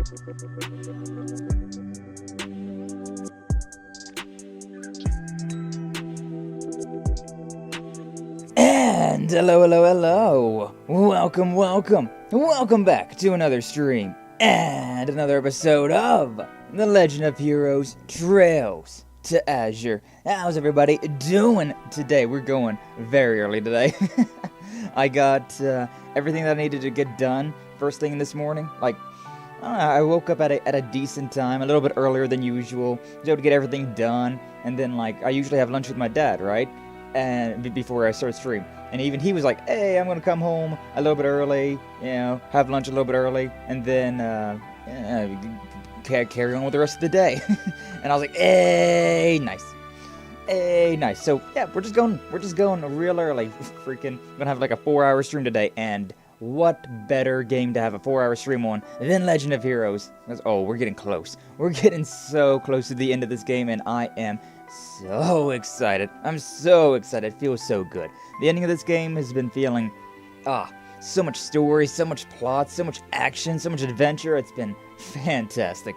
And hello. Welcome back to another stream and another episode of The Legend of Heroes Trails to Azure. How's everybody doing today? We're going very early today. I got everything that I needed to get done first thing this morning. Like, I woke up at a decent time, a little bit earlier than usual, was able to get everything done, and then like I usually have lunch with my dad, right? And before I start stream, and even he was like, "Hey, I'm gonna come home a little bit early, have lunch a little bit early, and then carry on with the rest of the day." And I was like, "Hey, nice." So yeah, we're just going real early. Freaking gonna have like a 4-hour stream today, and what better game to have a 4-hour stream on than Legend of Heroes? Oh, we're getting close. We're getting so close to the end of this game, and I am so excited. I'm so excited. It feels so good. The ending of this game has been feeling, so much story, so much plot, so much action, so much adventure. It's been fantastic.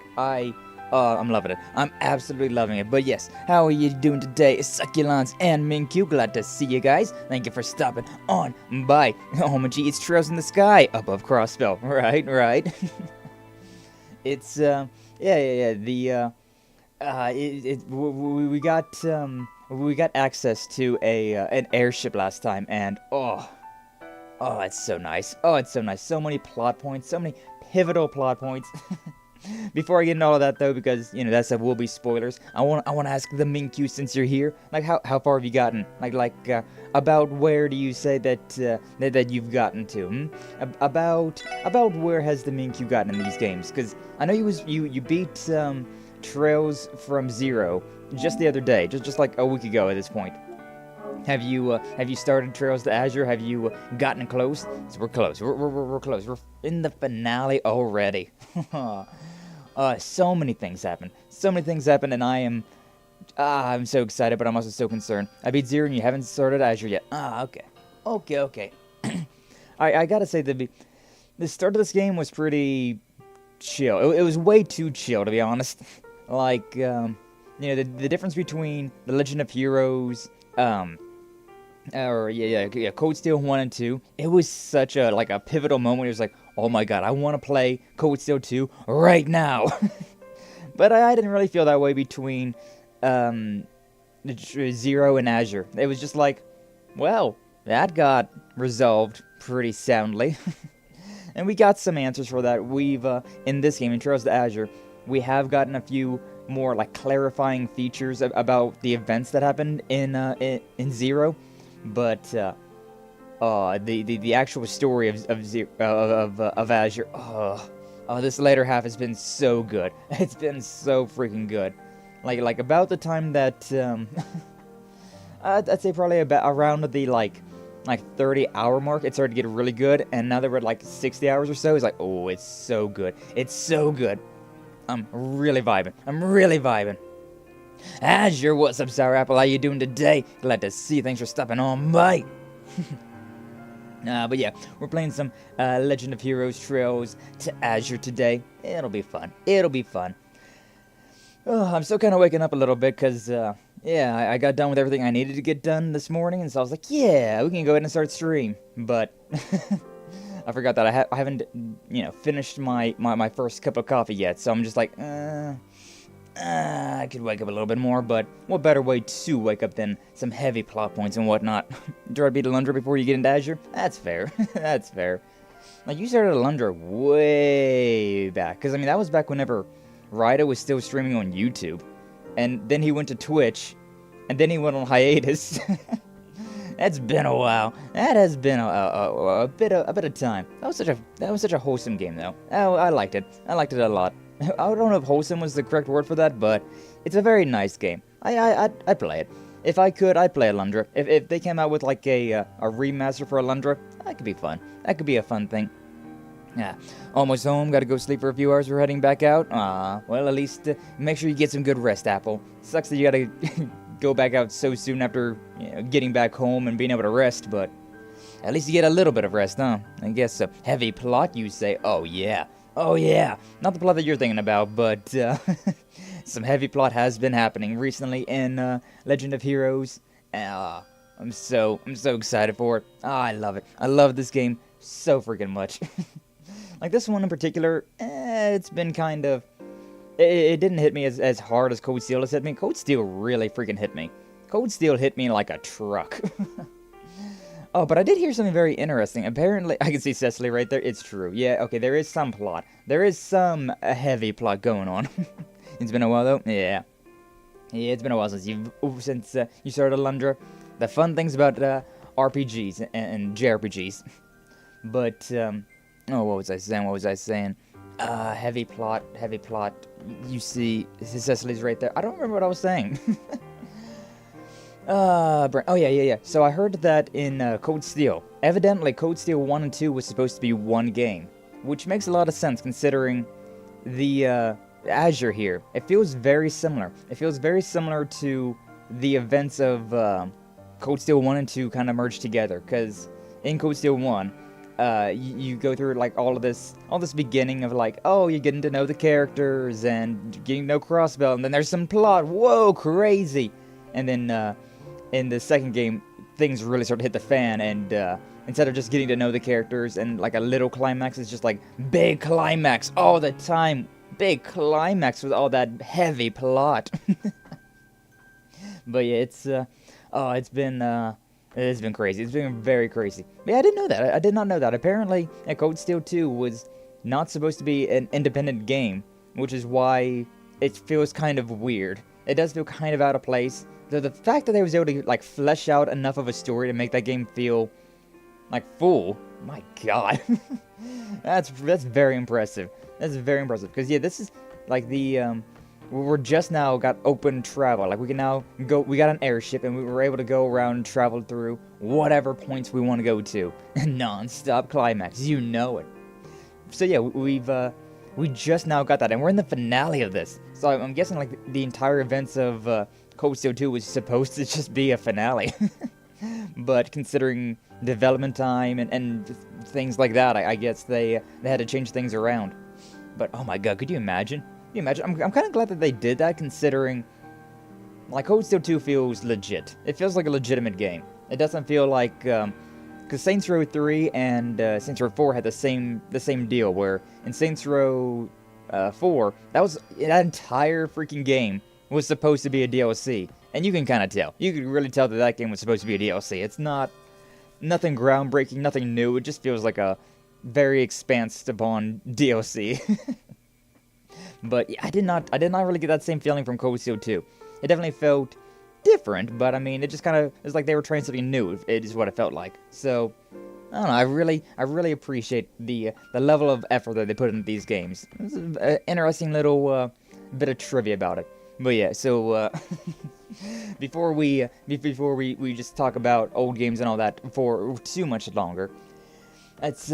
I'm loving it. I'm absolutely loving it. But yes, how are you doing today? Succulents and Minkyu, glad to see you guys. Thank you for stopping on by. Oh my gee, it's Trails in the Sky above Crossbell. Right. It's, we got access to an airship last time, and it's so nice. So many plot points, so many pivotal plot points. Before I get into all of that though, because that stuff will be spoilers, I want to ask the Minkyu, since you're here, like how far have you gotten? Like about where do you say that you've gotten to? About where has the Minkyu gotten in these games? Because I know you beat Trails from Zero just the other day, just like a week ago at this point. Have you started Trails to Azure? Have you gotten close? So we're close. We're close. We're in the finale already. So many things happen. And I'm so excited, but I'm also so concerned. I beat Zero and you haven't started Azure yet. Okay. I gotta say the start of this game was pretty chill. It was way too chill, to be honest. Like, the difference between The Legend of Heroes, Code Steel 1 and 2, it was such a pivotal moment. It was like, oh my god, I want to play Code Steel 2 right now. But I didn't really feel that way between Zero and Azure. It was just like, well, that got resolved pretty soundly. And we got some answers for that. We've, in this game, in Trails to Azure, we have gotten a few more clarifying features about the events that happened in Zero. But the actual story of Azure, this later half has been so good. It's been so freaking good. Like about the time that I'd say probably about around the 30-hour mark, it started to get really good. And now that we're at 60 hours or so, it's like, oh, it's so good. It's so good. I'm really vibing. Azure, what's up, Sour Apple? How you doing today? Glad to see you. Thanks for stopping on by. But yeah, we're playing some Legend of Heroes Trails to Azure today. It'll be fun. I'm still kind of waking up a little bit because, I got done with everything I needed to get done this morning, and so I was like, yeah, we can go ahead and start stream. But I forgot that I haven't, finished my first cup of coffee yet, so I'm just like, I could wake up a little bit more, but what better way to wake up than some heavy plot points and whatnot? Try to beat Alundra before you get into Azure? That's fair. That's fair. You started Alundra way back, because, that was back whenever Ryder was still streaming on YouTube, and then he went to Twitch, and then he went on hiatus. That's been a while. That has been a bit of time. That was such a wholesome game, though. Oh, I liked it. I liked it a lot. I don't know if wholesome was the correct word for that, but it's a very nice game. I'd play it. If I could, I'd play Alundra. If they came out with a remaster for Alundra, that could be fun. That could be a fun thing. Yeah, almost home. Gotta go sleep for a few hours. We're heading back out. Well, at least make sure you get some good rest, Apple. Sucks that you gotta go back out so soon after getting back home and being able to rest, but at least you get a little bit of rest, huh? I guess a heavy plot, you say. Oh yeah. Oh yeah, not the plot that you're thinking about, but some heavy plot has been happening recently in Legend of Heroes. Uh, I'm so excited for it. I love it. I love this game so freaking much. Like this one in particular, it's been kind of. It didn't hit me as hard as Cold Steel has hit me. Cold Steel really freaking hit me. Cold Steel hit me like a truck. Oh, but I did hear something very interesting. Apparently, I can see Cecily right there. It's true. Yeah, okay, there is some plot. There is some heavy plot going on. It's been a while, though. Yeah. Yeah, it's been a while since you started Alundra. The fun things about RPGs and JRPGs. But, oh, what was I saying? Heavy plot. You see, Cecily's right there. I don't remember what I was saying. Oh yeah. So I heard that in Cold Steel, evidently Cold Steel 1 and 2 was supposed to be one game, which makes a lot of sense considering the Azure here. It feels very similar. It feels very similar to the events of Cold Steel 1 and 2 kind of merged together, because in Cold Steel 1, you go through like all this beginning of like, oh, you're getting to know the characters and getting to know Crossbell, and then there's some plot. Whoa, crazy! And then in the second game, things really start to hit the fan, and instead of just getting to know the characters and like a little climax, it's just like big climax all the time. Big climax with all that heavy plot. But yeah, it's been crazy. It's been very crazy. But yeah, I didn't know that. I did not know that. Apparently, Cold Steel 2 was not supposed to be an independent game, which is why it feels kind of weird. It does feel kind of out of place. The fact that they was able to like flesh out enough of a story to make that game feel like full, my god. that's very impressive. That's very impressive. Because yeah, this is like the we're just now got open travel. Like we can now go. We got an airship and we were able to go around and travel through whatever points we want to go to. Non-stop climax. You know it. So yeah, we just now got that, and we're in the finale of this. So I'm guessing like the entire events of Cold Steel 2 was supposed to just be a finale. But considering development time and things like that, I guess they had to change things around. But oh my god, could you imagine? Can you imagine? I'm kind of glad that they did that, considering like Cold Steel 2 feels legit. It feels like a legitimate game. It doesn't feel like because Saints Row 3 and Saints Row 4 had the same deal, where in Saints Row 4, that entire freaking game was supposed to be a DLC, and you can kind of tell. You can really tell that game was supposed to be a DLC. It's nothing groundbreaking, nothing new. It just feels like a very expansive upon DLC. But yeah, I did not really get that same feeling from Cold Steel 2. It definitely felt different, but I mean, it just kind of is like they were trying something new. It is what it felt like. So I don't know. I really appreciate the level of effort that they put into these games. It's an interesting little bit of trivia about it. But yeah, so before we just talk about old games and all that for too much longer, it's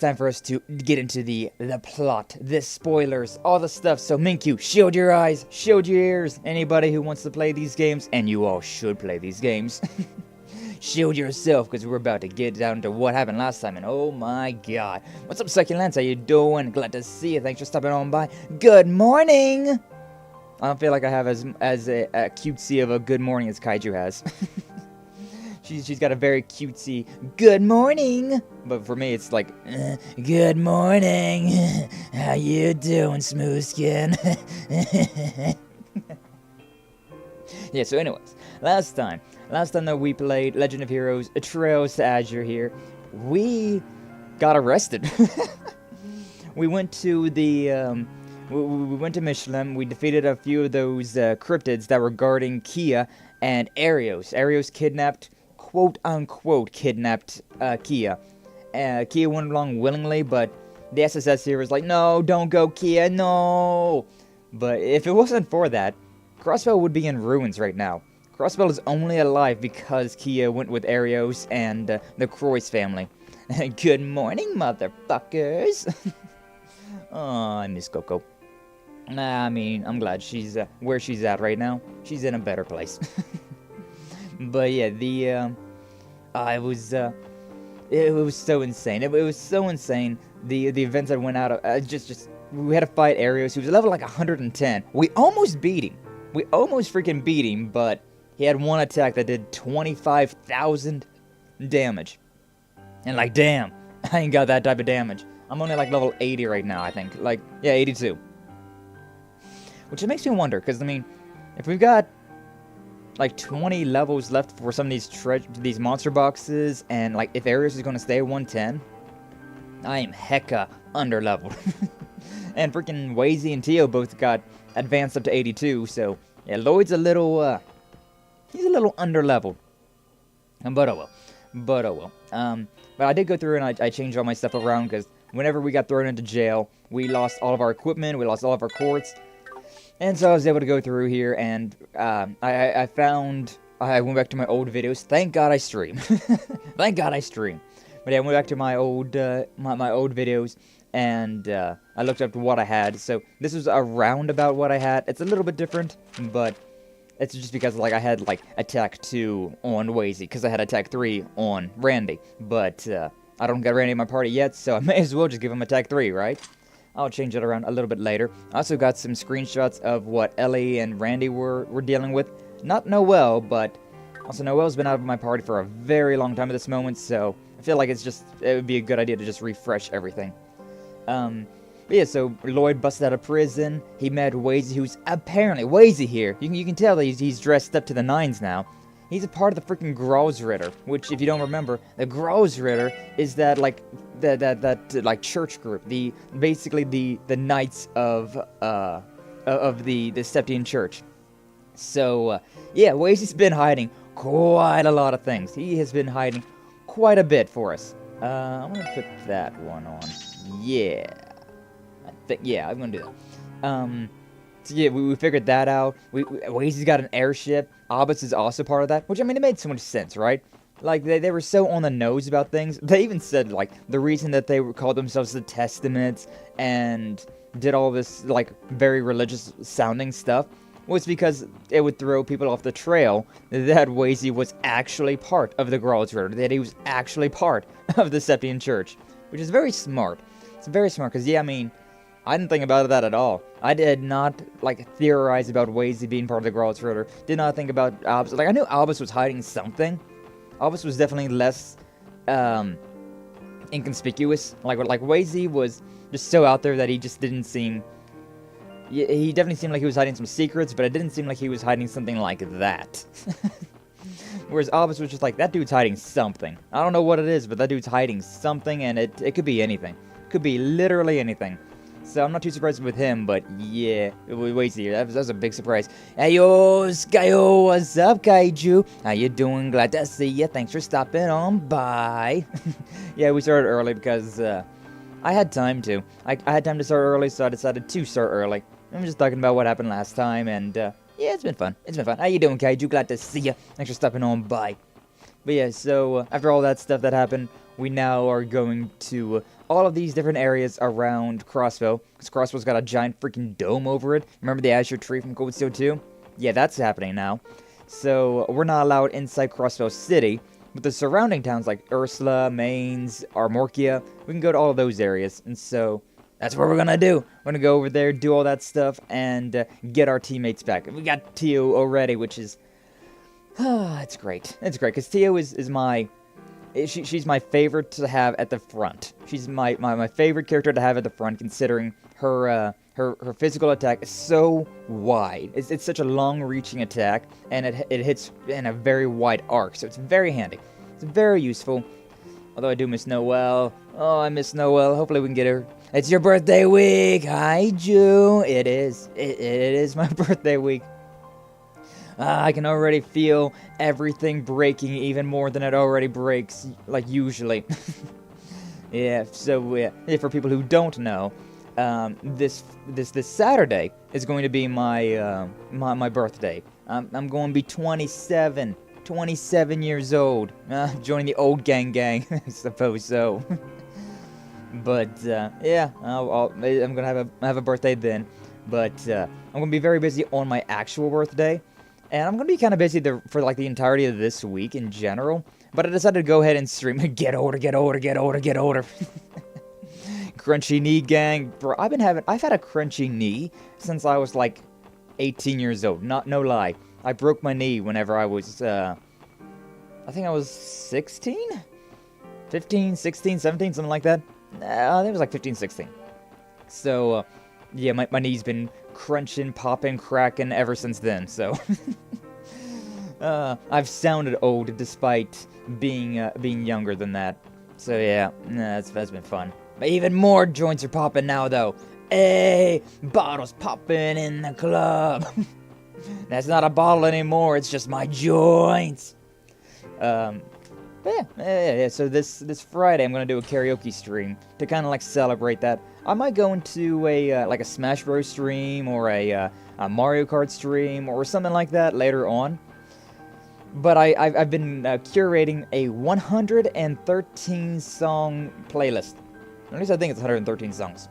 time for us to get into the plot, the spoilers, all the stuff. So Minkyu, shield your eyes, shield your ears. Anybody who wants to play these games, and you all should play these games, shield yourself, because we're about to get down to what happened last time, and oh my god. What's up, Succulents? How you doing? Glad to see you. Thanks for stopping on by. Good morning! I don't feel like I have as a cutesy of a good morning as Kaiju has. She's got a very cutesy good morning, but for me it's like good morning. How you doing, smooth skin? Yeah. So, anyways, last time that we played Legend of Heroes: Trails to Azure here, we got arrested. We went to the we went to Michelin. We defeated a few of those cryptids that were guarding KeA and Arios. Arios kidnapped, quote-unquote, kidnapped KeA. KeA went along willingly, but the SSS here was like, no, don't go, KeA, no! But if it wasn't for that, Crossbell would be in ruins right now. Crossbell is only alive because KeA went with Arios and the Crois family. Good morning, motherfuckers! Oh, I miss Coco. Nah, I mean, I'm glad she's where she's at right now. She's in a better place. But yeah, it was so insane. It was so insane the events that went out of we had to fight Arios. He was level like 110. We almost beat him. We almost freaking beat him, but he had one attack that did 25,000 damage. And like, damn, I ain't got that type of damage. I'm only like level 80 right now, I think. Like, yeah, 82. Which it makes me wonder, because I mean, if we've got like 20 levels left for some of these monster boxes, and like if Arios is going to stay at 110, I am hecka under-leveled. And freaking Wazy and KeA both got advanced up to 82, so yeah, Lloyd's a little, he's a little under-leveled. But oh well. But I did go through and I changed all my stuff around, because whenever we got thrown into jail, we lost all of our equipment, we lost all of our quartz. And so I was able to go through here, and I went back to my old videos. Thank God I stream. Thank God I stream. But yeah, I went back to my old my old videos, and I looked up what I had. So this was around about what I had. It's a little bit different, but it's just because like I had like attack 2 on Wazy, because I had attack 3 on Randy. But I don't got Randy in my party yet, so I may as well just give him attack 3, right? I'll change it around a little bit later. I also got some screenshots of what Ellie and Randy were dealing with. Not Noelle, but also Noelle's been out of my party for a very long time at this moment, so I feel like it would be a good idea to just refresh everything. But yeah, so Lloyd busted out of prison. He met Wazy, who's apparently Wazy here. You can tell that he's dressed up to the nines now. He's a part of the freaking Grossritter, which, if you don't remember, the Grossritter is that like that church group, basically the knights of the Septian Church. So yeah, Wazy's been hiding quite a lot of things. He has been hiding quite a bit for us. I'm gonna put that one on. Yeah, I'm gonna do that. So yeah, we figured that out. Wazy's got an airship. Abbas is also part of that, which, I mean, it made so much sense, right? Like, they were so on the nose about things. They even said, like, the reason that they called themselves the Testaments and did all this, like, very religious-sounding stuff was because it would throw people off the trail that Wazy was actually part of the Grossritter, that he was actually part of the Septian Church, which is very smart. It's very smart, because, yeah, I mean, I didn't think about that at all. I did not, like, theorize about Wazy being part of the Grossritter. Did not think about Albus. Like, I knew Albus was hiding something. Albus was definitely less, inconspicuous. Like Wazy was just so out there that he just didn't seem... He definitely seemed like he was hiding some secrets, but it didn't seem like he was hiding something like that. Whereas Albus was just like, that dude's hiding something. I don't know what it is, but that dude's hiding something, and it could be anything. It could be literally anything. So I'm not too surprised with him, but yeah, Wazy, that was a big surprise. Hey yo, Skyo, what's up, Kaiju? How you doing? Glad to see you. Thanks for stopping on by. Yeah, we started early because I had time to. I had time to start early, so I decided to start early. I'm just talking about what happened last time, and yeah, it's been fun. It's been fun. How you doing, Kaiju? Glad to see you. Thanks for stopping on by. But yeah, so after all that stuff that happened, we now are going to all of these different areas around Crossbell, because Crossbell's got a giant freaking dome over it. Remember the Azure tree from Cold Steel 2? Yeah, that's happening now. So we're not allowed inside Crossbell City, but the surrounding towns like Ursula, Mainz, Armorkia, we can go to all of those areas. And so that's what we're gonna do. We're gonna go over there, do all that stuff, and get our teammates back. We got Tio already, which is... it's great. It's great, because Tio is my... She's my favorite to have at the front. She's my favorite character to have at the front, considering her physical attack is so wide. It's such a long-reaching attack, and it hits in a very wide arc, so it's very handy. It's very useful. Although I do miss Noelle. Oh, I miss Noelle. Hopefully we can get her. It's your birthday week. Hi, Ju. It is. It is my birthday week. I can already feel everything breaking even more than it already breaks, like, usually. Yeah, so, yeah, for people who don't know, this Saturday is going to be my birthday. I'm going to be 27 years old. Joining the old gang, I suppose so. But, yeah, I'm going to have a birthday then. But, I'm going to be very busy on my actual birthday. And I'm going to be kind of busy for like the entirety of this week in general. But I decided to go ahead and stream. Get older. Crunchy knee gang. Bro, I've had a crunchy knee since I was like 18 years old. No lie. I broke my knee whenever I was, I think I was 16? 15, 16, 17, something like that. I think it was like 15, 16. So, yeah, my knee's been crunching, popping, cracking ever since then, so... I've sounded old despite being younger than that. So yeah, that's been fun. But even more joints are popping now, though. Hey, bottles popping in the club. That's not a bottle anymore. It's just my joints. But yeah. So this Friday, I'm gonna do a karaoke stream to kind of like celebrate that. I might go into a like a Smash Bros stream or a Mario Kart stream or something like that later on. But I've been curating a 113 song playlist. At least I think it's 113 songs.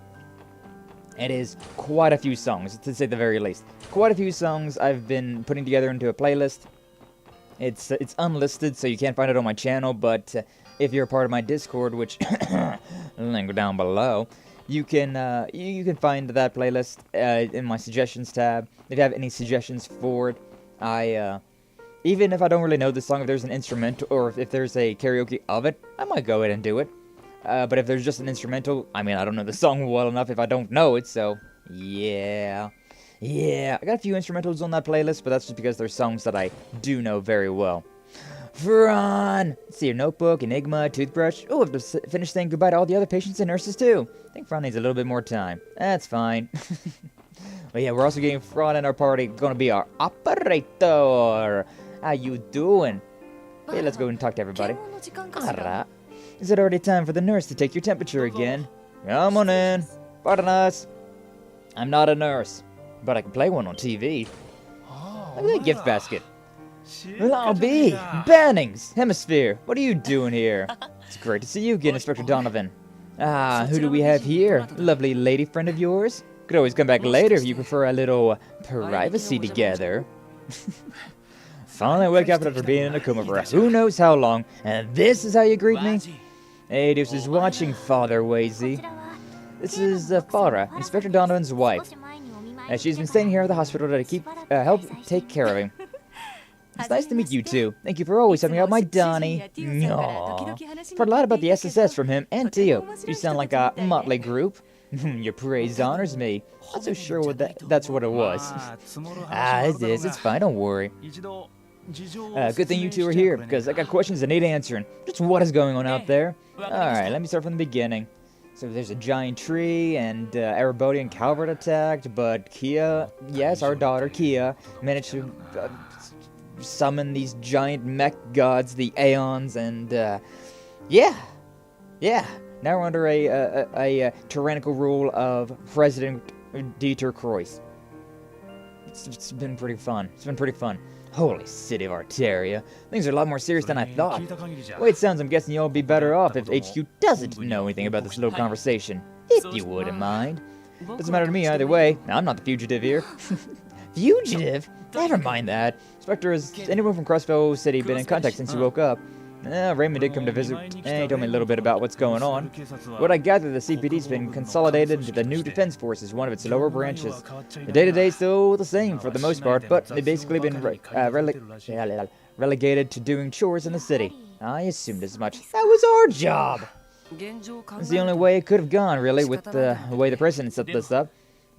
It is quite a few songs, to say the very least. Quite a few songs I've been putting together into a playlist. It's unlisted, so you can't find it on my channel, but if you're a part of my Discord, which link down below, you can find that playlist in my suggestions tab. If you have any suggestions for it, even if I don't really know the song, if there's an instrumental, or if there's a karaoke of it, I might go ahead and do it. But if there's just an instrumental, I mean, I don't know the song well enough if I don't know it, so, yeah. Yeah, I got a few instrumentals on that playlist, but that's just because they're songs that I do know very well. Fran! See your notebook, enigma, toothbrush. Oh, I have to finish saying goodbye to all the other patients and nurses, too. I think Fran needs a little bit more time. That's fine. But yeah, we're also getting Fran in our party. Gonna be our operator. How you doing? Hey, let's go and talk to everybody. Alright. Is it already time for the nurse to take your temperature again? Come on in. Pardon us. I'm not a nurse, but I can play one on TV. Look at that gift basket. Well, I'll be. Bannings. Hemisphere. What are you doing here? It's great to see you again, Inspector Donovan. Ah, who do we have here? Lovely lady friend of yours? Could always come back later if you prefer a little privacy together. Finally, I wake up after being in a coma for who knows how long, and this is how you greet me? Hey, this is watching, Father Wazy. This is Farah, Inspector Donovan's wife. She's been staying here at the hospital to help take care of him. It's nice to meet you too. Thank you for always helping out my Donnie. Aww. Heard a lot about the SSS from him and Tio. You sound like a motley group. Your praise honors me. Not so sure what that's what it was. It is. It's fine. Don't worry. Good thing you two are here, because I got questions that need answering. Just what is going on out there? Alright, let me start from the beginning. So there's a giant tree, and Erebody and Calvert attacked, but KeA, yes, our daughter KeA, managed to summon these giant mech gods, the Aeons, and yeah. Now we're under a tyrannical rule of President Dieter Crois. It's been pretty fun. Holy city of Arteria. Things are a lot more serious than I thought. The way it sounds, I'm guessing you'll be better off if HQ doesn't know anything about this little conversation. If you wouldn't mind. Doesn't matter to me either way. I'm not the fugitive here. Fugitive? Never mind that. Inspector, has anyone from Crossbell City been in contact since you woke up? Raymond did come to visit, and he told me a little bit about what's going on. What I gather, the CPD's been consolidated into the new Defense Force as one of its lower branches. The day-to-day is still the same for the most part, but they've basically been relegated to doing chores in the city. I assumed as much. That was our job! It's the only way it could have gone, really, with the way the president set this up.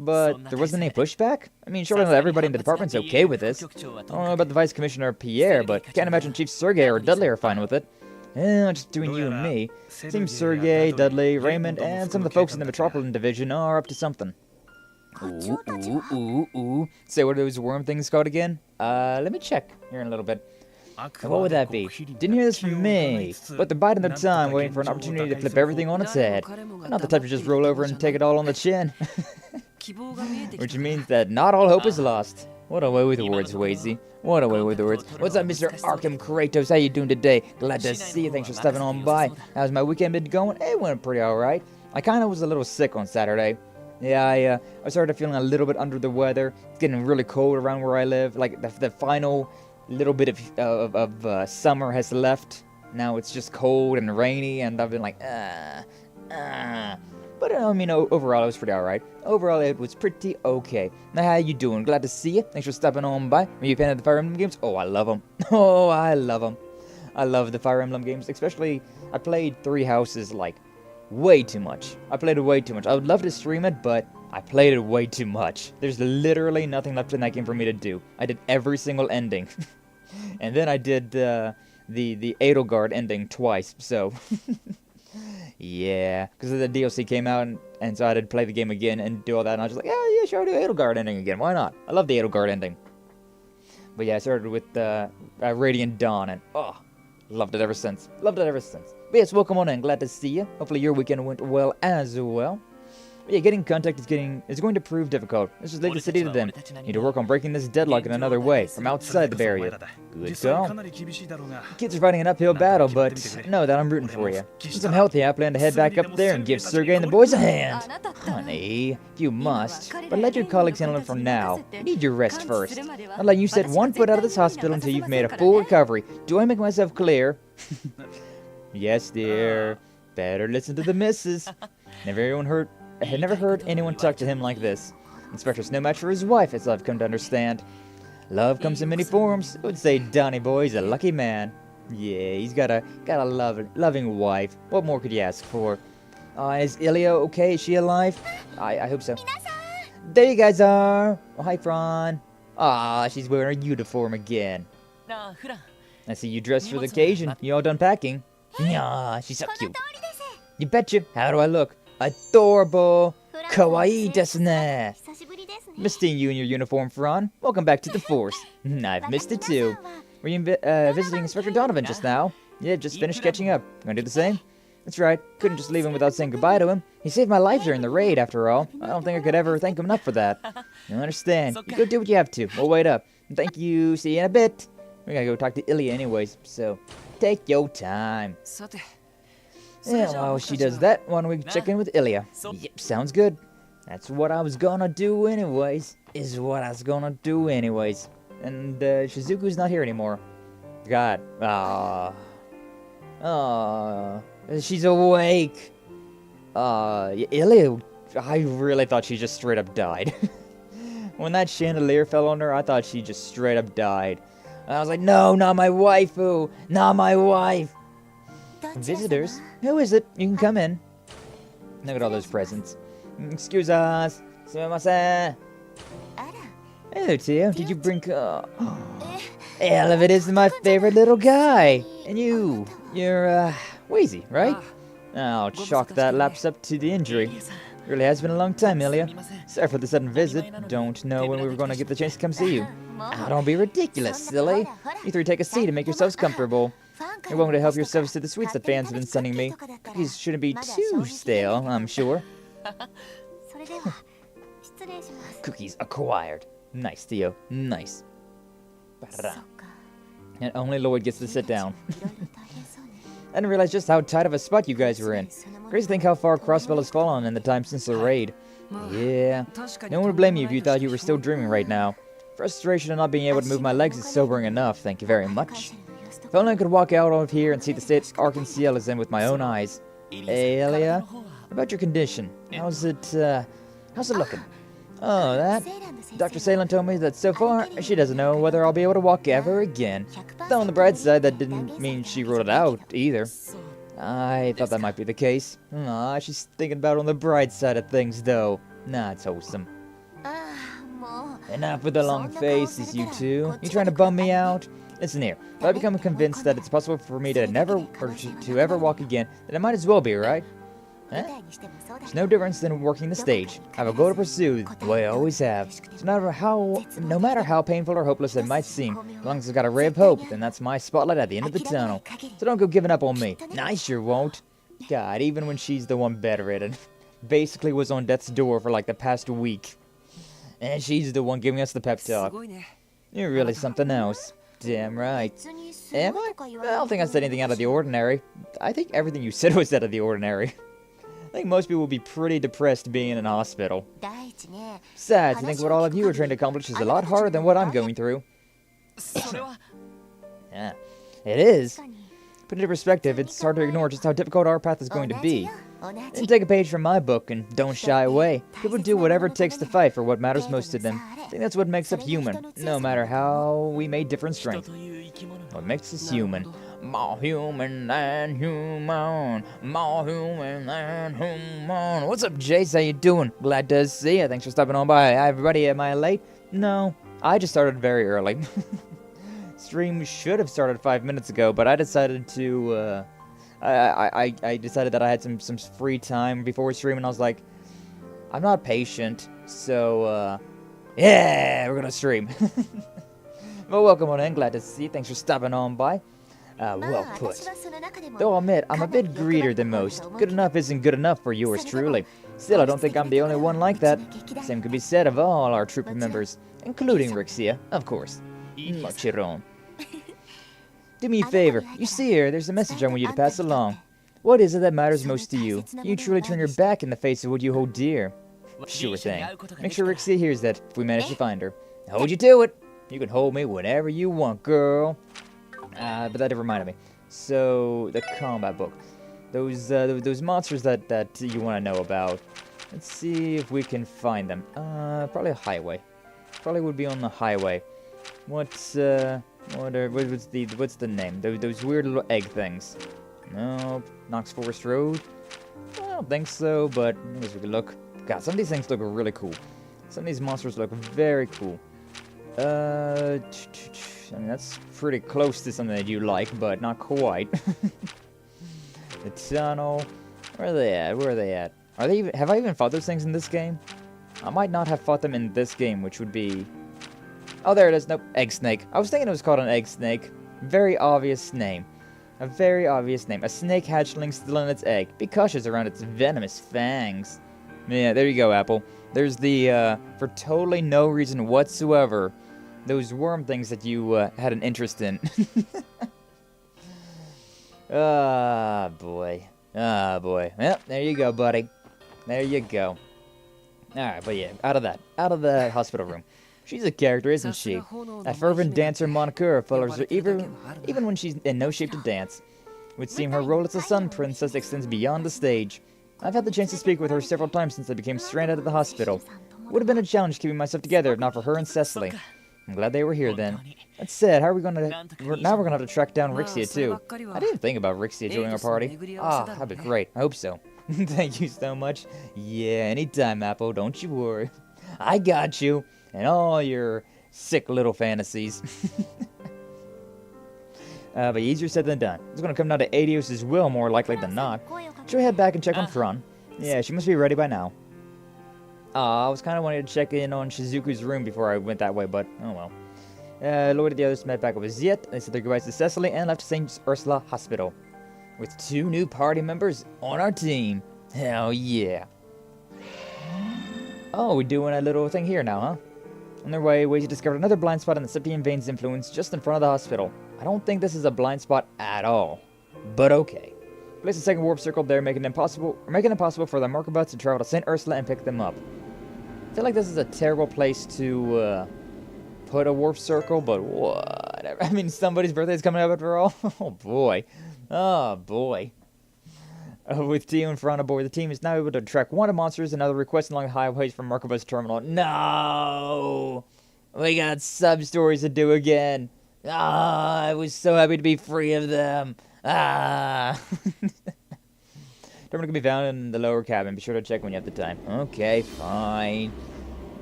But there wasn't any pushback? I mean, surely not everybody in the department's okay with this. I don't know about the Vice Commissioner Pierre, but can't imagine Chief Sergey or Dudley are fine with it. Just between you and me. Seems Sergey, Dudley, Raymond, and some of the folks in the Metropolitan Division are up to something. Ooh. Say, what are those worm things called again? Let me check here in a little bit. What would that be? Didn't hear this from me, but they're biding their time, waiting for an opportunity to flip everything on its head. I'm not the type to just roll over and take it all on the chin. Which means that not all hope is lost. What a way with the words, Wazy. What a way with the words. What's up, Mr. Arkham Kratos? How you doing today? Glad to see you. Thanks for stepping on by. How's my weekend been going? It went pretty alright. I kind of was a little sick on Saturday. Yeah, I started feeling a little bit under the weather. It's getting really cold around where I live. Like, the final little bit of summer has left. Now it's just cold and rainy, and I've been like, But I mean, overall, it was pretty alright. Overall, it was pretty okay. Now, how you doing? Glad to see you. Thanks for stopping on by. Are you a fan of the Fire Emblem games? Oh, I love them. Oh, I love them. I love the Fire Emblem games, especially, I played Three Houses, like, way too much. I played it way too much. I would love to stream it, but I played it way too much. There's literally nothing left in that game for me to do. I did every single ending. And then I did the Edelgard ending twice, so... Yeah, because the DLC came out, and so I had to play the game again and do all that, and I was just like, yeah, sure, I'll do Edelgard ending again, why not? I love the Edelgard ending. But yeah, I started with Radiant Dawn, and oh, loved it ever since. Loved it ever since. But yes, welcome on in, glad to see you. Hopefully your weekend went well as well. But yeah, getting contact is going to prove difficult. Let's just leave the city to them. Need to work on breaking this deadlock in another way, from outside the barrier. Good call. Kids are fighting an uphill battle, but know that I'm rooting for you. Since I'm healthy, I plan to head back up there and give Sergey and the boys a hand. Honey, you must, but let your colleagues handle it from now. You need your rest first. I'll let you set one foot out of this hospital until you've made a full recovery. Do I make myself clear? Yes, dear. Better listen to the missus. I had never heard anyone talk to him like this. Inspector's no match for his wife, as I've come to understand. Love comes in many forms. I would say Donny Boy's a lucky man. Yeah, he's got a loving wife. What more could you ask for? Is Ilya okay? Is she alive? I hope so. There you guys are. Oh, hi, Fran. She's wearing her uniform again. I see you dressed for the occasion. You all done packing? Yeah, she's so cute. You betcha. How do I look? Adorable! Kawaii desu ne! Missed seeing you in your uniform, Fran. Welcome back to the Force. I've missed it too. Were you visiting Inspector Donovan just now? Yeah, just finished catching up. Gonna do the same? That's right. Couldn't just leave him without saying goodbye to him. He saved my life during the raid, after all. I don't think I could ever thank him enough for that. You understand. You go do what you have to. We'll wait up. Thank you. See you in a bit. We gotta go talk to Ilya anyways, so take your time. Yeah, while she does that, why don't we check in with Ilya? Yep, sounds good. That's what I was gonna do anyways. And Shizuku's not here anymore. God. She's awake. Ilya, I really thought she just straight up died. When that chandelier fell on her, I thought she just straight up died. And I was like, no, not my waifu. Not my wife. Visitors? Who is it? You can come in. Look at all those presents. Excuse us. Sumimasen. Hello, Tio. Did you bring... Hell, if it isn't my favorite little guy. And you're, Wazy, right? I'll chalk that lapse up to the injury. Really has been a long time, Ilya. Sorry for the sudden visit. Don't know when we were going to get the chance to come see you. Oh, don't be ridiculous, silly. You three take a seat and make yourselves comfortable. You're welcome to help yourselves to the sweets that fans have been sending me. Cookies shouldn't be too stale, I'm sure. Cookies acquired. Nice, Theo. Nice. And only Lloyd gets to sit down. I didn't realize just how tight of a spot you guys were in. Crazy to think how far Crossbell has fallen in the time since the raid. Yeah. No one would blame you if you thought you were still dreaming right now. Frustration of not being able to move my legs is sobering enough, thank you very much. If only I could walk out of here and see the state Ark Ciel is in with my own eyes. Hey, Ilya, about your condition, how's it looking? Oh, that? Dr. Salem told me that so far, she doesn't know whether I'll be able to walk ever again. Though on the bright side, that didn't mean she ruled it out, either. I thought that might be the case. She's thinking about on the bright side of things, though. Nah, it's wholesome. Enough with the long faces, you two. You trying to bum me out? Listen here, if I become convinced that it's possible for me to to ever walk again, then it might as well be, right? Huh? There's no difference than working the stage. I have a goal to pursue, the way I always have. So no matter how painful or hopeless it might seem, as long as I've got a ray of hope, then that's my spotlight at the end of the tunnel. So don't go giving up on me. I sure won't. God, even when she's the one bedridden. Basically was on death's door for like the past week. And she's the one giving us the pep talk. You're really something else. Damn right. Am I? I don't think I said anything out of the ordinary. I think everything you said was out of the ordinary. I think most people would be pretty depressed being in a hospital. Besides, I think what all of you are trying to accomplish is a lot harder than what I'm going through. Yeah, it is. Put into perspective, it's hard to ignore just how difficult our path is going to be. And take a page from my book and don't shy away. People do whatever it takes to fight for what matters most to them. I think that's what makes us human, no matter how we may differ in strength. What makes us human. More human than human. More human than human. What's up, Jace? How you doing? Glad to see you. Thanks for stopping on by. Hi, everybody. Am I late? No. I just started very early. Stream should have started 5 minutes ago, but I decided to, I decided that I had some free time before streaming. I was like, I'm not patient, so, yeah, we're gonna stream. Well, welcome on in. Glad to see you. Thanks for stopping on by. Well put. Though I'll admit, I'm a bit greedier than most. Good enough isn't good enough for yours truly. Still, I don't think I'm the only one like that. Same could be said of all our troop members, including KeA, of course. Machiron. Do me a favor. You see here, there's a message I want you to pass along. What is it that matters most to you? You truly turn your back in the face of what you hold dear. Sure thing. Make sure KeA hears that if we manage to find her. Hold you to it. You can hold me whenever you want, girl. But that reminded me. So, the combat book. Those monsters that you want to know about. Let's see if we can find them. Probably a highway. Probably would be on the highway. What's the name? Those weird little egg things. Nope. Knox Forest Road? I don't think so, but I guess we could look. God, some of these things look really cool. Some of these monsters look very cool. I mean, that's pretty close to something that you like, but not quite. The tunnel. Where are they at? Where are they at? Are they even? Have I even fought those things in this game? I might not have fought them in this game, which would be... Oh, there it is. Nope. Egg snake. I was thinking it was called an egg snake. Very obvious name. A very obvious name. A snake hatchling still in its egg. Be cautious around its venomous fangs. Yeah, there you go, Apple. There's the, for totally no reason whatsoever, those worm things that you, had an interest in. Ah, boy. Ah, boy. Well, there you go, buddy. There you go. Alright, but yeah, out of the hospital room. She's a character, isn't she? A fervent dancer Monokura follows her even when she's in no shape to dance. It would seem her role as a sun princess extends beyond the stage. I've had the chance to speak with her several times since I became stranded at the hospital. Would have been a challenge keeping myself together if not for her and Cecily. I'm glad they were here then. That said, how are we gonna... Now we're gonna have to track down KeA too. I didn't even think about KeA joining our party. Ah, that'd be great. I hope so. Thank you so much. Yeah, anytime, Apple. Don't you worry. I got you. And all your sick little fantasies. But easier said than done. It's gonna come down to Arios' will more likely than not. Should we head back and check on Fran? Yeah, she must be ready by now. I was kind of wanting to check in on Shizuku's room before I went that way, but oh well. Lloyd and the others met back up with Ziet. They said their goodbyes to Cecily and left St. Ursula Hospital. With 2 new party members on our team. Hell yeah. Oh, we're doing a little thing here now, huh? On their way, Wazy discovered another blind spot in the Septian Veins influence just in front of the hospital. I don't think this is a blind spot at all. But okay. Place a second warp circle there, making it impossible for the Markabots to travel to St. Ursula and pick them up. I feel like this is a terrible place to put a warp circle, but whatever. I mean, somebody's birthday is coming up after all. Oh boy. Oh boy. With Tio and Fran aboard, the team is now able to track wanted monsters and other requests along the highways from Markabot's terminal. No! We got sub-stories to do again. Ah, I was so happy to be free of them. Ah! Terminal can be found in the lower cabin. Be sure to check when you have the time. Okay, fine.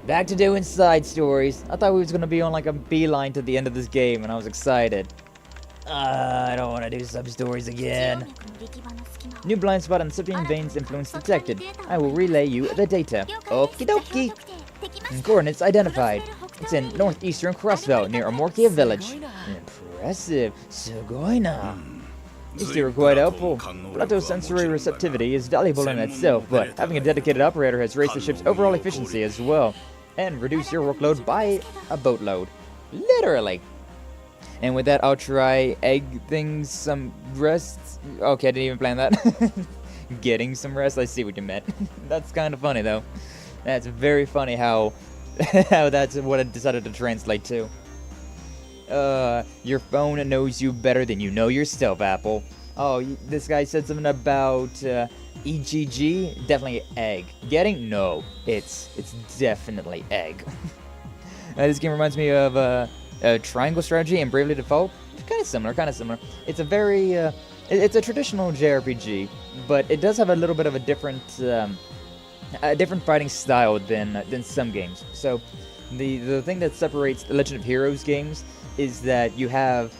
Back to doing side stories. I thought we was going to be on like a beeline to the end of this game, and I was excited. I don't want to do sub-stories again. New blind spot on Septian Veins influence detected. I will relay you the data. Okie dokie. Coordinates identified. It's in northeastern Crossbell, near Amorkia village. Impressive. Sugoina. These two are quite helpful. Sensory receptivity is valuable in itself, but having a dedicated operator has raised the ship's overall efficiency as well, and reduced your workload by a boatload. Literally. And with that, I'll try egg things, some rest. Okay, I didn't even plan that. Getting some rest, I see what you meant. That's kind of funny, though. That's very funny how that's what I decided to translate to. Your phone knows you better than you know yourself, Apple. Oh, this guy said something about EGG. Definitely egg. Getting? No. It's definitely egg. This game reminds me of a triangle strategy and Bravely Default. Kind of similar. It's a very, it's a traditional JRPG, but it does have a little bit of a different fighting style than some games. So, the thing that separates the Legend of Heroes games is that you have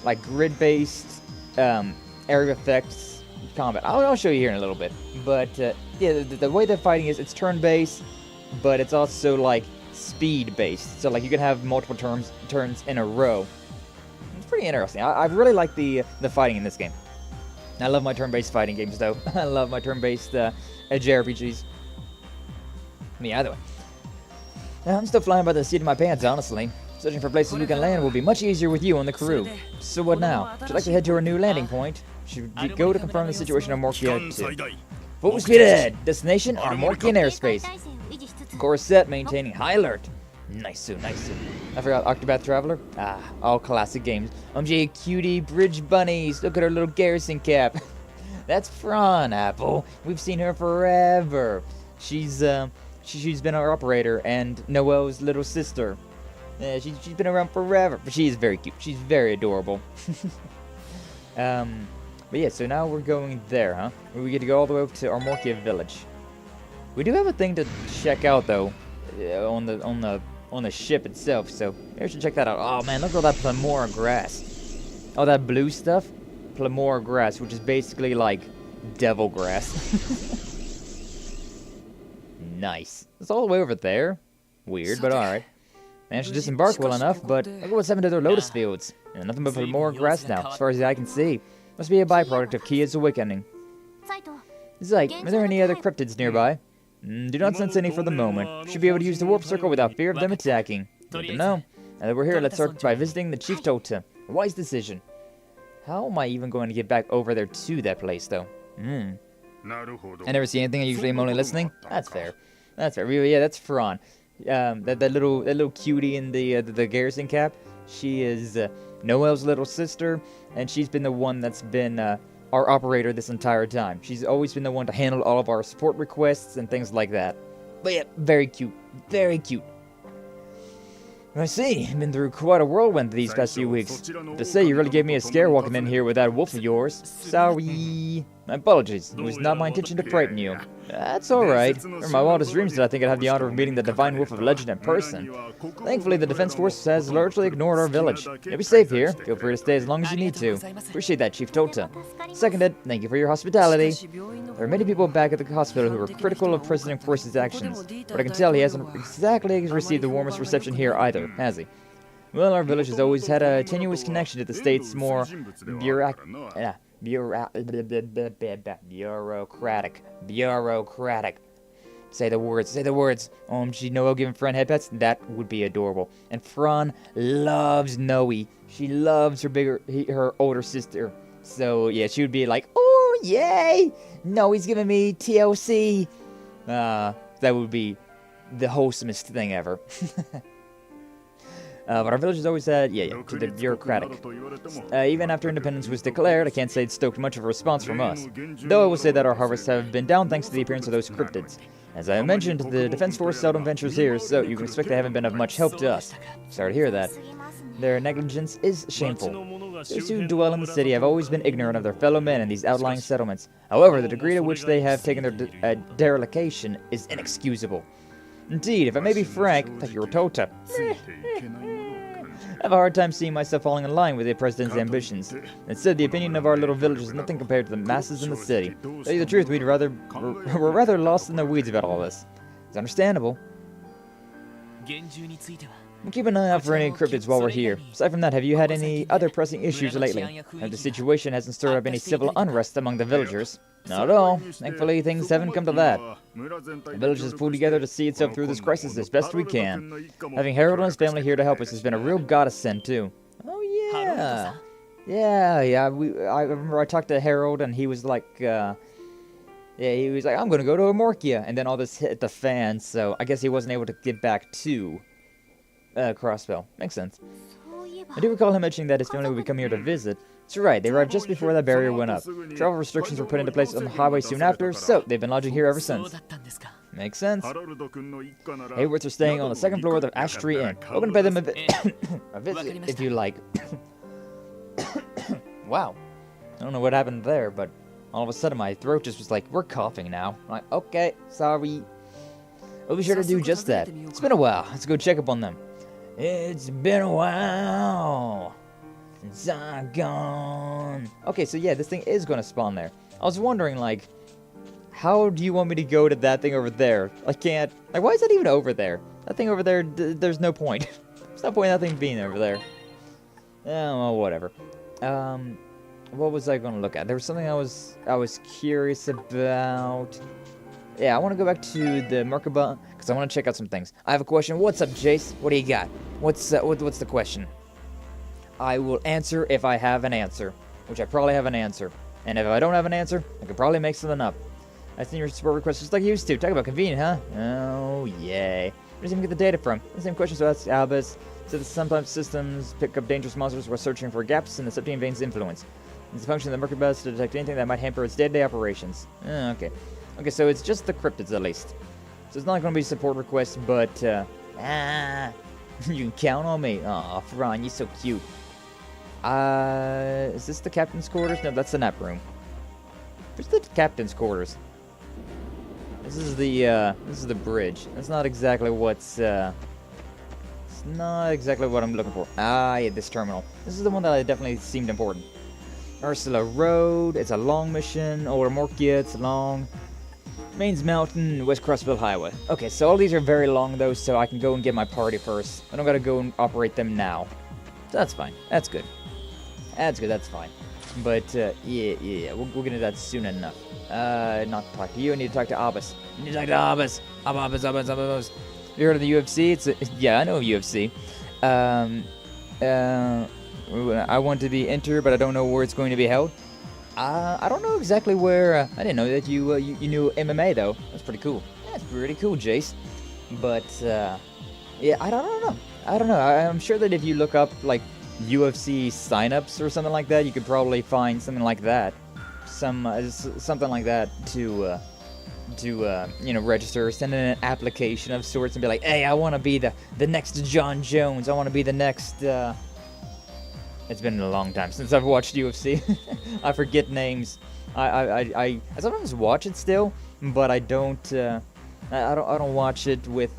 like grid-based area effects combat. I'll show you here in a little bit. But yeah, the way that fighting is, it's turn-based, but it's also like speed-based. So like you can have multiple turns in a row. It's pretty interesting. I really like the fighting in this game. I love my turn-based fighting games though. I love my turn-based JRPGs. Me either way. Now, I'm still flying by the seat of my pants, honestly. Searching for places we can land will be much easier with you on the crew. So what now? Would you like to head to our new landing point? Should we go to confirm the situation on Morkia too? Full speed ahead! Destination on Morkian airspace. Course set, maintaining high alert. Nice. I forgot Octopath Traveler. Ah, all classic games. Cutie Bridge Bunnies. Look at her little garrison cap. That's Fran, Apple. We've seen her forever. She's been our operator and Noelle's little sister. She's been around forever, but she is very cute. She's very adorable. But yeah, so now we're going there, huh? We get to go all the way up to Armorkia Village. We do have a thing to check out though, on the ship itself. So maybe we should check that out. Oh man, look at all that Plamora grass. All that blue stuff, Plamora grass, which is basically like devil grass. Nice. It's all the way over there. Weird, but alright. Managed to disembark well enough, but look at what's happened to their lotus fields. And nothing but more grass now, as far as the eye can see. Must be a byproduct of KeA's awakening. Zyke, are there any other cryptids nearby? Do not sense any for the moment. Should be able to use the warp circle without fear of them attacking. Good to know. Now that we're here, let's start by visiting the Chief Tota. A wise decision. How am I even going to get back over there to that place, though? I never see anything. I usually am only listening. That's fair. Yeah, that's Fran. That little cutie in the garrison cap. She is Noelle's little sister, and she's been the one that's been our operator this entire time. She's always been the one to handle all of our support requests and things like that. But yeah, very cute. I see. I've been through quite a whirlwind these past few weeks. To say, you really gave me a scare walking in here with that wolf of yours. Sorry. My apologies. It was not my intention to frighten you. That's alright. From my wildest dreams did I think I'd have the honor of meeting the Divine Wolf of Legend in person. Thankfully, the Defense Force has largely ignored our village. You'll be safe here. Feel free to stay as long as you need to. Appreciate that, Chief Tota. Seconded, thank you for your hospitality. There are many people back at the hospital who were critical of President Force's actions, but I can tell he hasn't exactly received the warmest reception here either, has he? Well, our village has always had a tenuous connection to the state's more bureaucratic. Say the words. OMG, Noelle giving Fran head pets? That would be adorable. And Fran loves Noe. She loves her older sister. So, yeah, she would be like, oh, yay! Noe's giving me TLC. That would be the wholesomest thing ever. But our village has always had, to the bureaucratic. Even after independence was declared, I can't say it stoked much of a response from us. Though I will say that our harvests have been down thanks to the appearance of those cryptids. As I mentioned, the Defense Force seldom ventures here, so you can expect they haven't been of much help to us. Sorry to hear that. Their negligence is shameful. Those who dwell in the city have always been ignorant of their fellow men in these outlying settlements. However, the degree to which they have taken their dereliction is inexcusable. Indeed, if I may be frank, like your Tota, I have a hard time seeing myself falling in line with the President's ambitions. Instead, the opinion of our little village is nothing compared to the masses in the city. To tell you the truth, we're rather lost in the weeds about all this. It's understandable. We'll keep an eye out for any cryptids while we're here. Aside from that, have you had any other pressing issues lately? And the situation hasn't stirred up any civil unrest among the villagers? Not at all. Thankfully, things haven't come to that. The village has pulled together to see itself through this crisis as best we can. Having Harold and his family here to help us has been a real godsend, too. Oh, yeah. Yeah. I remember I talked to Harold, and he was like, he was like, I'm going to go to Amorkia. And then all this hit the fan, so I guess he wasn't able to get back to Crossbell. Makes sense. I do recall him mentioning that his family would come here to visit. That's right, they arrived just before that barrier went up. Travel restrictions were put into place on the highway soon after, so they've been lodging here ever since. Makes sense. Hayworths are staying on the second floor of the Ash Tree Inn. We're gonna pay them a visit if you like. Wow. I don't know what happened there, but all of a sudden my throat just was like, we're coughing now. I'm like, okay, sorry. We'll be sure to do just that. It's been a while. Let's go check up on them. It's been a while since I'm gone. Okay, so yeah, this thing is going to spawn there. I was wondering, like, how do you want me to go to that thing over there? I can't. Like, why is that even over there? That thing over there, there's no point. There's no point in that thing being over there. Oh, well, whatever. What was I going to look at? There was something I was curious about. Yeah, I want to go back to the Merkaba because I want to check out some things. I have a question. What's up, Jace? What do you got? What's the question? I will answer if I have an answer, which I probably have an answer. And if I don't have an answer, I could probably make something up. I seen your support request just like you used to. Talk about convenient, huh? Oh, yay. Where does he even get the data from? The same question so that's Albus. So that sometimes systems pick up dangerous monsters while searching for gaps in the Septine Vein's influence. It's a function of the Merkaba to detect anything that might hamper its day-to-day operations. Okay. Okay, so it's just the cryptids at least. So it's not going to be a support request, but, you can count on me. Aw, Fran, you're so cute. Is this the captain's quarters? No, that's the nap room. Where's the captain's quarters? This is the bridge. That's not exactly what's, it's not exactly what I'm looking for. Ah, yeah, this terminal. This is the one that definitely seemed important. Ursula Road, it's a long mission. Or Morkia, it's long. Mains Mountain, West Crossbell Highway. Okay, so all these are very long though, so I can go and get my party first. I don't gotta go and operate them now. So that's fine. That's good. That's good, that's fine. But, yeah, we'll get into that soon enough. Not to talk to you, I need to talk to Abbas. I need to talk to Abbas. Abbas. You heard of the UFC? Yeah, I know UFC. I want to be entered, but I don't know where it's going to be held. I don't know exactly where. I didn't know that you knew MMA though. That's pretty cool. That's pretty cool, Jace. But yeah, I don't know. I'm sure that if you look up like UFC signups or something like that, you could probably find something like that, something like that to you know, register, send in an application of sorts, and be like, hey, I want to be the next John Jones. I want to be the next. It's been a long time since I've watched UFC. I forget names. I sometimes watch it still, but I don't. I don't watch it with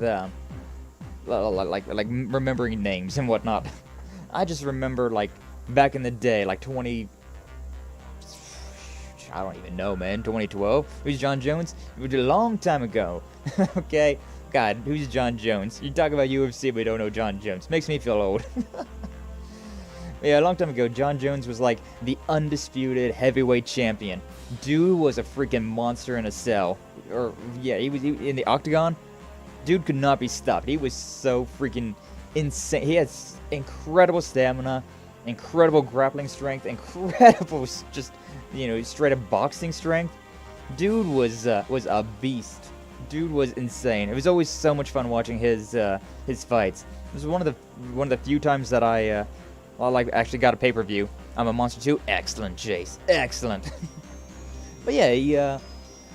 like remembering names and whatnot. I just remember like back in the day, like 20. I don't even know, man. 2012. Who's John Jones? It was a long time ago. Okay. God, who's John Jones? You talk about UFC, but we don't know John Jones. Makes me feel old. Yeah, a long time ago, John Jones was like the undisputed heavyweight champion. Dude was a freaking monster in a cell. Or, yeah, he was in the octagon. Dude could not be stopped. He was so freaking insane. He had incredible stamina, incredible grappling strength, incredible just, you know, straight up boxing strength. Dude was a beast. Dude was insane. It was always so much fun watching his fights. It was one of the few times that I like actually got a pay-per-view. I'm a Monster 2. Excellent, Jace. Excellent. But yeah,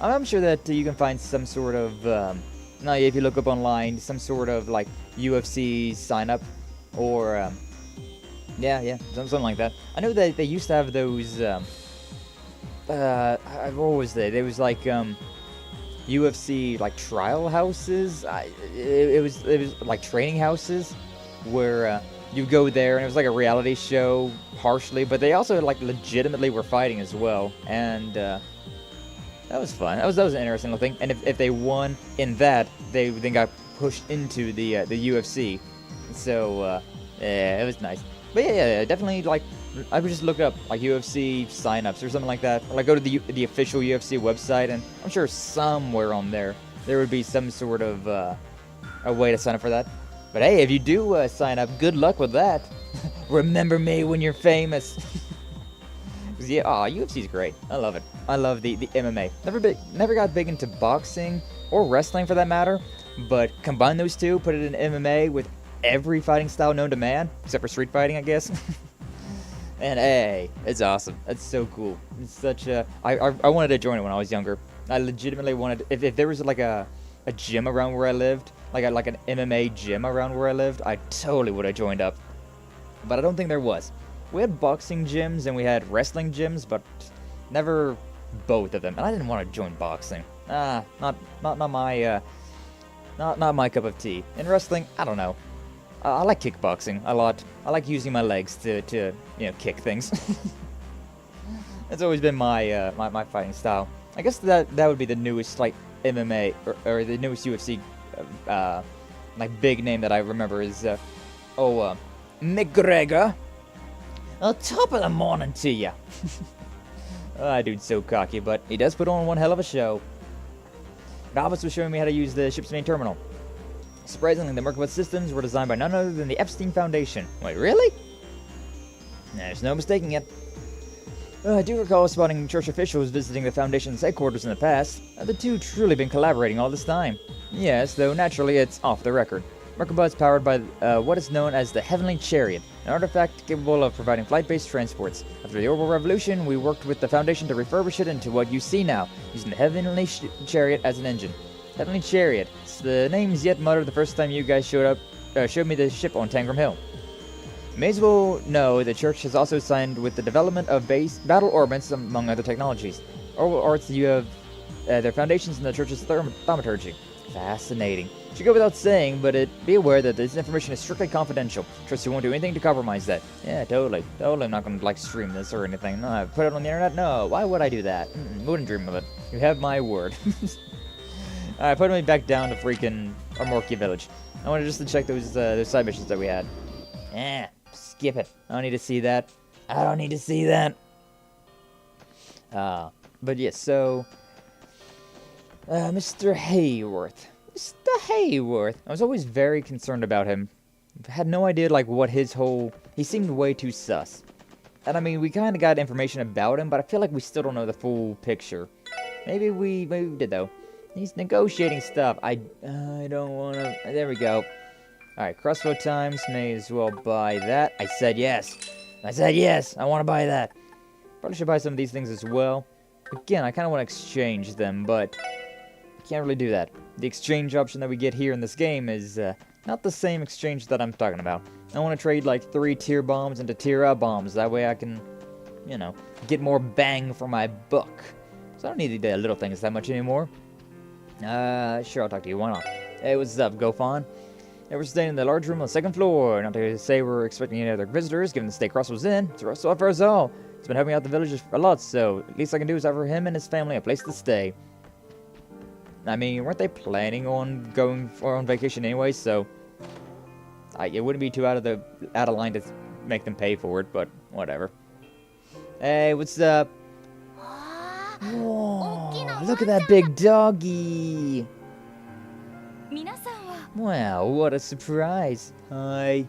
I'm sure that you can find some sort of, if you look up online, some sort of like UFC sign-up, or yeah, something like that. I know that they used to have those. What was they? There was like UFC like trial houses. It was like training houses where. You go there, and it was like a reality show, partially, but they also, like, legitimately were fighting as well, and, that was fun. That was an interesting little thing, and if they won in that, they then got pushed into the UFC, so, yeah, it was nice. But yeah, definitely, like, I would just look up, like, UFC signups or something like that, or, like, go to the official UFC website, and I'm sure somewhere on there would be some sort of, a way to sign up for that. But hey, if you do sign up, good luck with that. Remember me when you're famous. Yeah, UFC's great. I love it. I love the MMA. Never got big into boxing or wrestling for that matter. But combine those two, put it in MMA with every fighting style known to man, except for street fighting, I guess. And hey, it's awesome. It's so cool. It's such a... I wanted to join it when I was younger. I legitimately wanted... If there was like a gym around where I lived, like an MMA gym around where I lived, I totally would have joined up. But I don't think there was. We had boxing gyms and we had wrestling gyms, but never both of them. And I didn't want to join boxing. Not my cup of tea. In wrestling, I don't know. I like kickboxing a lot. I like using my legs to kick things. That's always been my my fighting style. I guess that would be the newest like MMA or the newest UFC like big name that I remember is McGregor. Top of the morning to ya. Dude's so cocky, but he does put on one hell of a show. Novice was showing me how to use the ship's main terminal. Surprisingly, the Merkabah systems were designed by none other than the Epstein Foundation. Wait, really? There's no mistaking it. I do recall spotting church officials visiting the Foundation's headquarters in the past. The two truly been collaborating all this time. Yes, though naturally it's off the record. Merkabah is powered by what is known as the Heavenly Chariot, an artifact capable of providing flight-based transports. After the Orbital Revolution, we worked with the Foundation to refurbish it into what you see now, using the Heavenly Chariot as an engine. Heavenly Chariot. It's the name's yet muttered the first time you guys showed me the ship on Tangram Hill. You may as well know the Church has also signed with the development of battle orbits, among other technologies. Orbital arts, you have their foundations in the Church's thaumaturgy. Fascinating. Should go without saying, but be aware that this information is strictly confidential. Trust you won't do anything to compromise that. Yeah, totally. Totally I'm not going to, like, stream this or anything. No, put it on the internet? No, why would I do that? Wouldn't dream of it. You have my word. Alright, put me back down to freaking Amorkia Village. I wanted just to check those side missions that we had. Skip it. I don't need to see that. I don't need to see that. But yes, so... Mr. Hayworth. Mr. Hayworth. I was always very concerned about him. I had no idea, like, what his whole... He seemed way too sus. And, I mean, we kind of got information about him, but I feel like we still don't know the full picture. Maybe we did, though. He's negotiating stuff. I don't want to... There we go. Alright, Crossbell times. May as well buy that. I said yes. I said yes. I want to buy that. Probably should buy some of these things as well. Again, I kind of want to exchange them, but... Can't really do that. The exchange option that we get here in this game is not the same exchange that I'm talking about. I want to trade like 3 tier bombs into tier A bombs. That way I can, get more bang for my buck. So I don't need the little things that much anymore. Sure, I'll talk to you. Why not? Hey, what's up, Gofon? Hey, we're staying in the large room on the 2nd floor. Not to say we're expecting any other visitors, given the state Crossbell's in. It's rough for us all. He's been helping out the villagers a lot, so at least I can do is offer him and his family a place to stay. I mean, weren't they planning on going on vacation anyway, so... it wouldn't be too out of line to make them pay for it, but whatever. Hey, what's up? Whoa, look at that big doggy! Wow, what a surprise. Hi.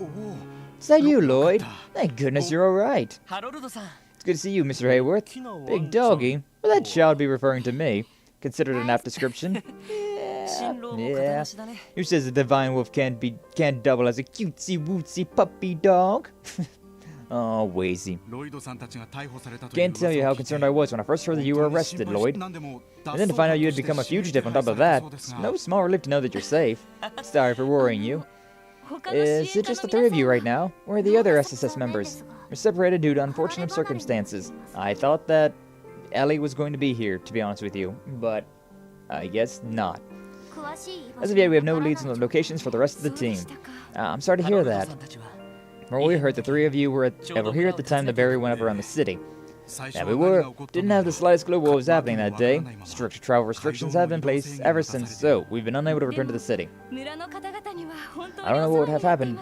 Is that you, Lloyd? Thank goodness you're alright. It's good to see you, Mr. Hayworth. Big doggy? Well, that child be referring to me. Considered an apt description. Yeah. Who says the divine wolf can't double as a cutesy-wootsy puppy dog? Oh, Wazy. Can't tell you how concerned I was when I first heard that you were arrested, Lloyd. And then to find out you had become a fugitive on top of that, it's no small relief to know that you're safe. Sorry for worrying you. Is it just the 3 of you right now? Where are the other SSS members? We're separated due to unfortunate circumstances. I thought that Ellie was going to be here, to be honest with you, but I guess not. As of yet, we have no leads on the locations for the rest of the team. I'm sorry to hear that. From what we heard, the 3 of you were here at the time the barrier went up around the city. Yeah, we were. Didn't have the slightest clue what was happening that day. Strict travel restrictions have been in place ever since, so we've been unable to return to the city. I don't know what would have happened,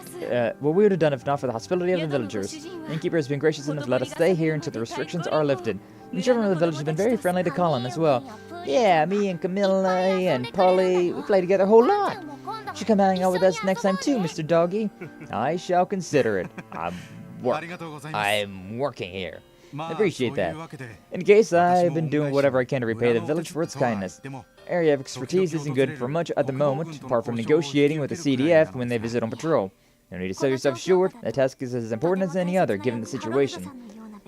what we would have done if not for the hospitality of the villagers. The innkeeper has been gracious enough to let us stay here until the restrictions are lifted. And the children of the village have been very friendly to Colin as well. Yeah, me and Camilla and Polly, we play together a whole lot. You should come hang out with us next time too, Mr. Doggy. I shall consider it. I'm working here. I appreciate that. In case, I've been doing whatever I can to repay the village for its kindness. Area of expertise isn't good for much at the moment, apart from negotiating with the CDF when they visit on patrol. No need to sell yourself short. That task is as important as any other, given the situation.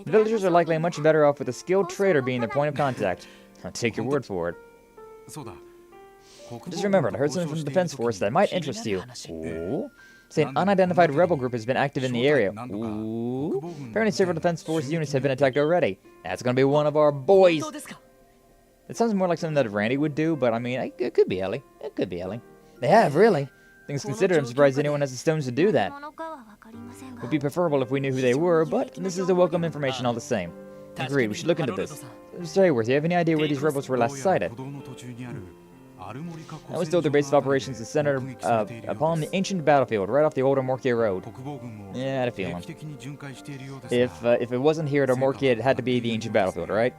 The villagers are likely much better off with a skilled trader being their point of contact. I'll take your word for it. Just remember, I heard something from the defense force that might interest you. Ooh. Say an unidentified rebel group has been active in the area. Ooh. Apparently several defense force units have been attacked already. That's gonna be one of our boys. It sounds more like something that Randy would do, but I mean, it could be Ellie. It could be Ellie. They have, really. Things considered, I'm surprised anyone has the stones to do that. It would be preferable if we knew who they were, but this is a welcome information all the same. Agreed, we should look into this. Mr. do you have any idea where these rebels were last sighted? I was told their base of operations is centered upon the ancient battlefield, right off the old Amorkia Road. Yeah, I had a feeling. If it wasn't here at Amorkia, it had to be the ancient battlefield, right?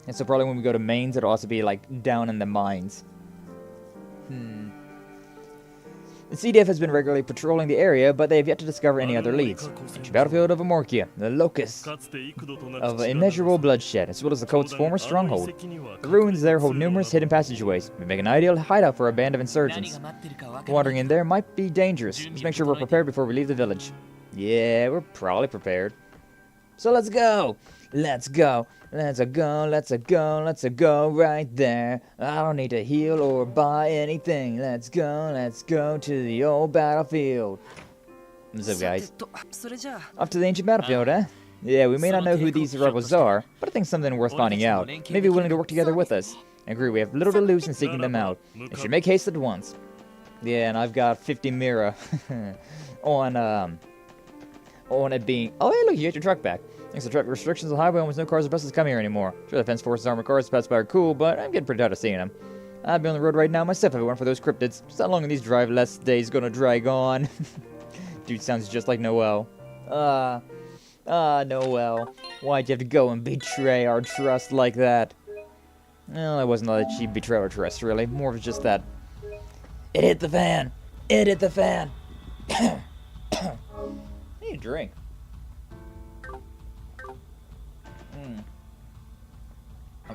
And so probably when we go to Mains, it'll also be, like, down in the mines. The CDF has been regularly patrolling the area, but they have yet to discover any other leads. Ancient battlefield of Amorkia, the locus of immeasurable bloodshed, as well as the cult's former stronghold. The ruins there hold numerous hidden passageways, and make an ideal hideout for a band of insurgents. Wandering in there might be dangerous. Let's make sure we're prepared before we leave the village. Yeah, we're probably prepared. So let's go! Let's go! Let's go, let's go, let's go right there. I don't need to heal or buy anything. Let's go to the old battlefield. What's up, guys? Off to the ancient battlefield, eh? Yeah, we may not know who these rebels are, but I think something worth finding out. Maybe willing to work together with us. I agree, we have little to lose in seeking them out. We should make haste at once. Yeah, and I've got 50 Mira on it being... Oh, hey, look, you get your truck back. Thanks to traffic restrictions on the highway, almost no cars or buses come here anymore. Sure, the defense force's armored cars pass by are cool, but I'm getting pretty tired of seeing them. I'd be on the road right now myself if it weren't for those cryptids. Just how long are these drive less days gonna drag on? Dude sounds just like Noelle. Noelle. Why'd you have to go and betray our trust like that? Well, it wasn't that she betrayed our trust, really. More of just that... It hit the fan! It hit the fan! I need a drink.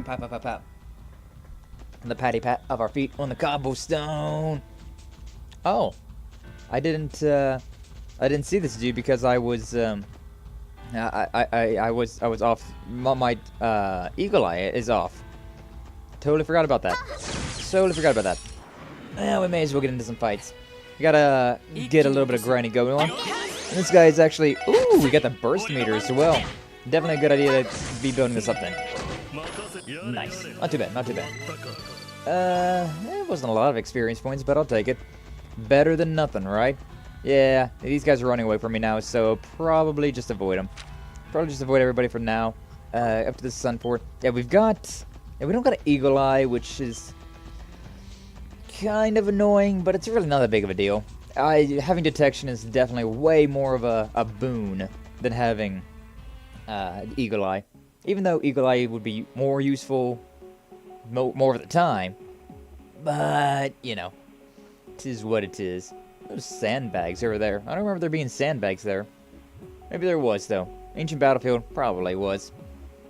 Pat, pat, pat, pat. The patty pat of our feet on the cobblestone. Oh, I didn't see this dude because I was I was off. My eagle eye is off. Totally forgot about that. Totally forgot about that. Well, we may as well get into some fights. We gotta get a little bit of grinding going on. And this guy is actually... Ooh, we got the burst meter as well. Definitely a good idea to be building this up then. Nice. Not too bad, not too bad. It wasn't a lot of experience points, but I'll take it. Better than nothing, right? Yeah, these guys are running away from me now, so probably just avoid them. Probably just avoid everybody for now. Up to the Sunport. Yeah, we don't got an Eagle Eye, which is kind of annoying, but it's really not that big of a deal. Having detection is definitely way more of a boon than having Eagle Eye. Even though Eagle Eye would be more useful more of the time. But, you know, it is what it is. Those sandbags over there. I don't remember there being sandbags there. Maybe there was, though. Ancient Battlefield probably was.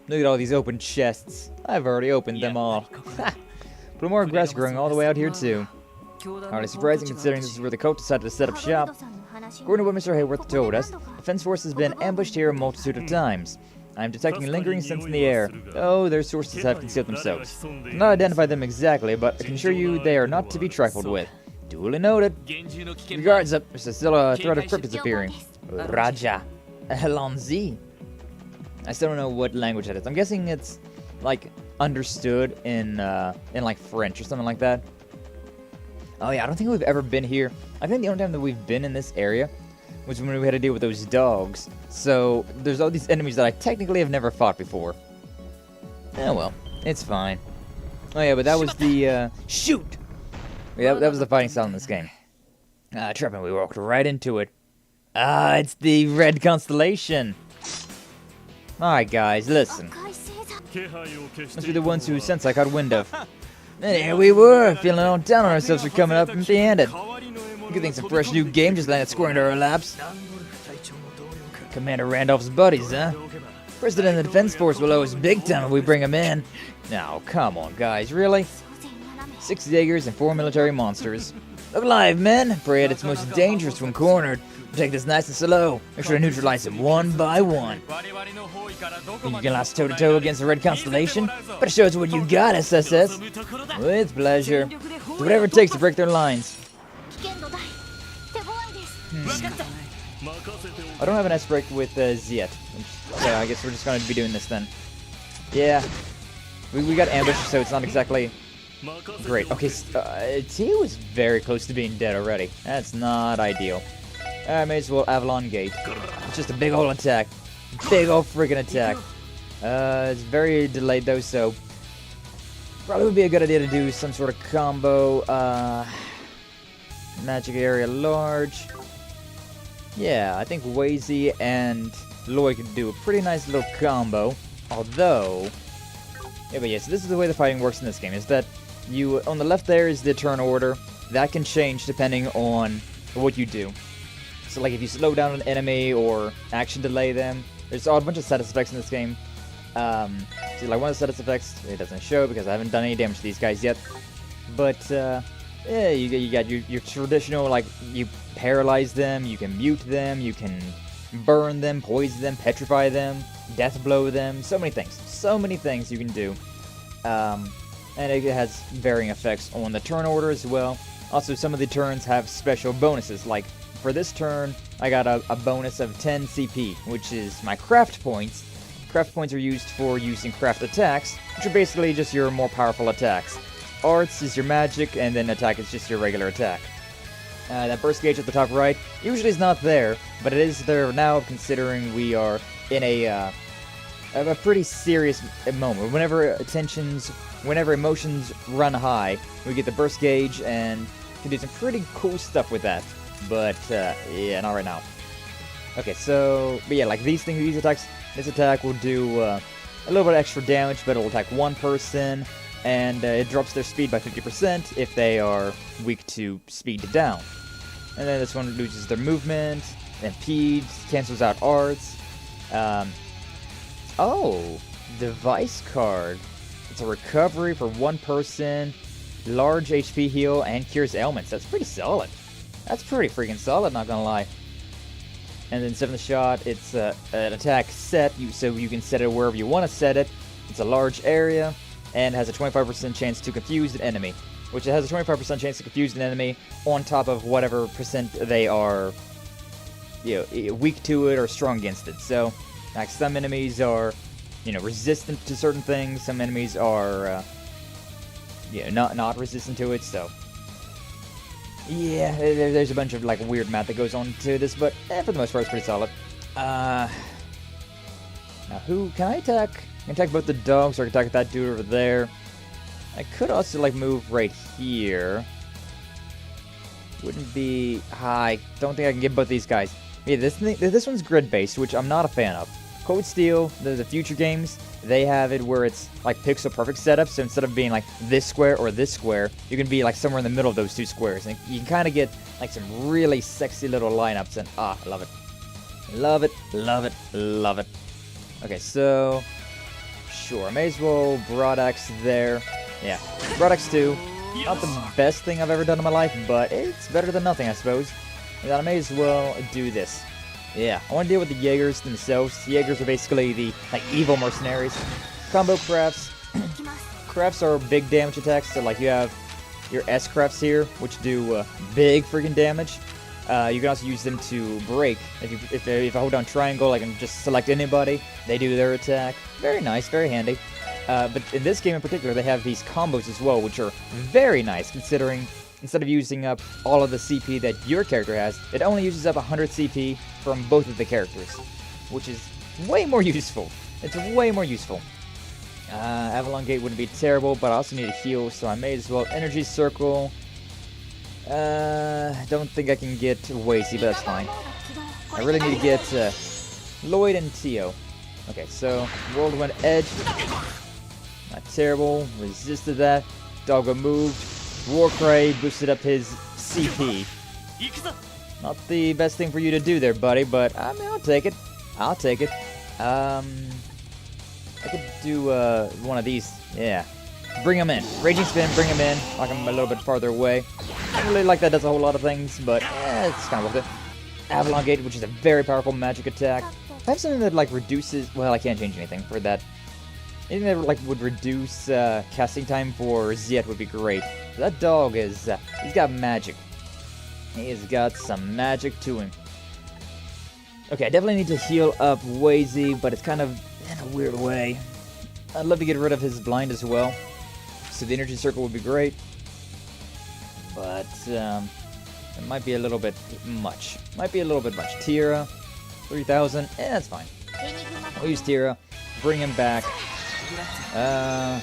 Look at all these open chests. I've already opened them all. Ha! But more grass growing all the way out here, too. Hardly surprising considering this is where the cult decided to set up shop. According to what Mr. Hayworth told us, the defense force has been ambushed here a multitude of times. I am detecting lingering scents in the air. Oh, their sources have concealed themselves. I cannot identify them exactly, but I can assure you they are not to be trifled with. Duly noted. Your guards up. There's still a threat of cryptids appearing. Raja. Elonzi. I still don't know what language that is. I'm guessing it's, like, understood in like, French or something like that. Oh, yeah, I don't think we've ever been here. I think the only time that we've been in this area was when we had to deal with those dogs. So, there's all these enemies that I technically have never fought before. Oh, well. It's fine. Oh, yeah, but that was the, shoot! Yeah, that was the fighting style in this game. Tripping, we walked right into it. It's the Red Constellation. Alright, guys, listen. Must be the ones who Sensei caught wind of. And here we were, feeling all down on ourselves for coming up empty-handed. Good thing some fresh new game just landed square into our laps. Commander Randolph's buddies, huh? President of the Defense Force will owe us big time if we bring him in. Now, come on, guys, really? 6 Jaegers and 4 military monsters. Look alive, men! Pray at its most dangerous when cornered. Take this nice and slow. Make sure to neutralize them one by one. You can last toe-to-toe against the Red Constellation, but it shows what you got, SSS. With pleasure. Do whatever it takes to break their lines. I don't have an S-break with Z yet. So I guess we're just going to be doing this then. Yeah. We got ambushed, so it's not exactly great. Okay, T was very close to being dead already. That's not ideal. I may as well Avalon Gate. It's just a big ol' attack. Big ol' freaking attack. It's very delayed though, so probably would be a good idea to do some sort of combo. Magic area large. Yeah, I think Wazy and Lloyd could do a pretty nice little combo. Although, yeah, but yes, this is the way the fighting works in this game. Is that you on the left there is the turn order that can change depending on what you do. So like if you slow down an enemy or action delay them, there's a bunch of status effects in this game. So like one of the status effects, it doesn't show because I haven't done any damage to these guys yet. But yeah, you got your traditional, like you paralyze them, you can mute them, you can burn them, poison them, petrify them, death blow them, so many things you can do. And it has varying effects on the turn order as well. Also, some of the turns have special bonuses, like for this turn, I got a bonus of 10 CP, which is my craft points. Craft points are used for using craft attacks, which are basically just your more powerful attacks. Arts is your magic, and then attack is just your regular attack. That burst gauge at the top right usually is not there, but it is there now considering we are in a pretty serious moment. Whenever emotions run high, we get the burst gauge and can do some pretty cool stuff with that. But, yeah, not right now. Okay, so, but yeah, like these attacks, this attack will do a little bit of extra damage, but it'll attack one person, and it drops their speed by 50% if they are weak to speed down. And then this one loses their movement, impedes, cancels out arts. Oh, device card. It's a recovery for one person, large HP heal, and cures ailments. That's pretty solid. That's pretty freaking solid, not gonna lie. And then 7th shot, it's an attack set, so you can set it wherever you want to set it. It's a large area, and has a 25% chance to confuse an enemy. Which it has a 25% chance to confuse an enemy on top of whatever percent they are, you know, weak to it or strong against it. So, like some enemies are, you know, resistant to certain things. Some enemies are, not resistant to it. So, yeah, there's a bunch of like weird math that goes on to this, but for the most part, it's pretty solid. Now, who can I attack? I can attack both the dogs, or I can attack that dude over there. I could also like move right here. Wouldn't be. I don't think I can get both these guys. Yeah, this one's grid based, which I'm not a fan of. Cold Steel, the future games, they have it where it's like pixel perfect setup. So instead of being like this square or this square, you can be like somewhere in the middle of those two squares, and you can kind of get like some really sexy little lineups. And I love it, love it, love it, love it. Okay, so sure, I may as well Broad Axe there. Yeah, Broad Axe 2. Not the best thing I've ever done in my life, but it's better than nothing, I suppose. And I may as well do this. Yeah, I want to deal with the Jaegers themselves. The Jaegers are basically the like evil mercenaries. Combo crafts. Crafts are big damage attacks, so like you have your S crafts here, which do big freaking damage. You can also use them to break. If I hold down triangle, I can just select anybody. They do their attack. Very nice, very handy. But in this game in particular, they have these combos as well, which are very nice, considering instead of using up all of the CP that your character has, it only uses up 100 CP from both of the characters, which is way more useful. It's way more useful. Avalon Gate wouldn't be terrible, but I also need a heal, so I may as well Energy Circle. Don't think I can get Wazy, but that's fine. I really need to get Lloyd and Tio. Okay, so Whirlwind Edge. Not terrible. Resisted that. Doggo moved. Warcry boosted up his CP. Not the best thing for you to do there, buddy, but I mean, I'll take it. I'll take it. I could do one of these. Yeah. Bring him in. Raging Spin, bring him in. Like I'm a little bit farther away. I don't really like that does a whole lot of things, but it's kind of worth it. Avalon Gate, which is a very powerful magic attack. If I have something that like reduces, well, I can't change anything for that. Anything that like would reduce casting time for Ziet would be great. That dog is, he's got magic. He's got some magic to him. Okay, I definitely need to heal up Wazy, but it's kind of in a weird way. I'd love to get rid of his blind as well. So the energy circle would be great. But, it might be a little bit much. Might be a little bit much. Tira, 3,000. That's fine. I'll use Tira. Bring him back. I'm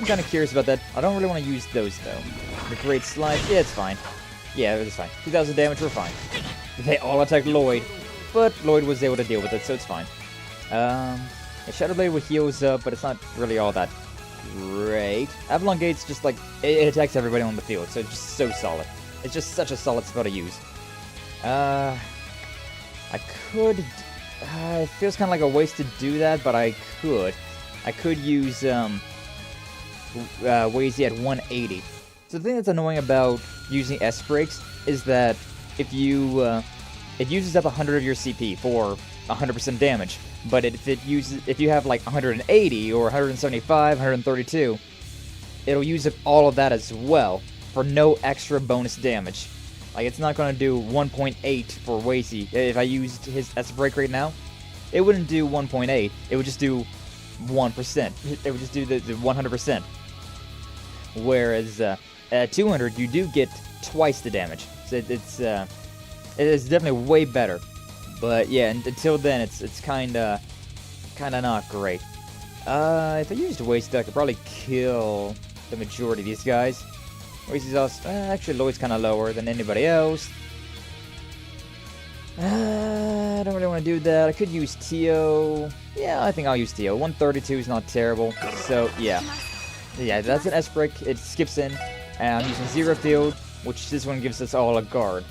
kind of curious about that. I don't really want to use those, though. The Great Slide. Yeah, it's fine. Yeah, it's fine. 2,000 damage, we're fine. They all attacked Lloyd, but Lloyd was able to deal with it, so it's fine. Shadow Blade with heals up, but it's not really all that great. Avalon Gate's just like, it attacks everybody on the field, so it's just so solid. It's just such a solid spell to use. I could, it feels kind of like a waste to do that, but I could use, Wazy at 180. So the thing that's annoying about using S-Breaks is that if you, it uses up 100 of your CP for 100% damage, but if you have like 180 or 175, 132, it'll use up all of that as well for no extra bonus damage. Like, it's not going to do 1.8 for Wazy. If I used his S-Break right now, it wouldn't do 1.8, it would just do 1%. It would just do the 100%. Whereas at 200, you do get twice the damage. So it is definitely way better. But yeah, until then, it's kinda not great. If I used Wazy, I could probably kill the majority of these guys. Wazy's also, actually Lloyd's kind of lower than anybody else. I don't really want to do that. I could use Tio. Yeah, I think I'll use Tio. 132 is not terrible. So yeah, that's an S-Break. It skips in, and I'm using Zero Field, which this one gives us all a guard.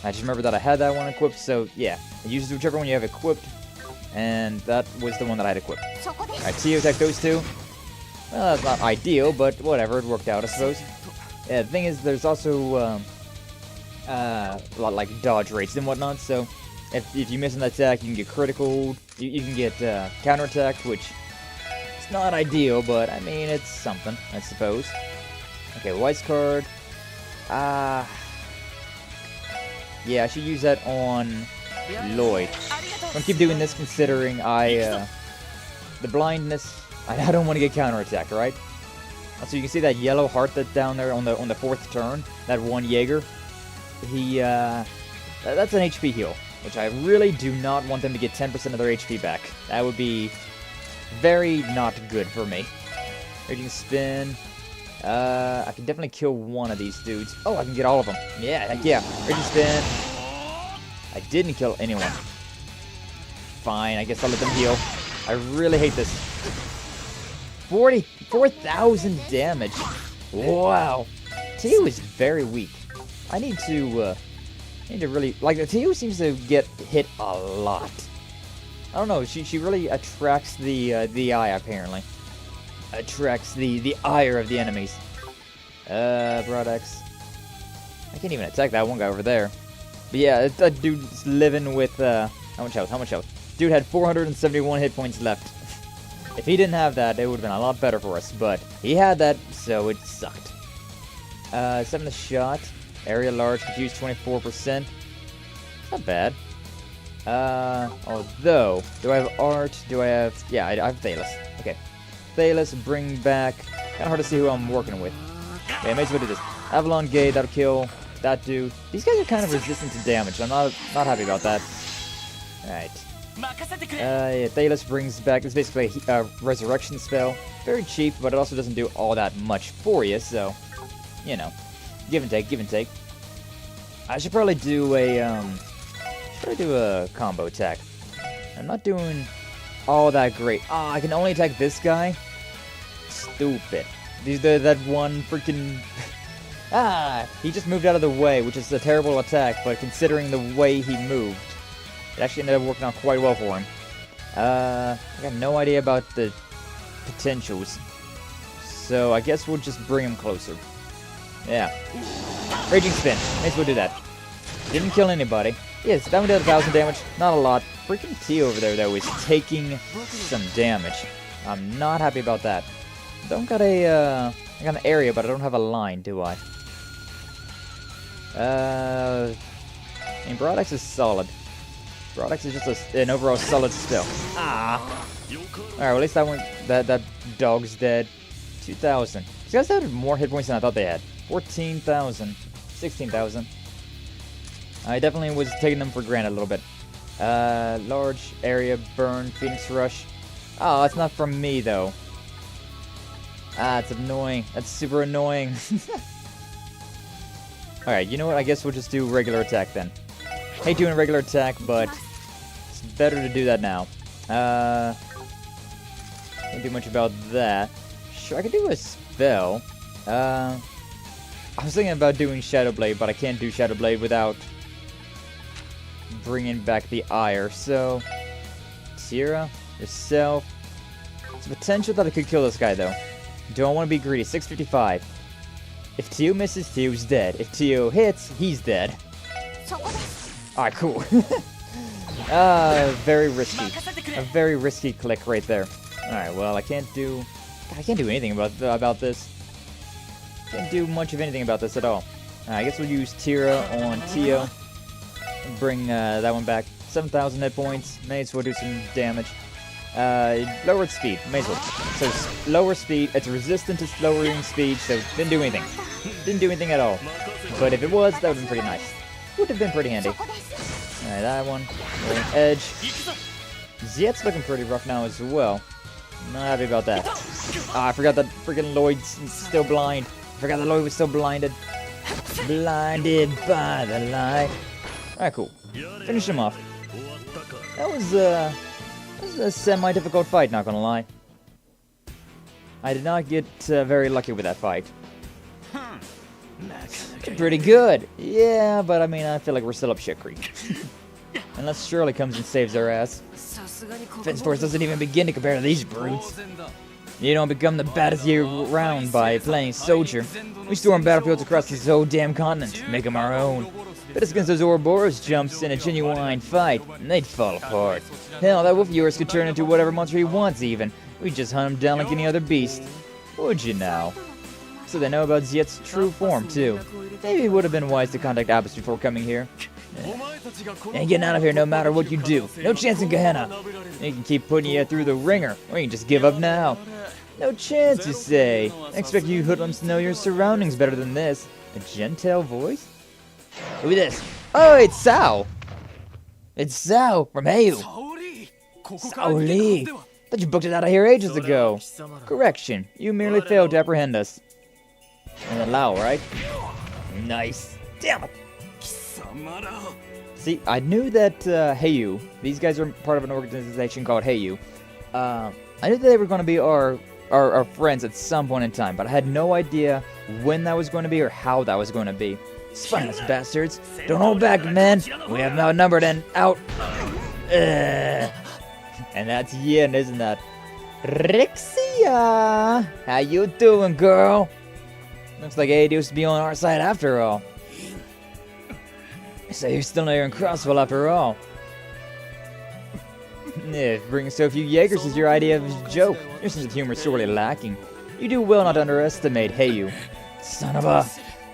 I just remember that I had that one equipped, so yeah. It uses whichever one you have equipped, and that was the one that I had equipped. Alright, Tio attack those two. Well, that's not ideal, but whatever, it worked out, I suppose. Yeah, the thing is, there's also a lot like dodge rates and whatnot, so if you miss an attack, you can get critical, you can get counterattacked, which is not ideal, but I mean, it's something, I suppose. Okay, Wise card. Yeah, I should use that on Lloyd. I'm gonna keep doing this considering the blindness. I don't want to get counterattacked, right? So you can see that yellow heart that's down there on the fourth turn. That one Jaeger. That's an HP heal, which I really do not want them to get 10% of their HP back. That would be very not good for me. Raging Spin. I can definitely kill one of these dudes. Oh, I can get all of them. Yeah, heck yeah. Raging Spin. I didn't kill anyone. Fine, I guess I'll let them heal. I really hate this. 44,000 damage. Wow. Tio is very weak. I need to really, like, Tio seems to get hit a lot. I don't know, she really attracts the eye, apparently. Attracts the ire of the enemies. Broadex. I can't even attack that one guy over there. But yeah, that dude's living with, how much health? Dude had 471 hit points left. If he didn't have that, it would have been a lot better for us, but he had that, so it sucked. 7 the shot. Area large, confuse 24%. Not bad. Although, do I have art? Do I have... Yeah, I have Thalos. Okay. Thalos, bring back... Kinda hard to see who I'm working with. Okay, I may as well do this. Avalon Gate, that'll kill that dude. These guys are kind of resistant to damage. I'm not happy about that. Alright. Yeah, Thalos brings back... It's basically a resurrection spell. Very cheap, but it also doesn't do all that much for you, so... You know. Give and take, give and take. I should probably do a, combo attack. I'm not doing all that great. Ah, I can only attack this guy? Stupid. That one freaking... he just moved out of the way, which is a terrible attack, but considering the way he moved, it actually ended up working out quite well for him. I got no idea about the potentials. So I guess we'll just bring him closer. Yeah. Raging Spin. May as well do that. Didn't kill anybody. Yes, that one did 1,000 damage. Not a lot. Freaking T over there, though, is taking some damage. I'm not happy about that. Don't got a, I got an area, but I don't have a line, do I? I mean, Broadex is solid. Broadex is just an overall solid still. Ah! Alright, well, at least that one, that dog's dead. 2,000. These guys had more hit points than I thought they had. 14,000. 16,000. I definitely was taking them for granted a little bit. Large area burn, Phoenix Rush. Oh, that's not from me, though. Ah, it's annoying. That's super annoying. Alright, you know what? I guess we'll just do regular attack then. Hate doing regular attack, but it's better to do that now. Can't do much about that. Sure, I could do a spell. I was thinking about doing Shadow Blade, but I can't do Shadow Blade without bringing back the ire. So, Tira, yourself. There's a potential that I could kill this guy, though. Don't want to be greedy. 655. If Tio misses, Tio's dead. If Tio hits, he's dead. Alright, cool. Very risky. A very risky click right there. Alright, well, I can't do anything about this. Can't do much of anything about this at all. I guess we'll use Tira on Tio. Bring that one back. 7,000 hit points. May as well do some damage. Lowered speed. May as well. So, lower speed. It's resistant to lowering speed, so didn't do anything. Didn't do anything at all. But if it was, that would have been pretty nice. Would have been pretty handy. Alright, that one. Edge. Ziet's looking pretty rough now as well. Not happy about that. Ah, I forgot that freaking Lloyd's still blind. I forgot that Lloyd was still blinded. Blinded by the light. Alright, cool. Finish him off. That was a semi-difficult fight, not gonna lie. I did not get very lucky with that fight. Pretty good. Yeah, but I mean, I feel like we're still up shit creek. Unless Shirley comes and saves our ass. Fence Force doesn't even begin to compare to these brutes. You don't become the baddest year round by playing soldier. We storm battlefields across this whole damn continent, make them our own. But it's against those Ouroboros jumps in a genuine fight, and they'd fall apart. Hell, that wolf of yours could turn into whatever monster he wants even. We'd just hunt him down like any other beast. Would you now? So they know about Ziet's true form, too. Maybe it would have been wise to contact Abbas before coming here. Ain't getting out of here no matter what you do. No chance in Gehenna. You can keep putting you through the ringer, or you can just give up now. No chance, you say. I expect you hoodlums to know your surroundings better than this. A gentile voice? Look at this. Oh, it's Sao. It's Sao from Heiyu. Sao Lee. Thought you booked it out of here ages ago. Correction. You merely failed to apprehend us. And then Lao, right? Nice. Damn it. See, I knew that Heiyu, these guys are part of an organization called Heiyu. I knew that they were going to be our friends at some point in time, but I had no idea when that was going to be or how that was going to be. Spineless bastards. Don't hold back, men. We have them outnumbered and out. And that's Yin, isn't that? Rixia! How you doing, girl? Looks like AD used to be on our side after all. So you're still here in Crossbell after all. Yeah, bringing so few Jaegers is your idea of a joke. Your sense of humor is sorely lacking. You do well not to underestimate Heiyu. Son of a...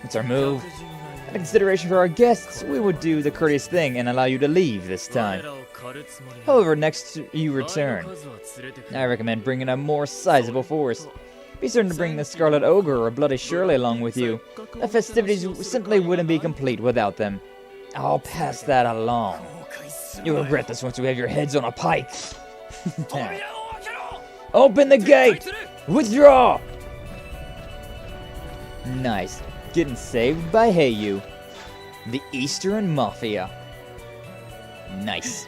What's our move? Out of consideration for our guests, we would do the courteous thing and allow you to leave this time. However, next you return, I recommend bringing a more sizable force. Be certain to bring the Scarlet Ogre or Bloody Shirley along with you. The festivities simply wouldn't be complete without them. I'll pass that along. You'll regret this once you have your heads on a pike. Open the gate! Withdraw! Nice. Getting saved by Heiyu. The Eastern Mafia. Nice.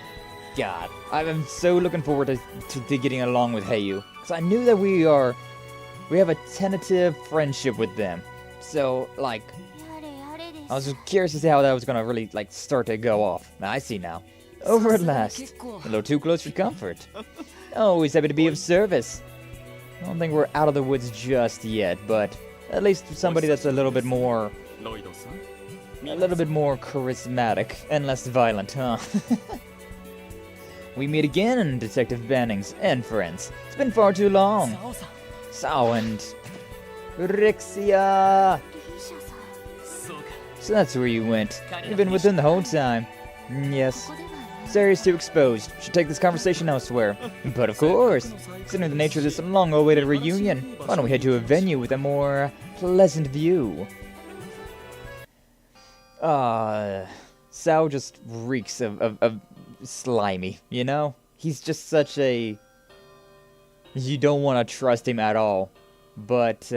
God, I'm so looking forward to getting along with Heiyu. Because I knew that we have a tentative friendship with them. So, like, I was curious to see how that was going to really, like, start to go off. I see now. Over at last. A little too close for comfort. Always happy to be of service. I don't think we're out of the woods just yet, but at least somebody that's a little bit more... A little bit more charismatic and less violent, huh? We meet again, Detective Bannings and friends. It's been far too long. Sao and Rixia. So that's where you went. You've been with them the whole time. Yes. This area's too exposed. Should take this conversation elsewhere. But of course, considering the nature of this long-awaited reunion, why don't we head to a venue with a more pleasant view? Sao just reeks of slimy, you know? He's just such a... You don't want to trust him at all. But,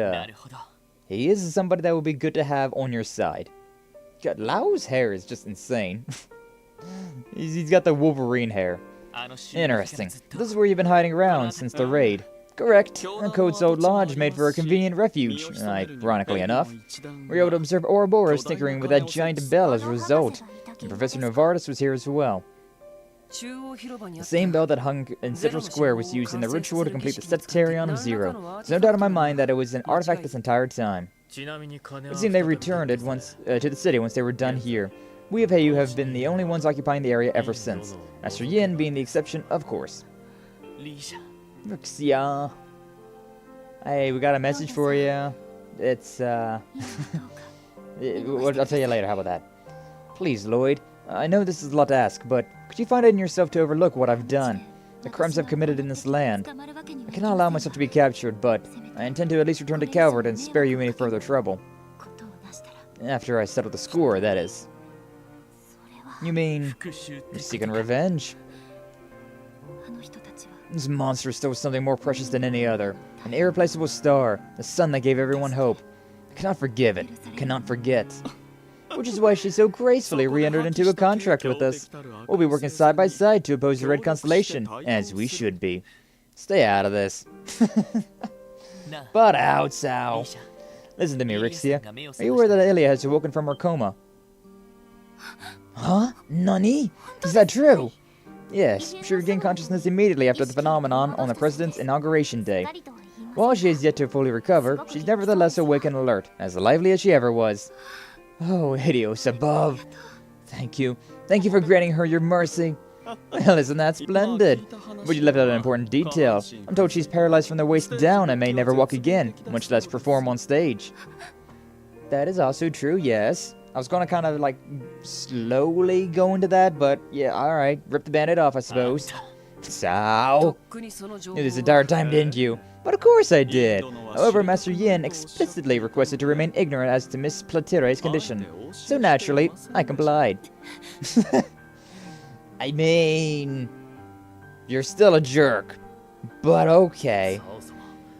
he is somebody that would be good to have on your side. God, Lao's hair is just insane. He's got the Wolverine hair. Interesting. This is where you've been hiding around since the raid. Correct. A Code's old lodge made for a convenient refuge, ironically enough. We were able to observe Ouroboros tinkering with that giant bell as a result. And Professor Novartis was here as well. The same bell that hung in Central Square was used in the ritual to complete the Septarion of Zero. There's no doubt in my mind that it was an artifact this entire time. It seemed they returned it once to the city once they were done here. We of Heiyu have been the only ones occupying the area ever since. Master Yin being the exception, of course. Rixia. Hey, we got a message for you. It's, I'll tell you later, how about that? Please, Lloyd. I know this is a lot to ask, but could you find it in yourself to overlook what I've done? The crimes I've committed in this land. I cannot allow myself to be captured, but I intend to at least return to Calvert and spare you any further trouble. After I settle the score, that is. You mean, you're seeking revenge? This monster stole something more precious than any other. An irreplaceable star, the sun that gave everyone hope. I cannot forgive it, cannot forget. Which is why she so gracefully re-entered into a contract with us. We'll be working side by side to oppose the Red Constellation, as we should be. Stay out of this. Butt out, Sao. Listen to me, Rixia. Are you aware that Ilya has awoken from her coma? Huh? Nani? Is that true? Yes, she regained consciousness immediately after the phenomenon on the President's inauguration day. While she is yet to fully recover, she's nevertheless awake and alert, as lively as she ever was. Oh, Hideos above. Thank you. Thank you for granting her your mercy. Well, isn't that splendid? But you left out an important detail. I'm told she's paralyzed from the waist down and may never walk again, much less perform on stage. That is also true, yes. I was gonna kind of, like, slowly go into that, but yeah, alright. Rip the band-aid off, I suppose. Sao? Knew this entire time, didn't you? But of course I did. However, Master Yin explicitly requested to remain ignorant as to Miss Platire's condition. So naturally, I complied. I mean... You're still a jerk. But okay.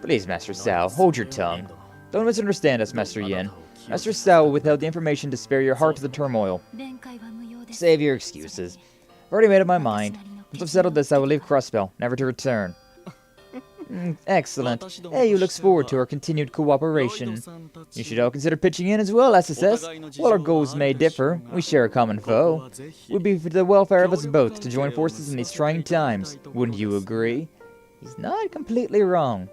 Please, Master Sao, hold your tongue. Don't misunderstand us, Master Yin. Master Sao withheld the information to spare your heart to the turmoil. Save your excuses. I've already made up my mind. Once I've settled this, I will leave Crossbell, never to return. Excellent. Heiyu looks forward to our continued cooperation. You should all consider pitching in as well, SSS. While our goals may differ, we share a common foe. It would be for the welfare of us both to join forces in these trying times. Wouldn't you agree? He's not completely wrong.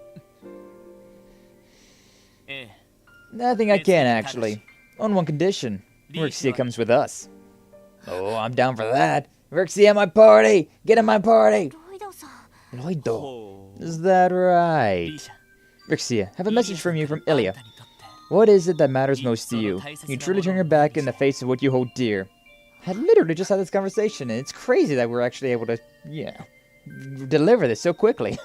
I think I can, actually. On one condition. Rixia comes with us. Oh, I'm down for that. Rixia at my party! Get in my party! Lloyd. Is that right? Rixia, have a message from you from Ilya. What is it that matters most to you? You truly turn your back in the face of what you hold dear. I literally just had this conversation, and it's crazy that we're actually able to, deliver this so quickly.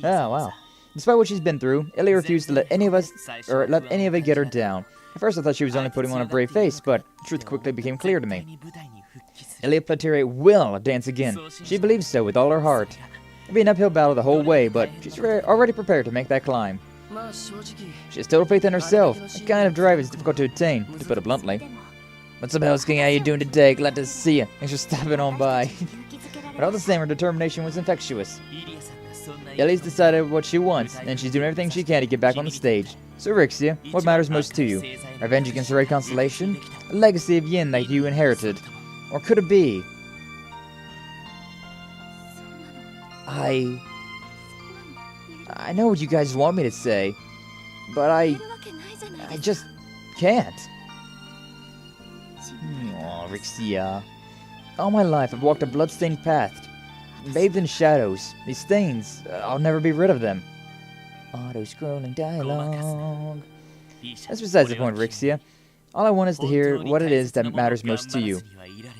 Oh, wow. Despite what she's been through, Ilya refused to let any of it get her down. At first I thought she was only putting on a brave face, but the truth quickly became clear to me. Ilya Platire will dance again. She believes so with all her heart. It'll be an uphill battle the whole way, but she's already prepared to make that climb. She has total faith in herself. That kind of drive is difficult to attain, to put it bluntly. What's up, Hell's King? How you doing today? Glad to see you. Thanks for stopping on by. But all the same, her determination was infectious. Ilya's decided what she wants, and she's doing everything she can to get back on the stage. So Rixia, what matters most to you? Revenge against the Red Constellation? A legacy of Yin that you inherited? Or could it be? I know what you guys want me to say, but I just can't. Oh, Rixia. All my life, I've walked a blood-stained path, bathed in shadows. These stains, I'll never be rid of them. Auto-scrolling dialogue. That's besides the point, Rixia. All I want is to hear what it is that matters most to you.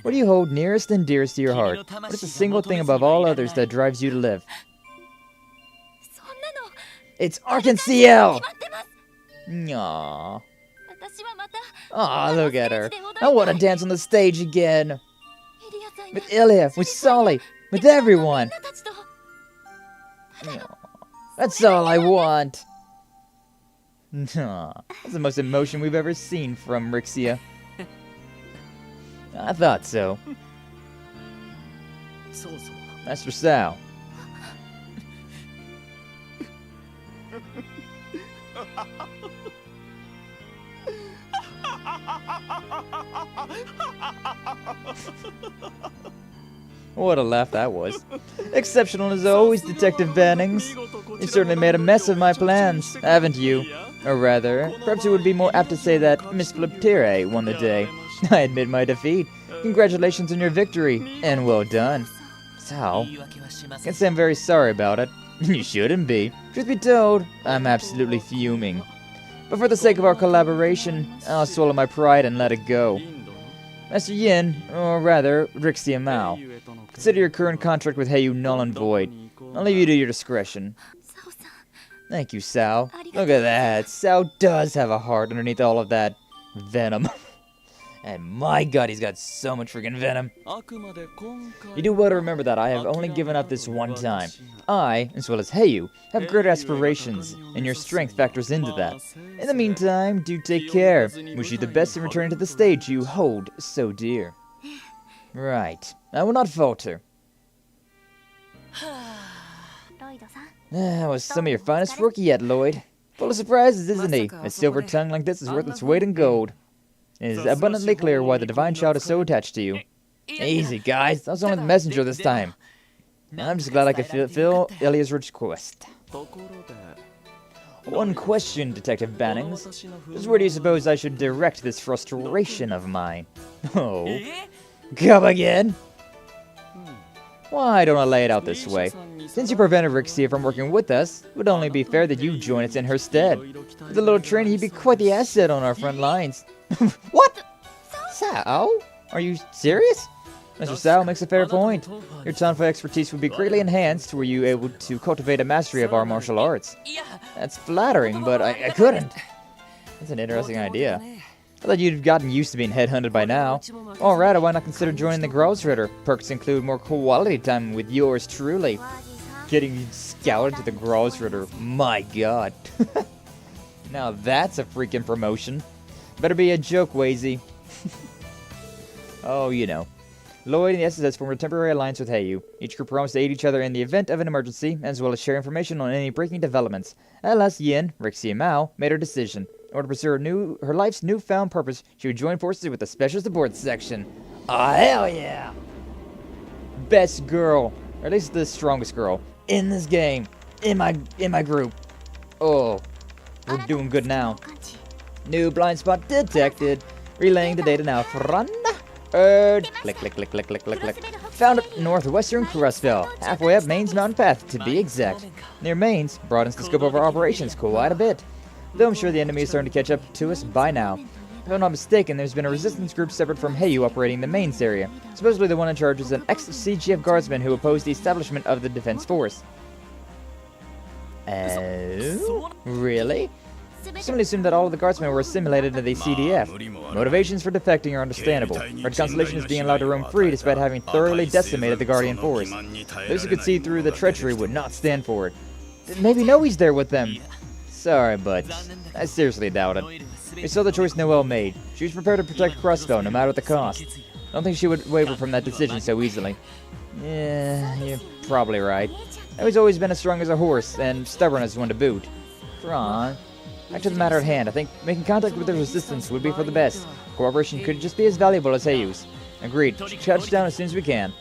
What do you hold nearest and dearest to your heart? What is the single thing above all others that drives you to live? It's Arc and CL! Aww. Aw, look at her. I want to dance on the stage again. With Ilya, with Solly, with everyone. Aww. That's all I want. Aww. That's the most emotion we've ever seen from Rixia. I thought so. Master Sal. What a laugh that was. Exceptional as always, Detective Bannings. You certainly made a mess of my plans, haven't you? Or rather, perhaps it would be more apt to say that Miss Fliptire won the day. I admit my defeat. Congratulations on your victory, and well done. Sal, can't say I'm very sorry about it. You shouldn't be. Truth be told, I'm absolutely fuming. But for the sake of our collaboration, I'll swallow my pride and let it go. Master Yin, or rather, Rixia Mao, consider your current contract with Heiyu null and void. I'll leave you to your discretion. Thank you, Sal. Look at that. Sal does have a heart underneath all of that venom. And my god, he's got so much freaking venom. You do well to remember that I have only given up this one time. I, as well as Heiyu, have great aspirations, and your strength factors into that. In the meantime, do take care. Wish you the best in returning to the stage you hold so dear. Right. I will not falter. That was some of your finest work yet, Lloyd. Full of surprises, isn't he? A silver tongue like this is worth its weight in gold. It is abundantly clear why the Divine Child is so attached to you. Easy, guys. I was only the messenger this time. I'm just glad I could fulfill Ilya's request. One question, Detective Bannings. Just where do you suppose I should direct this frustration of mine? Oh. Come again? Why don't I lay it out this way? Since you prevented Rixia from working with us, it would only be fair that you join us in her stead. With a little training, he'd be quite the asset on our front lines. What? Sal? Are you serious? Mr. Sal makes a fair point. Your Tonfa expertise would be greatly enhanced were you able to cultivate a mastery of our martial arts. That's flattering, but I couldn't. That's an interesting idea. I thought you'd have gotten used to being headhunted by now. Alright, why not consider joining the Grossritter? Perks include more quality time with yours truly. Getting scouted to the Grossritter. My god. Now that's a freaking promotion. Better be a joke, Wazy. Oh, you know. Lloyd and the SS formed a temporary alliance with Heiyu. Each group promised to aid each other in the event of an emergency, as well as share information on any breaking developments. At last, Yin, Rixia Mao, made her decision. In order to pursue her life's newfound purpose, she would join forces with the Special Support Section. Oh, hell yeah! Best girl, or at least the strongest girl, in this game, in my group. Oh, we're doing good now. New blind spot detected. Relaying the data now. Click, click, click, click, click, click, click. Found at northwestern Crossbell, halfway up Maine's mountain path, to be exact. Near Maine's broadens the scope of our operations quite a bit. Though I'm sure the enemy is starting to catch up to us by now. If I'm not mistaken, there's been a resistance group separate from Heiyu operating the Maine's area. Supposedly the one in charge is an ex-CGF guardsman who opposed the establishment of the defense force. Oh? Really? Somebody assumed that all of the guardsmen were assimilated into the CDF. Motivations for defecting are understandable. Red Constellation is being allowed to roam free despite having thoroughly decimated the Guardian Force. Those who could see through the treachery would not stand for it. Maybe Noe's there with them. Sorry, but I seriously doubt it. We saw the choice Noelle made. She was prepared to protect Crossbell no matter the cost. I don't think she would waver from that decision so easily. Yeah, you're probably right. Noe's always been as strong as a horse, and stubborn as one to boot. Ron. Back to the matter at hand, I think making contact with the Resistance would be for the best. Cooperation could just be as valuable as Heiyu's. Agreed. Touch down as soon as we can.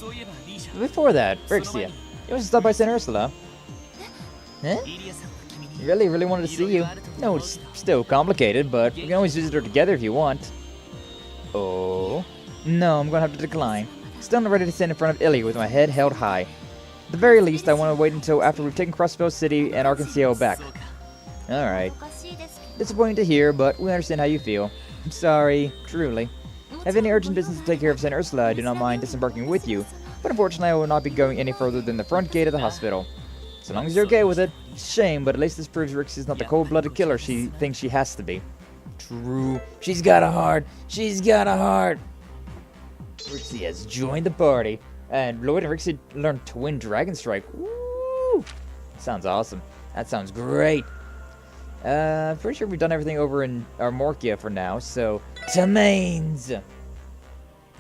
But before that, Rixia, you want to stop by St. Ursula? Huh? Really wanted to see you. No, it's still complicated, but we can always visit her together if you want. Oh. No, I'm gonna have to decline. Still not ready to stand in front of Illy with my head held high. At the very least, I want to wait until after we've taken Crossbell City and Arkansas back. Alright. Disappointing to hear, but we understand how you feel. I'm sorry, truly. If I have any urgent business to take care of St. Ursula, I do not mind disembarking with you, but unfortunately I will not be going any further than the front gate of the hospital. So long as you're okay with it. It's a shame, but at least this proves Rix is not the cold-blooded killer she thinks she has to be. True. She's got a heart. She's got a heart. Rixie has joined the party, and Lloyd and Rixie learned Twin Dragon Strike. Woo! Sounds awesome. That sounds great. Pretty sure we've done everything over in Morkia for now, so to mains.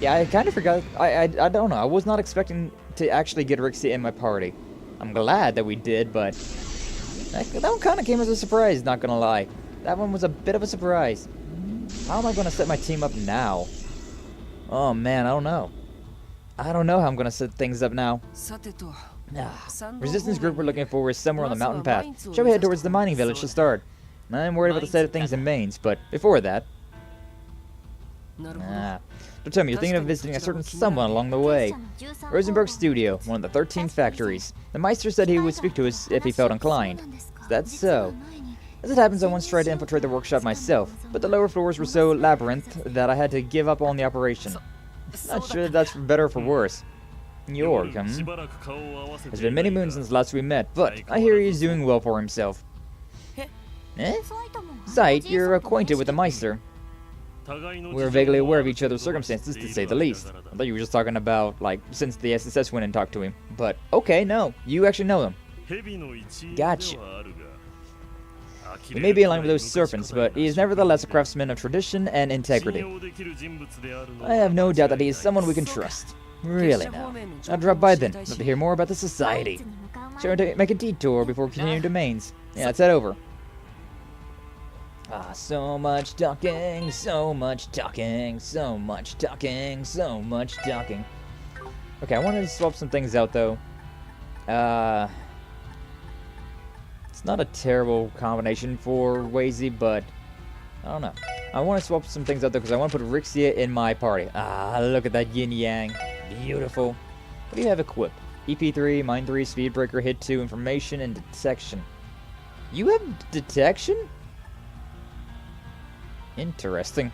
Yeah, I kind of forgot. I don't know. I was not expecting to actually get Rixie in my party. I'm glad that we did, but that one kind of came as a surprise, not gonna lie. That one was a bit of a surprise. How am I gonna set my team up now? Oh man, I don't know. I don't know how I'm gonna set things up now. Resistance group we're looking for is somewhere on the mountain path. Shall we head towards the mining village to start? I'm worried about the state of things in Mains, but before that... Don't tell me you're thinking of visiting a certain someone along the way. Rosenberg's studio, one of the 13 factories. The Meister said he would speak to us if he felt inclined. Is that so? As it happens, I once tried to infiltrate the workshop myself, but the lower floors were so labyrinth that I had to give up on the operation. Not sure if that's for better or for worse. York, It's been many moons since last we met, but I hear he's doing well for himself. Eh? Sight, you're acquainted with the Meister. We're vaguely aware of each other's circumstances, to say the least. I thought you were just talking about, like, since the SSS went and talked to him. But, okay, no. You actually know him. Gotcha. He may be aligned with those serpents, but he is nevertheless a craftsman of tradition and integrity. I have no doubt that he is someone we can trust. Really now. I'll drop by then, to hear more about the society. Shall we make a detour before continuing to Mains? Yeah, let's head over. So much talking, so much talking, so much talking, so much talking. Okay, I wanted to swap some things out, though. It's not a terrible combination for Wazy, but I don't know. I want to swap some things out, though, because I want to put Rixia in my party. Look at that yin-yang. Beautiful. What do you have equipped? EP3, Mind 3, Speedbreaker, Hit 2, Information, and Detection. You have Detection? Interesting.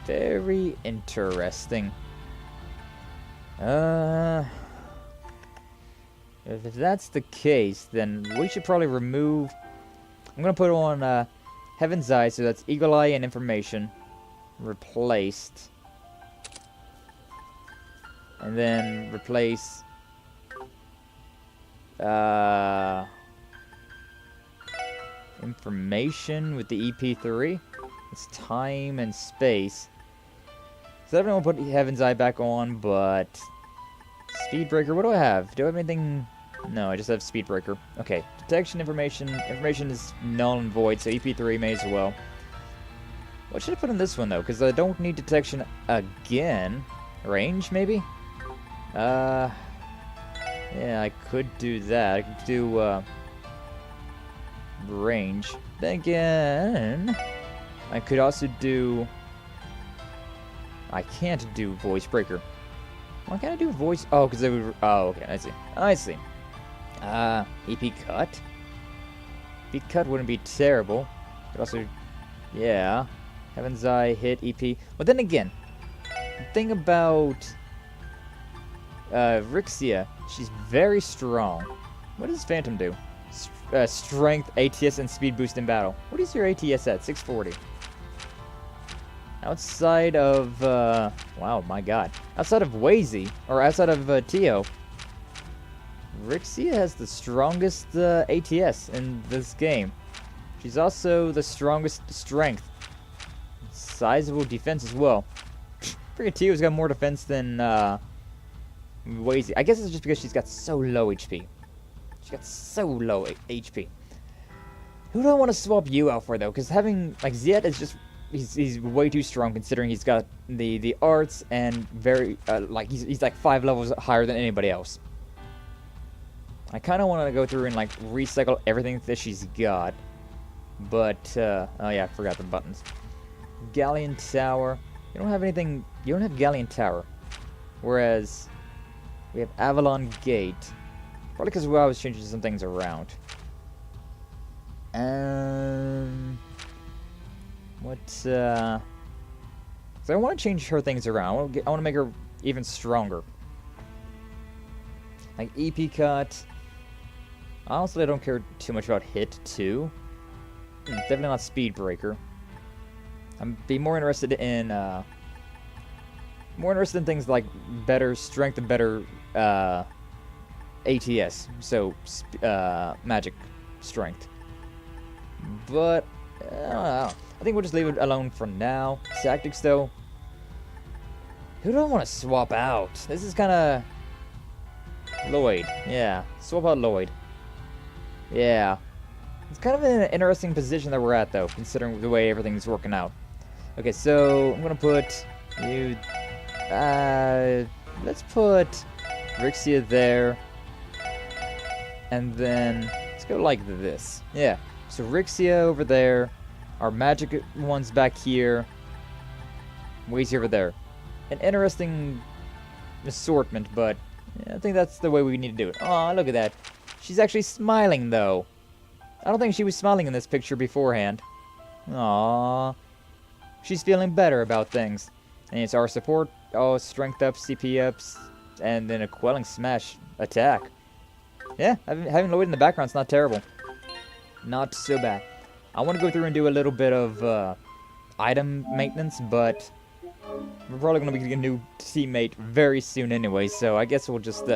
Very interesting. If that's the case, then we should probably remove... I'm gonna put on Heaven's Eye, so that's Eagle Eye and Information. Replaced. And then replace... Information with the EP3. It's time and space. So everyone will put Heaven's Eye back on, but... Speedbreaker, what do I have? Do I have anything... No, I just have Speedbreaker. Okay, Detection, Information. Information is null and void, so EP3 may as well. What should I put on this one, though? Because I don't need Detection again. Range, maybe? Yeah, I could do that. I could do, range. Then again... I could also do... I can't do Voice Breaker. Why can't I do Voice... Oh, because they would... Oh, okay, I see. I see. EP Cut? EP Cut wouldn't be terrible. But also... Yeah. Heaven's Eye, Hit, EP... But then again... The thing about... Rixia, she's very strong. What does Phantom do? Strength, ATS, and speed boost in battle. What is your ATS at? 640. Outside of, wow, my god. Outside of Wazy, or outside of Tio, Rixia has the strongest ATS in this game. She's also the strongest strength. Sizable defense as well. Freaking Tio's got more defense than Wazy. I guess it's just because she's got so low HP. She got so low HP. Who do I want to swap you out for, though? Because having, like, Ziet is just... He's way too strong, considering he's got the arts and very, like, he's like 5 levels higher than anybody else. I kind of want to go through and, like, recycle everything that she's got. But, oh yeah, I forgot the buttons. Galleon Tower. You don't have anything. You don't have Galleon Tower. Whereas we have Avalon Gate. Probably because I was changing some things around. So I want to change her things around. I want to make her even stronger. Like EP cut. Honestly, I don't care too much about hit too. Definitely not speed breaker. I'm be more interested in things like better strength and better ATS. So magic strength. But I don't know. I think we'll just leave it alone for now. Tactics though. Who do I want to swap out? This is kind of Lloyd. Yeah, swap out Lloyd. Yeah. It's kind of an interesting position that we're at, though, considering the way everything's working out. Okay, so I'm gonna put you. Let's put Rixia there, and then let's go like this. Yeah. So Rixia over there, our magic ones back here, Wazy over there. An interesting assortment, but yeah, I think that's the way we need to do it. Oh, look at that. She's actually smiling, though. I don't think she was smiling in this picture beforehand. Aww. She's feeling better about things. And it's our support, strength ups, CP ups, and then a quelling smash attack. Yeah, having Lloyd in the background's not terrible. Not so bad. I want to go through and do a little bit of item maintenance, but we're probably going to be getting a new teammate very soon anyway, so I guess we'll just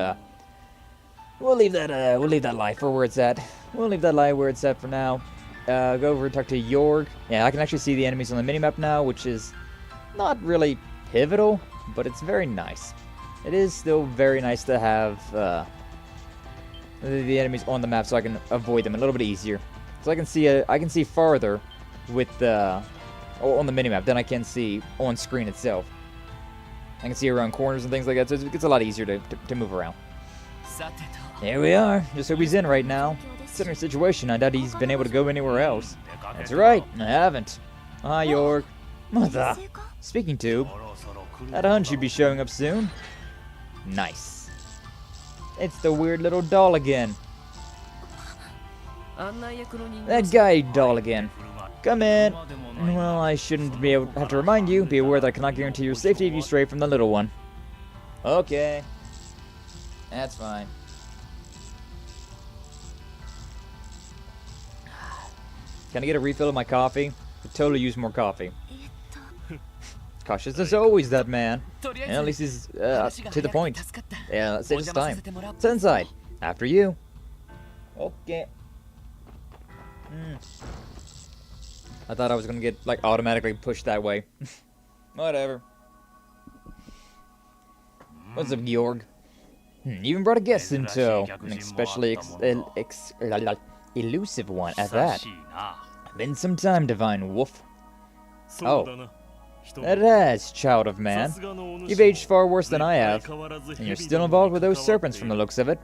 we'll leave that lie for where it's at. We'll leave that lie where it's at for now. Go over and talk to Jorg. Yeah, I can actually see the enemies on the minimap now, which is not really pivotal, but it's very nice. It is still very nice to have the enemies on the map so I can avoid them a little bit easier. So I can see farther with on the minimap than I can see on screen itself. I can see around corners and things like that, so it gets a lot easier to move around. Here we are. Just hope he's in right now. Considering the situation, I doubt he's been able to go anywhere else. That's right, I haven't. Hi, Jorg. Mother. Speaking to, had a hunch you'd be showing up soon. Nice. It's the weird little doll again. That guy doll again. Come in. Well, I shouldn't have to remind you. Be aware that I cannot guarantee your safety if you stray from the little one. Okay. That's fine. Can I get a refill of my coffee? Could totally use more coffee. Cautious as always, that man. And at least he's to the point. Yeah, let's say it's time. Let's head inside. After you. Okay. I thought I was gonna get like automatically pushed that way. Whatever. What's up, Jorg? You even brought a guest in tow, an especially elusive one at that. Been some time, Divine Wolf. Oh, that has, child of man. You've aged far worse than I have, and you're still involved with those serpents from the looks of it.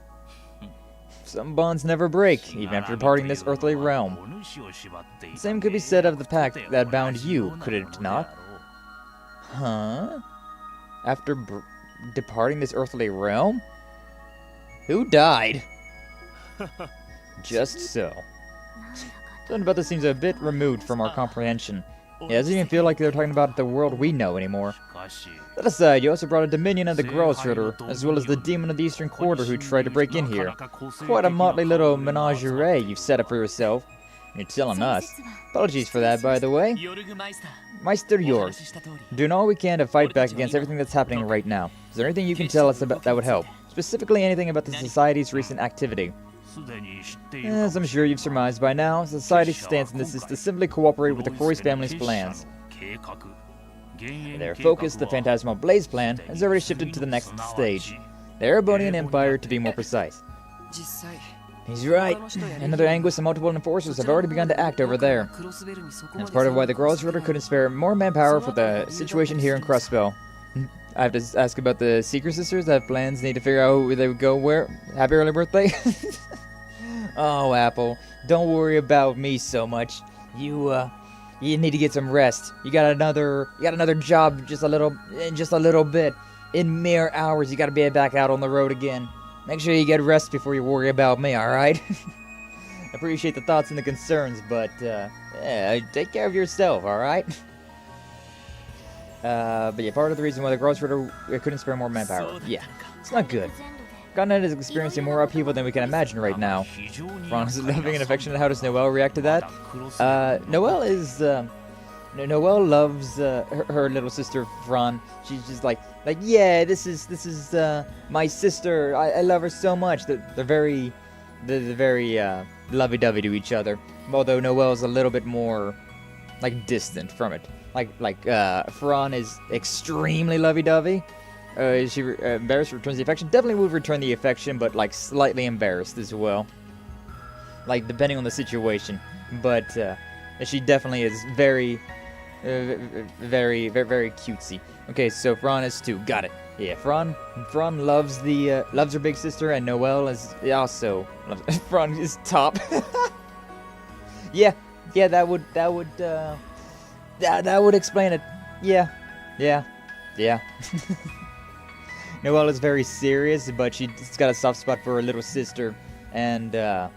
Some bonds never break, even after departing this earthly realm. The same could be said of the pact that bound you, could it not? Huh? After departing this earthly realm? Who died? Just so. Something about this seems a bit removed from our comprehension. It doesn't even feel like they're talking about the world we know anymore. That aside, you also brought a dominion of the Grossritter, as well as the demon of the Eastern Quarter who tried to break in here. Quite a motley little menagerie you've set up for yourself. You're telling us. Apologies for that, by the way. Meister Jorg, doing all we can to fight back against everything that's happening right now. Is there anything you can tell us about that would help? Specifically anything about the Society's recent activity? As I'm sure you've surmised by now, Society's stance in this is to simply cooperate with the Crois family's plans. Their focus, the Phantasmal Blaze plan, has already shifted to the next stage. The Erebonian Empire, to be more precise. He's right. Another Anguis and multiple enforcers have already begun to act over there. That's part of why the Grossritter couldn't spare more manpower for the situation here in Crossbell. I have to ask about the Secret Sisters that have plans, need to figure out where they would go where. Happy early birthday? Oh, Apple, don't worry about me so much. You You need to get some rest. You got another job in just a little bit. In mere hours, you gotta be back out on the road again. Make sure you get rest before you worry about me, alright? Appreciate the thoughts and the concerns, but, yeah, take care of yourself, alright? But yeah, part of the reason why the Crossroader couldn't spare more manpower. Yeah, it's not good. Continent is experiencing more upheaval than we can imagine right now. Fran is loving and affectionate. How does Noelle react to that? Noelle loves her little sister Fran. She's just like yeah, this is my sister. I love her so much. They're very lovey-dovey to each other. Although Noelle's a little bit more like distant from it. Fran is extremely lovey-dovey. Is she embarrassed, returns the affection? Definitely would return the affection, but like slightly embarrassed as well. Like depending on the situation. But she definitely is very cutesy. Okay, so Fran is 2. Got it. Yeah, Fran loves her big sister, and Noelle is also loves Fran is top. yeah, that would explain it. Yeah. Noelle is very serious, but she's got a soft spot for her little sister, and, yeah.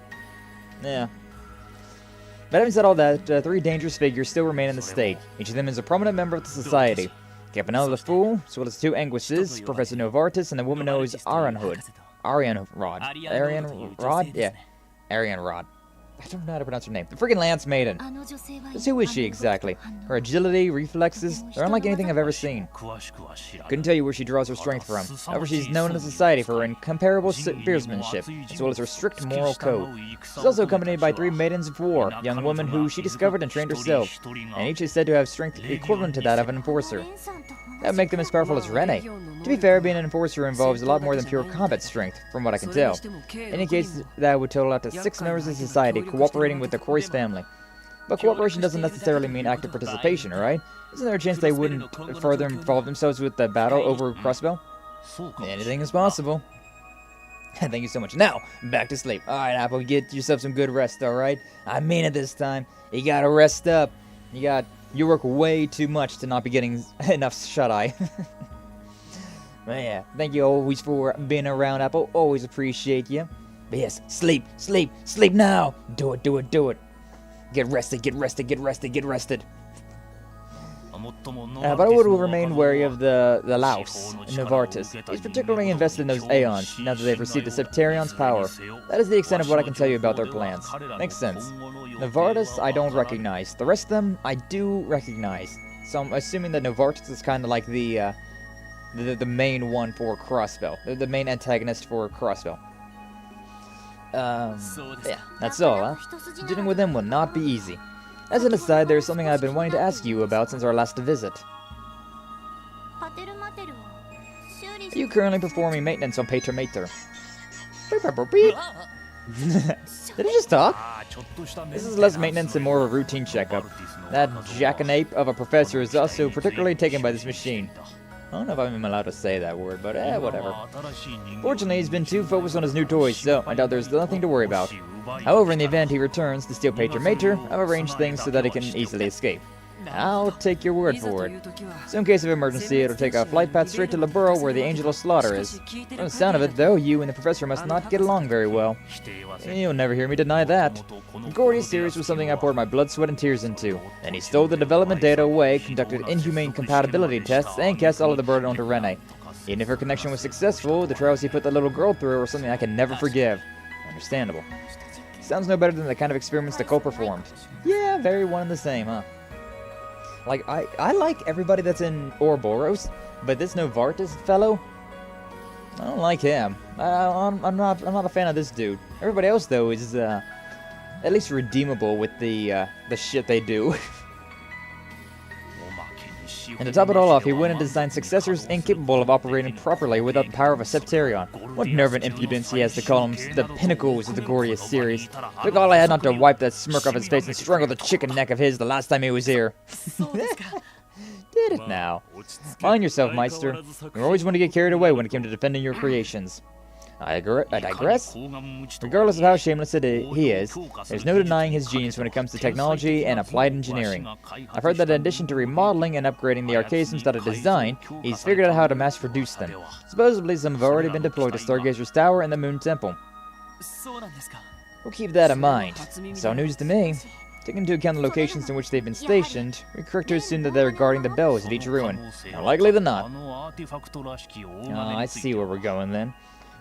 But having said all that, 3 dangerous figures still remain in the state. Each of them is a prominent member of the society. Campanella the Fool, as well as 2 Anguishes, Professor Novartis, and the woman known as Arian Rod. Yeah. Arian Rod. I don't know how to pronounce her name. The freaking Lance Maiden. Just who is she exactly? Her agility, reflexes, they're unlike anything I've ever seen. Couldn't tell you where she draws her strength from. However, she's known in society for her incomparable spearsmanship, as well as her strict moral code. She's also accompanied by 3 maidens of war, young women who she discovered and trained herself, and each is said to have strength equivalent to that of an enforcer. That would make them as powerful as Rene. To be fair, being an enforcer involves a lot more than pure combat strength, from what I can tell. In any case, that would total out to 6 members of society cooperating with the Crois family. But cooperation doesn't necessarily mean active participation, alright? Isn't there a chance they wouldn't further involve themselves with the battle over Crossbell? Anything is possible. Thank you so much. Now, back to sleep. Alright, Apple, get yourself some good rest, alright? I mean it this time. You gotta rest up. You work way too much to not be getting enough shut-eye. But yeah, thank you always for being around, Apple. Always appreciate you. But yes, sleep now. Do it. Get rested. But I would remain wary of the Laos, Novartis. He's particularly invested in those Aeons, now that they've received the Septarion's power. That is the extent of what I can tell you about their plans. Makes sense. Novartis, I don't recognize. The rest of them, I do recognize. So I'm assuming that Novartis is kind of like the main one for Crossbell. The main antagonist for Crossbell. Yeah, that's all, huh? Dealing with them will not be easy. As an aside, there's something I've been wanting to ask you about since our last visit. Are you currently performing maintenance on Pater Mater? Did he just talk? This is less maintenance and more of a routine checkup. That jackanape of a professor is also particularly taken by this machine. I don't know if I'm allowed to say that word, but whatever. Fortunately, he's been too focused on his new toys, so I doubt there's nothing to worry about. However, in the event he returns to steal Pater Mater, I've arranged things so that he can easily escape. I'll take your word for it. So in case of emergency, it'll take a flight path straight to Laburo where the Angel of Slaughter is. From the sound of it, though, you and the Professor must not get along very well. You'll never hear me deny that. Gordy's series was something I poured my blood, sweat, and tears into, and he stole the development data away, conducted inhumane compatibility tests, and cast all of the burden onto Rene. Even if her connection was successful, the trials he put the little girl through were something I can never forgive. Understandable. Sounds no better than the kind of experiments the Cole performed. Yeah, very one and the same, huh? Like, I like everybody that's in Ouroboros, but this Novartis fellow, I don't like him. I'm not a fan of this dude. Everybody else, though, is at least redeemable with the shit they do. And to top it all off, he went and designed successors incapable of operating properly without the power of a Septarion. What nerve and impudence he has to call them the pinnacles of the Gordius series. Took all I had not to wipe that smirk off his face and strangle the chicken neck of his the last time he was here. Did it now. Mind yourself, Meister. You always want to get carried away when it came to defending your creations. I digress. Regardless of how shameless he is, there's no denying his genius when it comes to technology and applied engineering. I've heard that in addition to remodeling and upgrading the arcade systems that are designed, he's figured out how to mass-produce them. Supposedly, some have already been deployed to Stargazer's Tower and the Moon Temple. We'll keep that in mind. It's all news to me. Taking into account the locations in which they've been stationed, we're correct to assume that they're guarding the bells at each ruin. More likely than not. I see where we're going then.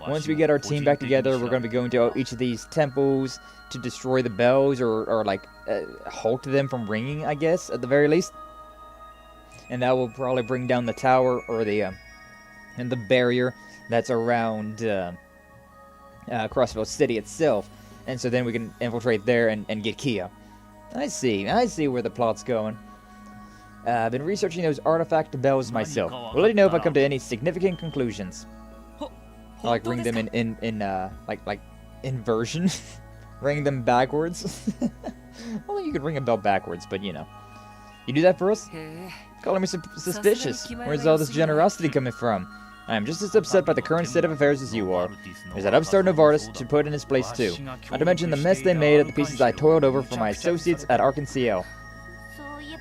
Once we get our team back together, we're going to be going to each of these temples to destroy the bells or halt them from ringing, I guess, at the very least. And that will probably bring down the tower or the barrier that's around Crossbell City itself. And so then we can infiltrate there and get KeA. I see where the plot's going. I've been researching those artifact bells myself. We'll let you know if I come to any significant conclusions. I like ring them in inversion. Ring them backwards. Well, you could ring a bell backwards, but you know. You do that for us? Calling me suspicious. Where's all this generosity coming from? I am just as upset by the current state of affairs as you are. There's that upstart Novartis to put in his place too. Not to mention the mess they made at the pieces I toiled over for my associates at Arios and KeA.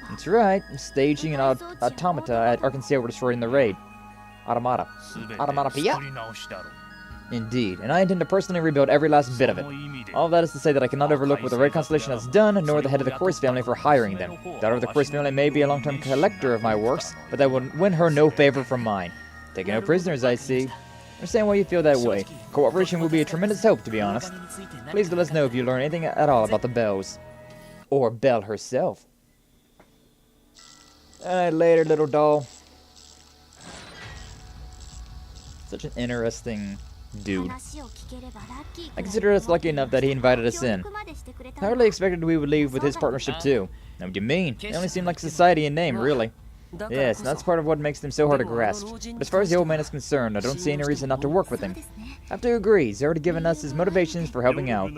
That's right, staging an automata at Arios and KeA were destroyed in the raid. Automata Pia? Indeed, and I intend to personally rebuild every last bit of it. All of that is to say that I cannot overlook what the Red Constellation has done, nor the head of the Crois family for hiring them. The daughter of the Crois family may be a long-term collector of my works, but that will win her no favor from mine. Taking no prisoners, I see. Understand why you feel that way. Cooperation will be a tremendous help, to be honest. Please let us know if you learn anything at all about the bells. Or Belle herself. Alright, later, little doll. Such an interesting dude. I consider us lucky enough that he invited us in. I hardly expected we would leave with his partnership too. What do you mean? They only seem like society in name, really. Yes, and that's part of what makes them so hard to grasp. But as far as the old man is concerned, I don't see any reason not to work with him. I have to agree, he's already given us his motivations for helping out.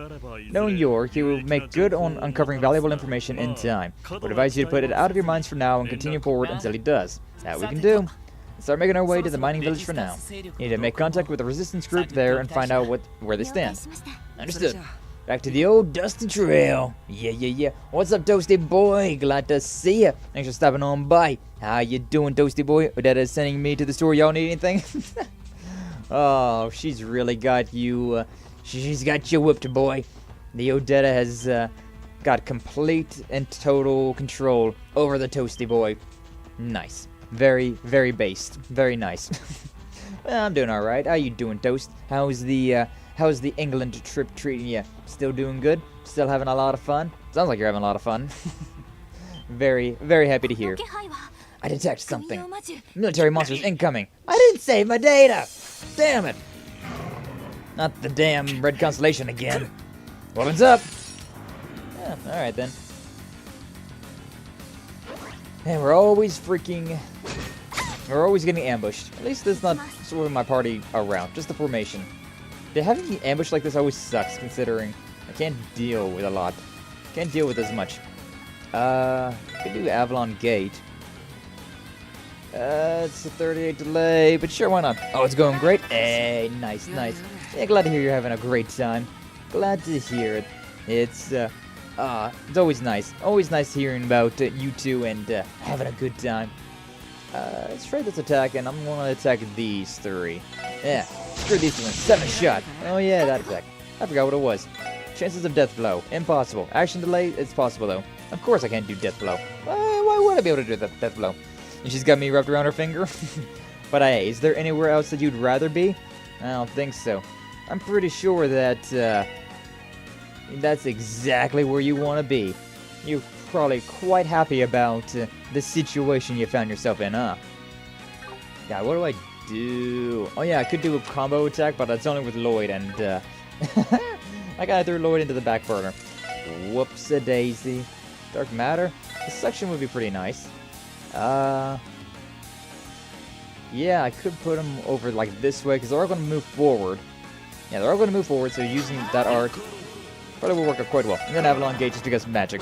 Knowing York, he will make good on uncovering valuable information in time. I would advise you to put it out of your minds for now and continue forward until he does. That we can do. Start making our way to the mining village for now. You need to make contact with the resistance group there and find out where they stand. Understood. Back to the old dusty trail. Yeah. What's up, Toasty boy? Glad to see ya. Thanks for stopping on by. How you doing, Toasty boy? Odetta sending me to the store. Y'all need anything? Oh, she's really got you. She's got you whipped, boy. The Odetta has got complete and total control over the Toasty boy. Nice. Very, very based. Very nice. Well, I'm doing alright. How you doing, Toast? How's the England trip treating you? Still doing good? Still having a lot of fun? Sounds like you're having a lot of fun. Very, very happy to hear. I detect something. Military monsters incoming. I didn't save my data! Damn it! Not the damn Red Constellation again. Weapons up! Yeah, alright then. And we're always getting ambushed. At least there's not sort of my party around, just the formation. Having the ambush like this always sucks, considering I can't deal with a lot. Can't deal with as much. Could do Avalon Gate. It's a 38 delay, but sure, why not? Oh, it's going great. Hey, nice. Yeah, glad to hear you're having a great time. Glad to hear it. It's always nice. Always nice hearing about you two and having a good time. Let's try this attack, and I'm gonna attack these three. Yeah, screw these ones. 7 shot. Oh yeah, that attack. I forgot what it was. Chances of death blow. Impossible. Action delay. It's possible though. Of course I can't do death blow. Why would I be able to do that death blow? And she's got me wrapped around her finger. But hey, is there anywhere else that you'd rather be? I don't think so. I'm pretty sure that that's exactly where you want to be. You're probably quite happy about the situation you found yourself in, huh? God, what do I do? Oh yeah, I could do a combo attack, but that's only with Lloyd, and I gotta throw Lloyd into the back burner. Whoops-a-daisy. Dark matter? This section would be pretty nice. Yeah, I could put them over like this way, because they're all going to move forward. Yeah, they're all going to move forward, so using that arc probably will work out quite well. And then Avalon Gate just because magic.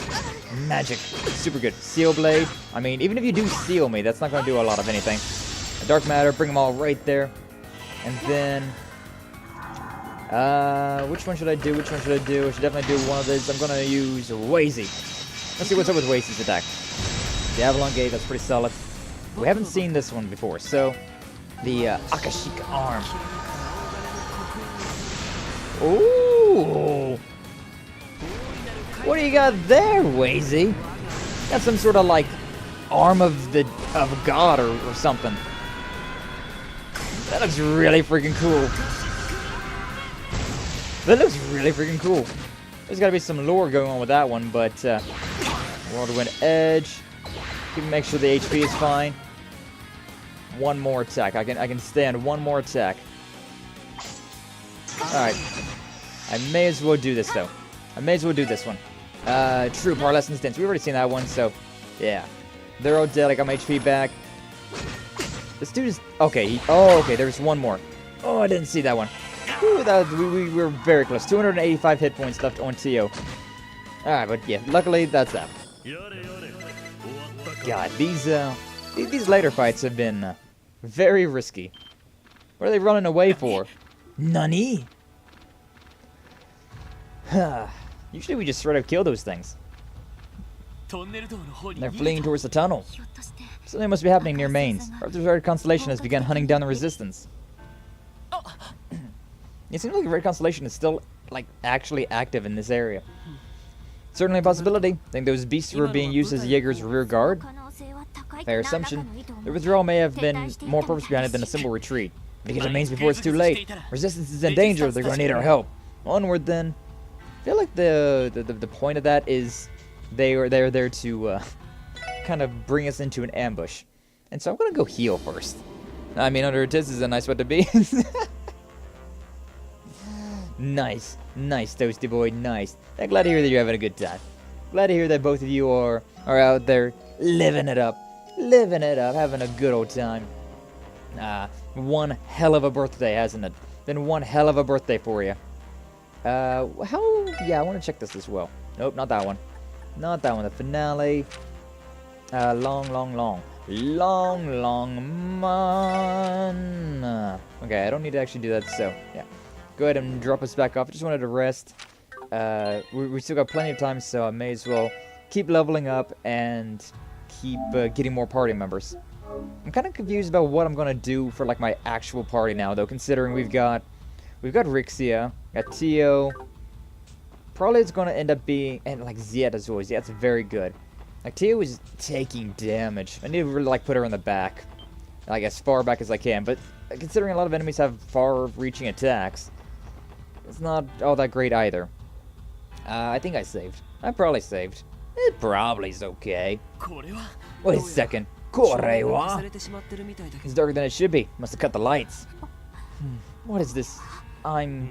Magic. Super good. Seal Blade. I mean, even if you do seal me, that's not going to do a lot of anything. Dark matter, bring them all right there. And then Which one should I do? Which one should I do? I should definitely do one of these. I'm gonna use Wazy. Let's see what's up with Wazy's attack. The Avalon Gate, that's pretty solid. We haven't seen this one before, so the Akashika Arm. Ooh! What do you got there, Wazy? Got some sort of like arm of God or something. That looks really freaking cool. That looks really freaking cool. There's got to be some lore going on with that one, but Whirlwind Edge. Make sure the HP is fine. One more attack. I can stand one more attack. Alright. I may as well do this, though. I may as well do this one. True, Parlescent Stance. We've already seen that one, so yeah. They're all dead. I got my HP back. This dude is... Okay. Okay, there's one more. Oh, I didn't see that one. Whew, we were very close. 285 hit points left on Tio. Alright, but yeah, luckily that's that. God, these later fights have been very risky. What are they running away for? Nani? Usually we just straight up kill those things. They're fleeing towards the tunnel. Something must be happening near Mains. Perhaps the Red Constellation has begun hunting down the resistance. It seems like the Red Constellation is still, like, actually active in this area. Certainly a possibility. I think those beasts were being used as Jaeger's rear guard. Fair assumption. The withdrawal may have been more purpose behind it than a simple retreat. Because it means before it's too late. Resistance is in danger. They're going to need our help. Onward, then. I feel like the point of that is they're there to kind of bring us into an ambush. And so I'm going to go heal first. I mean, under this is a nice spot to be. Nice. Nice, Toasty Boy. Nice. I'm glad to hear that you're having a good time. Glad to hear that both of you are out there living it up. Living it up. Having a good old time. One hell of a birthday, hasn't it? Been one hell of a birthday for you. Yeah, I want to check this as well. Nope, not that one. Not that one. The finale. Long man. Okay, I don't need to actually do that, so, yeah. Go ahead and drop us back off. I just wanted to rest. We still got plenty of time, so I may as well keep leveling up and keep getting more party members. I'm kind of confused about what I'm going to do for, like, my actual party now, though, considering we've got Rixia, got Tio. Probably it's going to end up being, and, like, Ziet as well. Ziet's very good. Like, Tio is taking damage. I need to really, like, put her in the back. Like, as far back as I can. But considering a lot of enemies have far-reaching attacks, it's not all that great either. I think I saved. I probably saved. It probably is okay. Wait a second. Korewa? It's darker than it should be. Must have cut the lights. What is this? Oh,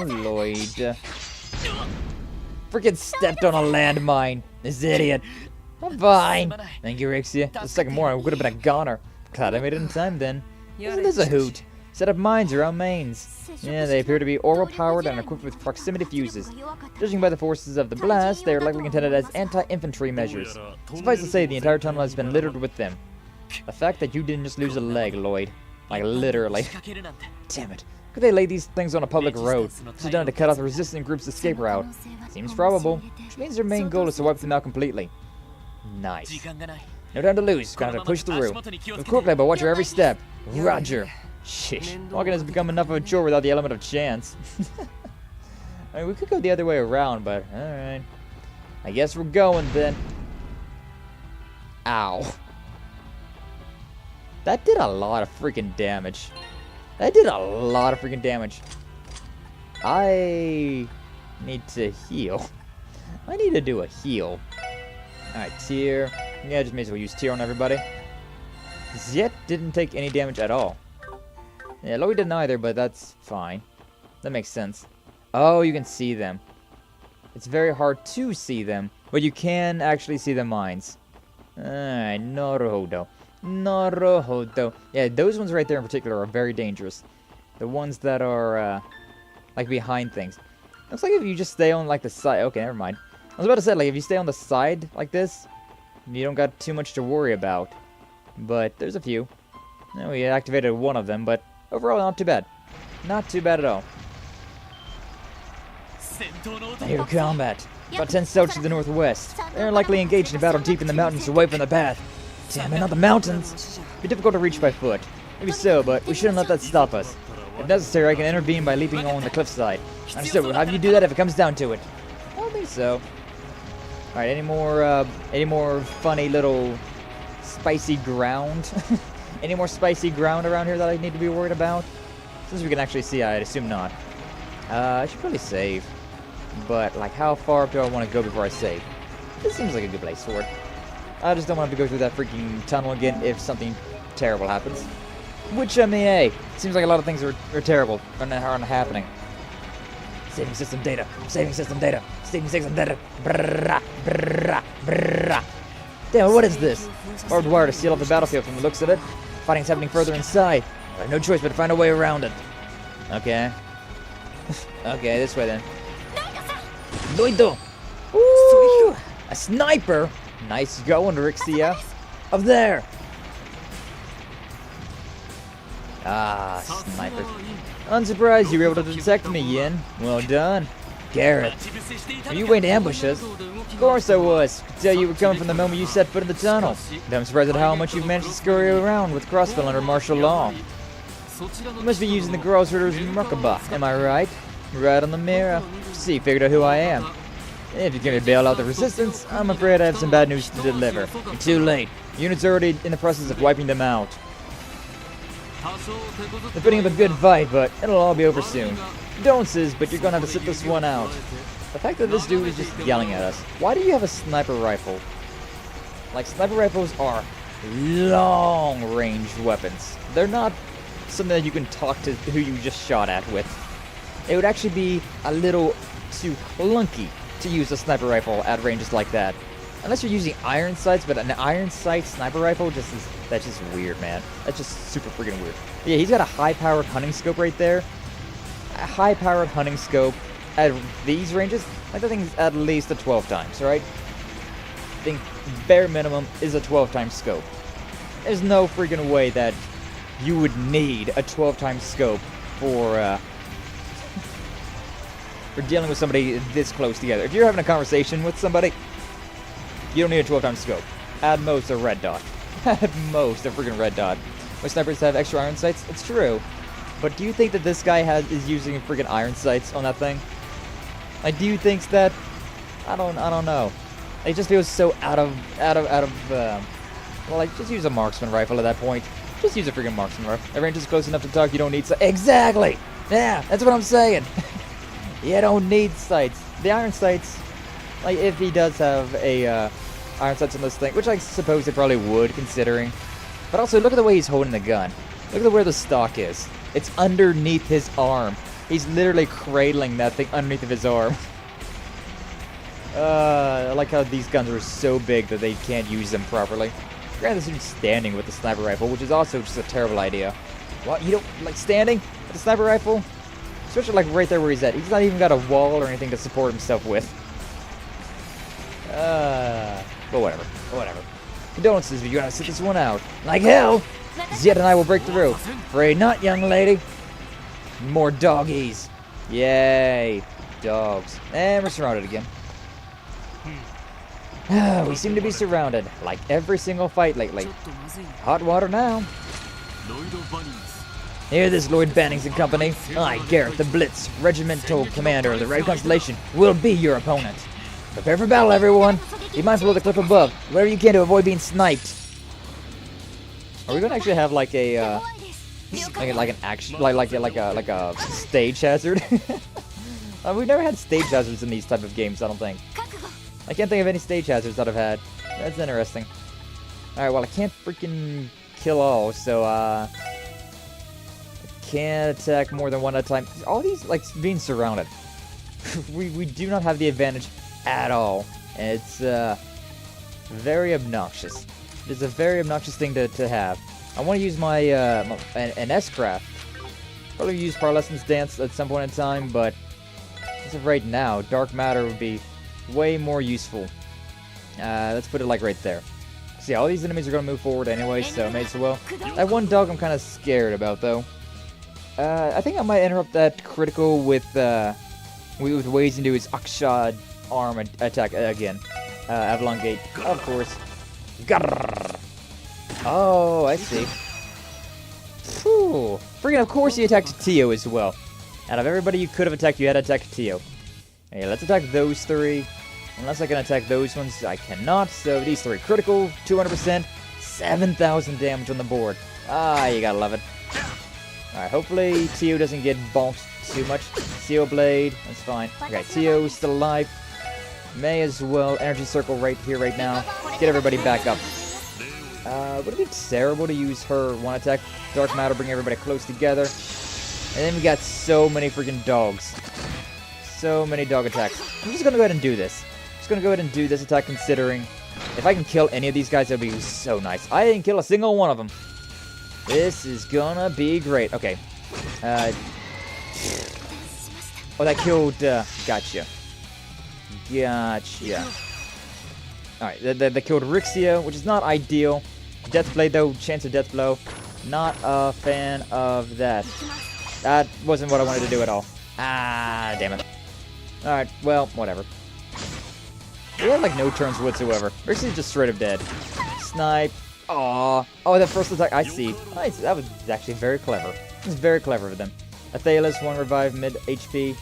Lloyd. Freaking stepped on a landmine. This idiot. I'm fine. Thank you, Rixia. Just a second more, I would have been a goner. Glad I made it in time then. Isn't this a hoot? Set up mines around Mains. Yeah, they appear to be oral-powered and equipped with proximity fuses. Judging by the forces of the blast, they are likely intended as anti-infantry measures. Suffice to say, the entire tunnel has been littered with them. The fact that you didn't just lose a leg, Lloyd. Like, literally. Damn it. Could they lay these things on a public road? This is done to cut off the resistant group's escape route. Seems probable. Which means their main goal is to wipe them out completely. Nice. No time to lose. Gotta push through. Move quickly, but watch your every step. Roger. Sheesh. Walking has become enough of a chore without the element of chance. I mean, we could go the other way around, but alright. I guess we're going then. Ow. That did a lot of freaking damage. That did a lot of freaking damage. I need to heal. I need to do a heal. Alright, tier. Yeah, just may as well use tier on everybody. Ziet didn't take any damage at all. Yeah, Lloyd didn't either, but that's fine. That makes sense. Oh, you can see them. It's very hard to see them, but you can actually see the mines. Alright, Naruhodo. Naruhodo. Yeah, those ones right there in particular are very dangerous. The ones that are, like, behind things. Looks like if you just stay on, like, the side... Okay, never mind. I was about to say, like, if you stay on the side like this, you don't got too much to worry about. But there's a few. We activated one of them, but overall not too bad. Not too bad at all. I hear combat. About 10 scouts to the northwest. They're likely engaged in a battle deep in the mountains away from the path. Damn it, not the mountains! Be difficult to reach by foot. Maybe so, but we shouldn't let that stop us. If necessary, I can intervene by leaping on the cliffside. Understood. How do you do that if it comes down to it? I don't think so. Alright, any more funny little spicy ground? Any more spicy ground around here that I need to be worried about? Since we can actually see, I'd assume not. I should probably save. But, like, how far up do I want to go before I save? This seems like a good place for it. I just don't want to go through that freaking tunnel again if something terrible happens. Which, I mean, hey, seems like a lot of things are terrible and aren't happening. Saving system data. Saving system data. Saving system data. Brrrah, brrrah, brrrah. Damn, what is this? Barbed wire to seal off the battlefield from the looks of it. Fighting's happening further inside. I have no choice but to find a way around it. Okay. Okay, this way then. Lloyd! Ooh! A sniper! Nice going, Rixia. Up there! Ah, sniper. Unsurprised you were able to detect me, Yin. Well done. Garrett. Were you waiting to ambush us? Of course I was. Could tell you were coming from the moment you set foot in the tunnel. But I'm surprised at how much you've managed to scurry around with Crossbell under martial law. You must be using the Grossritter's Merkaba, am I right? Right on the mirror. See, figured out who I am. If you're going to bail out the resistance, I'm afraid I have some bad news to deliver. You're too late. Units are already in the process of wiping them out. They're putting up a good fight, but it'll all be over soon. Condolences, but you're going to have to sit this one out. The fact that this dude is just yelling at us. Why do you have a sniper rifle? Like, sniper rifles are long-range weapons. They're not something that you can talk to who you just shot at with. It would actually be a little too clunky to use a sniper rifle at ranges like that. Unless you're using iron sights, but an iron sight sniper rifle that's just weird, man. That's just super freaking weird. Yeah, he's got a high-powered hunting scope right there. A high-powered hunting scope at these ranges, like that thing's at least a 12 times, right? I think bare minimum is a 12 times scope. There's no freaking way that you would need a 12 times scope for dealing with somebody this close together. If you're having a conversation with somebody, you don't need a 12 times scope. At most, a red dot. At most, a freaking red dot. Most snipers have extra iron sights. It's true. But do you think that this guy is using freaking iron sights on that thing? Like, do you think that? I don't know. It just feels so out of. Well, like, just use a marksman rifle at that point. Just use a freaking marksman rifle. The range is close enough to talk. You don't need sights. Exactly. Yeah, that's what I'm saying. You don't need sights. The iron sights, like, if he does have a iron sights on this thing, which I suppose he probably would, considering. But also, look at the way he's holding the gun. Look at where the stock is. It's underneath his arm. He's literally cradling that thing underneath of his arm. I like how these guns are so big that they can't use them properly. Granted, this dude's standing with the sniper rifle, which is also just a terrible idea. What? You don't like standing with the sniper rifle? Especially like right there where he's at. He's not even got a wall or anything to support himself with. But whatever. Whatever. Condolences, but you gotta sit this one out. Like hell! Zed and I will break through. Afraid not, young lady. More doggies. Yay. Dogs. And we're surrounded again. We seem to be surrounded, like every single fight lately. Hot water now. Hear this, Lloyd Bannings and company. I, Garrett the Blitz, regimental commander of the Red Constellation, will be your opponent. Prepare for battle, everyone. Be mindful of the cliff above. Whatever you can to avoid being sniped. Are we gonna actually have like a like an action like a stage hazard? We've never had stage hazards in these type of games. I don't think. I can't think of any stage hazards that I've had. That's interesting. All right, well I can't freaking kill all, so I can't attack more than one at a time. All these like being surrounded. we do not have the advantage at all, and it's very obnoxious. It's a very obnoxious thing to have. I want to use my an S-craft. Probably use Parlescence Dance at some point in time, but as of right now, Dark Matter would be way more useful. Let's put it like right there. See, all these enemies are going to move forward anyway, so may as well. That one dog I'm kind of scared about, though. I think I might interrupt that critical with Wazy into his Akshad arm attack again. Avalon Gate, of course. Grrr. Oh, I see. Phew. Freaking, of course he attacked Tio as well. Out of everybody you could have attacked, you had to attack Tio. Okay, let's attack those three. Unless I can attack those ones, I cannot. So these three, critical, 200%, 7,000 damage on the board. Ah, you gotta love it. Alright, hopefully Tio doesn't get bonked too much. Tio Blade, that's fine. Okay, Tio's still alive. May as well energy circle right here, right now. Get everybody back up. Would it be terrible to use her one attack? Dark Matter, bring everybody close together. And then we got so many freaking dogs. So many dog attacks. I'm just gonna go ahead and do this. Just gonna go ahead and do this attack, considering if I can kill any of these guys, that'd be so nice. I didn't kill a single one of them. This is gonna be great. Okay. Oh, that killed, gotcha. Gotcha. Alright, that killed Rixia, which is not ideal. Death Blade, though, chance of death blow. Not a fan of that. That wasn't what I wanted to do at all. Ah, damn it. Alright, well, whatever. We had, like, no turns whatsoever. Rixia's just straight up dead. Snipe. Aww. Oh, that first attack, I see. Nice. That was actually very clever. It was very clever of them. Athelas, 1 revive, mid HP.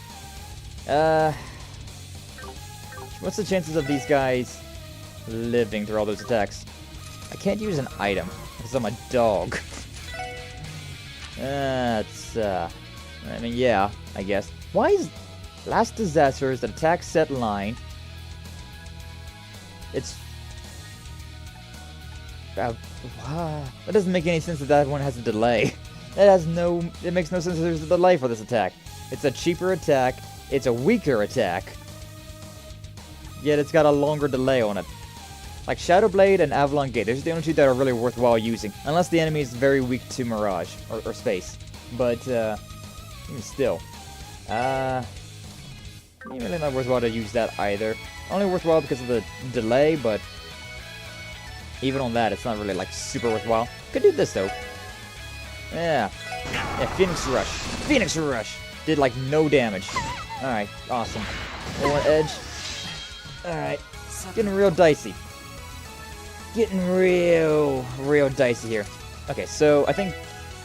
What's the chances of these guys living through all those attacks? I can't use an item because I'm a dog. That's, I mean, yeah, I guess. Why is Last Disaster is an attack set line? It's... That doesn't make any sense that that one has a delay. It makes no sense that there's a delay for this attack. It's a cheaper attack, it's a weaker attack, yet it's got a longer delay on it. Like Shadow Blade and Avalon Gate, those are the only two that are really worthwhile using. Unless the enemy is very weak to Mirage, or Space. But, even still. Really not worthwhile to use that either. Only worthwhile because of the delay, but even on that, it's not really, like, super worthwhile. Could do this, though. Yeah, Phoenix Rush. Phoenix Rush! Did, like, no damage. Alright, awesome. One edge. Alright, getting real dicey. Getting real dicey here. Okay, so I think,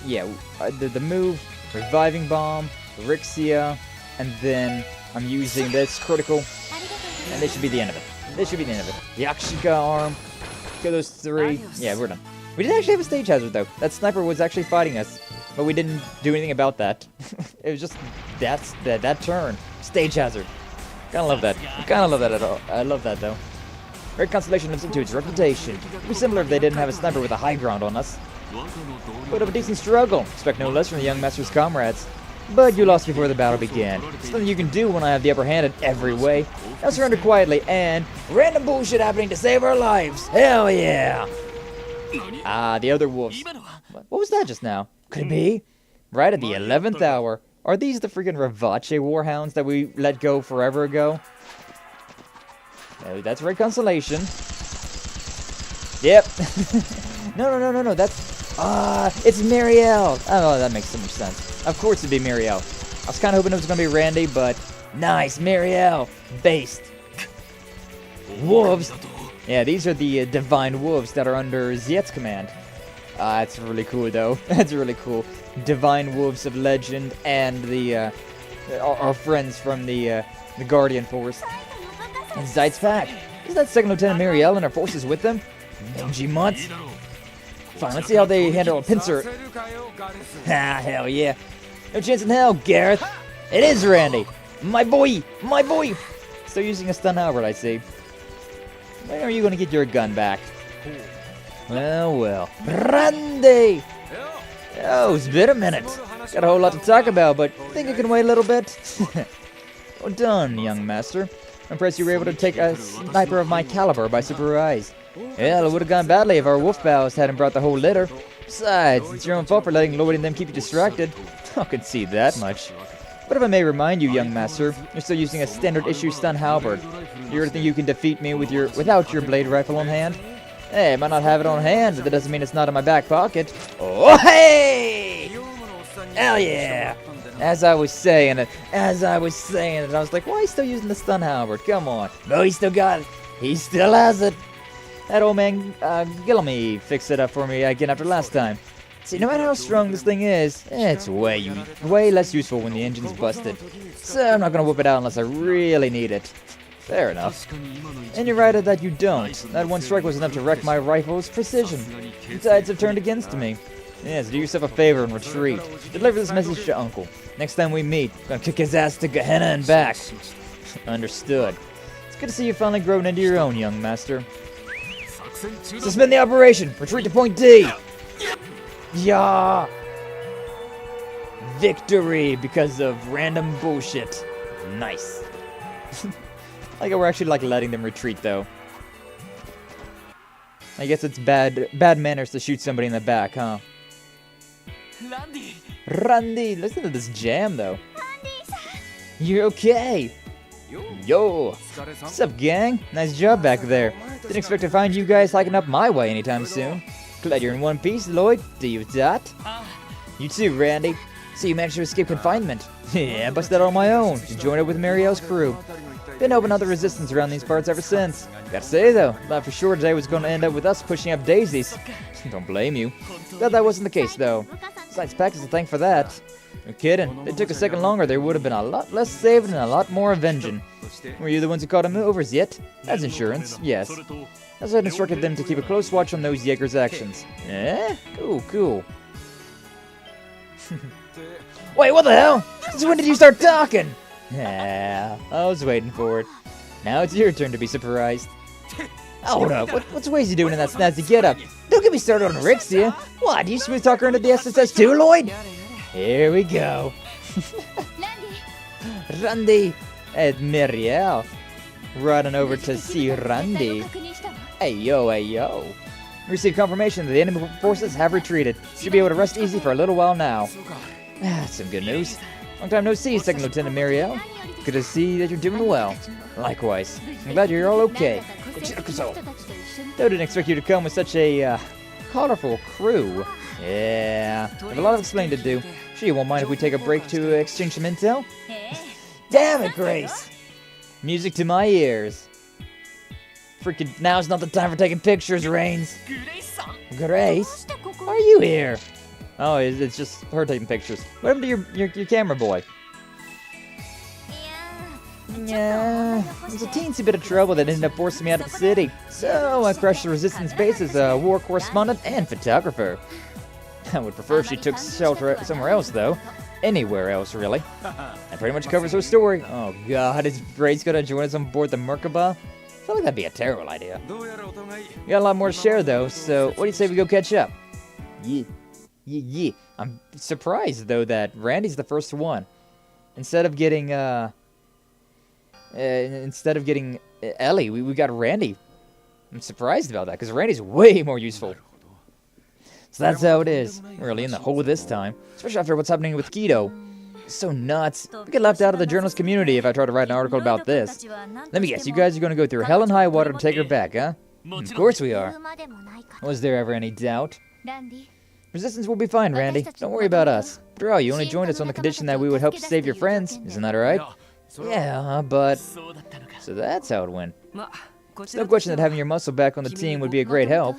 yeah, the move, Reviving Bomb, Rixia, and then I'm using this critical, and this should be the end of it. This should be the end of it. The Akshika arm, kill those three. Yeah, we're done. We did actually have a stage hazard though. That sniper was actually fighting us, but we didn't do anything about that. It was just that turn. Stage hazard. Kinda love that. Kinda love that at all. I love that though. Red Constellation lives into its reputation. It would be similar if they didn't have a sniper with a high ground on us. Put up a decent struggle. Expect no less from the young master's comrades. But you lost before the battle began. It's nothing you can do when I have the upper hand in every way. Now surrender quietly and random bullshit happening to save our lives. Hell yeah! Ah, the other wolves. What was that just now? Could it be? Right at the 11th hour. Are these the freaking Ravache warhounds that we let go forever ago? No, that's Red Constellation. Yep. No. That's... it's Mariabell. Oh, that makes so much sense. Of course it'd be Mariabell. I was kind of hoping it was going to be Randy, but... Nice, Mariabell. Based. Wolves. Yeah, these are the Divine Wolves that are under Ziet's command. That's really cool, though. That's really cool. Divine Wolves of Legend and the, our friends from the Guardian Force. And Zeit's pack. Is that Second Lieutenant Mariabell and her forces with them? MG Mutts. Fine, let's see how they handle a pincer. Ah, hell yeah. No chance in hell, Gareth. It is Randy. My boy. Still using a stun Albert, I see. When are you going to get your gun back? Well. Randy! Oh, it's been a minute. Got a whole lot to talk about, but think I can wait a little bit? Well done, young master. I'm impressed you were able to take a sniper of my caliber by surprise. Well, it would have gone badly if our wolf bows hadn't brought the whole litter. Besides, it's your own fault for letting Lloyd and them keep you distracted. I could see that much. But if I may remind you, young master, you're still using a standard issue stun halberd. You really think you can defeat me with without your blade rifle on hand? Hey, I might not have it on hand, but that doesn't mean it's not in my back pocket. Oh, hey! Hell yeah! As I was saying it, I was like, why are you still using the stun halberd? Come on. No, he still got it. He still has it. That old man, Gillamy fixed it up for me again after last time. See, no matter how strong this thing is, it's way less useful when the engine's busted. So I'm not gonna whip it out unless I really need it. Fair enough. And you're right that you don't. That one strike was enough to wreck my rifle's precision. The tides have turned against me. Yes, do yourself a favor and retreat. Deliver this message to Uncle. Next time we meet, I'm gonna kick his ass to Gehenna and back. Understood. It's good to see you finally grown into your own, young master. Suspend the operation! Retreat to point D! Yeah! Victory because of random bullshit. Nice. Like we're actually like letting them retreat though. I guess it's bad manners to shoot somebody in the back, huh? Randy, listen to this jam though. You're okay. Yo, what's up, gang? Nice job back there. Didn't expect to find you guys hiking up my way anytime soon. Glad you're in one piece, Lloyd. Do you that? You too, Randy. So you managed to escape confinement. Yeah, I busted out on my own. Just joined up with Mariabell's crew. Been helping out the resistance around these parts ever since. Gotta say though, thought for sure today was gonna end up with us pushing up daisies. Don't blame you. Glad that wasn't the case though. Besides, Pack is to thank for that. No kidding. If it took a second longer, there would have been a lot less saving and a lot more avenging. Were you the ones who caught him overs yet? As insurance, yes. As I had instructed them to keep a close watch on those Jaeger's actions. Eh? Cool. Wait, what the hell? Since when did you start talking? Yeah, I was waiting for it. Now it's your turn to be surprised. Hold up, what's Wazy doing in that snazzy getup? Don't get me started on Rixia. What, you smooth talker into the SSS too, Lloyd? Here we go. Randy and Mariabell. Running over to see Randy. Hey yo. Received confirmation that the enemy forces have retreated. Should be able to rest easy for a little while now. That's some good news. Long time no see, Second Lieutenant Mariabell. Good to see that you're doing well. Likewise. I'm glad you're all okay. Though didn't expect you to come with such a colorful crew. Yeah, I have a lot of explaining to do. Sure you won't mind if we take a break to exchange some intel? Damn it, Grace! Music to my ears. Freaking now's not the time for taking pictures, Reigns. Grace? Are you here? Oh, it's just her taking pictures. What happened to your camera boy? Yeah, there's a teensy bit of trouble that ended up forcing me out of the city. So I crashed the Resistance base as a war correspondent and photographer. I would prefer if she took shelter somewhere else, though. Anywhere else, really. That pretty much covers her story. Oh god, is Grace gonna join us on board the Merkaba? I feel like that'd be a terrible idea. We got a lot more to share, though, so what do you say we go catch up? Yeah. I'm surprised, though, that Randy's the first one. Instead of getting Ellie, we got Randy. I'm surprised about that, because Randy's way more useful. So that's how it is. Really in the hole this time. Especially after what's happening with Keto. So nuts. We get left out of the journalist community if I try to write an article about this. Let me guess, you guys are going to go through hell and high water to take her back, huh? Of course we are. Was there ever any doubt? Resistance will be fine, Randy. Don't worry about us. After all, you only joined us on the condition that we would help save your friends. Isn't that right? Yeah, but... So that's how it went. It's no question that having your muscle back on the team would be a great help.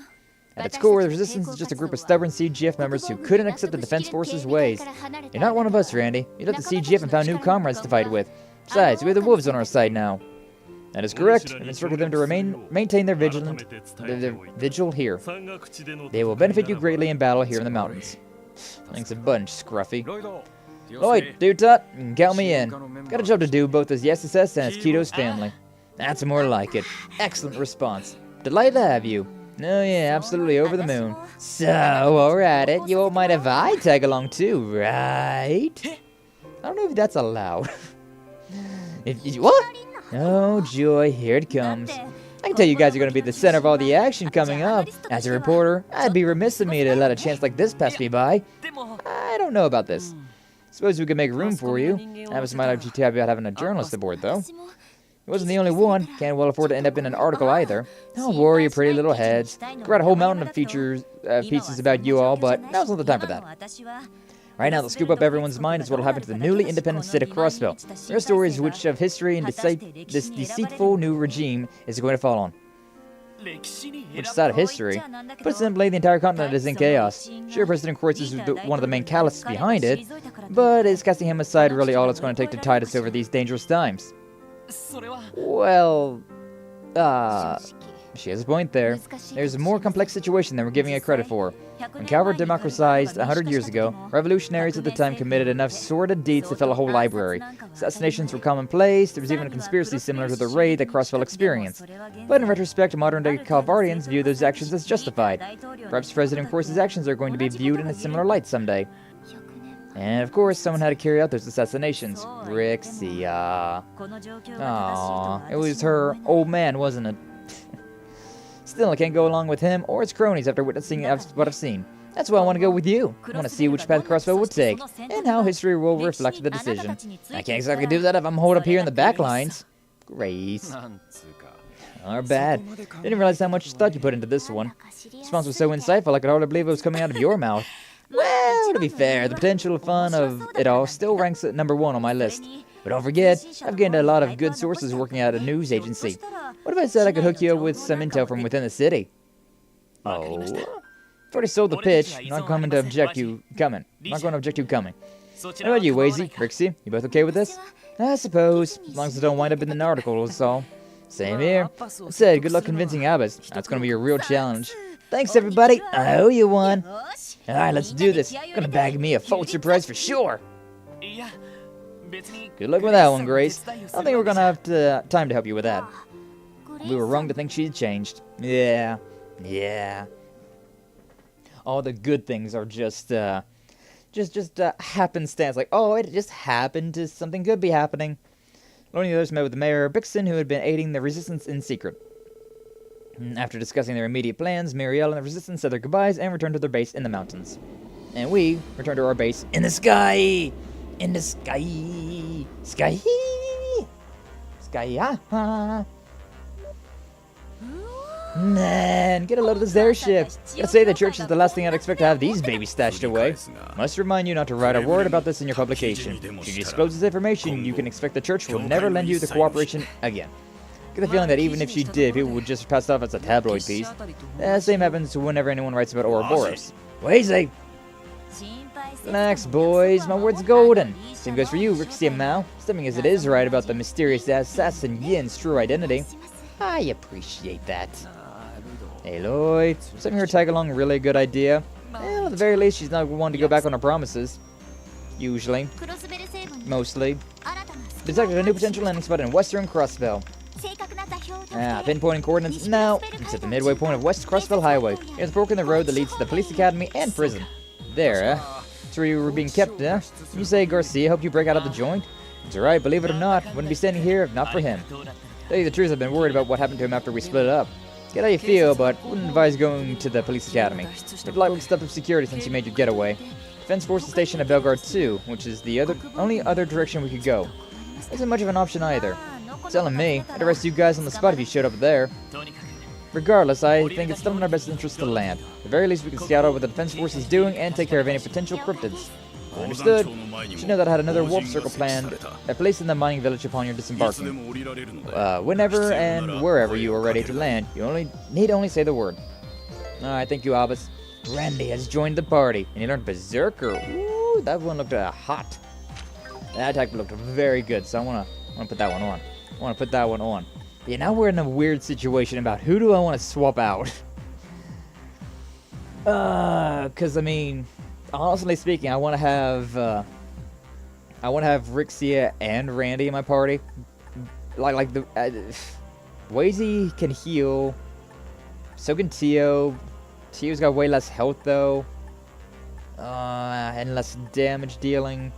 At its core, the Resistance is just a group of stubborn CGF members who couldn't accept the Defense Force's ways. You're not one of us, Randy. You left the CGF and found new comrades to fight with. Besides, we have the Wolves on our side now. That is correct. I've instructed them to maintain their vigil here. They will benefit you greatly in battle here in the mountains. Thanks a bunch, Scruffy. Lloyd, do tut, count me in. Got a job to do both as the SSS and as Keto's family. That's more like it. Excellent response. Delighted to have you. Oh yeah, absolutely over the moon. So, alright, you won't mind if I tag along too, right? I don't know if that's allowed. What? Oh joy, here it comes. I can tell you guys are going to be the center of all the action coming up. As a reporter, I'd be remiss of me to let a chance like this pass me by. I don't know about this. Suppose we could make room for you. I have some idea about having a journalist aboard, though. He wasn't the only one. Can't well afford to end up in an article either. Don't worry, you pretty little heads. Got a whole mountain of pieces about you all, but now's not the time for that. Right now, the scoop up everyone's mind is what will happen to the newly independent state of Crossbell. There are stories which of history and this deceitful new regime is going to fall on. Which side of history? Put simply, the entire continent is in chaos. Sure, President Crois is one of the main catalysts behind it, but is casting him aside really all it's going to take to tide us over these dangerous times? Well, she has a point there. There's a more complex situation than we're giving it credit for. When Calvert democratized 100 years ago, revolutionaries at the time committed enough sordid deeds to fill a whole library. Assassinations were commonplace, there was even a conspiracy similar to the raid that Crossbell experienced. But in retrospect, modern-day Calvardians view those actions as justified. Perhaps President Crois's actions are going to be viewed in a similar light someday. And of course, someone had to carry out those assassinations. Rixia. Aww, it was her old man, wasn't it? Still, I can't go along with him or his cronies after witnessing what I've seen. That's why I want to go with you. I want to see which path Crossbell would take, and how history will reflect the decision. I can't exactly do that if I'm holed up here in the back lines. Grace. Our bad. Didn't realize how much thought you put into this one. Response was so insightful I could hardly believe it was coming out of your mouth. Well, to be fair, the potential fun of it all still ranks at #1 on my list. But don't forget, I've gained a lot of good sources working at a news agency. What if I said I could hook you up with some intel from within the city? Oh. I've already sold the pitch. Not going to object you coming. How about you, Wazy, Rixie? You both okay with this? I suppose. As long as it don't wind up in an article, that's all. Same here. I said, good luck convincing Abbas. That's going to be a real challenge. Thanks, everybody. I owe you one. Alright, let's do this. Gonna bag me a full surprise for sure. Good luck with that one, Grace. I don't think we're gonna have time to help you with that. We were wrong to think she'd changed. Yeah. All the good things are just happenstance. Like, oh, it just happened to something good be happening. Lloyd and the others met with the mayor, Bixon, who had been aiding the resistance in secret. After discussing their immediate plans, Mariabell and the resistance said their goodbyes and returned to their base in the mountains. And we returned to our base in the sky! In the sky! Sky! Sky! Man, get a load of this airship. Gotta say, the church is the last thing I'd expect to have these babies stashed away. Must remind you not to write a word about this in your publication. If you disclose this information, you can expect the church will never lend you the cooperation again. Get the feeling that even if she did, people would just pass it off as a tabloid piece. Same happens whenever anyone writes about Ouroboros. Wazy! Relax, boys. My word's golden. Same goes for you, Rixie and Mao. Something as it is right about the mysterious assassin Yin's true identity. I appreciate that. Hey, Lloyd. Something her tag along really a good idea. Well, at the very least, she's not one to go back on her promises. Usually. Mostly. Detected a new potential landing spot in western Crossbell. Pinpointing coordinates now. It's at the midway point of West Crossbell Highway. It's a fork in the road that leads to the police academy and prison. There, That's where you were being kept, You say Garcia helped you break out of the joint? It's alright, believe it or not. Wouldn't be standing here if not for him. Tell you the truth, I've been worried about what happened to him after we split up. Get how you feel, but wouldn't advise going to the police academy. They've likely stepped up security since you made your getaway. Defense Force is stationed at Belgard 2, which is the only other direction we could go. Isn't much of an option either. Telling me, I'd arrest you guys on the spot if you showed up there. Regardless, I think it's still in our best interest to land. At the very least, we can scout out what the Defense Force is doing and take care of any potential cryptids. Understood. You should know that I had another warp circle planned, placed in the mining village upon your disembarking. Whenever and wherever you are ready to land, you need only say the word. Alright, thank you, Abbas. Randy has joined the party, and he learned Berserker. Ooh, that one looked hot. That attack looked very good, so I wanna put that one on. Yeah, now we're in a weird situation about who do I want to swap out. Cause I mean, honestly speaking, I want to have Rixia and Randy in my party. Like the Wazy can heal. So can Tio. Tio's got way less health though. And less damage dealing.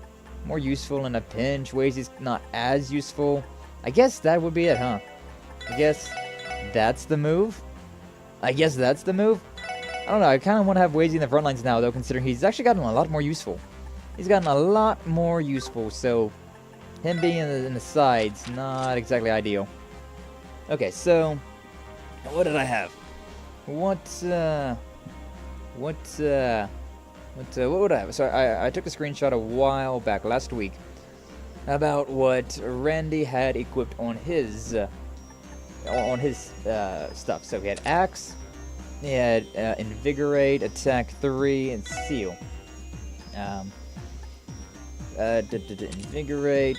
More useful in a pinch. Wazy's not as useful. I guess that would be it, huh? I guess that's the move. I don't know, I kind of want to have Wazy in the front lines now, though, considering he's actually gotten a lot more useful. So him him being in the sides, not exactly ideal. Okay, so what did I have? What would I have? So I took a screenshot a while back, last week, about what Randy had equipped on his stuff. So he had Axe, he had Invigorate, Attack 3, and Seal. Invigorate.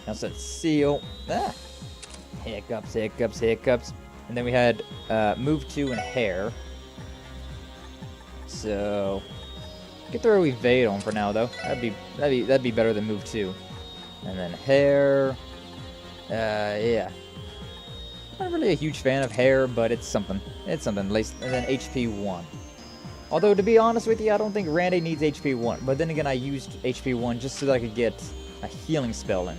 Also Seal. Hiccups. And then we had Move 2 and Hair. So I could throw Evade on for now though. That'd be better than Move 2. And then Hair. Yeah. Not really a huge fan of Hair, but it's something. It's something. And then HP 1. Although, to be honest with you, I don't think Randy needs HP 1. But then again, I used HP 1 just so that I could get a healing spell in.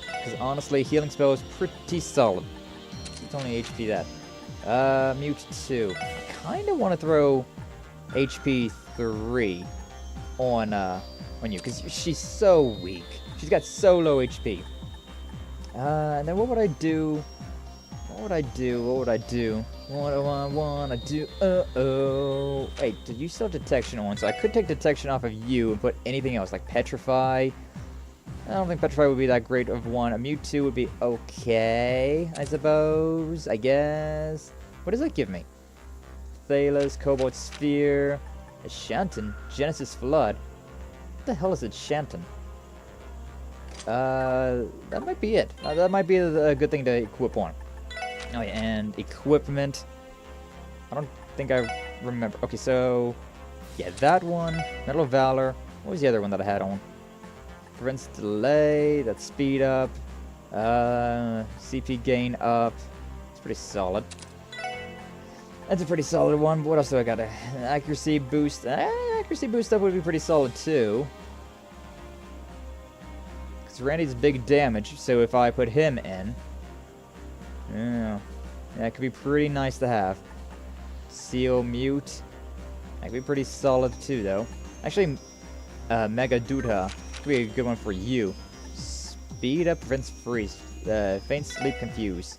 Because honestly, healing spell is pretty solid. It's only HP that. Mute 2. I kind of want to throw HP 3 on you, because she's so weak. She's got so low HP. And then what would I do? What do I want to do? Uh-oh. Wait, did you still have detection on? So I could take detection off of you and put anything else, like Petrify. I don't think Petrify would be that great of one. A Mewtwo would be okay, I suppose. I guess. What does that give me? Thalos, Cobalt Sphere, a Shanton, Genesis Flood. What the hell is it, Shanton? That might be it. That might be a good thing to equip on. Oh yeah, and equipment. I don't think I remember. Okay, so yeah, that one. Medal of Valor. What was the other one that I had on? Prevents delay. That's speed up. CP gain up. It's pretty solid. That's a pretty solid one. What else do I got? Accuracy boost. Accuracy boost up would be pretty solid too. Because Randy's big damage, so if I put him in, yeah, it could be pretty nice to have. Seal, Mute. That could be pretty solid too, though. Actually, Mega Duda could be a good one for you. Speed up, prevents freeze. Faint sleep, confuse.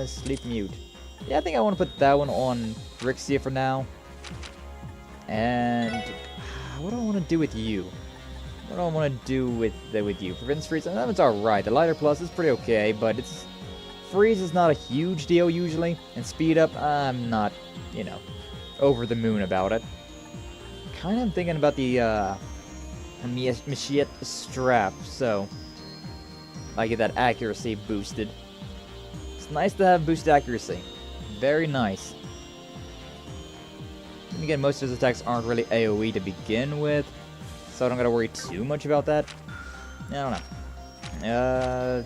Sleep Mute. Yeah, I think I want to put that one on Rixia for now. And what do I want to do with you? What do I want to do with you? Prevents freeze. That one's alright. The lighter plus is pretty okay, but it's freeze is not a huge deal usually. And speed up, I'm not, you know, over the moon about it. Kind of thinking about the Machiet strap, so I get that accuracy boosted. It's nice to have boosted accuracy. Very nice. And again, most of his attacks aren't really AoE to begin with, so I don't gotta worry too much about that. I don't know.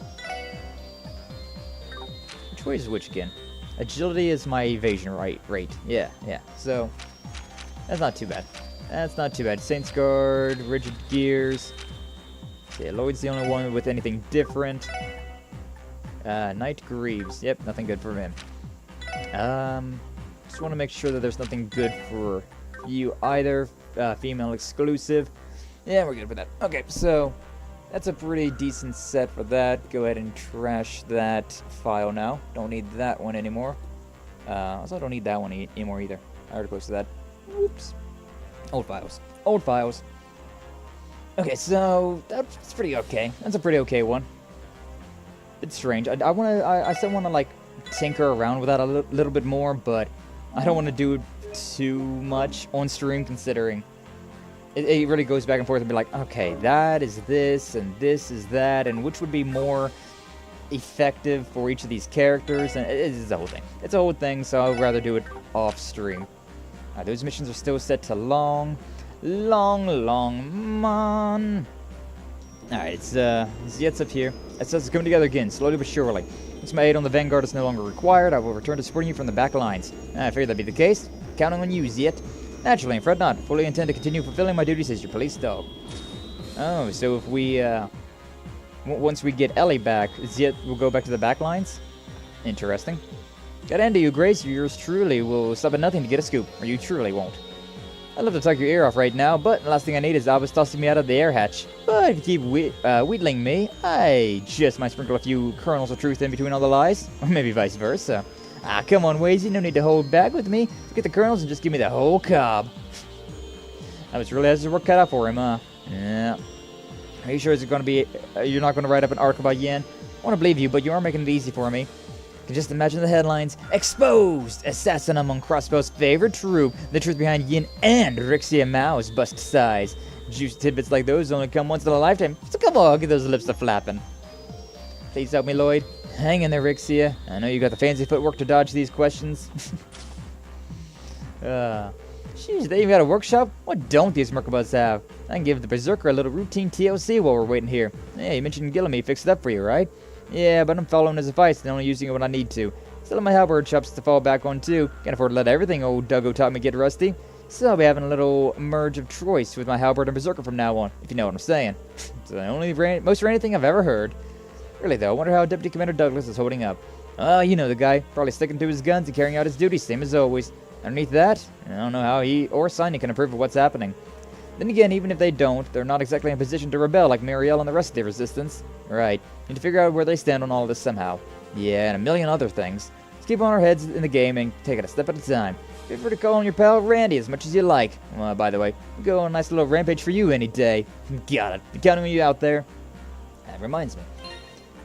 Which way is which again? Agility is my evasion rate. Yeah. So that's not too bad. That's not too bad. Saint's Guard, Rigid Gears. Yeah, Lloyd's the only one with anything different. Knight Greaves. Yep, nothing good for him. Just want to make sure that there's nothing good for you either. Female exclusive. Yeah, we're good for that. Okay, so that's a pretty decent set for that. Go ahead and trash that file now. Don't need that one anymore. Also, don't need that one anymore either. I already posted that. Oops. Old files. Okay, so that's pretty okay. That's a pretty okay one. It's strange. I still want to like tinker around with that a little bit more, but I don't want to do too much on stream, considering it really goes back and forth and be like, okay, that is this and this is that, and which would be more effective for each of these characters, and it's a whole thing. It's a whole thing, so I'd rather do it off stream. Those missions are still set to long mon. Alright, it's Zet's up here. It says it's coming together again, slowly but surely. Since my aid on the Vanguard is no longer required, I will return to supporting you from the back lines. I figured that'd be the case. Counting on you, Zet. Naturally, and fret not. Fully intend to continue fulfilling my duties as your police dog. Oh, so if we, once we get Ellie back, Zet will go back to the back lines? Interesting. Got end to you, Grace. Yours truly will stop at nothing to get a scoop, or you truly won't. I'd love to tuck your ear off right now, but the last thing I need is Albus tossing me out of the air hatch. But if you keep wheedling me, I just might sprinkle a few kernels of truth in between all the lies. Or maybe vice versa. Ah, come on, Wazy, no need to hold back with me. Get the kernels and just give me the whole cob. Albus really has his work cut out for him, huh? Yeah. Are you sure it's going to be... you're not going to write up an article about Yen? I want to believe you, but you are making it easy for me. You can just imagine the headlines. Exposed! Assassin among Crossbell's favorite troop. The truth behind Yin and Rixia Mao's bust size. Juicy tidbits like those only come once in a lifetime. So come on, get those lips a flapping. Please help me, Lloyd. Hang in there, Rixia. I know you got the fancy footwork to dodge these questions. Jeez, they even got a workshop? What don't these Merkabuds have? I can give the Berserker a little routine TLC while we're waiting here. Hey, you mentioned Gillamy fixed it up for you, right? Yeah, but I'm following his advice and only using it when I need to. Still have my halberd chops to fall back on too. Can't afford to let everything old Duggo taught me get rusty. So I'll be having a little merge of choice with my halberd and Berserker from now on, if you know what I'm saying. It's the only most rainy thing I've ever heard. Really though, I wonder how Deputy Commander Douglas is holding up. Oh, you know the guy, probably sticking to his guns and carrying out his duties, same as always. Underneath that, I don't know how he or Sonya can approve of what's happening. Then again, even if they don't, they're not exactly in a position to rebel like Mariabell and the rest of the Resistance. Right, need to figure out where they stand on all of this somehow. Yeah, and a million other things. Let's keep on our heads in the game and take it a step at a time. Feel free to call on your pal Randy as much as you like. Well, by the way, we'll go on a nice little rampage for you any day. Got it. I'm counting on you out there. That reminds me,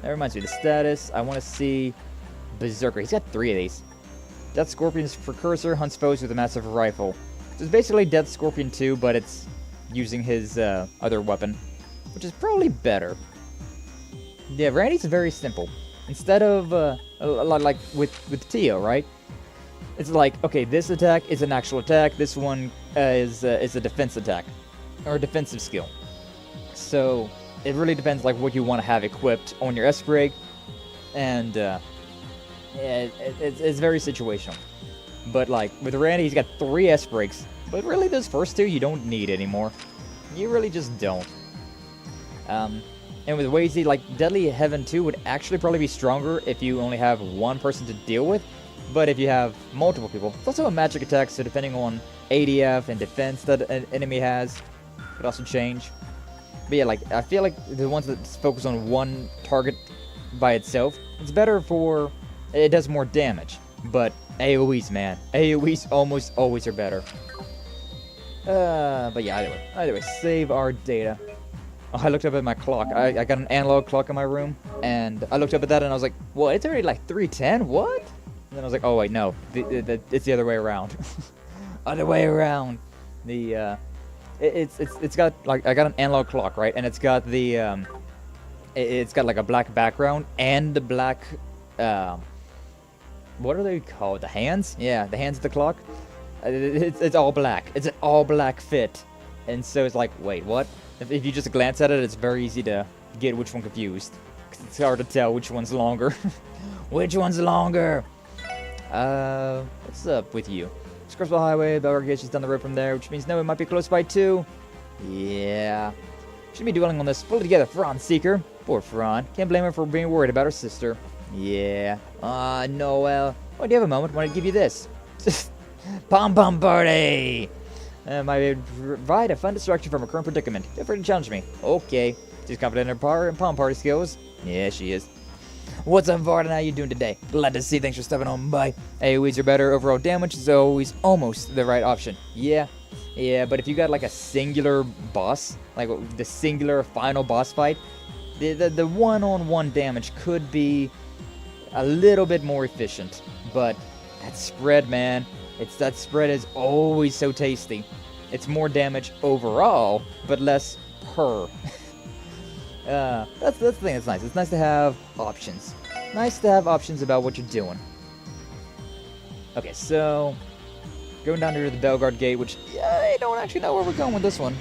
the status. I want to see Berserker. He's got 3 of these. Death Scorpion's precursor hunts foes with a massive rifle. So it's basically Death Scorpion 2, but it's using his other weapon, which is probably better. Yeah, Randy's very simple. Instead of like with Tio, right? It's like, okay, this attack is an actual attack. This one is a defense attack or a defensive skill. So it really depends like what you want to have equipped on your S-Brig, and yeah, it's very situational. But like with Randy, he's got 3 S-Brigs, but really those first 2 you don't need anymore. You really just don't. And with Wazy, like Deadly Heaven 2 would actually probably be stronger if you only have one person to deal with. But if you have multiple people, it's also a magic attack, so depending on ADF and defense that an enemy has, could also change. But yeah, like I feel like the ones that focus on one target by itself, it's better for, it does more damage. But AoEs, man, AoEs almost always are better. But yeah, either way, save our data. Oh, I looked up at my clock. I got an analog clock in my room, and I looked up at that and I was like, well, it's already like 3:10, what? And then I was like, oh wait, no, it's the other way around. Other way around. The it's got like, I got an analog clock, right? And it's got the it's got like a black background and the black what are they called? The hands? Yeah, the hands of the clock. It's all black. It's an all black fit. And so it's like, wait, what? If you just glance at it, it's very easy to get which one confused. It's hard to tell which one's longer. Which one's longer? What's up with you? Crossbell Highway, Belgrade Gate is down the road from there, which means no, it might be close by too. Yeah. Shouldn't be dwelling on this. Pull it together, Fran Seeker. Poor Fran. Can't blame her for being worried about her sister. Yeah. Noel. Oh, do you have a moment? Want to give you this? Pom Pom Party! Might provide a fun distraction from her current predicament. Feel free to challenge me. Okay. She's confident in her Pom Party skills. Yeah, she is. What's up, Varden? How you doing today? Glad to see. Thanks for stepping on by. AoEs are better. Overall damage is always almost the right option. Yeah, but if you got like a singular boss, like the singular final boss fight, the one-on-one damage could be a little bit more efficient. But that spread, man, that spread is always so tasty. It's more damage overall, but less per. That's the thing that's nice. It's nice to have options. Nice to have options about what you're doing. Okay, so going down here to the Belgrade Gate, which I don't actually know where we're going with this one.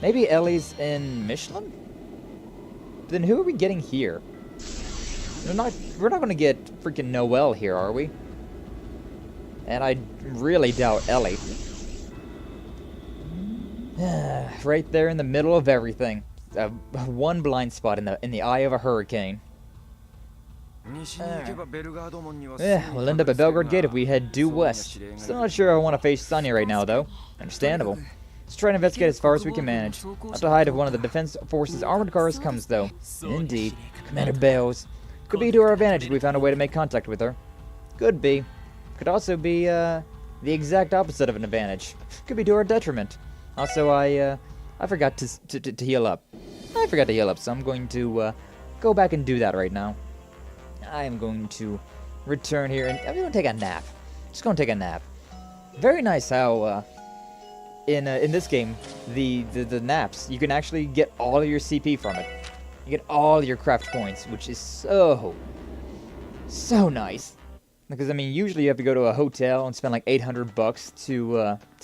Maybe Ellie's in Michelin? Then who are we getting here? We're not going to get freaking Noel here, are we? And I really doubt Ellie. Right there in the middle of everything. One blind spot in the eye of a hurricane. Yeah, we'll end up at Belgrade Gate if we head due west. Still not sure I want to face Sonya right now, though. Understandable. Let's try to investigate as far as we can manage. I'll have to hide if one of the Defense Force's armored cars comes, though. Indeed. Commander Bales. Could be to our advantage if we found a way to make contact with her. Could be. Could also be, the exact opposite of an advantage. Could be to our detriment. Also, I forgot to heal up. I forgot to heal up, so I'm going to, go back and do that right now. I am going to return here, and I'm going to take a nap. Just going to take a nap. Very nice how, in this game, the naps, you can actually get all of your CP from it. You get all your craft points, which is so nice. Because, I mean, usually you have to go to a hotel and spend like $800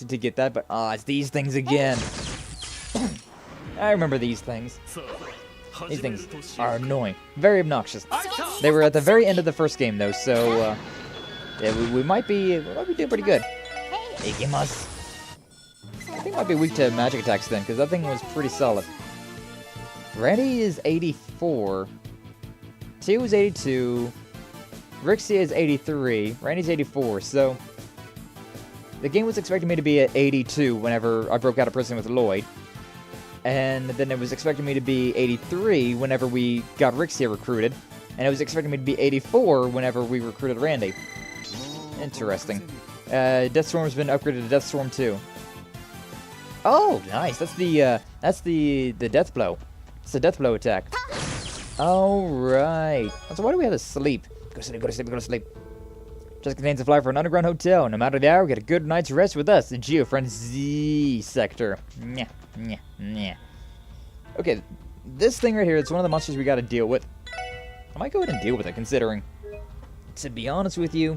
to get that, but, it's these things again. I remember these things. These things are annoying. Very obnoxious. They were at the very end of the first game, though, so, yeah, we might be doing pretty good. Ikimasu. I think I might be weak to magic attacks then, because that thing was pretty solid. Randy is 84. Tio is 82. Rixia is 83. Randy's 84, so... The game was expecting me to be at 82 whenever I broke out of prison with Lloyd. And then it was expecting me to be 83 whenever we got Rixia recruited. And it was expecting me to be 84 whenever we recruited Randy. Interesting. Deathstorm's been upgraded to Deathstorm 2. Oh, nice. That's the death blow. It's the death blow attack. Alright. So why do we have to sleep? Go sleep, go to sleep, go to sleep. Just contains a flight for an underground hotel. No matter the hour, get a good night's rest with us. The Geofriend Z sector. Nyeh, nyeh, nyeh. Okay, this thing right here, it's one of the monsters we gotta deal with. I might go ahead and deal with it, considering, to be honest with you,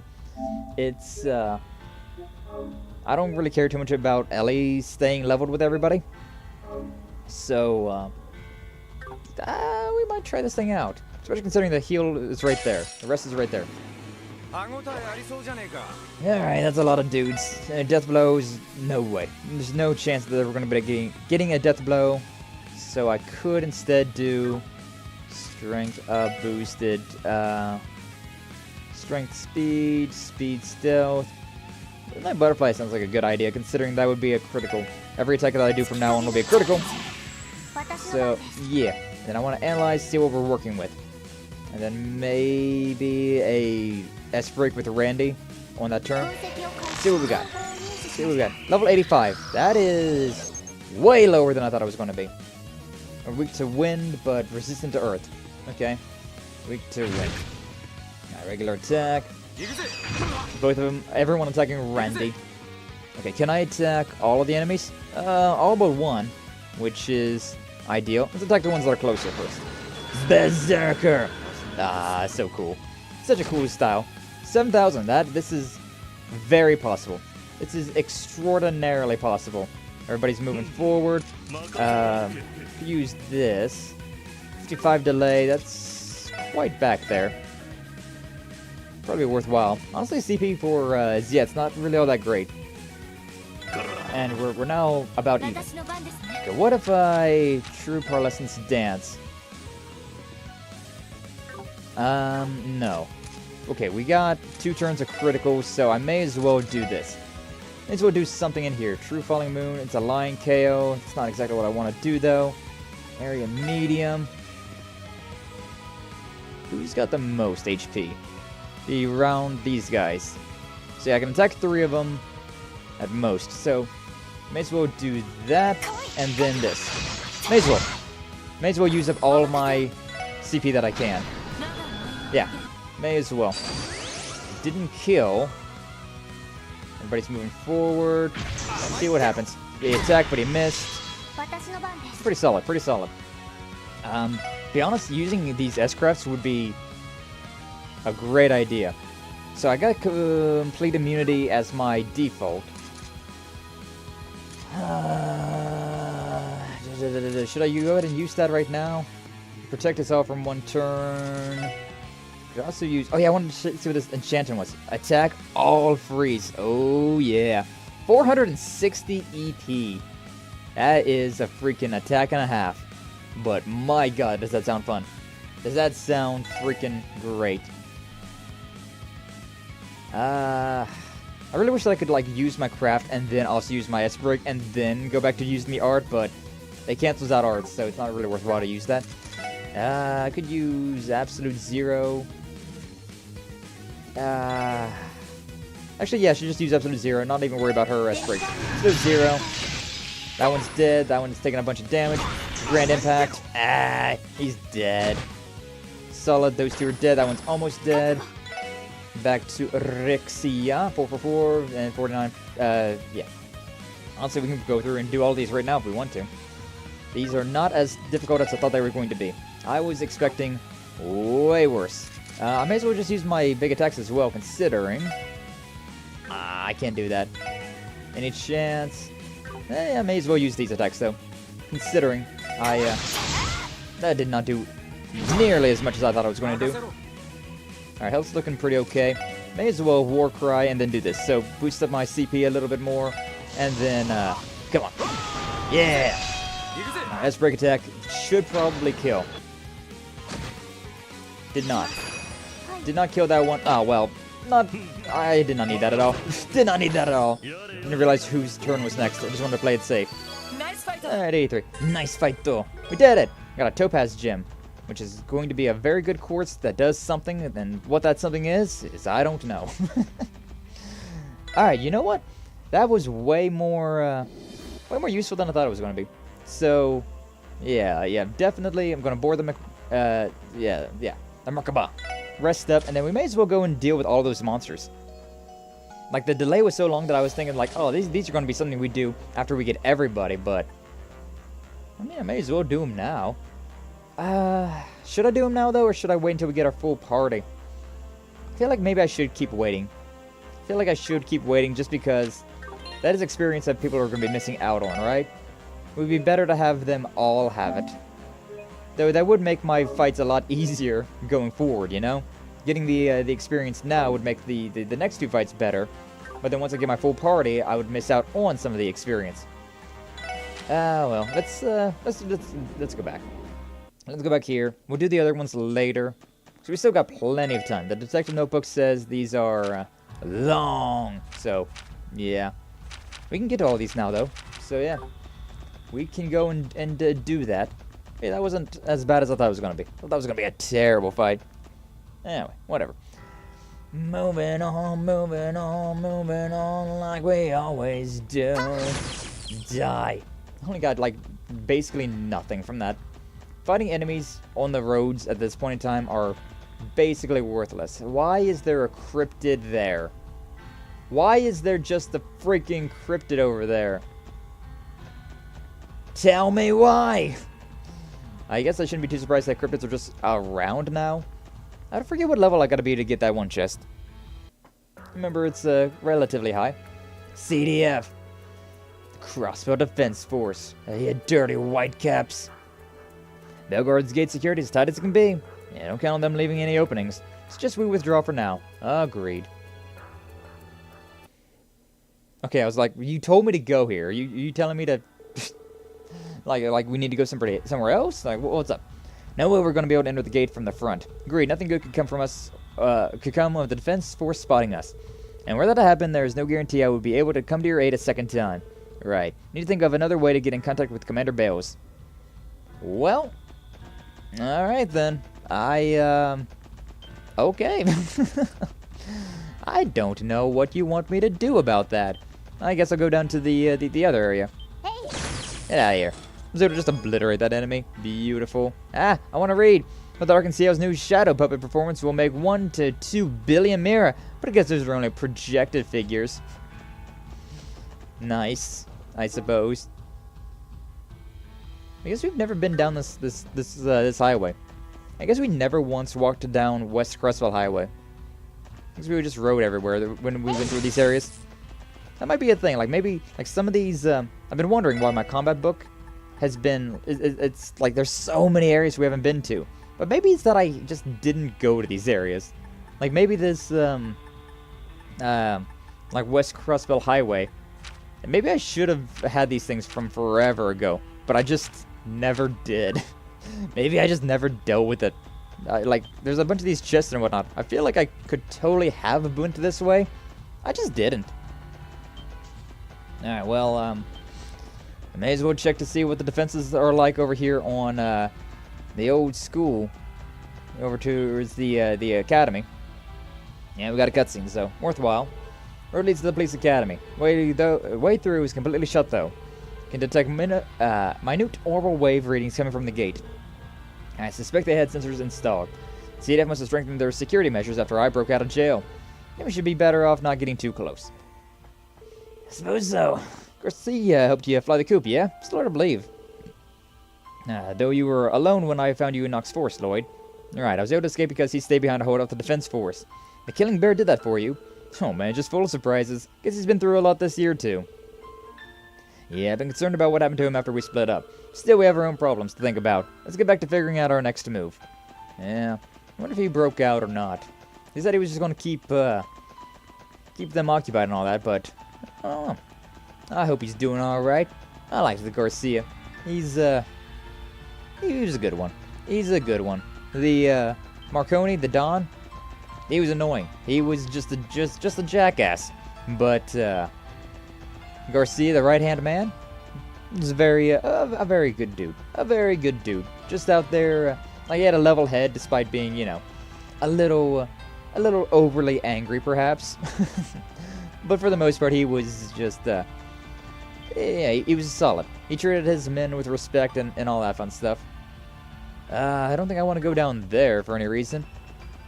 it's, I don't really care too much about Ellie staying leveled with everybody. So, we might try this thing out. Especially considering the heal is right there. The rest is right there. Alright, that's a lot of dudes. Death blows, no way. There's no chance that we're going to be getting a death blow. So I could instead do strength up boosted, strength speed, speed stealth. My butterfly sounds like a good idea, considering that would be a critical. Every attack that I do from now on will be a critical. So, yeah. Then I want to analyze, see what we're working with. And then maybe a S-break with Randy on that turn. See what we got. See what we got. Level 85. That is way lower than I thought it was going to be. Weak to wind, but resistant to earth. Okay. Weak to wind. Right, regular attack. Both of them, everyone attacking Randy. Okay, can I attack all of the enemies? All but one, which is ideal. Let's attack the ones that are closer first. Berserker! Ah, so cool. Such a cool style. 7,000, this is very possible. This is extraordinarily possible. Everybody's moving forward. Use this. 55 delay, that's quite back there. Probably worthwhile. Honestly, CP for Zia, it's not really all that great. And we're now about even. Okay, what if I True Parlessence Dance? No. Okay, we got 2 turns of criticals, so I may as well do this. May as well do something in here. True Falling Moon, it's a Lion KO. It's not exactly what I want to do, though. Area Medium. Who's got the most HP? Around these guys. So yeah, I can attack 3 of them at most. So, may as well do that, and then this. May as well. May as well use up all of my CP that I can. Yeah, may as well. Didn't kill. Everybody's moving forward. Let's see what happens. He attacked, but he missed. Pretty solid, pretty solid. Be honest, using these S-crafts would be a great idea. So I got complete immunity as my default. Should I go ahead and use that right now? Protect us all from 1 turn. Could also use... Oh yeah, I wanted to see what this enchanting was. Attack all freeze. Oh yeah. 460 EP. That is a freaking attack and a half. But my god, does that sound fun. Does that sound freaking great? I really wish that I could, like, use my craft and then also use my S-Break and then go back to using the art, but it cancels out art, so it's not really worthwhile to use that. I could use Absolute Zero. Actually, yeah, I should just use Absolute Zero, not even worry about her S-Break. Absolute Zero. That one's dead, that one's taking a bunch of damage. Grand Impact. He's dead. Solid, those two are dead, that one's almost dead. Back to Rexia, 444 and 49. Yeah. Honestly, we can go through and do all these right now if we want to. These are not as difficult as I thought they were going to be. I was expecting way worse. I may as well just use my big attacks as well, considering... I can't do that. Any chance? I may as well use these attacks, though. Considering that did not do nearly as much as I thought I was going to do. Alright, health's looking pretty okay. May as well War Cry and then do this. So, boost up my CP a little bit more. And then, come on. Yeah! Right, S-Break attack should probably kill. Did not. Did not kill that one. Oh, well. I did not need that at all. Did not need that at all. Didn't realize whose turn was next. I just wanted to play it safe. Alright, 83. Nice fight, though. We did it! Got a Topaz Gem, which is going to be a very good quartz that does something, and what that something is I don't know. Alright, you know what? That was way more useful than I thought it was going to be. So, yeah, definitely I'm going to board the the Merkaba. Rest up, and then we may as well go and deal with all those monsters. Like, the delay was so long that I was thinking, like, oh, these are going to be something we do after we get everybody, but... I mean, I may as well do them now. Should I do them now, though, or should I wait until we get our full party? I feel like maybe I should keep waiting. I feel like I should keep waiting just because that is experience that people are going to be missing out on, right? It would be better to have them all have it. Though that would make my fights a lot easier going forward, you know? Getting the experience now would make the next two fights better. But then once I get my full party, I would miss out on some of the experience. Well, let's go back. Let's go back here. We'll do the other ones later. So we still got plenty of time. The detective notebook says these are long. So, yeah. We can get to all these now, though. So, yeah. We can go and do that. Hey, that wasn't as bad as I thought it was going to be. I thought that was going to be a terrible fight. Anyway, whatever. Moving on, moving on, moving on like we always do. Die. I only got, like, basically nothing from that. Fighting enemies on the roads at this point in time are basically worthless. Why is there a cryptid there? Why is there just a freaking cryptid over there? Tell me why! I guess I shouldn't be too surprised that cryptids are just around now. I forget what level I gotta be to get that one chest. Remember, it's relatively high. CDF. Crossbell Defense Force. You dirty whitecaps. Belguard's gate security is tight as it can be. Yeah, don't count on them leaving any openings. It's just we withdraw for now. Agreed. Okay, I was like, you told me to go here. You telling me to... like we need to go somewhere else? Like, what's up? No way we're going to be able to enter the gate from the front. Agreed, nothing good could come from us, could come of the defense force spotting us. And were that to happen, there is no guarantee I would be able to come to your aid a second time. Right. Need to think of another way to get in contact with Commander Bales. Well, alright then. Okay. I don't know what you want me to do about that. I guess I'll go down to the other area. Hey! Get out of here. I was able to just obliterate that enemy. Beautiful. I want to read. With Ark and KeA's new Shadow Puppet performance will make 1 to 2 billion Mira, but I guess those are only projected figures. Nice, I suppose. I guess we've never been down this highway. I guess we never once walked down West Crossbell Highway. I guess we just rode everywhere when we went through these areas. That might be a thing. Like maybe like some of these. I've been wondering why my combat book has been. It's like there's so many areas we haven't been to. But maybe it's that I just didn't go to these areas. Like maybe this like West Crossbell Highway. And maybe I should have had these things from forever ago, but I just never did. Maybe I just never dealt with it. Like, there's a bunch of these chests and whatnot. I feel like I could totally have went this way. I just didn't. Alright, well, I may as well check to see what the defenses are like over here on the old school. Over towards the academy. Yeah, we got a cutscene, so worthwhile. Road leads to the police academy. Way through is completely shut, though. Can detect minute orbal wave readings coming from the gate. I suspect they had sensors installed. CDF must have strengthened their security measures after I broke out of jail. Maybe we should be better off not getting too close. I suppose so. Garcia helped you fly the coop, yeah? Still hard to believe. Though you were alone when I found you in Nox Force, Lloyd. Alright, I was able to escape because he stayed behind to hold off the defense force. The killing bear did that for you. Oh man, just full of surprises. Guess he's been through a lot this year too. Yeah, I've been concerned about what happened to him after we split up. Still, we have our own problems to think about. Let's get back to figuring out our next move. Yeah, I wonder if he broke out or not. He said he was just going to keep them occupied and all that, but I don't know. I hope he's doing alright. I liked the Garcia. He was a good one. He's a good one. The Marconi, the Don, he was annoying. He was just a jackass. But Garcia, the right-hand man, was a very good dude. A very good dude. Just out there, like he had a level head despite being, you know, a little overly angry, perhaps. But for the most part, he was just, yeah, he was solid. He treated his men with respect and all that fun stuff. I don't think I want to go down there for any reason.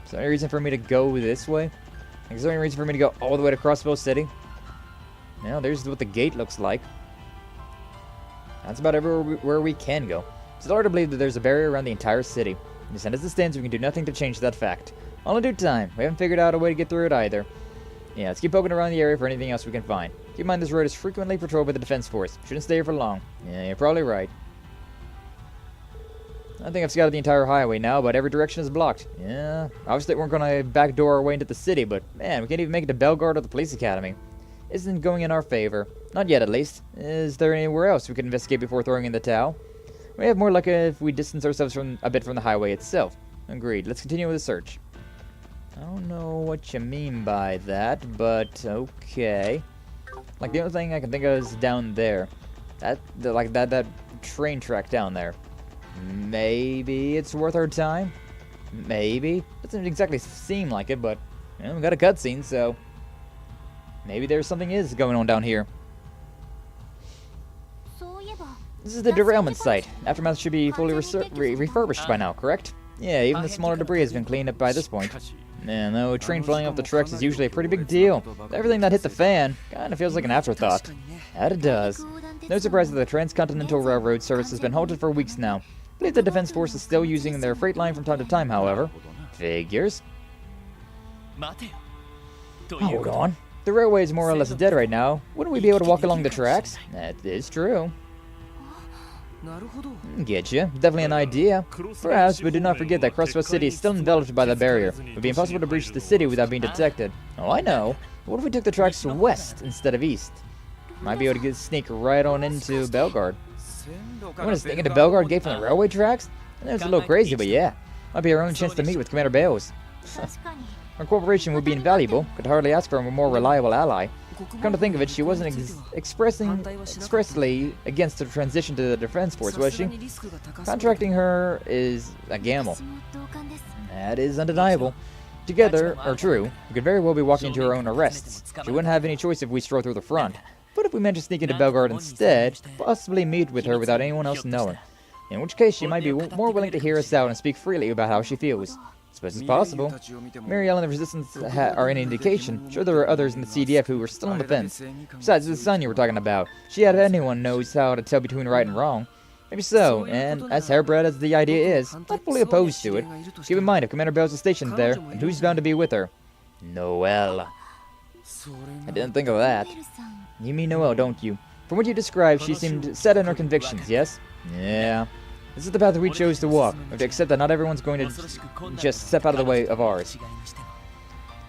Is there any reason for me to go this way? Is there any reason for me to go all the way to Crossbell City? Yeah, there's what the gate looks like. That's about everywhere we can go. It's hard to believe that there's a barrier around the entire city. Just as it stands, we can do nothing to change that fact. All in due time. We haven't figured out a way to get through it either. Yeah, let's keep poking around the area for anything else we can find. Keep in mind this road is frequently patrolled by the defense force. Shouldn't stay here for long. Yeah, you're probably right. I think I've scouted the entire highway now, but every direction is blocked. Yeah, obviously we're going to backdoor our way into the city, but man, we can't even make it to Bellegarde or the police academy. Isn't going in our favor. Not yet, at least. Is there anywhere else we could investigate before throwing in the towel? We have more luck if we distance ourselves a bit from the highway itself. Agreed. Let's continue with the search. I don't know what you mean by that, but okay. Like, the only thing I can think of is down there. That train track down there. Maybe it's worth our time? Maybe. Doesn't exactly seem like it, but you know, we got a cutscene, so maybe there's something going on down here. This is the derailment site. Aftermath should be fully refurbished by now, correct? Yeah, even the smaller debris has been cleaned up by this point. And though a train flying off the tracks is usually a pretty big deal, everything that hit the fan kinda feels like an afterthought. That it does. No surprise that the Transcontinental Railroad service has been halted for weeks now. I believe the Defense Force is still using their freight line from time to time, however. Figures. Hold on. The railway is more or less dead right now. Wouldn't we be able to walk along the tracks? That is true. Get you. Definitely an idea. Perhaps, but do not forget that Crossbell City is still enveloped by the barrier. It would be impossible to breach the city without being detected. Oh, I know. What if we took the tracks west instead of east? Might be able to sneak right on into Bellegarde. You want to sneak into Bellegarde Gate from the railway tracks? I know it's a little crazy, but yeah. Might be our only chance to meet with Commander Bales. Our cooperation would be invaluable. Could hardly ask for a more reliable ally. Come to think of it, she wasn't expressly against the transition to the defense force, was she? Contracting her is a gamble. That is undeniable. Together, or true, we could very well be walking into our own arrests. She wouldn't have any choice if we stroll through the front. But if we manage to sneak into Bellegarde instead, possibly meet with her without anyone else knowing. In which case, she might be more willing to hear us out and speak freely about how she feels. I suppose it's possible. Mariabell and the Resistance are any indication. Sure, there are others in the CDF who were still on the fence. Besides, the son you were talking about. She had anyone knows how to tell between right and wrong. Maybe so, and as hairbread as the idea is, not fully opposed to it. Keep in mind, if Commander Bales is stationed there, and who's bound to be with her? Noelle. I didn't think of that. You mean Noelle, don't you? From what you described, she seemed set in her convictions, yes? Yeah. This is the path we chose to walk. We have to accept that not everyone's going to just step out of the way of ours.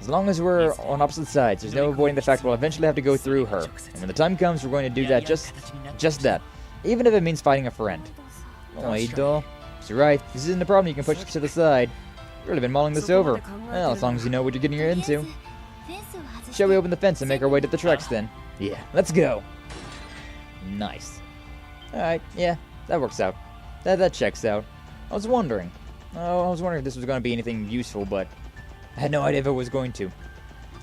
As long as we're on opposite sides, there's no avoiding the fact we'll eventually have to go through her. And when the time comes, we're going to do that, just that. Even if it means fighting a friend. Lloyd, though. You're right. This isn't a problem you can push to the side. Really been mulling this over. Well, as long as you know what you're getting into. Shall we open the fence and make our way to the tracks then? Yeah, let's go. Nice. Alright, yeah, that works out. That checks out. I was wondering if this was going to be anything useful, but I had no idea if it was going to.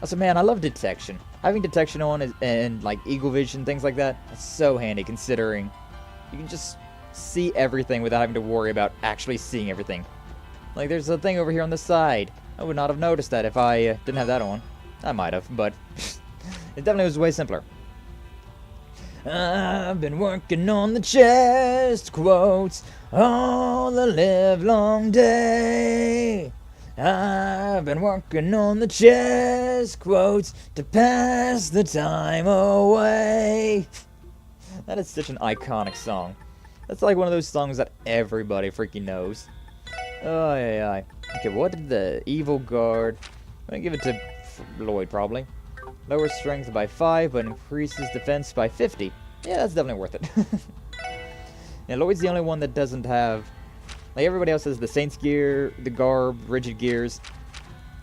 Also, man, I love detection. Having detection on and like eagle vision, things like that, that's so handy considering you can just see everything without having to worry about actually seeing everything. Like, there's a thing over here on the side. I would not have noticed that if I didn't have that on. I might have, but it definitely was way simpler. I've been working on the chest quotes all the livelong day. I've been working on the chest quotes to pass the time away. That is such an iconic song. That's like one of those songs that everybody freaking knows. Oh, yeah. Okay, what did the evil guard... I'm gonna give it to Lloyd, probably. Lower strength by 5, but increases defense by 50. Yeah, that's definitely worth it. Yeah, Lloyd's the only one that doesn't have... Like, everybody else has the Saints gear, the garb, rigid gears.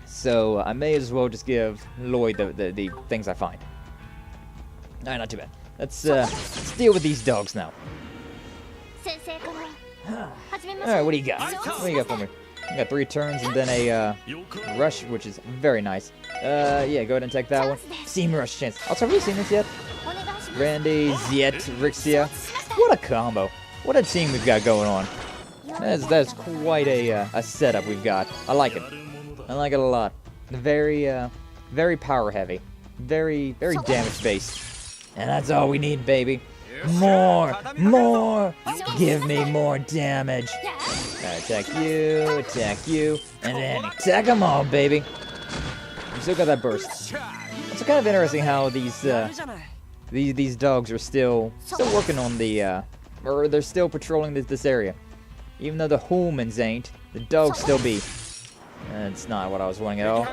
So, I may as well just give Lloyd the things I find. Alright, not too bad. Let's deal with these dogs now. Alright, what do you got? What do you got for me? I got 3 turns and then a rush, which is very nice. Yeah, go ahead and take that one. Team rush chance. Also, have we seen this yet? Randy, Ziet, Rixia. What a combo. What a team we've got going on. That's quite a setup we've got. I like it. I like it a lot. Very power heavy. Very damage based. And that's all we need, baby. More! Give me more damage. Attack you, and then attack them all, baby. You still got that burst. It's kind of interesting how these dogs are still working on the, or they're still patrolling this area. Even though the humans ain't, the dogs still be. That's not what I was wanting at all.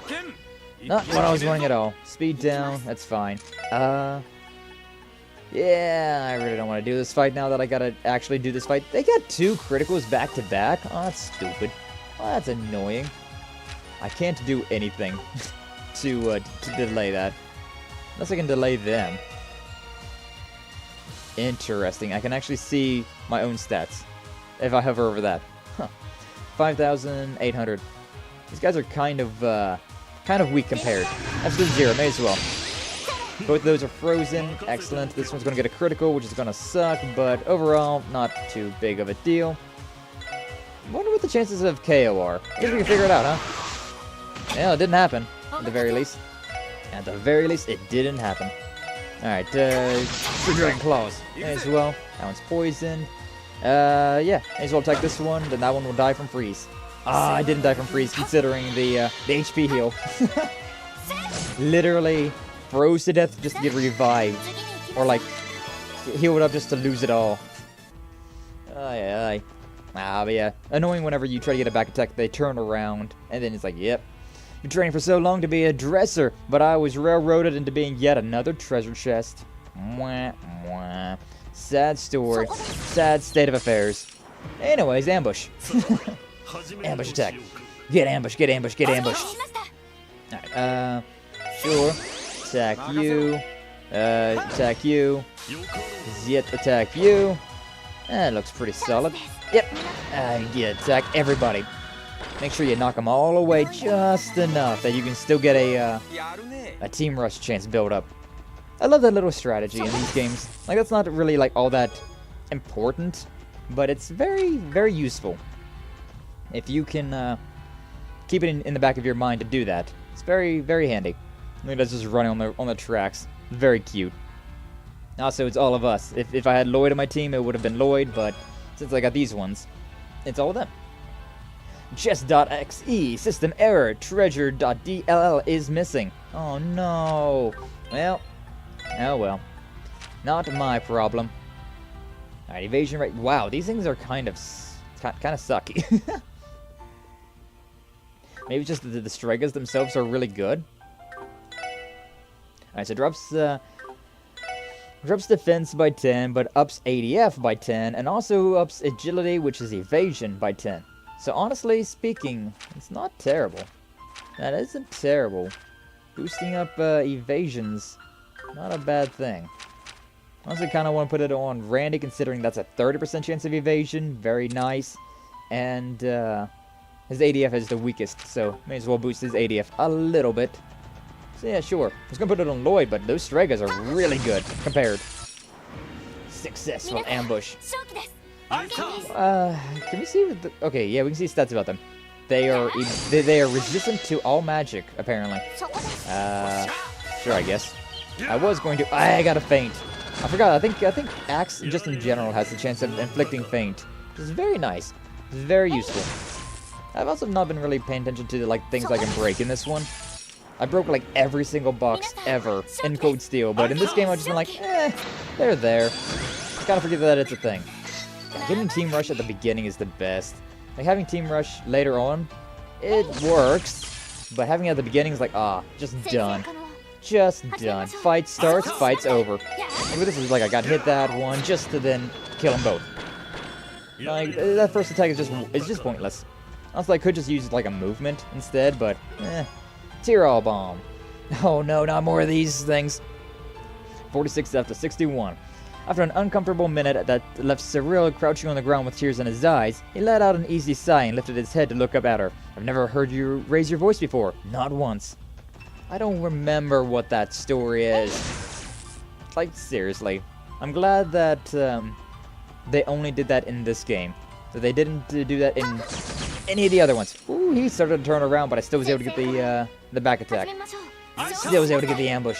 Not what I was wanting at all. Speed down, that's fine. Yeah, I really don't want to do this fight now that I gotta actually do this fight. They got 2 criticals back to back? Oh, that's stupid. Oh, that's annoying. I can't do anything to delay that. Unless I can delay them. Interesting. I can actually see my own stats if I hover over that. Huh. 5,800. These guys are kind of weak compared. Absolute 0, may as well. Both of those are frozen. Excellent. This one's going to get a critical, which is going to suck, but overall, not too big of a deal. I wonder what the chances of KO are. I guess we can figure it out, huh? Yeah, it didn't happen, at the very least. At the very least, it didn't happen. Alright, Dragon Claws as well. That one's poisoned. Yeah, may as well attack this one, then that one will die from freeze. Ah, I didn't die from freeze, considering the HP heal. Literally froze to death just to get revived. Or, like, healed up just to lose it all. But yeah. Annoying whenever you try to get a back attack, they turn around, and then it's like, yep. Been training for so long to be a dresser, but I was railroaded into being yet another treasure chest. Mwah, mwah. Sad story. Sad state of affairs. Anyways, ambush. Ambush attack. Get ambush, get ambush, get ambush. Alright, sure. Attack you. Attack you. Ziet, attack you. That looks pretty solid. Yep. Yeah, attack everybody. Make sure you knock them all away just enough that you can still get a team rush chance build up. I love that little strategy in these games. Like, that's not really, like, all that important, but it's very, very useful. If you can keep it in the back of your mind to do that. It's very, very handy. Look at us just running on the tracks. Very cute. Also, it's all of us. If I had Lloyd on my team, it would have been Lloyd, but since I got these ones, it's all of them. Chess.exe, system error, treasure.dll is missing. Oh no. Well, oh well. Not my problem. Alright, evasion rate. Wow, these things are kind of sucky. Maybe just the strikers themselves are really good. Alright, so drops defense by 10, but ups ADF by 10, and also ups agility, which is evasion, by 10. So honestly speaking, it's not terrible. That isn't terrible. Boosting up evasions, not a bad thing. Honestly, kind of want to put it on Randy, considering that's a 30% chance of evasion. Very nice. And his ADF is the weakest, so may as well boost his ADF a little bit. So yeah, sure. I was going to put it on Lloyd, but those Stregas are really good compared. Successful ambush. Can we see? Okay, yeah, we can see stats about them. They are resistant to all magic, apparently. Sure, I guess. I was going to. I got a feint. I forgot. I think Axe just in general has the chance of inflicting feint, which is very nice. It's very useful. I've also not been really paying attention to like things I can break in this one. I broke like every single box ever in Code Steel, but in this game I've just been like, they're there. Just gotta forget that it's a thing. Getting Team Rush at the beginning is the best. Like having Team Rush later on, it works, but having it at the beginning is like, just done. Just done. Fight starts, fight's over. Like this is like I got hit that one just to then kill them both. Like that first attack is just pointless. Honestly, I could just use like a movement instead, but Tyrol Bomb. Oh no, not more of these things. 46 after 61. After an uncomfortable minute that left Cyril crouching on the ground with tears in his eyes, he let out an easy sigh and lifted his head to look up at her. I've never heard you raise your voice before. Not once. I don't remember what that story is. Like, seriously. I'm glad that they only did that in this game. So they didn't do that in any of the other ones. Ooh, he started to turn around, but I still was able to get the back attack. Still was able to get the ambush.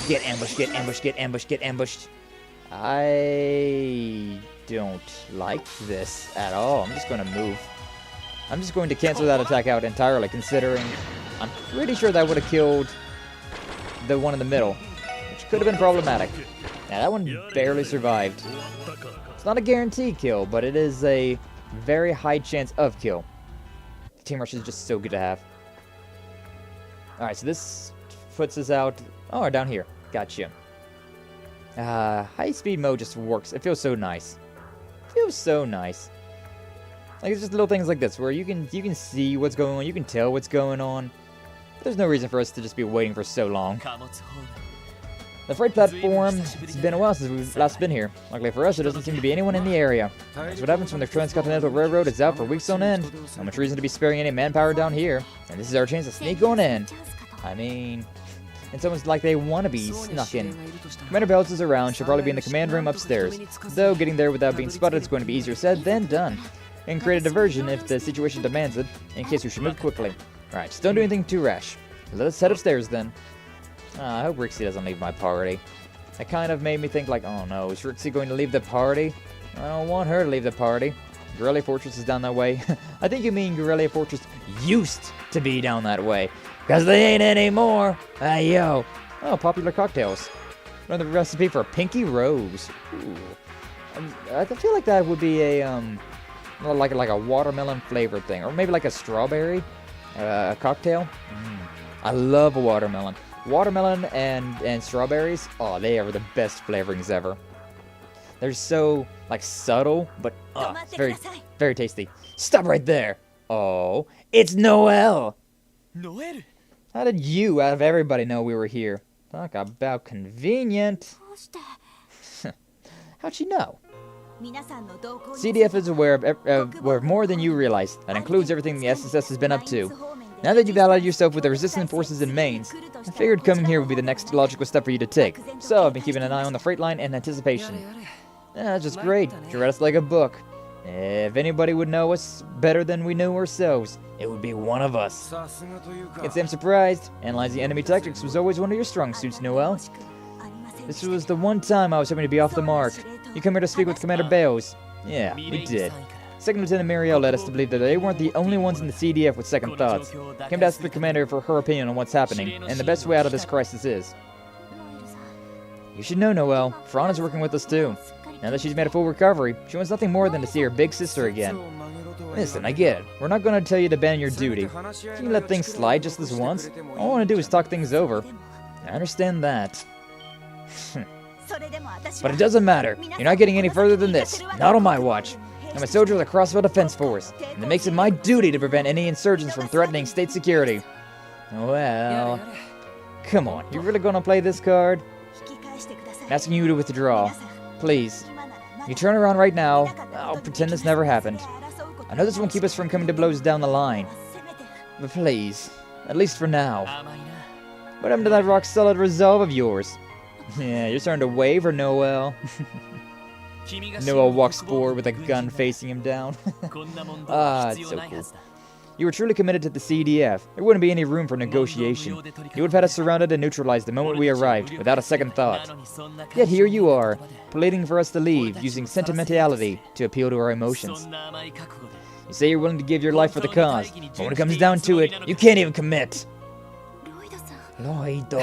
Get ambushed, get ambushed, get ambushed, get ambushed. I don't like this at all. I'm just going to move. I'm just going to cancel that attack out entirely, considering I'm pretty sure that would have killed the one in the middle, which could have been problematic. Now, that one barely survived. It's not a guaranteed kill, but it is a very high chance of kill. Team Rush is just so good to have. Alright, so this puts us out... Oh, down here. Gotcha. High speed mode just works. It feels so nice. It feels so nice. Like, it's just little things like this, where you can see what's going on, you can tell what's going on. There's no reason for us to just be waiting for so long. The freight platform, it's been a while since we've last been here. Luckily for us, there doesn't seem to be anyone in the area. That's what happens when the Transcontinental Railroad is out for weeks on end. Not much reason to be sparing any manpower down here. And this is our chance to sneak on in. I mean, it's almost like they want to be snuck in. Commander Bells is around, she'll probably be in the command room upstairs. Though, getting there without being spotted is going to be easier said than done. And create a diversion if the situation demands it, in case we should move quickly. Alright, just don't do anything too rash. Let us head upstairs then. I hope Rixie doesn't leave my party. That kind of made me think like, oh no, is Rixie going to leave the party? I don't want her to leave the party. Guerrilla Fortress is down that way. I think you mean Guerrilla Fortress used to be down that way. Because they ain't anymore. Hey yo. Oh, popular cocktails. Another recipe for Pinky Rose. Ooh. I feel like that would be a, like a watermelon flavored thing. Or maybe like a strawberry cocktail. I love a watermelon. Watermelon and strawberries, oh, they are the best flavorings ever. They're so, like, subtle, but very, very tasty. Stop right there. Oh, it's Noel. Noel? How did you, out of everybody, know we were here? Talk about convenient. How'd she know? CDF is aware of more than you realize. That includes everything the SSS has been up to. Now that you've allied yourself with the resistance forces in Mainz, I figured coming here would be the next logical step for you to take. So I've been keeping an eye on the freight line in anticipation. That's just great. You read us like a book. If anybody would know us better than we knew ourselves, it would be one of us. Can't say I'm surprised. Analyzing enemy tactics was always one of your strong suits, Noel. This was the one time I was hoping to be off the mark. You come here to speak with Commander Bells. Yeah, we did. Second Lieutenant Mariabell led us to believe that they weren't the only ones in the CDF with second thoughts. Came to ask the commander for her opinion on what's happening, and the best way out of this crisis is. You should know, Noel, Fran is working with us too. Now that she's made a full recovery, she wants nothing more than to see her big sister again. Listen, I get it. We're not going to tell you to abandon your duty. Can you let things slide just this once? All I want to do is talk things over. I understand that. But it doesn't matter. You're not getting any further than this. Not on my watch. I'm a soldier of the Crossbell Defense Force, and it makes it my duty to prevent any insurgents from threatening state security. Well, come on, you really gonna play this card? I'm asking you to withdraw. Please. If you turn around right now, I'll pretend this never happened. I know this won't keep us from coming to blows down the line. But please, at least for now. What happened to that rock-solid resolve of yours? Yeah, you're starting to wave, or Noel? Noel walks forward with a gun facing him down. It's so cool. You were truly committed to the CDF. There wouldn't be any room for negotiation. You would have had us surrounded and neutralized the moment we arrived, without a second thought. Yet here you are, pleading for us to leave, using sentimentality to appeal to our emotions. You say you're willing to give your life for the cause, but when it comes down to it, you can't even commit. Lloyd.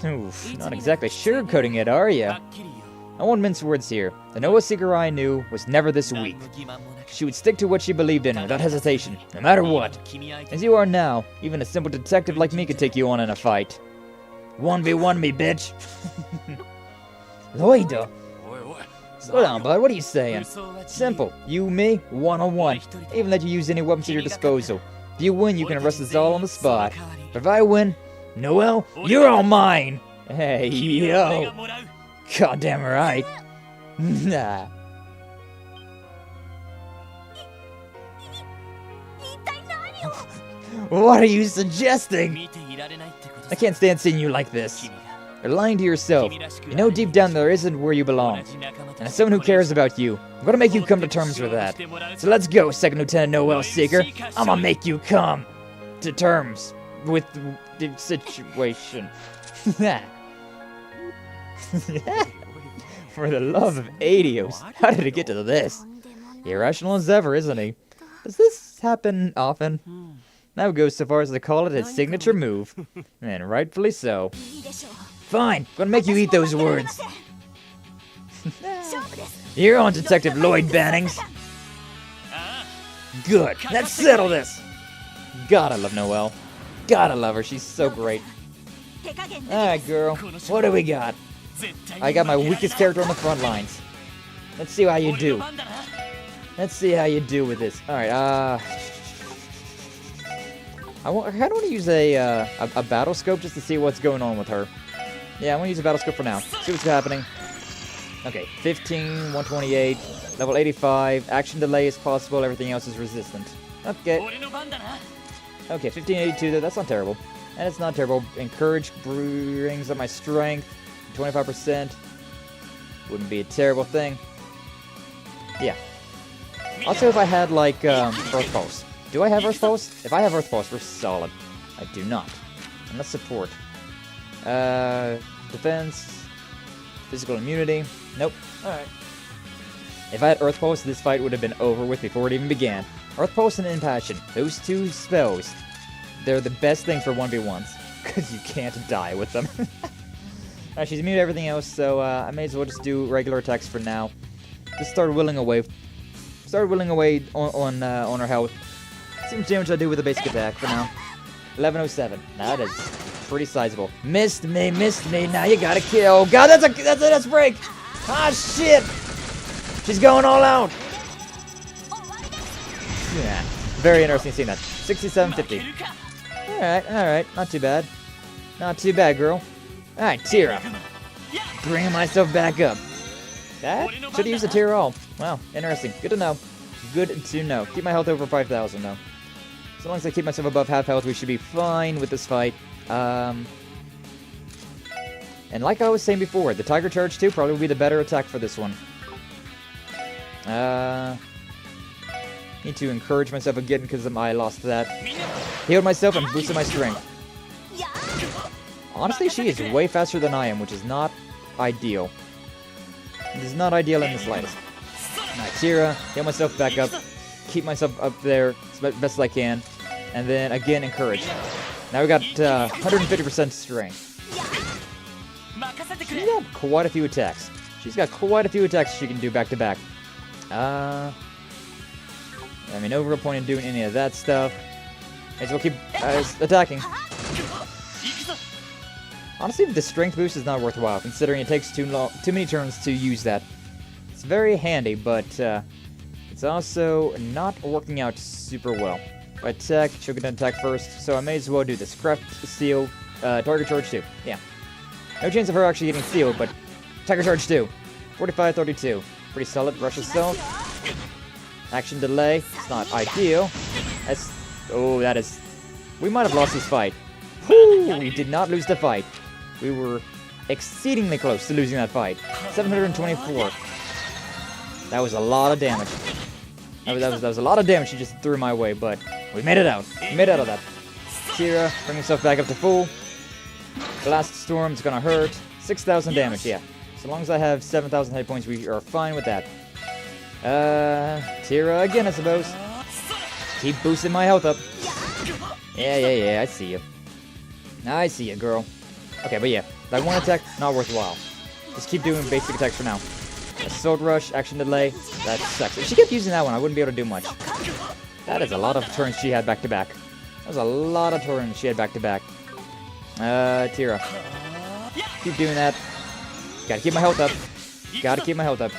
Oof, not exactly sugarcoating it, are you? I won't mince words here. The Noah Seeker I knew was never this weak. She would stick to what she believed in without hesitation, no matter what. As you are now, even a simple detective like me could take you on in a fight. 1v1 me, bitch. Lloyd. Slow down, bud. What are you saying? Simple. You, me, one-on-one. Even let you use any weapons at your disposal. If you win, you can arrest us all on the spot. But if I win, Noel, you're all mine. Hey, yo. Goddamn right. Nah. What are you suggesting? I can't stand seeing you like this. You're lying to yourself. You know deep down there isn't where you belong. And as someone who cares about you, I'm gonna make you come to terms with that. So let's go, Second Lieutenant Noel Seeker. I'm gonna make you come to terms with the situation. For the love of Arios, how did it get to this? Irrational as ever, isn't he? Does this happen often? I would go so far as to call it his signature move. And rightfully so. Fine, gonna make you eat those words. You're on, Detective Lloyd Bannings. Good, let's settle this. God, I love Noelle. God, I love her, she's so great. Alright, girl, what do we got? I got my weakest character on the front lines. Let's see how you do. Let's see how you do with this. Alright, I kind of want to use a battle scope just to see what's going on with her. Yeah, I'm going to use a battle scope for now. See what's happening. Okay, 15, 128, level 85, action delay is possible, everything else is resistant. Okay. Okay, 1582, that's not terrible. And it's not terrible. Encourage brings up my strength, 25%. Wouldn't be a terrible thing. Yeah. Also, if I had, like, Earth Pulse. Do I have Earth Pulse? If I have Earth Pulse, we're solid. I do not. And let's support. Defense. Physical immunity. Nope. Alright. If I had Earth Pulse, this fight would have been over with before it even began. Earth Pulse and Impassion. Those two spells. They're the best things for 1v1s. Because you can't die with them. Alright, she's immune to everything else, so I may as well just do regular attacks for now. Just start willing away. Start willing away on her health. See what damage I do with a basic attack for now. 1107. That is pretty sizable. Missed me. Now you gotta kill. God, that's a break. Ah, shit. She's going all out. Yeah. Very interesting seeing that. 6750. Alright. Not too bad. Not too bad, girl. Alright, tear up. Bringing myself back up. That? Should have used a tear all. Wow, interesting. Good to know. Good to know. Keep my health over 5,000 though. So long as I keep myself above half health, we should be fine with this fight. And like I was saying before, the Tiger Charge 2 probably will be the better attack for this one. Need to encourage myself again because I lost that. Healed myself and boosted my strength. Honestly, she is way faster than I am, which is not ideal. It is not ideal in the slightest. Tira, heal myself back up, keep myself up there as best as I can, and then again encourage. Now we got 150% strength. She's got quite a few attacks. She's got quite a few attacks she can do back to back. I mean, no real point in doing any of that stuff. May as well keep attacking. Honestly, the strength boost is not worthwhile, considering it takes too many turns to use that. It's very handy, but It's also not working out super well. If I attack, she'll get an attack first, so I may as well do this. Craft Steel, Target Charge 2. Yeah. No chance of her actually getting sealed, but Tiger Charge 2. 45-32. Pretty solid. Rush itself. Action delay. It's not ideal. That's... Oh, that is... We might have lost this fight. Whew, we did not lose the fight. We were exceedingly close to losing that fight. 724. That was a lot of damage. That was a lot of damage she just threw my way, but we made it out. We made it out of that. KeA, bring himself back up to full. Blast Storm's gonna hurt. 6,000 damage, yeah. So long as I have 7,000 hit points, we are fine with that. KeA again, I suppose. Keep boosting my health up. Yeah, I see you. I see you, girl. Okay, but yeah, that one attack, not worthwhile. Just keep doing basic attacks for now. Assault Rush, Action Delay, that sucks. If she kept using that one, I wouldn't be able to do much. That is a lot of turns she had back-to-back. That was a lot of turns she had back-to-back. KeA. Keep doing that. Gotta keep my health up. Gotta keep my health up.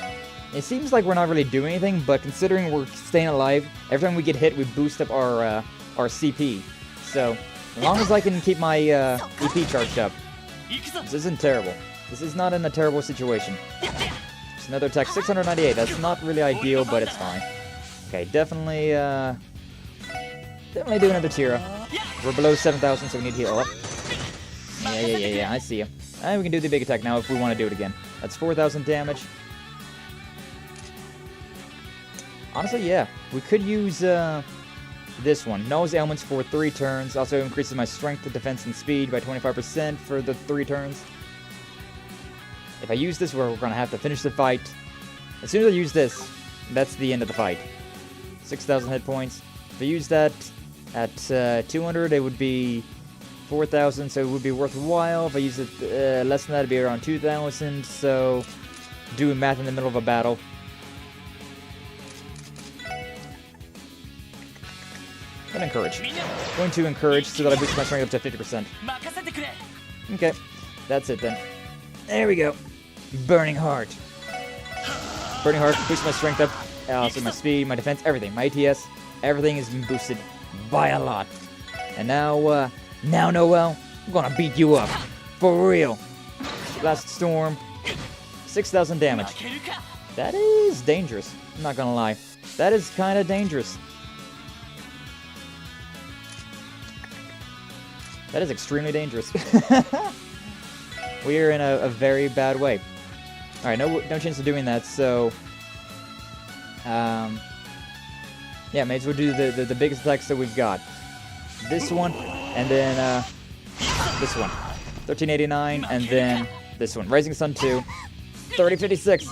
It seems like we're not really doing anything, but considering we're staying alive, every time we get hit, we boost up our CP. So, as long as I can keep my EP charged up, this isn't terrible. This is not in a terrible situation. Just another attack, 698. That's not really ideal, but it's fine. Okay, definitely do another KeA. We're below 7,000, so we need to heal up. Yeah, I see you. And we can do the big attack now if we want to do it again. That's 4,000 damage. Honestly, yeah. We could use this one. Knows ailments for 3 turns. Also increases my strength, defense, and speed by 25% for the 3 turns. If I use this, we're going to have to finish the fight. As soon as I use this, that's the end of the fight. 6,000 hit points. If I use that at 200, it would be 4,000, so it would be worthwhile. If I use it less than that, it'd be around 2,000, so doing math in the middle of a battle. And encourage. Going to encourage so that I boost my strength up to 50%. Okay, that's it then. There we go. Burning Heart. Burning Heart boosts my strength up, also my speed, my defense, everything. My ATS, everything has been boosted by a lot. And now, Noel, I'm gonna beat you up. For real. Blast Storm. 6,000 damage. That is dangerous. I'm not gonna lie. That is kind of dangerous. That is extremely dangerous. We are in a very bad way. Alright, no chance of doing that, so... yeah, may as well do the biggest attacks that we've got. This one, and then this one. 1389, and then this one. Rising Sun 2. 3056.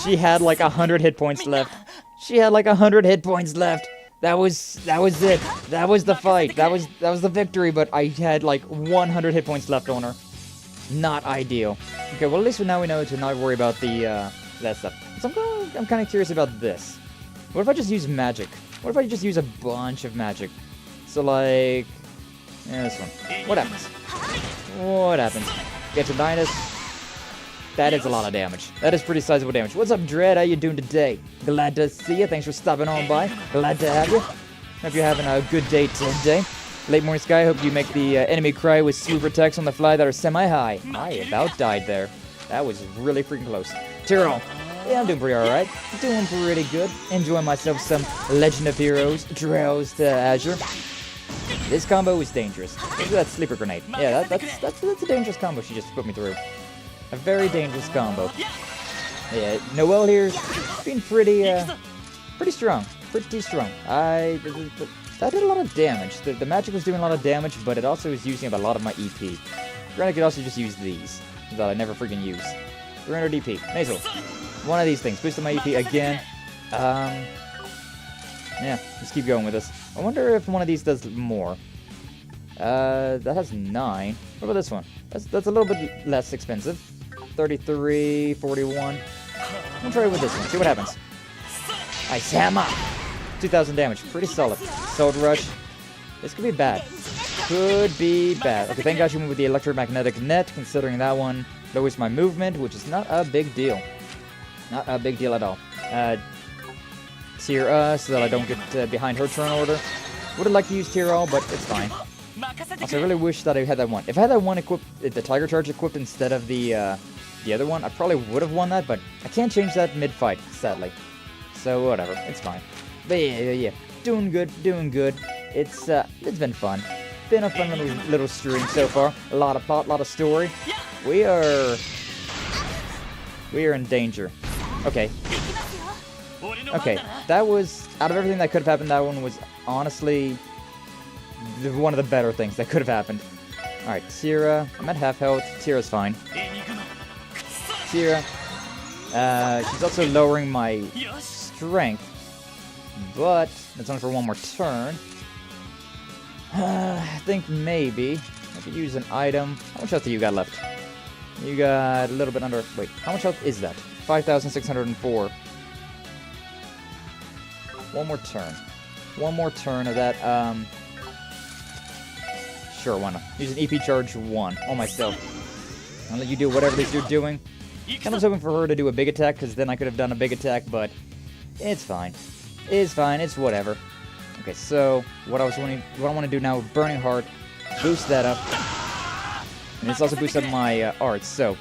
She had like 100 hit points left. She had like 100 hit points left. That was it. That was the fight. That was the victory, but I had like 100 hit points left on her. Not ideal. Okay, well at least now we know to not worry about the that stuff. So I'm kind of curious about this. What if I just use magic? What if I just use a bunch of magic? So like, yeah, this one. What happens? What happens? Get to Dynas. That is a lot of damage. That is pretty sizable damage. What's up, Dread? How you doing today? Glad to see you. Thanks for stopping on by. Glad to have you. Hope you're having a good day today. Late Morning Sky, hope you make the enemy cry with swoop attacks on the fly that are semi-high. I about died there. That was really freaking close. Tyrell. Yeah, I'm doing pretty alright. Doing pretty good. Enjoying myself some Legend of Heroes, Trails to Azure. This combo is dangerous. Look at that sleeper grenade. Yeah, that's a dangerous combo she just put me through. A very dangerous combo. Yeah, Noel here being pretty strong. Pretty strong. That did a lot of damage. The magic was doing a lot of damage, but it also was using up a lot of my EP. Granted, I could also just use these that I never freaking use. 300 EP. Mazel. One of these things. Boosted my EP again. Yeah, let's keep going with this. I wonder if one of these does more. That has 9. What about this one? That's a little bit less expensive. 33, 41. We'll try it with this one. See what happens. Ice Hammer. 2,000 damage. Pretty solid. Sword Rush. This could be bad. Could be bad. Okay, thank God you went with the electromagnetic net, considering that one lowers my movement, which is not a big deal. Not a big deal at all. Tier so that I don't get behind her turn order. Would have liked to use Tier all, but it's fine. Also, I really wish that I had that one. If I had that one equipped, the Tiger Charge equipped instead of the other one, I probably would have won that, but I can't change that mid-fight, sadly. So, whatever. It's fine. But yeah. Doing good, doing good. It's been fun. Been a fun little stream so far. A lot of plot, a lot of story. We are in danger. Okay. Okay, that was, out of everything that could have happened, that one was honestly one of the better things that could have happened. Alright, Tira, I'm at half health. Tira's fine. Tira, she's also lowering my strength, but that's only for one more turn. I think maybe I could use an item. How much health do you got left? You got a little bit under, wait, how much health is that? 5,604. One more turn. One more turn of that, sure, why not? Use an EP charge 1 on myself. I'll let you do whatever it is you're doing. I was hoping for her to do a big attack, because then I could have done a big attack, but it's fine. It's fine, it's whatever. Okay, so, what I want to do now with Burning Heart, boost that up. And it's also boosted up my arts, so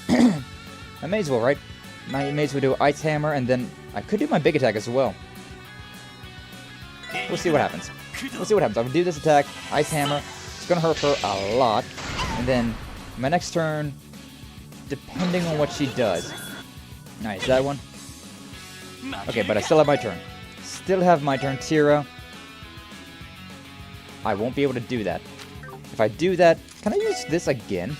I may as well, right? I may as well do Ice Hammer, and then I could do my big attack as well. We'll see what happens. We'll see what happens. I'll do this attack, Ice Hammer. It's gonna hurt her a lot. And then my next turn, depending on what she does. Nice, that one. Okay, but I still have my turn. Still have my turn, Tira. I won't be able to do that. If I do that, can I use this again?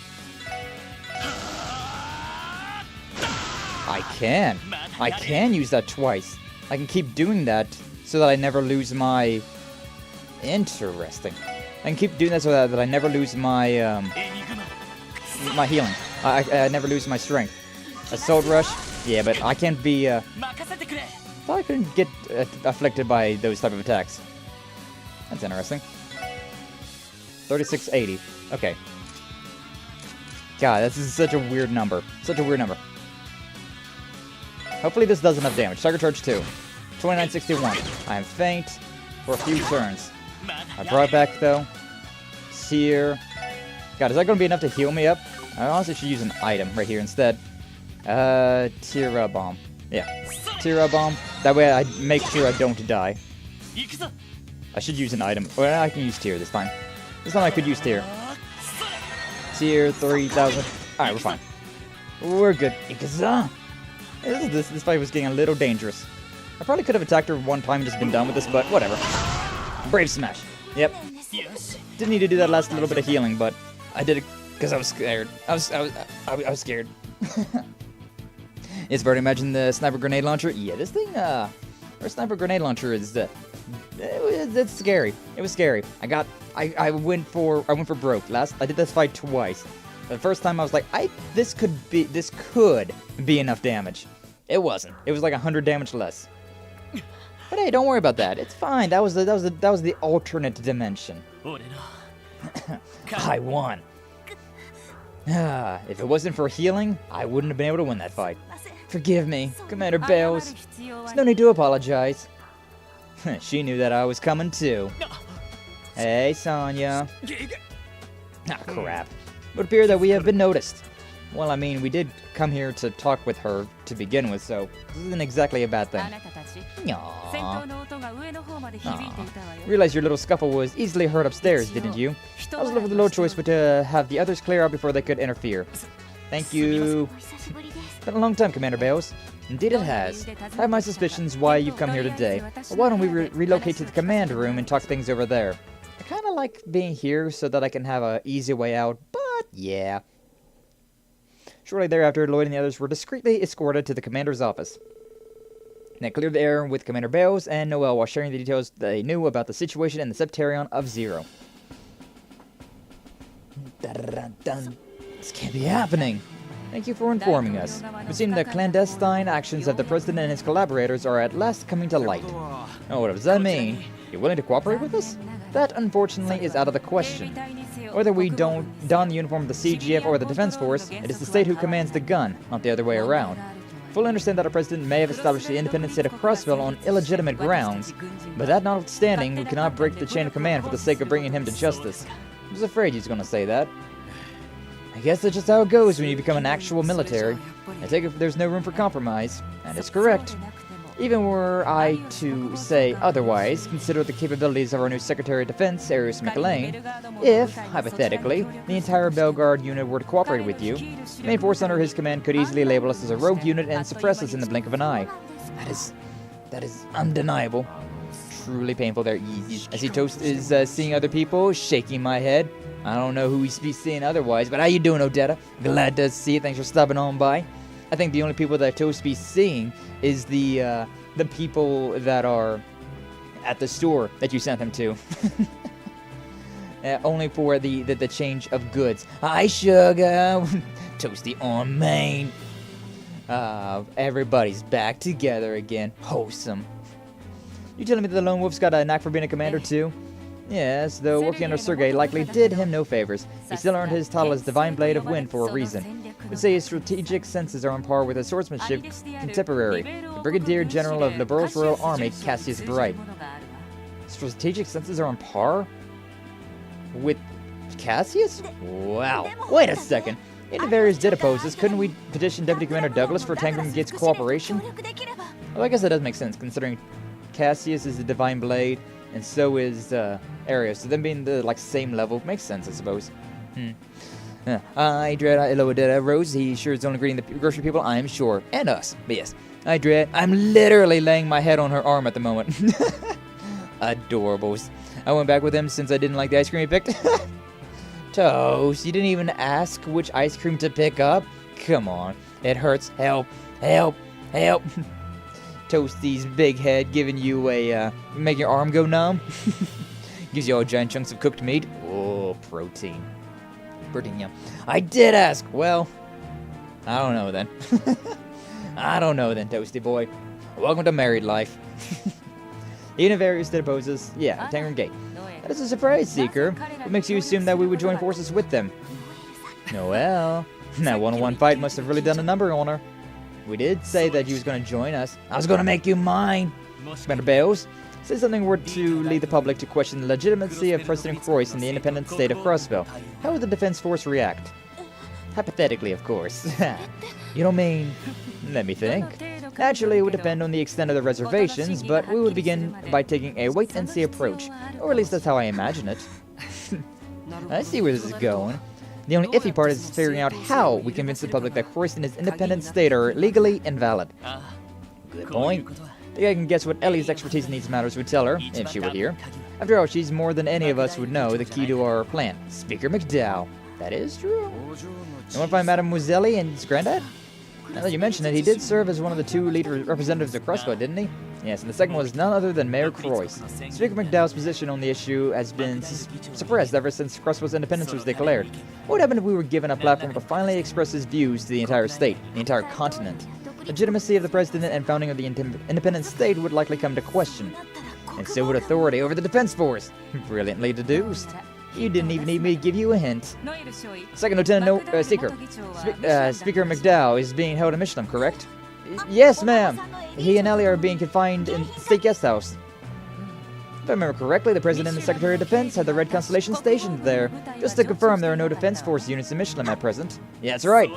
I can. I can use that twice. I can keep doing that so that I never lose my... Interesting. I can keep doing that so that I never lose my, my healing. I never lose my strength. Assault Rush? Yeah, but I can't be, thought I couldn't get afflicted by those type of attacks. That's interesting. 3680. Okay. God, this is such a weird number. Such a weird number. Hopefully this does enough damage. Tiger Charge 2. 2961. I am faint for a few turns. I brought back, though. Seer. God, is that going to be enough to heal me up? I honestly should use an item right here instead. Tira Bomb. Yeah. Tira Bomb. That way I make sure I don't die. I should use an item. Well, I can use Tear this time. This time I could use Tear. Tear 3000. Alright, we're fine. We're good. Ikaza! This fight was getting a little dangerous. I probably could have attacked her one time and just been done with this, but whatever. Brave Smash. Yep. Didn't need to do that last little bit of healing, but I did it because I was scared. I was scared. It's fair to imagine the sniper grenade launcher. Yeah, this thing, our sniper grenade launcher is it's scary. It was scary. I went for broke. I did this fight twice. The first time I was like, this could be enough damage. It wasn't. It was like 100 damage less. But hey, don't worry about that. It's fine. That was the alternate dimension. I won. If it wasn't for healing, I wouldn't have been able to win that fight. Forgive me, Commander Bells. There's no need to apologize. She knew that I was coming too. Hey, Sonya. Ah, crap. It would appear that we have been noticed. Well, I mean, we did come here to talk with her to begin with, so this isn't exactly a bad thing. Realize your little scuffle was easily heard upstairs, didn't you? I was left with the low choice but to have the others clear out before they could interfere. Thank you. It's been a long time, Commander Bales. Indeed it has. I have my suspicions why you've come here today. But why don't we relocate to the command room and talk things over there? I kind of like being here so that I can have an easy way out, but yeah. Shortly thereafter, Lloyd and the others were discreetly escorted to the commander's office. They cleared the air with Commander Bales and Noel while sharing the details they knew about the situation in the Septarion of Zero. This can't be happening. Thank you for informing us. It seems the clandestine actions of the President and his collaborators are at last coming to light. Oh, what does that mean? You're willing to cooperate with us? That, unfortunately, is out of the question. Whether we don't don the uniform of the CGF or the Defense Force, it is the state who commands the gun, not the other way around. Fully understand that our president may have established the independent state of Crossbell on illegitimate grounds, but that notwithstanding, we cannot break the chain of command for the sake of bringing him to justice. I was afraid he was going to say that. I guess that's just how it goes when you become an actual military. I take it there's no room for compromise, and it's correct. Even were I to say otherwise, consider the capabilities of our new Secretary of Defense, Arios and KeA. If, hypothetically, the entire Belguard unit were to cooperate with you, the main force under his command could easily label us as a rogue unit and suppress us in the blink of an eye. That is undeniable. Truly painful there. As he toast is seeing other people, shaking my head. I don't know who he's seeing otherwise, but how you doing, Odetta? Glad to see you. Thanks for stopping on by. I think the only people that Toast be seeing is the people that are at the store that you sent him to. Only for the change of goods. Hi, sugar. Toasty on main. Everybody's back together again. Wholesome. You telling me that the Lone Wolf's got a knack for being a commander too? Yes, though working under Sergei likely did him no favors. He still earned his title as Divine Blade of Wind for a reason. I would say his strategic senses are on par with his swordsmanship contemporary, the Brigadier General of Liberal's Royal Army, Cassius Bright. Strategic senses are on par with Cassius? Wow. Wait a second. Indivarius did oppose this. Couldn't we petition Deputy Commander Douglas for Tangram Gate's cooperation? Well, I guess that does make sense, considering Cassius is the Divine Blade, and so is Arios. So them being the same level makes sense, I suppose. I dread hello, Rose. He sure is only greeting the grocery people, I am sure, and us. But yes, I dread. I'm literally laying my head on her arm at the moment. Adorables. I went back with him since I didn't like the ice cream he picked. Toast, you didn't even ask which ice cream to pick up. Come on, it hurts. Help, help, help. Toasty's big head giving you a, make your arm go numb. Gives you all giant chunks of cooked meat. Oh, protein. Protein, yeah. I did ask. Well, I don't know then. I don't know then, Toasty boy. Welcome to married life. Univarius did oppose us. Yeah, Tangram Gate. That is a surprise, Seeker. What makes you assume that we would join forces with them? Well, that one-on-one fight must have really done a number on her. We did say that he was going to join us. I was going to make you mine. Mariabell, say something were to lead the public to question the legitimacy of President Crois in the independent state of Crossbell. How would the Defense Force react? Hypothetically, of course. You don't mean... Let me think. Naturally, it would depend on the extent of the reservations, but we would begin by taking a wait-and-see approach. Or at least that's how I imagine it. I see where this is going. The only iffy part is figuring out how we convince the public that Crois and his independent state are legally invalid. Good point. I think I can guess what Ellie's expertise in these matters would tell her, if she were here. After all, she's more than any of us would know the key to our plan. Speaker McDowell. That is true. You want to find Mademoiselle and his granddad? Now that you mention it, he did serve as one of the two lead representatives of Crossbell, didn't he? Yes, and the second was none other than Mayor Crois. Speaker McDowell's position on the issue has been suppressed ever since Crossbell's independence was declared. What would happen if we were given a platform to finally express his views to the entire state, the entire continent? Legitimacy of the president and founding of the independent state would likely come to question. And so would authority over the Defense Force. Brilliantly deduced. You didn't even need me to give you a hint. Second Lieutenant Seeker. Speaker McDowell is being held in Michelin, correct? Yes, ma'am. He and Ellie are being confined in the state guest house. If I remember correctly, the President and the Secretary of Defense had the Red Constellation stationed there. Just to confirm, there are no Defense Force units in Michelin at present. Yeah, that's right.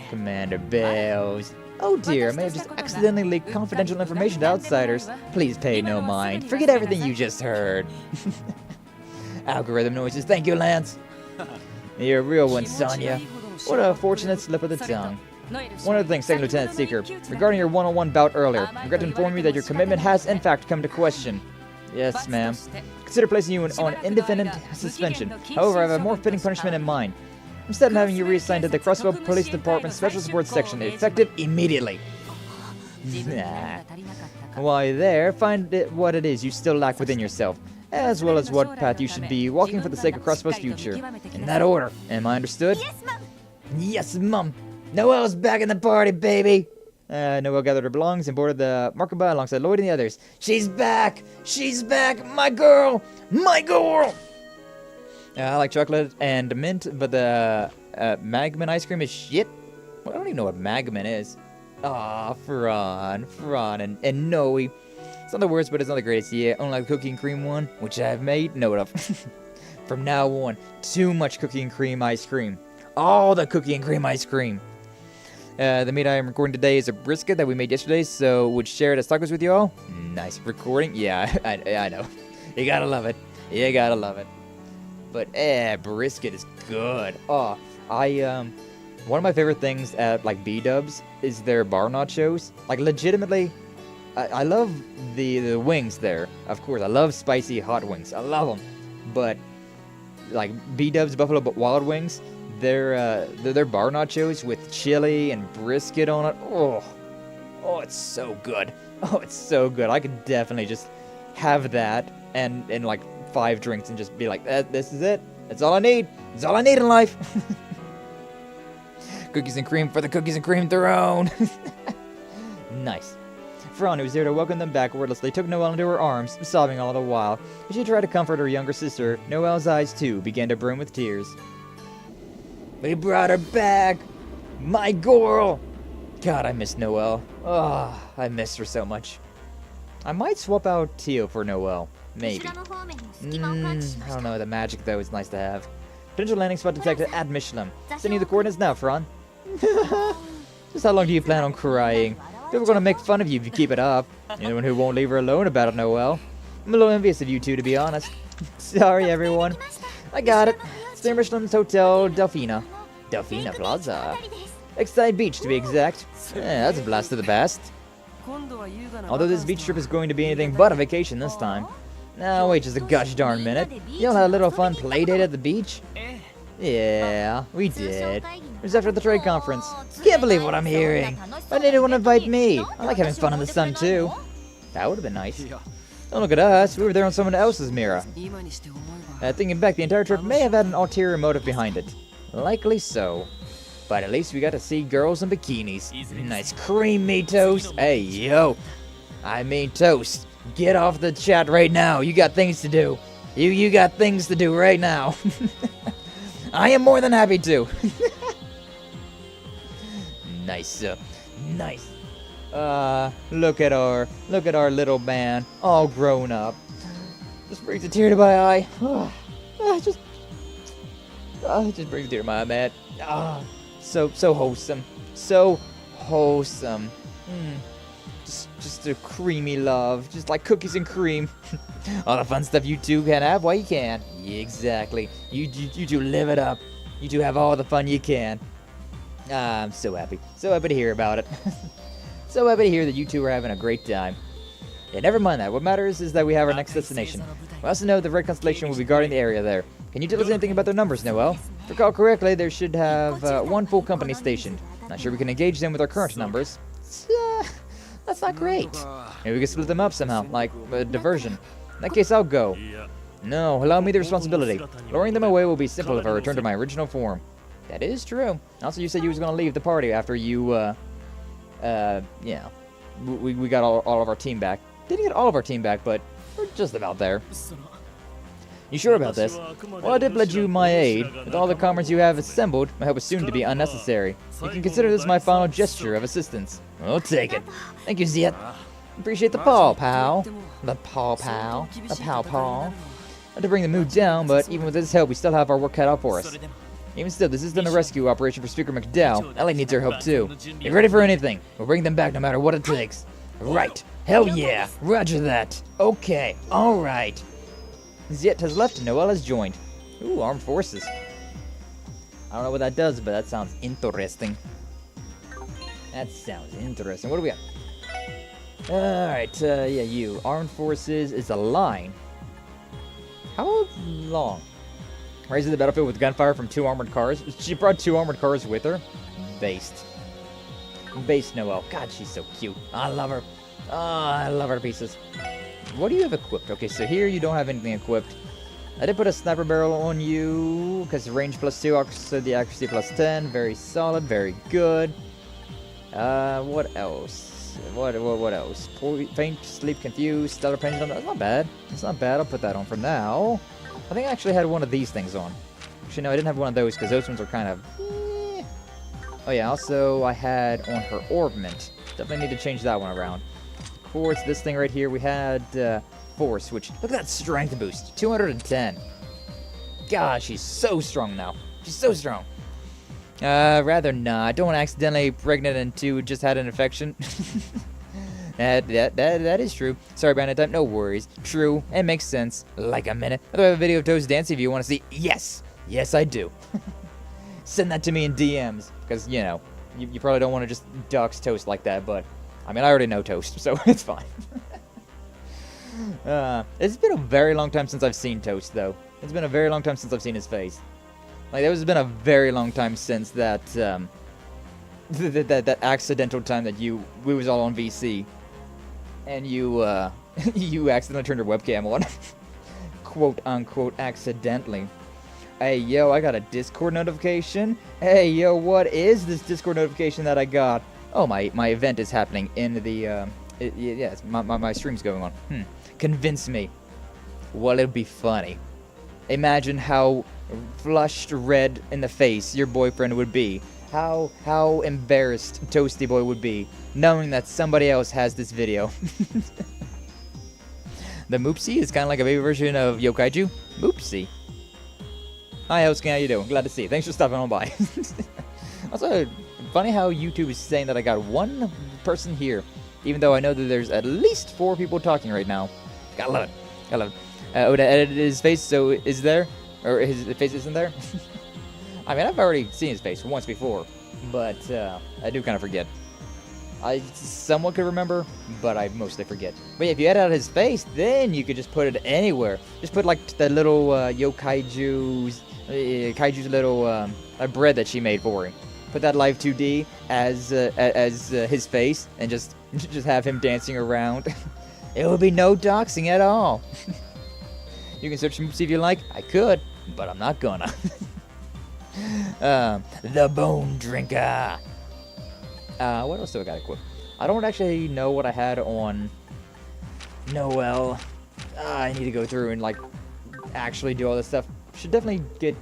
Commander Bells. Oh dear, I may have just accidentally leaked confidential information to outsiders. Please pay no mind. Forget everything you just heard. Algorithm noises. Thank you, Lance. You're a real one, Sonya. What a fortunate slip of the tongue. One other thing, Second Lieutenant Seeker. Regarding your one-on-one bout earlier, I regret to inform you that your commitment has, in fact, come to question. Yes, ma'am. Consider placing you on indefinite suspension. However, I have a more fitting punishment in mind. Instead of having you reassigned to the Crossbell Police Department Special Support Section, effective immediately. Why there, find what it is you still lack within yourself, as well as what path you should be walking for the sake of Crossbell's future. In that order, am I understood? Yes, Mum. Noel's back in the party, baby. Noelle gathered her belongings and boarded the Mariabell alongside Lloyd and the others. She's back! She's back! My girl! My girl! I like chocolate and mint, but the Magmin ice cream is shit. Well, I don't even know what Magmin is. Aw, Fran, and Noe. It's not the worst, but it's not the greatest yet. Only like the cookie and cream one, which I've made note of. From now on, too much cookie and cream ice cream. All the cookie and cream ice cream. The meat I am recording today is a brisket that we made yesterday, so would share it as tacos with you all. Nice recording. Yeah, I know. You gotta love it. You gotta love it. But brisket is good. Oh, one of my favorite things at like B-dubs is their bar nachos. Like legitimately, I love the wings there. Of course, I love spicy hot wings. I love them. But like B-dubs Buffalo Wild Wings, their bar nachos with chili and brisket on it. Oh, it's so good. Oh, it's so good. I could definitely just have that and like 5 drinks and just be like, this is it. That's all I need. That's all I need in life. Cookies and cream for the cookies and cream throne. Nice. Fran, who was there to welcome them back wordlessly, took Noelle into her arms, sobbing all the while. As she tried to comfort her younger sister, Noelle's eyes, too, began to brim with tears. We brought her back! My girl! God, I miss Noelle. Oh, I miss her so much. I might swap out Tio for Noelle. Maybe. I don't know, the magic, though, is nice to have. Potential landing spot detected at Michelin. Sending you the coordinates now, Fran. Just how long do you plan on crying? People are gonna make fun of you if you keep it up. Anyone who won't leave her alone about it, Noelle. I'm a little envious of you two, to be honest. Sorry, everyone. I got it. It's near Michelin's Hotel Delfina. Delfina Plaza. Lakeside Beach, to be exact. Yeah, that's a blast of the past. Although this beach trip is going to be anything but a vacation this time. Now, wait just a gosh darn minute. Y'all had a little fun play date at the beach? Yeah, we did. It was after the trade conference. Can't believe what I'm hearing. Why didn't anyone invite me? I like having fun in the sun, too. That would have been nice. Don't look at us. We were there on someone else's mirror. Thinking back, the entire trip may have had an ulterior motive behind it. Likely so. But at least we got to see girls in bikinis. Nice creamy toast. Hey, yo. I mean toast. Get off the chat right now. You got things to do. You got things to do right now. I am more than happy to. Nice. Nice. Look at our little man, all grown up. Just brings a tear to my eye. It just brings a tear to my eye, man. So wholesome. So wholesome. Just a creamy love, just like cookies and cream. All the fun stuff you two can have, why you can. Yeah, exactly. You two live it up. You two have all the fun you can. I'm so happy. So happy to hear about it. So happy to hear that you two are having a great time. Yeah, never mind that. What matters is that we have our next destination. We also know the Red Constellation will be guarding the area there. Can you tell us anything about their numbers, Noelle? If I recall correctly, they should have 1 full company stationed. Not sure we can engage them with our current numbers. That's not great. Maybe we can split them up somehow, like a diversion. In that case, I'll go. No, allow me the responsibility. Luring them away will be simple if I return to my original form. That is true. Also, you said you was going to leave the party after you, we got all of our team back. Didn't get all of our team back, but we're just about there. You sure about this? Well, I did pledge you my aid. With all the comrades you have assembled, my help is soon to be unnecessary. You can consider this my final gesture of assistance. I'll take it. Thank you, Ziet. Appreciate the paw, pal. The paw, pal. The pow. Not to bring the mood down, but even with this help, we still have our work cut out for us. Even still, this isn't a rescue operation for Speaker McDowell. Ellie needs our help too. Be ready for anything. We'll bring them back no matter what it takes. Right. Hell yeah. Roger that. Okay. Alright. Ziet has left and Noelle has joined. Ooh, armed forces. I don't know what that does, but that sounds interesting. That sounds interesting. What do we got? Alright, yeah, you. Armed forces is a line. How long? Raising the battlefield with gunfire from 2 armored cars. She brought 2 armored cars with her. Based Noelle. God, she's so cute. I love her. Oh, I love her to pieces. What do you have equipped? Okay, so here you don't have anything equipped. I did put a sniper barrel on you because range +2, also the accuracy +10. Very solid, very good. What else? What else? Faint, sleep, confused, stellar pendulum. That's not bad. It's not bad. I'll put that on for now. I think I actually had one of these things on. Actually, no, I didn't have one of those because those ones are kind of... eh. Oh, yeah. Also, I had on her Orbment. Definitely need to change that one around. Of course, this thing right here, we had Force, which... Look at that strength boost. 210. God, she's so strong now. She's so strong. Rather not. Don't want to accidentally pregnant and two just had an infection. That is true. Sorry, Bandit. No worries. True. It makes sense. Like a minute. I have a video of Toast dancing if you want to see. Yes. Yes, I do. Send that to me in DMs. Because, you know, you probably don't want to just dox Toast like that. But, I mean, I already know Toast, so it's fine. It's been a very long time since I've seen Toast, though. It's been a very long time since I've seen his face. Like, there's been a very long time since that, that accidental time that we was all on VC. And you, you accidentally turned your webcam on. Quote, unquote, accidentally. Hey, yo, I got a Discord notification. Hey, yo, what is this Discord notification that I got? Oh, my event is happening in the, yes, my stream's going on. Convince me. Well, it'll be funny. Imagine how flushed red in the face your boyfriend would be. How embarrassed Toasty Boy would be knowing that somebody else has this video. The Moopsie is kind of like a baby version of Yokaiju. Moopsie. Hi, Arios and KeA, how you doing? Glad to see you. Thanks for stopping on by. Also, funny how YouTube is saying that I got one person here, even though I know that there's at least 4 people talking right now. Gotta love it. Gotta love it. Oda edited his face, so is there? Or his face isn't there? I mean, I've already seen his face once before, but I do kind of forget. I somewhat could remember, but I mostly forget. But yeah, if you edit out his face, then you could just put it anywhere. Just put like the little Kaiju's little bread that she made for him. Put that live 2D as his face, and just have him dancing around. It would be no doxing at all. You can search and see if you like. I could, but I'm not gonna. The Bone Drinker. What else do I got equipped? I don't actually know what I had on Noel. I need to go through and like actually do all this stuff. Should definitely get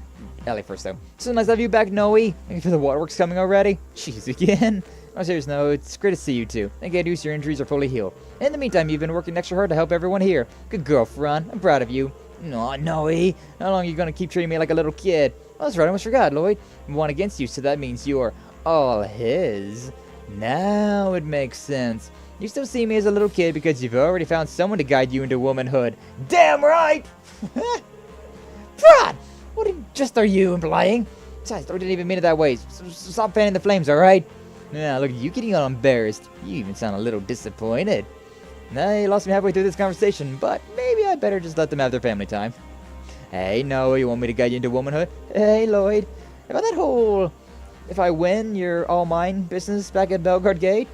Ellie first though. So nice to have you back, Noe. Thank you for the waterworks coming already. Jeez, again. I'm serious, no. It's great to see you too. Thank you, your injuries are fully healed. In the meantime, you've been working extra hard to help everyone here. Good girl, Fran. I'm proud of you. No, Noe. How long are you gonna keep treating me like a little kid? Oh, that's right, I almost forgot, Lloyd. One against you, so that means you're all his. Now it makes sense. You still see me as a little kid because you've already found someone to guide you into womanhood. Damn right! Fran! What just are you implying? Besides, I didn't even mean it that way. Stop fanning the flames, alright? Yeah, look, you getting all embarrassed. You even sound a little disappointed. Nah, you lost me halfway through this conversation, but maybe I better just let them have their family time. Hey, no, you want me to guide you into womanhood? Hey, Lloyd, about that whole if I win, you're all mine business back at Belgard Gate?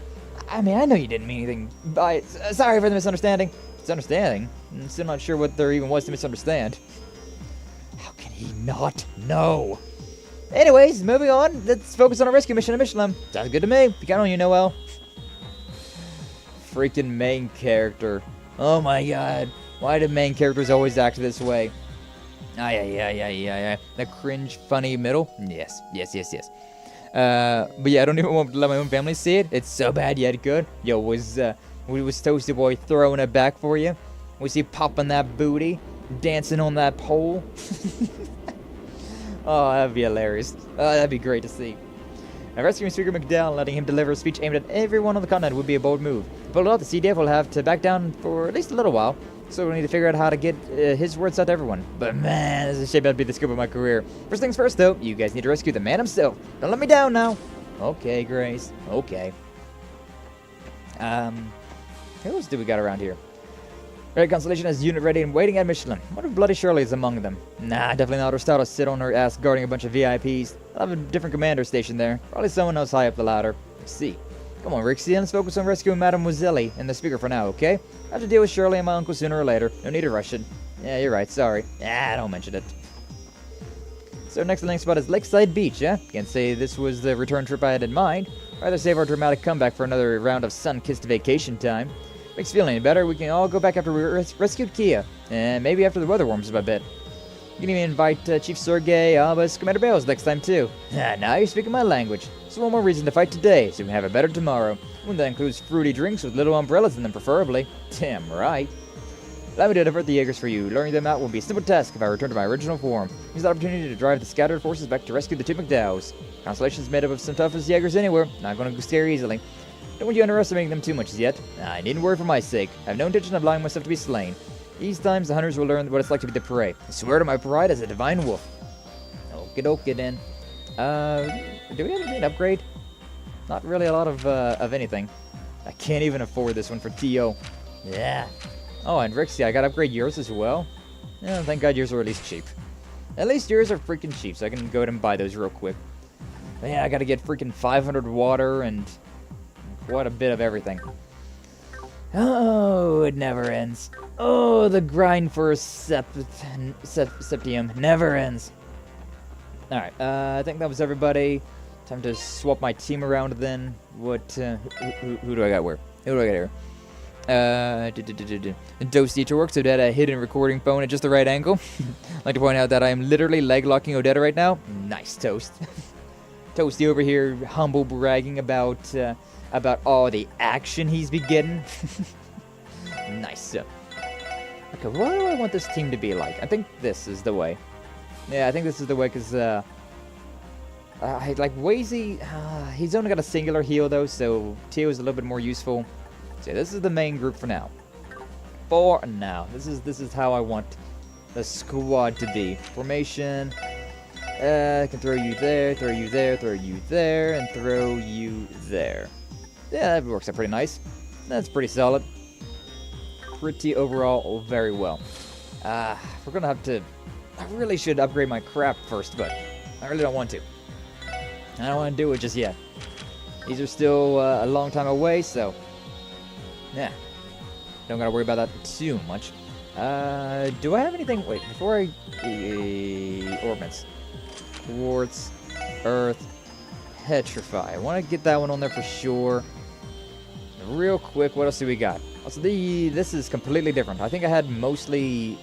I mean, I know you didn't mean anything by it. Sorry for the misunderstanding. Misunderstanding? I'm still not sure what there even was to misunderstand. How can he not know? Anyways, moving on. Let's focus on a rescue mission at Michelin. Sounds good to me. You count on you, Noel. Freaking main character. Oh my god. Why do main characters always act this way? Yeah. The cringe, funny middle? Yes. But yeah, I don't even want to let my own family see it. It's so bad yet good. Yo, was Toasty Boy throwing it back for you? Was he popping that booty? Dancing on that pole? Oh, that'd be hilarious. That'd be great to see. Now, rescuing Speaker McDowell and letting him deliver a speech aimed at everyone on the continent would be a bold move. But the CDF will have to back down for at least a little while. So we'll need to figure out how to get his words out to everyone. But man, this is shaping out to be the scope of my career. First things first, though, you guys need to rescue the man himself. Don't let me down now. Okay, Grace. Okay. Who else do we got around here? Red Constellation has unit ready and waiting at Michelin. What if Bloody Shirley is among them? Nah, definitely not. Her style to sit on her ass guarding a bunch of VIPs. I'll have a different commander station there. Probably someone else high up the ladder. Let's see. Come on, Rixie, let's focus on rescuing Mademoiselle and the speaker for now, okay? I have to deal with Shirley and my uncle sooner or later. No need to rush it. Yeah, you're right, sorry. Don't mention it. So next landing spot is Lakeside Beach, yeah? Can't say this was the return trip I had in mind. Rather save our dramatic comeback for another round of sun-kissed vacation time. Makes you feel any better, we can all go back after we rescued KeA, and maybe after the weather warms up a bit. You can even invite Chief Sergey, Albus, Commander Bales next time too. Now you're speaking my language. So one more reason to fight today, so we can have a better tomorrow. One that includes fruity drinks with little umbrellas in them preferably. Damn right. Allow me to divert the Jaegers for you. Luring them out will be a simple task if I return to my original form. Use the opportunity to drive the scattered forces back to rescue the two McDowells. Constellation's made up of some toughest Jaegers anywhere, not gonna scare easily. Don't want you underestimating them too much as yet. I needn't worry for my sake. I have no intention of allowing myself to be slain. These times the hunters will learn what it's like to be the prey. I swear to my pride as a divine wolf. Okie dokie then. Do we have any upgrade? Not really a lot of anything. I can't even afford this one for TO. Yeah. Oh, and Rixie, I gotta upgrade yours as well. Yeah, thank God yours are at least cheap. At least yours are freaking cheap, so I can go ahead and buy those real quick. But yeah, I gotta get freaking 500 water and quite a bit of everything. Oh, it never ends. Oh, the grind for Septium never ends. Alright, I think that was everybody. Time to swap my team around then. What, who do I got where? Who do I got here? Toasty to work, so Odetta hidden recording phone at just the right angle. I'd like to point out that I am literally leg locking Odetta right now. Nice, Toast. Toasty over here humble bragging about all the action he's been getting. Nice. Okay, what do I want this team to be like? I think this is the way. Yeah, I think this is the way, because, like, Wazy, he's only got a singular heal, though, so Teo is a little bit more useful. So this is the main group for now. For now. This is how I want the squad to be. Formation. I can throw you there, throw you there, throw you there, and throw you there. Yeah, that works out pretty nice. That's pretty solid. Pretty overall very well. We're gonna have to... I really should upgrade my crap first, but I really don't want to. I don't want to do it just yet. These are still a long time away, so... yeah. Don't gotta worry about that too much. Do I have anything... wait, before I... Orbits. Quartz. Earth. Petrify. I want to get that one on there for sure. Real quick, what else do we got? Also, this is completely different. I think I had mostly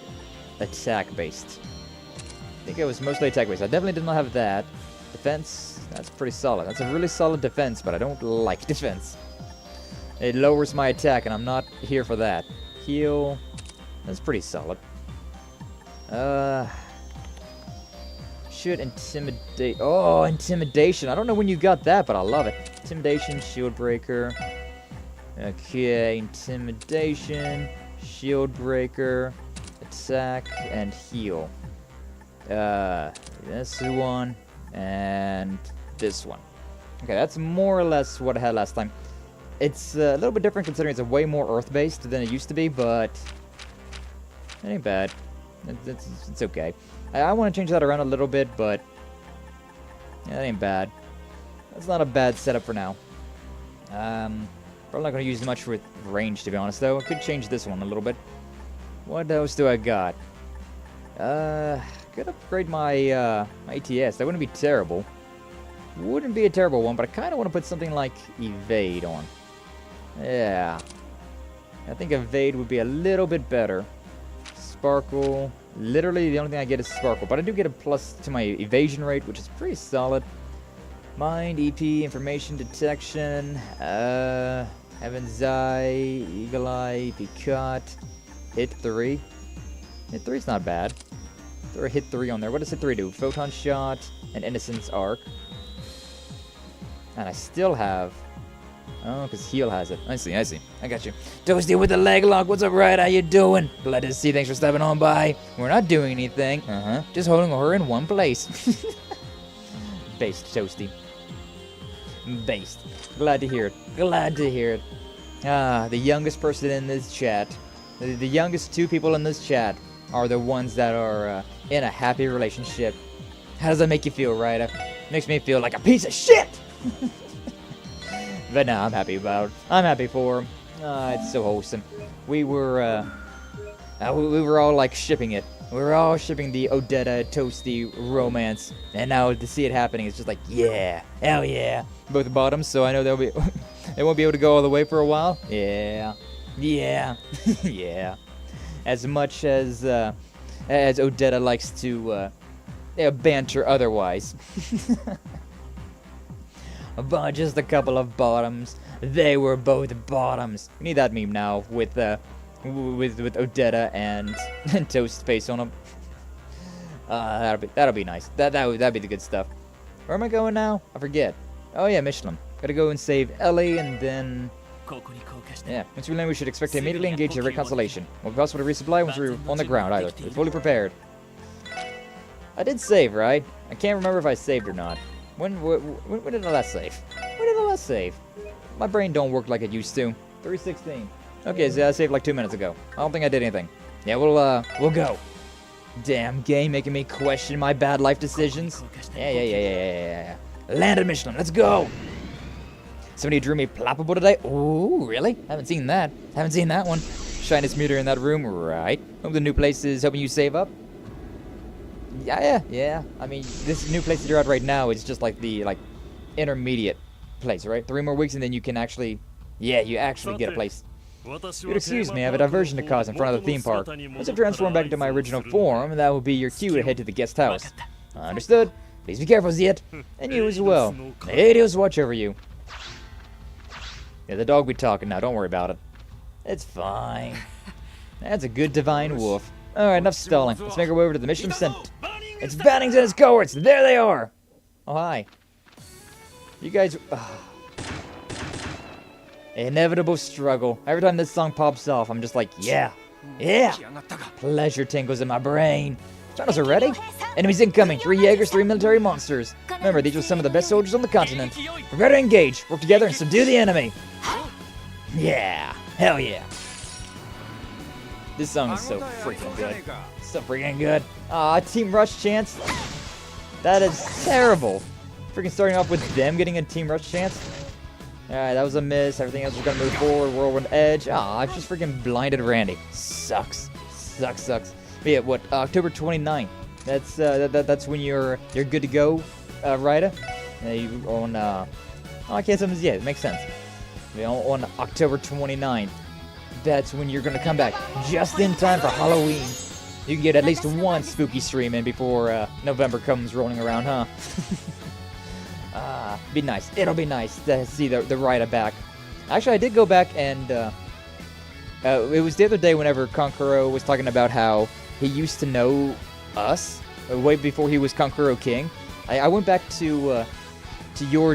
attack-based. I think it was mostly attack-based. I definitely did not have that. Defense, that's pretty solid. That's a really solid defense, but I don't like defense. It lowers my attack, and I'm not here for that. Heal, that's pretty solid. Should intimidate. Oh, intimidation. I don't know when you got that, but I love it. Intimidation, shield breaker. Okay, intimidation, shield breaker, attack, and heal. This one, and this one. Okay, that's more or less what I had last time. It's a little bit different considering it's a way more earth-based than it used to be, but it ain't bad. It's okay. I want to change that around a little bit, but yeah, that ain't bad. That's not a bad setup for now. Probably not going to use much with range, to be honest, though. I could change this one a little bit. What else do I got? Could upgrade my ATS. That wouldn't be terrible. Wouldn't be a terrible one, but I kind of want to put something like Evade on. Yeah. I think Evade would be a little bit better. Sparkle. Literally, the only thing I get is Sparkle, but I do get a plus to my evasion rate, which is pretty solid. Mind, EP, information detection, Heaven's Eye, Eagle Eye, Picot, Hit 3. Hit 3's not bad. Throw a Hit 3 on there. What does Hit 3 do? Photon Shot and Innocence Arc. And I still have... oh, because Heal has it. I see. I got you. Toasty with the leg lock. What's up, right? How you doing? Glad to see. Thanks for stepping on by. We're not doing anything. Just holding her in one place. Based, Toasty. Based. Glad to hear it. Glad to hear it. The youngest person in this chat. The youngest two people in this chat are the ones that are in a happy relationship. How does that make you feel, Ryder? Makes me feel like a piece of shit! But no, I'm happy about it. I'm happy for him. It's so wholesome. We were all like shipping it We're all shipping the Odetta Toasty romance, and now to see it happening, it's just like, yeah, hell yeah. Both bottoms, so I know they'll be, they won't be able to go all the way for a while. Yeah, yeah, yeah. As much as Odetta likes to banter otherwise. But just a couple of bottoms. They were both bottoms. We need that meme now with Odetta and Toast face on them. That'll be nice. That'd be the good stuff. Where am I going now? I forget. Oh yeah, Michelin. Gotta go and save Ellie, and then yeah. Once we land, we should expect to immediately engage the reconciliation. Won't be possible to resupply once we're on the ground either. We're fully prepared. I did save, right? I can't remember if I saved or not. When did I last save? When did I last save? My brain don't work like it used to. 316. Okay, so I saved like 2 minutes ago. I don't think I did anything. Yeah, we'll go. Damn game making me question my bad life decisions. Yeah. Landed Michelin, let's go. Somebody drew me ploppable today. Ooh, really? Haven't seen that. Haven't seen that one. Shyness meter in that room, right? Hope the new place is helping you save up. Yeah. I mean, this new place that you're at right now is just like the intermediate place, right? 3 more weeks and then you can actually, you actually get a place. You'd excuse me, I have a diversion to cause in front of the theme park. Once I transform back into my original form, that will be your cue to head to the guest house. Understood? Please be careful, Ziet. And you as well. Arios watch over you. Yeah, the dog be talking now, don't worry about it. It's fine. That's a good divine wolf. Alright, enough stalling. Let's make our way over to the Michelin Center. It's Bannings and his cohorts! There they are! Oh, hi. You guys... Inevitable struggle. Every time this song pops off, I'm just like, yeah! Pleasure tingles in my brain. Shadows are ready? Enemies incoming. 3 Jaegers, 3 military monsters. Remember, these are some of the best soldiers on the continent. Prepare to engage. Work together and subdue the enemy. Yeah. Hell yeah. This song is so freaking good. So freaking good. Aw, Team Rush chance. That is terrible. Freaking starting off with them getting a Team Rush chance. Alright, that was a miss. Everything else was gonna move forward. Whirlwind Edge. Aw, I just freaking blinded Randy. Sucks. Sucks. But yeah, what? October 29th. That's when you're good to go, Ryder. You on I can't say yeah, it makes sense. On October 29th. That's when you're gonna come back just in time for Halloween. You can get at least one spooky stream in before November comes rolling around, huh? Be nice. It'll be nice to see the Ryder back. Actually, I did go back and it was the other day whenever Konkuro was talking about how he used to know us way before he was Konkuro King. I went back to your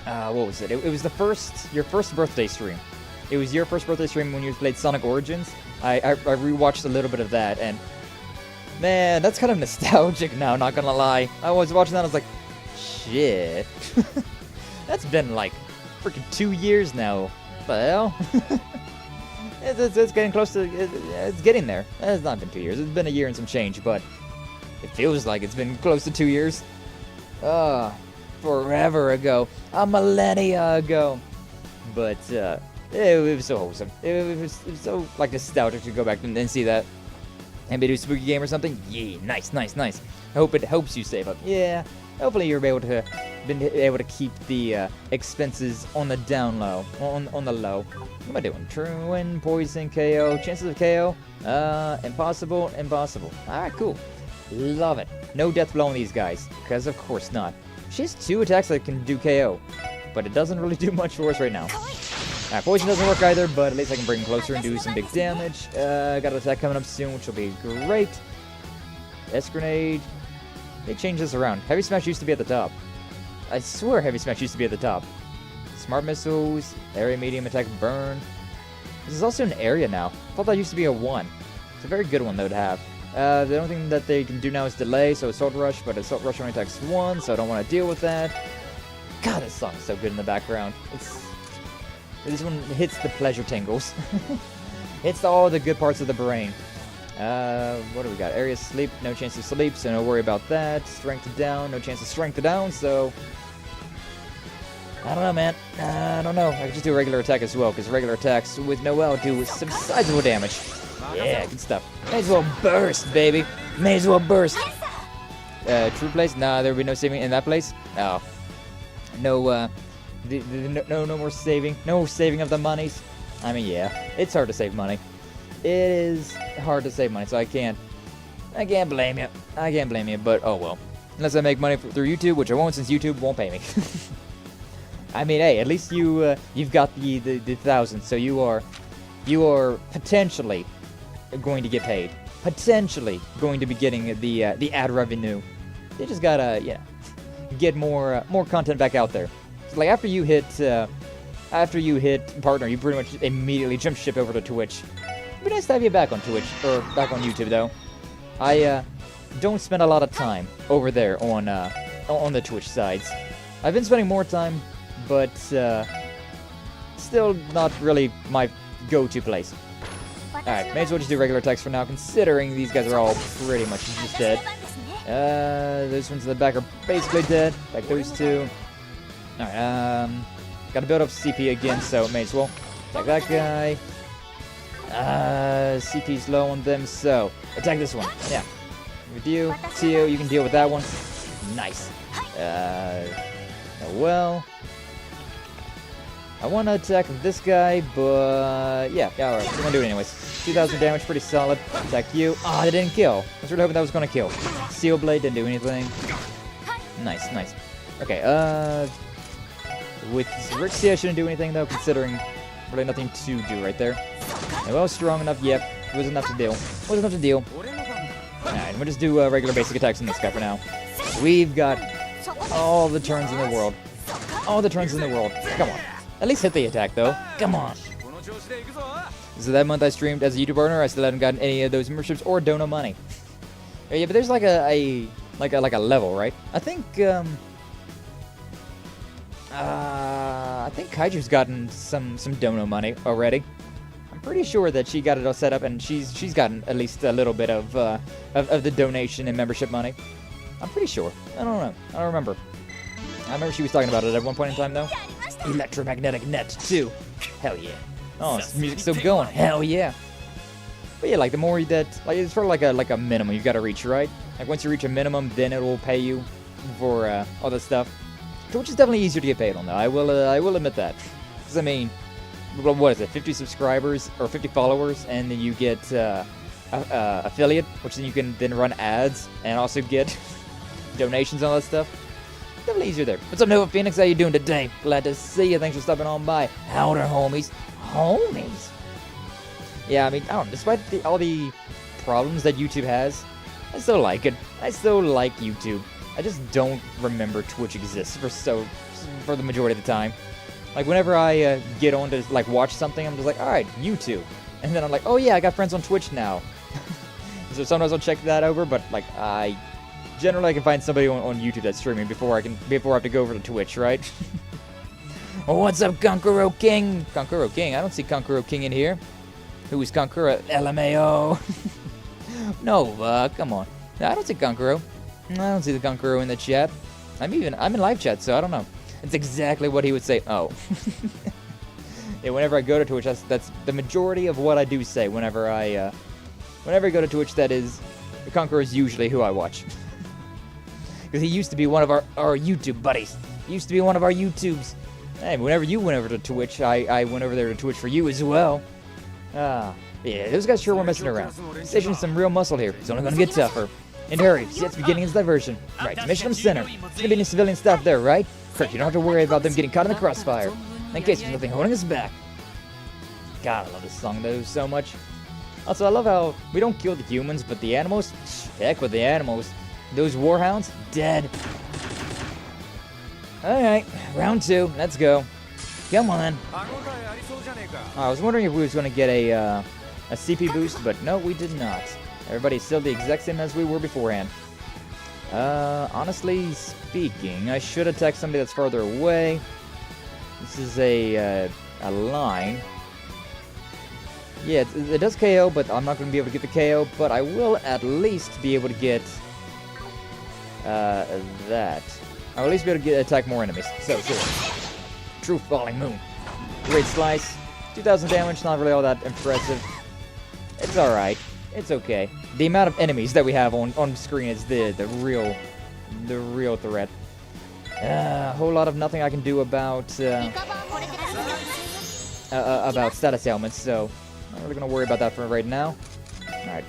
what was it? It was your first birthday stream. It was your first birthday stream when you played Sonic Origins. I rewatched a little bit of that, and man, that's kind of nostalgic now, not gonna lie. I was watching that, I was like, shit. That's been like freaking 2 years now. What the hell? it's getting close to, it's getting there. It's not been 2 years, it's been a year and some change, but it feels like it's been close to 2 years. Forever ago, a millennia ago. But it was so wholesome. It was so like nostalgic to go back and see that. And maybe do a spooky game or something. Yeah, nice. I hope it helps you save up. Yeah, hopefully you're able to keep the expenses on the down low, on the low. What am I doing? Truin, poison, KO, chances of KO. Impossible. All right, cool. Love it. No death blow on these guys, because of course not. She has 2 attacks that can do KO, but it doesn't really do much for us right now. Alright, poison doesn't work either, but at least I can bring him closer and do some big damage. Got an attack coming up soon, which will be great. S-Grenade. They changed this around. Heavy Smash used to be at the top. I swear Heavy Smash used to be at the top. Smart Missiles, Area Medium Attack Burn. This is also an area now. I thought that used to be a 1. It's a very good one, though, to have. The only thing that they can do now is delay, so Assault Rush, but Assault Rush only attacks 1, so I don't want to deal with that. God, this song is so good in the background. This one hits the pleasure tingles. Hits all the good parts of the brain. What do we got? Area Sleep, no chance to sleep, so no worry about that. Strength down, no chance to strength down, so... I don't know, man. I don't know. I could just do a regular attack as well, because regular attacks with Noelle do some sizable damage. Yeah, good stuff. May as well burst, baby. May as well burst. True place? Nah, there will be no saving in that place. Oh. No, no more saving. No saving of the monies. I mean, yeah. It's hard to save money. It is hard to save money, so I can't blame you. I can't blame you, but oh well. Unless I make money through YouTube, which I won't since YouTube won't pay me. I mean, hey, at least you've got the thousands, so you are potentially going to get paid. Potentially going to be getting the ad revenue. You just gotta, get more content back out there. So, like after you hit partner, you pretty much immediately jump ship over to Twitch. It'd be nice to have you back on Twitch or back on YouTube though. I don't spend a lot of time over there on the Twitch sides. I've been spending more time, but still not really my go-to place. Alright, may as well just do regular attacks for now, considering these guys are all pretty much just dead. Those ones in the back are basically dead, like those two. Alright, gotta build up CP again, so may as well attack that guy. CP's low on them, so attack this one. Yeah. With you, Tio, you can deal with that one. Nice. Well, I want to attack this guy, but yeah, alright, we're gonna do it anyways. 2,000 damage, pretty solid. Attack you. Ah, that didn't kill. I was really hoping that was gonna kill. Steel Blade didn't do anything. Nice, nice. Okay, with Rixie I shouldn't do anything though, considering really nothing to do right there. Well, strong enough, yep. It was enough to deal. Was enough to deal. Alright, we'll just do regular basic attacks on this guy for now. We've got all the turns in the world. All the turns in the world. Come on. At least hit the attack, though. Come on. So that month I streamed as a YouTuber earner, I still haven't gotten any of those memberships or dono money. Yeah, but there's like a level, right? I think Kaiju's gotten some dono money already. I'm pretty sure that she got it all set up, and she's gotten at least a little bit of the donation and membership money. I'm pretty sure. I don't know. I don't remember. I remember she was talking about it at one point in time, though. Electromagnetic net, too. Hell yeah. Oh, this music's still going. Hell yeah. But yeah, like, the more that... Like, it's sort of like a minimum you've got to reach, right? Like, once you reach a minimum, then it will pay you for all that stuff. Which is definitely easier to get paid on, though. I will admit that. Because, I mean... What is it? 50 subscribers or 50 followers, and then you get affiliate, which then you can then run ads and also get donations and all that stuff. Definitely easier there. What's up, Nova Phoenix? How you doing today? Glad to see you. Thanks for stopping on by. Howdy, homies. Homies. Yeah, I mean, I don't know. Despite all the problems that YouTube has, I still like it. I still like YouTube. I just don't remember Twitch exists for the majority of the time. Like, whenever I get on to, like, watch something, I'm just like, alright, YouTube. And then I'm like, oh yeah, I got friends on Twitch now. So sometimes I'll check that over, but, like, generally I can find somebody on YouTube that's streaming before I have to go over to Twitch, right? Oh, what's up, Kankuro King? Kankuro King? I don't see Kankuro King in here. Who is Kankuro? LMAO. No, come on. No, I don't see Kankuro. I don't see the Kankuro in the chat. I'm in live chat, so I don't know. It's exactly what he would say. Oh. Yeah, whenever I go to Twitch, that's the majority of what I do say whenever I go to Twitch. That is, Conqueror is usually who I watch. Because he used to be one of our YouTube buddies. He used to be one of our YouTubes. Hey, whenever you went over to Twitch, I went over there to Twitch for you as well. Yeah, those guys sure were messing around. Stationing some real muscle here. It's only gonna get tougher. And hurry, see, it's beginning its diversion. Right, mission them center. There's gonna be any civilian stuff there, right? Kurt, you don't have to worry about them getting caught in the crossfire. In case there's nothing holding us back. God, I love this song though so much. Also, I love how we don't kill the humans, but the animals, heck with the animals. Those warhounds, dead. Alright, round 2, let's go. Come on. I was wondering if we was going to get a CP boost, but no, we did not. Everybody's still the exact same as we were beforehand. Honestly speaking, I should attack somebody that's farther away. This is a line. Yeah, it does KO, but I'm not going to be able to get the KO, but I will at least be able to get that. I'll at least be able to attack more enemies. So, True falling moon. Great slice. 2,000 damage, not really all that impressive. It's alright. It's okay. The amount of enemies that we have on screen is the real threat. A whole lot of nothing I can do about status ailments, so not really gonna worry about that for right now. Alright,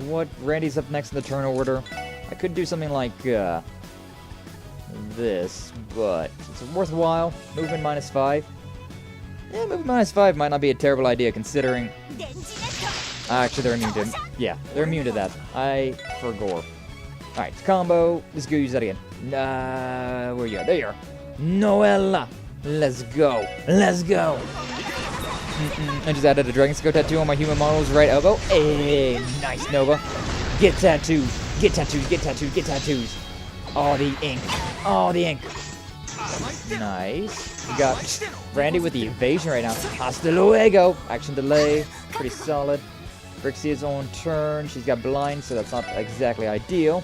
what Randy's up next in the turn order. I could do something like this, but it's worthwhile. Movement -5. Yeah, movement -5 might not be a terrible idea considering. Actually, they're immune to. Yeah, they're immune to that. I forgot. Alright, combo. Let's go use that again. Where you at? There you are. Noella. Let's go. Let's go. I just added a Dragon Skull tattoo on my human model's right elbow. Hey, nice, Nova. Get tattoos. Get tattoos. Get tattoos. Get tattoos. Oh, the ink. Oh, the ink. Nice. We got Randy with the evasion right now. Hasta luego. Action delay. Pretty solid. Brixie is on turn. She's got blind, so that's not exactly ideal.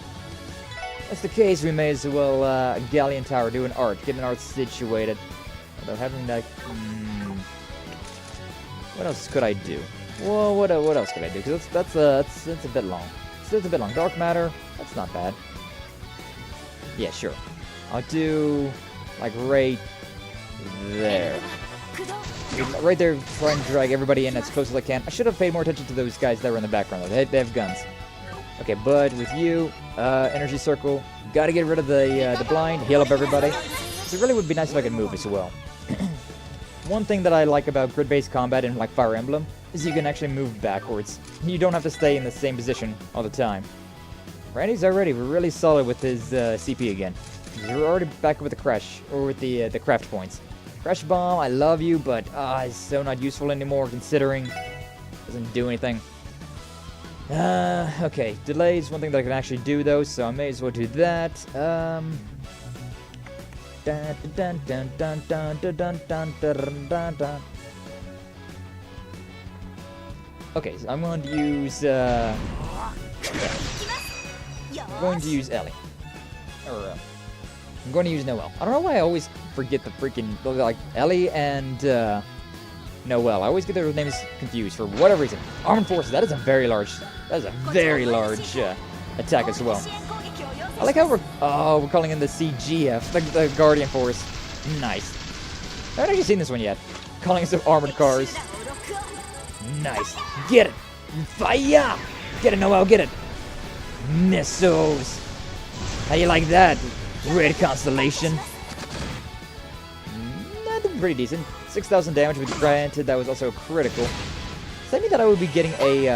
If that's the case, we may as well Galleon Tower, do an art. Get an art situated. Although having that... what else could I do? Well, what else could I do? Because that's a bit long. It's a bit long. Dark Matter, that's not bad. Yeah, sure. I'll do, like, right there. Right there, try and drag everybody in as close as I can. I should have paid more attention to those guys that were in the background, though. They have guns. Okay, Bud, with you, Energy Circle. Gotta get rid of the blind, heal up everybody. So it really would be nice if I could move as well. One thing that I like about grid-based combat in, like, Fire Emblem is you can actually move backwards. You don't have to stay in the same position all the time. Randy's already really solid with his CP again. We're already back with the crash, or with the craft points. Crash Bomb, I love you, but it's so not useful anymore considering it doesn't do anything. Okay, delay is one thing that I can actually do though, so I may as well do that. Okay, so I'm going to use Ellie. Or I'm going to use Noelle. I don't know why I always forget the freaking, like, Ellie and Noelle. I always get their names confused for whatever reason. Armed Forces, that is a very large attack as well. I like how we're calling in the CGF, the Guardian Force. Nice. I haven't actually seen this one yet. Calling in some armored cars. Nice. Get it. Fire! Get it, Noelle, get it. Missiles. How you like that? Red Constellation. That's pretty decent. 6,000 damage, but granted that was also critical. Does that mean that I would be getting a,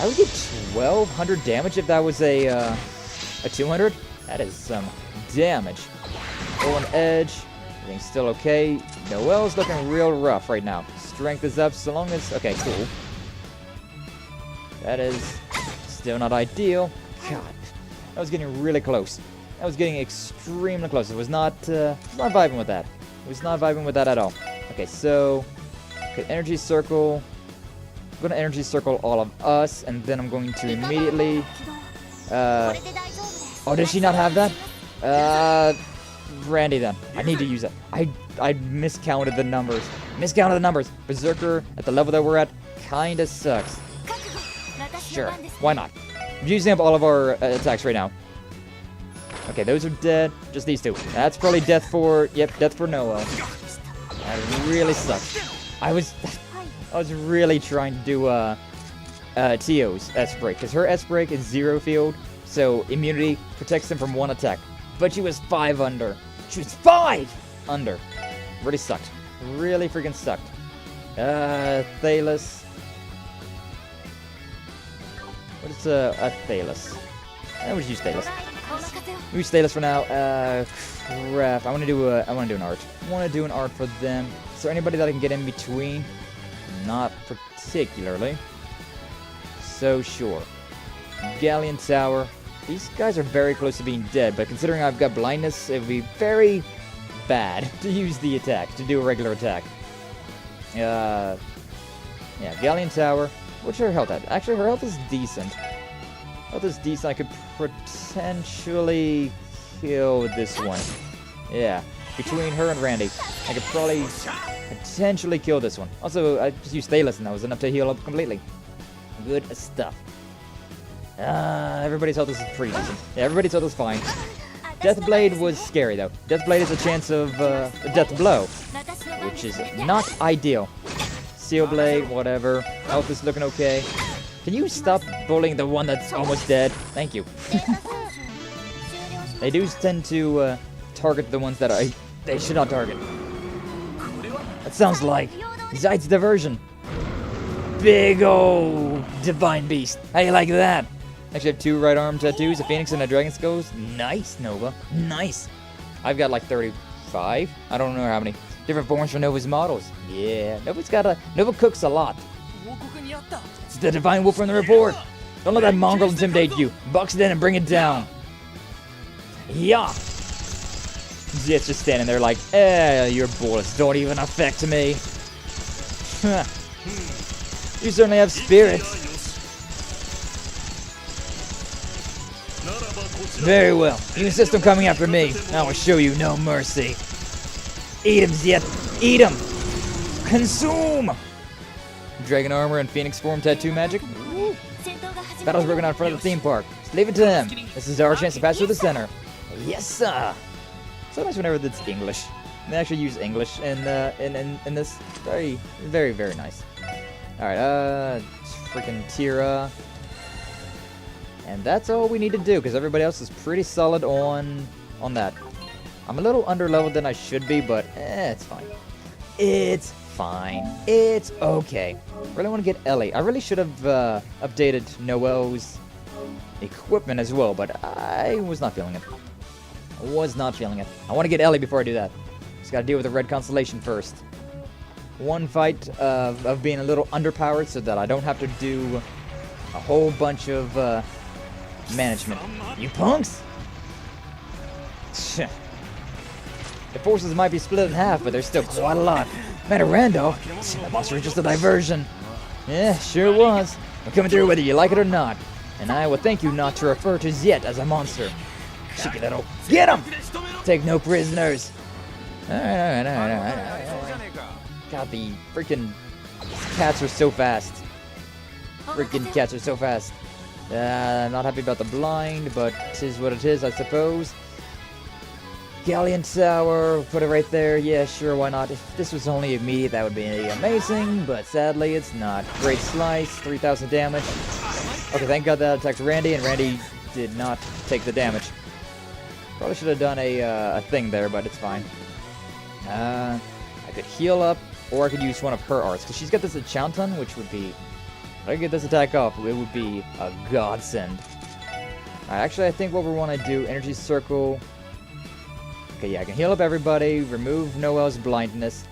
I would get 1,200 damage if that was a 200? That is some damage. Oh, on edge. Everything's still okay. Noelle's looking real rough right now. Strength is up so long as... Okay, cool. That is still not ideal. God, that was getting really close. That was getting extremely close. It was not vibing with that. It was not vibing with that at all. Okay, so... Okay, Energy Circle. I'm going to Energy Circle all of us, and then I'm going to immediately... oh, did she not have that? Randy then. I need to use it. I miscounted the numbers. Berserker at the level that we're at kinda sucks. Sure, why not? I'm using up all of our attacks right now. Okay, those are dead. Just these two. That's probably death for... Yep, death for Noelle. That really sucks. I was really trying to do Tio's S-Break, because her S-Break is 0 field, so immunity protects him from one attack. But she was 5 under. She was 5 under. Really sucked. Really freaking sucked. Thalos. What is a Thalos? I would use Thalos. We use Thalos for now. Crap. I want to do an art. I want to do an art for them. Is there anybody that I can get in between? Not particularly. So sure. Galleon Tower. These guys are very close to being dead, but considering I've got blindness, it would be very bad to use the attack, to do a regular attack. Yeah, Galleon Tower. What's her health at? Actually, her health is decent. Health is decent. I could potentially kill this one. Yeah. between her and Randy. I could probably potentially kill this one. Also, I just used Stayless and that was enough to heal up completely. Good stuff. Everybody's health is pretty decent. Yeah, everybody's health is fine. Deathblade was scary though. Deathblade is a chance of a death blow, which is not ideal. Seal Blade, whatever. Health is looking okay. Can you stop bullying the one that's almost dead? Thank you. They do tend to target the ones that they should not target. That sounds like Zeit's diversion. Big ol' divine beast. How you like that? Actually, I have 2 right arm tattoos, a phoenix and a dragon skulls. Nice, Nova. Nice. I've got like 35. I don't know how many different forms for Nova's models. Yeah, Nova cooks a lot. It's the divine wolf from the report. Don't let that mongrel intimidate you. Box it in and bring it down. Yeah. Jet's just standing there like, your bullets don't even affect me. You certainly have spirit. Very well. You insist on coming after me. I will show you no mercy. Eat him, Zet. Eat him. Consume. Dragon armor and phoenix form tattoo magic. Woo. Battle's broken out in front of the theme park. Just leave it to him. This is our chance to pass through the center. Yes, sir. So nice whenever it's English. They actually use English in this. Very, very, very nice. Alright, freaking Tira. And that's all we need to do, because everybody else is pretty solid on that. I'm a little underleveled than I should be, but it's fine. It's fine. It's okay. Really want to get Ellie. I really should have updated Noel's equipment as well, but I was not feeling it. I was not feeling it. I want to get Ellie before I do that. Just got to deal with the Red Constellation first. One fight of being a little underpowered so that I don't have to do a whole bunch of management. You punks! The forces might be split in half, but there's still quite a lot. Matter Randolph, that monster was just a diversion. Yeah, sure was. I'm coming through whether you like it or not. And I will thank you not to refer to Zet as a monster. Cheeky little... Get him! Take no prisoners. Alright. God, the freaking cats are so fast. Freaking cats are so fast. I'm not happy about the blind, but 'tis what it is, I suppose. Galleon Tower, put it right there. Yeah, sure, why not? If this was only immediate, that would be amazing, but sadly, it's not. Great slice, 3,000 damage. Okay, thank God that attacked Randy, and Randy did not take the damage. Probably should have done a thing there, but it's fine. I could heal up, or I could use one of her arts, because she's got this Enchanton, which would be... If I could get this attack off, it would be a godsend. Alright, actually, I think what we want to do, Energy Circle... Okay, yeah, I can heal up everybody, remove Noel's blindness.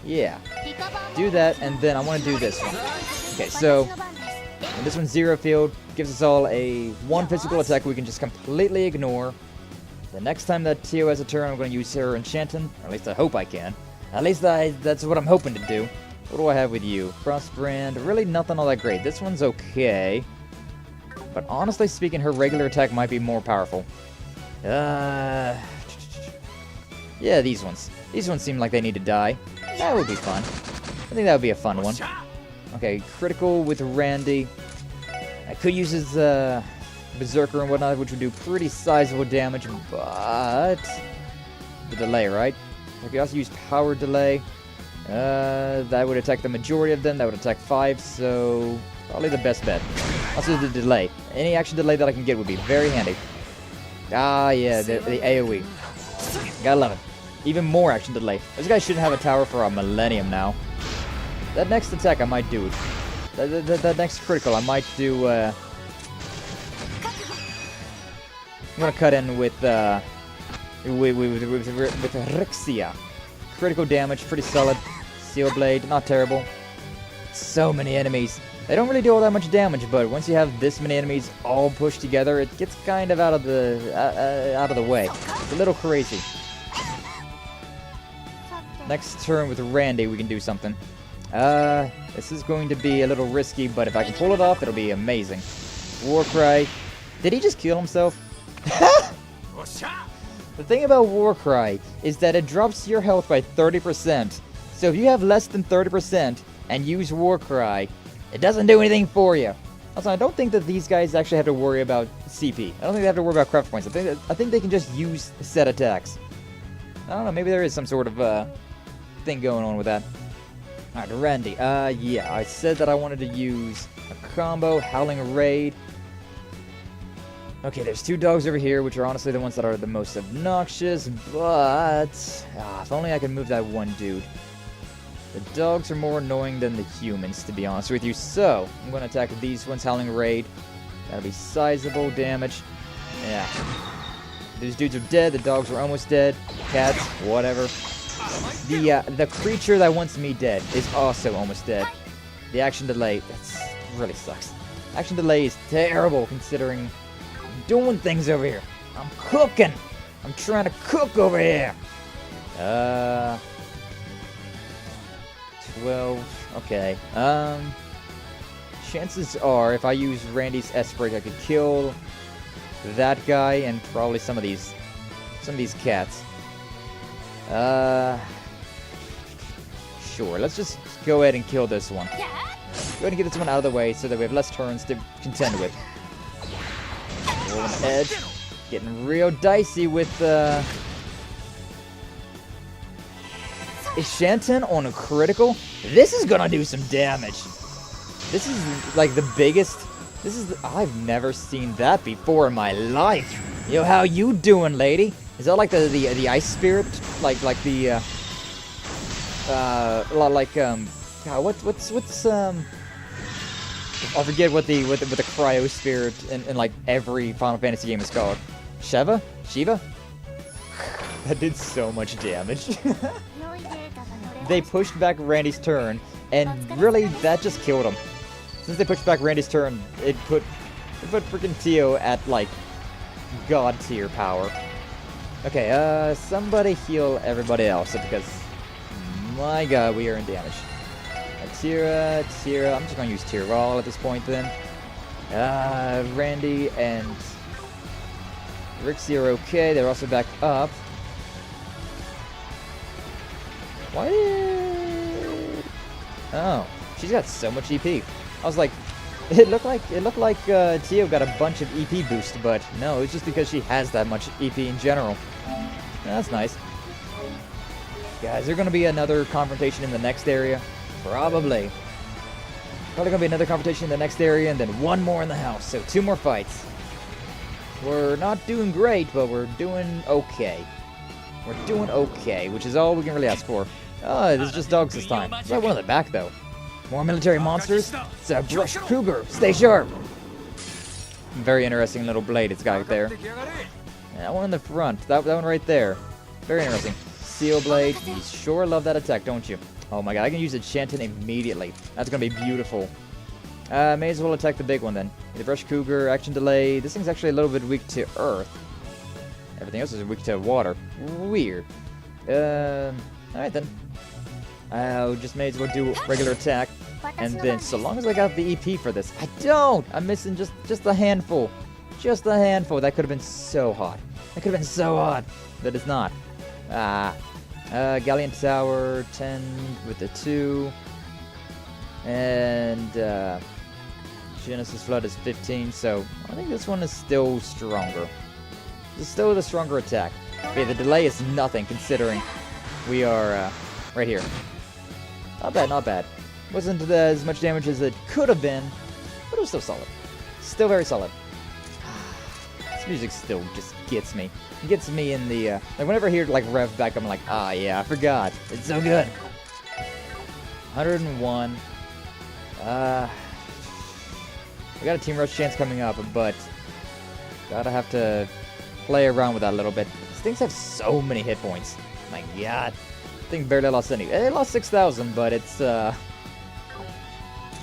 Yeah. Do that, and then I want to do this one. Okay, so... this one's Zero Field, gives us all a 1 physical attack we can just completely ignore. The next time that Tio has a turn, I'm going to use her Enchanton, or at least I hope I can. At least that's what I'm hoping to do. What do I have with you? Crossbrand, really nothing all that great. This one's okay. But honestly speaking, her regular attack might be more powerful. Yeah, these ones. These ones seem like they need to die. That would be fun. I think that would be a fun one. Okay, critical with Randy. I could use his Berserker and whatnot, which would do pretty sizable damage, but... the delay, right? I could also use power delay. That would attack the majority of them. That would attack 5, so... probably the best bet. Also the delay. Any action delay that I can get would be very handy. Ah, yeah, the AoE. Gotta love it. Even more action delay. This guy shouldn't have a tower for a millennium now. That next attack I might do. That next critical I might do, I'm gonna cut in with Rixia. Critical damage, pretty solid. Seal Blade, not terrible. So many enemies. They don't really do all that much damage, but once you have this many enemies all pushed together, it gets kind of out of the way. It's a little crazy. Next turn with Randy, we can do something. This is going to be a little risky, but if I can pull it off, it'll be amazing. Warcry. Did he just kill himself? The thing about Warcry is that it drops your health by 30%. So if you have less than 30% and use Warcry, it doesn't do anything for you. Also, I don't think that these guys actually have to worry about CP. I don't think they have to worry about craft points. I think they can just use set attacks. I don't know, maybe there is some sort of thing going on with that. Alright, Randy. Yeah, I said that I wanted to use a combo, Howling Raid. Okay, there's two dogs over here, which are honestly the ones that are the most obnoxious, but if only I could move that one dude. The dogs are more annoying than the humans, to be honest with you, so I'm going to attack these ones, Howling Raid. That'll be sizable damage. Yeah. These dudes are dead, the dogs are almost dead, cats, whatever. The creature that wants me dead is also almost dead. The action delay, that really sucks. Action delay is terrible considering I'm doing things over here. I'm cooking. I'm trying to cook over here. 12. Okay. Chances are, if I use Randy's S-Break, I could kill that guy and probably some of these cats. Sure. Let's just go ahead and kill this one. Go ahead and get this one out of the way so that we have less turns to contend with. Roll an edge. Getting real dicey with Is Shanton on a critical? This is gonna do some damage. This is like the biggest. I've never seen that before in my life. Yo, how you doing, lady? Is that like the ice spirit? Like the God, what's I forget what the cryo spirit in like every Final Fantasy game is called. Shiva? That did so much damage. They pushed back Randy's turn, and really, that just killed him. Since they pushed back Randy's turn, it put freaking Tio at, like, god tier power. Okay, somebody heal everybody else, because, my god, we are in damage. Tira, I'm just gonna use Tyrol at this point, then. Randy and Rixie are okay, they're also back up. What? Oh, she's got so much EP. I was like, it looked like Tio got a bunch of EP boost, but no, it's just because she has that much EP in general. That's nice. Guys, is there gonna be another confrontation in the next area? Probably. Probably gonna be another confrontation in the next area, and then one more in the house. So 2 more fights. We're not doing great, but we're doing okay. We're doing okay, which is all we can really ask for. Oh, this is just dogs this time. Is that one in the back, though? More military monsters? It's a brush cougar. Stay sharp. Very interesting little blade it's got there. And that one in the front. That one right there. Very interesting. Seal blade. You sure love that attack, don't you? Oh my god, I can use a Shanton immediately. That's gonna be beautiful. May as well attack the big one then. The brush cougar, action delay. This thing's actually a little bit weak to earth. Everything else is weak to water. Weird. Alright then. I'll just may as well do regular attack. And then, so long as I got the EP for this. I don't! I'm missing just a handful. Just a handful. That could have been so hot. That could have been so hot. But it's not. Galleon Tower, 10 with the 2. And, Genesis Flood is 15, so I think this one is still stronger. It's still the stronger attack. Okay, the delay is nothing considering we are right here. Not bad, not bad. Wasn't as much damage as it could have been, but it was still solid. Still very solid. This music still just gets me. It gets me in the, like whenever I hear like rev back, I'm like, ah yeah, I forgot. It's so good. 101. We got a team rush chance coming up, but gotta have to play around with that a little bit. These things have so many hit points. My god. I think barely lost any. They lost 6,000, but it's not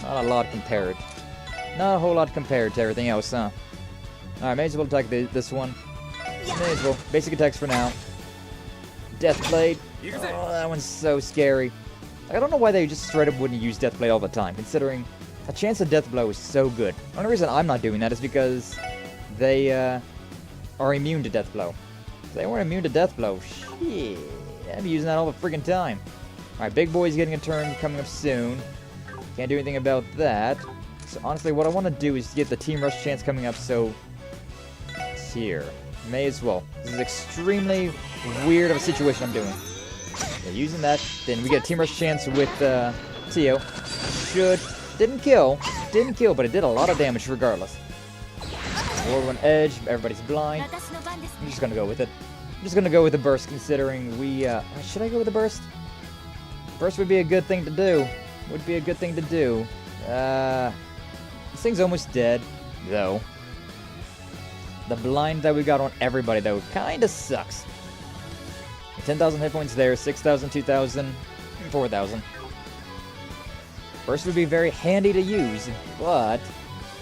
a lot compared. Not a whole lot compared to everything else, huh? Alright, may as well attack this one. May as well. Basic attacks for now. Deathblade. Oh, that one's so scary. I don't know why they just straight up wouldn't use Deathblade all the time, considering a chance of Deathblow is so good. The only reason I'm not doing that is because they are immune to Deathblow. They weren't immune to death blow. Shit. I'd be using that all the freaking time. Alright, big boy's getting a turn coming up soon. Can't do anything about that. So honestly, what I want to do is get the team rush chance coming up, so it's here. May as well. This is extremely weird of a situation I'm doing. Yeah, using that, then we get a team rush chance with Tio. Didn't kill, but it did a lot of damage regardless. Forward one edge, everybody's blind. I'm just gonna go with it. I'm just gonna go with the burst, considering we, should I go with the burst? Burst would be a good thing to do. This thing's almost dead, though. The blind that we got on everybody, though, kinda sucks. 10,000 hit points there, 6,000, 2,000, 4,000. Burst would be very handy to use, but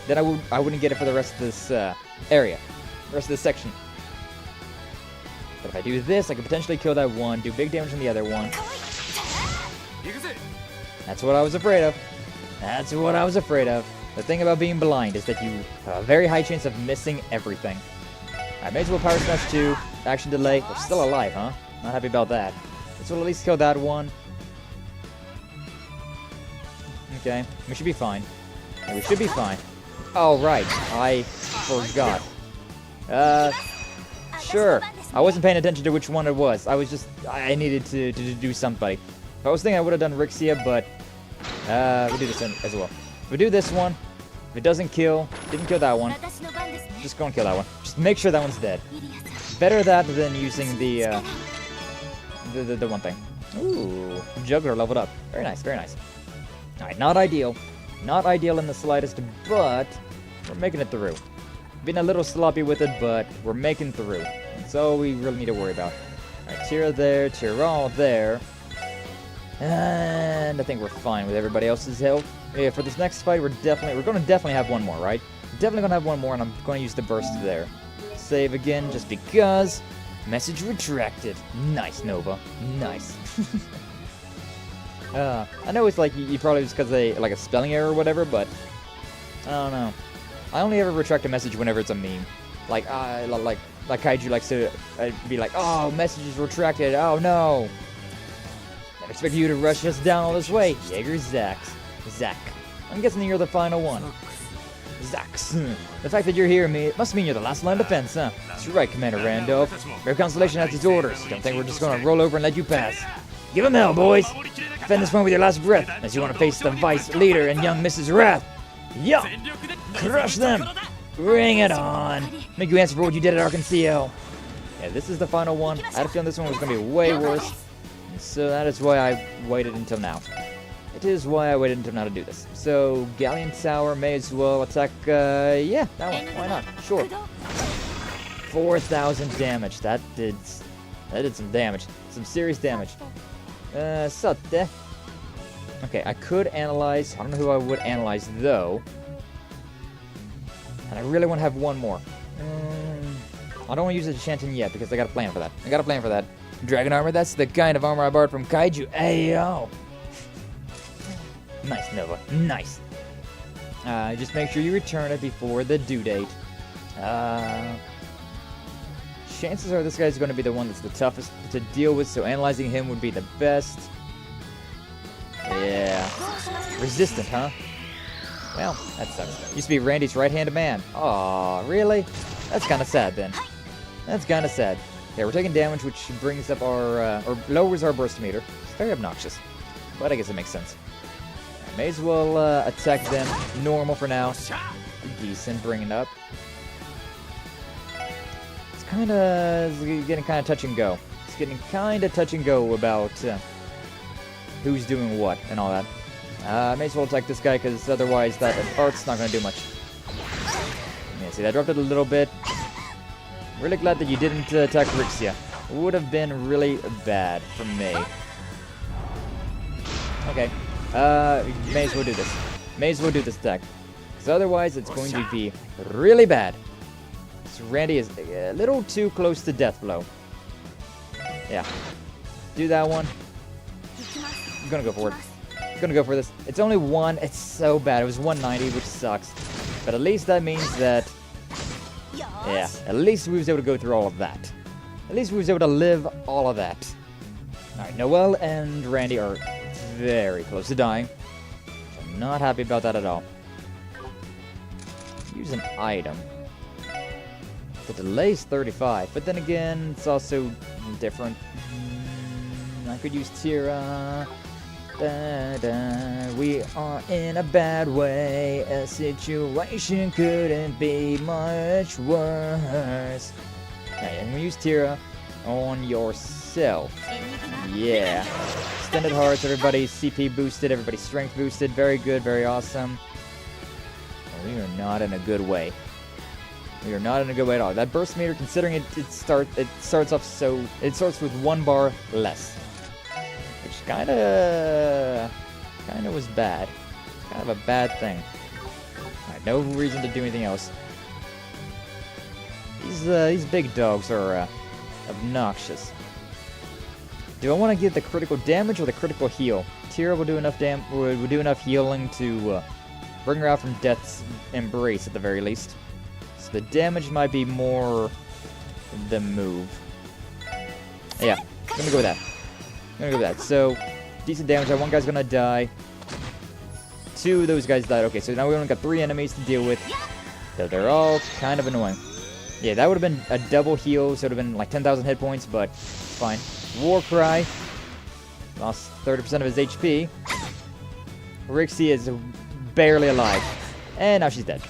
then I wouldn't get it for the rest of this area, the rest of this section. But if I do this, I could potentially kill that one, do big damage on the other one. That's what I was afraid of. The thing about being blind is that you have a very high chance of missing everything. I may as well Power Smash 2, Action Delay. We're still alive, huh? Not happy about that. This will at least kill that one. Okay, we should be fine. Yeah, we should be fine. Oh, right. I forgot. Sure. I wasn't paying attention to which one it was. I needed to do something. If I was thinking I would have done Rixia, but we'll do this as well. If we do this one, if it doesn't kill, didn't kill that one, just go and kill that one. Just make sure that one's dead. Better that than using the one thing. Ooh, Juggler leveled up. Very nice, very nice. Alright, not ideal. Not ideal in the slightest, but we're making it through. Been a little sloppy with it, but we're making through. That's all we really need to worry about. Alright, Tira there, Tira there. And I think we're fine with everybody else's health. Yeah, for this next fight, we're gonna definitely have one more, right? Definitely gonna have one more, and I'm going to use the burst there. Save again, just because. Message retracted. Nice, Nova. Nice. I know it's like you probably just because they like a spelling error or whatever, but I don't know. I only ever retract a message whenever it's a meme. Like Kaiju likes to be like, "Oh, message is retracted. Oh no." I expect you to rush us down all this way. Jaeger Zack. I'm guessing you're the final one. Zax. The fact that you're here, it must mean you're the last line of defense, huh? That's right, Commander Randolph. Rare Constellation has its orders. Don't think we're just gonna roll over and let you pass. Give 'em hell, boys. Defend this one with your last breath, as you want to face the Vice Leader and young Mrs. Wrath. Yup! Crush them! Bring it on! Make you answer for what you did at Arkansas. Yeah, this is the final one. I had a feeling this one was gonna be way worse. So that is why I waited until now. It is why I waited until now to do this. So, Galleon Tower may as well attack, yeah, that one. Why not? Sure. 4,000 damage. That did some damage. Some serious damage. Sate. Okay, I could analyze. I don't know who I would analyze, though. And I really want to have one more. I don't want to use the Shanton yet, because I got a plan for that. Dragon armor, that's the kind of armor I borrowed from Kaiju. Ayo! Nice, Nova. Nice. Just make sure you return it before the due date. Chances are this guy's going to be the one that's the toughest to deal with, so analyzing him would be the best. Yeah. Resistant, huh? Well, that sucks. Used to be Randy's right-handed man. Aw, really? That's kind of sad, then. That's kind of sad. Yeah, we're taking damage, which brings up our, or lowers our burst meter. It's very obnoxious, but I guess it makes sense. I may as well attack them normal for now. Decent, bring it up. It's getting kind of touch and go. It's getting kind of touch and go about who's doing what and all that. I may as well attack this guy, because otherwise that art's not going to do much. Yeah, see, that dropped it a little bit. Really glad that you didn't attack Rixia. Would have been really bad for me. Okay. May as well do this. May as well do this attack. Because otherwise it's going to be really bad. So Randy is a little too close to death blow. Yeah. Do that one. I'm gonna go for it. I'm gonna go for this. It's only one. It's so bad. It was 190, which sucks. But at least that means that... yeah, at least we was able to go through all of that. At least we was able to live all of that. Alright, Noelle and Randy are very close to dying. I'm not happy about that at all. Use an item. The delay's 35, but then again, it's also different. I could use Tira. We are in a bad way. A situation couldn't be much worse. Alright, I'm gonna use Tira on yourself. Yeah. Extended hearts, everybody's CP boosted, everybody's strength boosted. Very good, very awesome. We are not in a good way. We are not in a good way at all. That burst meter, considering it starts with 1 bar less, which kinda was bad. Kind of a bad thing. Alright, no reason to do anything else. These big dogs are obnoxious. Do I want to get the critical damage or the critical heal? Tira will do enough would do enough healing to bring her out from death's embrace at the very least. So the damage might be more the move. Yeah, I'm gonna go with that. So, decent damage. That one guy's gonna die. 2 of those guys died. Okay, so now we only got 3 enemies to deal with. So they're all kind of annoying. Yeah, that would have been a double heal, so it would have been like 10,000 hit points, but fine. War Cry. Lost 30% of his HP. Rixie is barely alive. And now she's dead.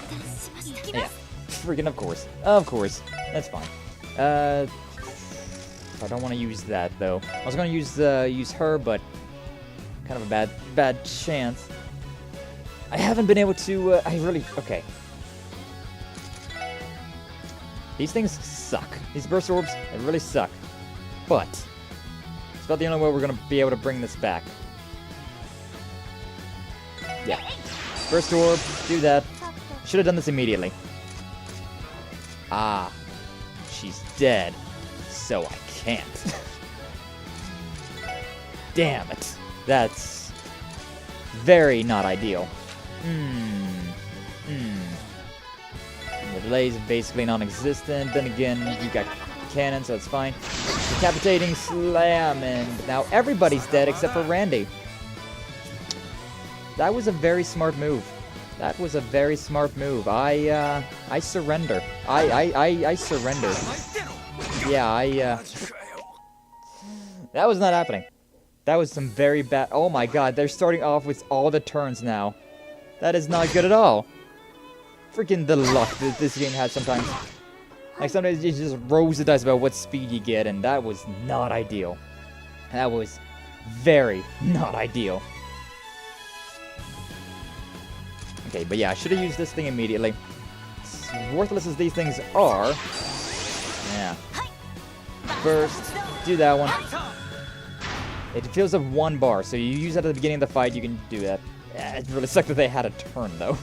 Yeah. Freaking of course. Of course. That's fine. I don't want to use that, though. I was going to use her, but kind of a bad chance. I haven't been able to, okay. These things suck. These burst orbs, they really suck. But it's about the only way we're going to be able to bring this back. Yeah. Burst orb, do that. Should have done this immediately. Ah. She's dead. So I can't. Damn it. That's very not ideal. The delay is basically non-existent. Then again, you got cannon, so it's fine. Decapitating slam, and now everybody's dead except for Randy. That was a very smart move. That was a very smart move. I surrender. I surrender. Yeah, that was not happening. That was some very bad... Oh my god, they're starting off with all the turns now. That is not good at all. Freaking the luck that this game has sometimes. Like, sometimes you just rolls the dice about what speed you get, and that was not ideal. That was very not ideal. Okay, but yeah, I should have used this thing immediately. As worthless as these things are... Yeah. First, do that one. It fills up 1 bar, so you use that at the beginning of the fight, you can do that. It really sucked that they had a turn, though.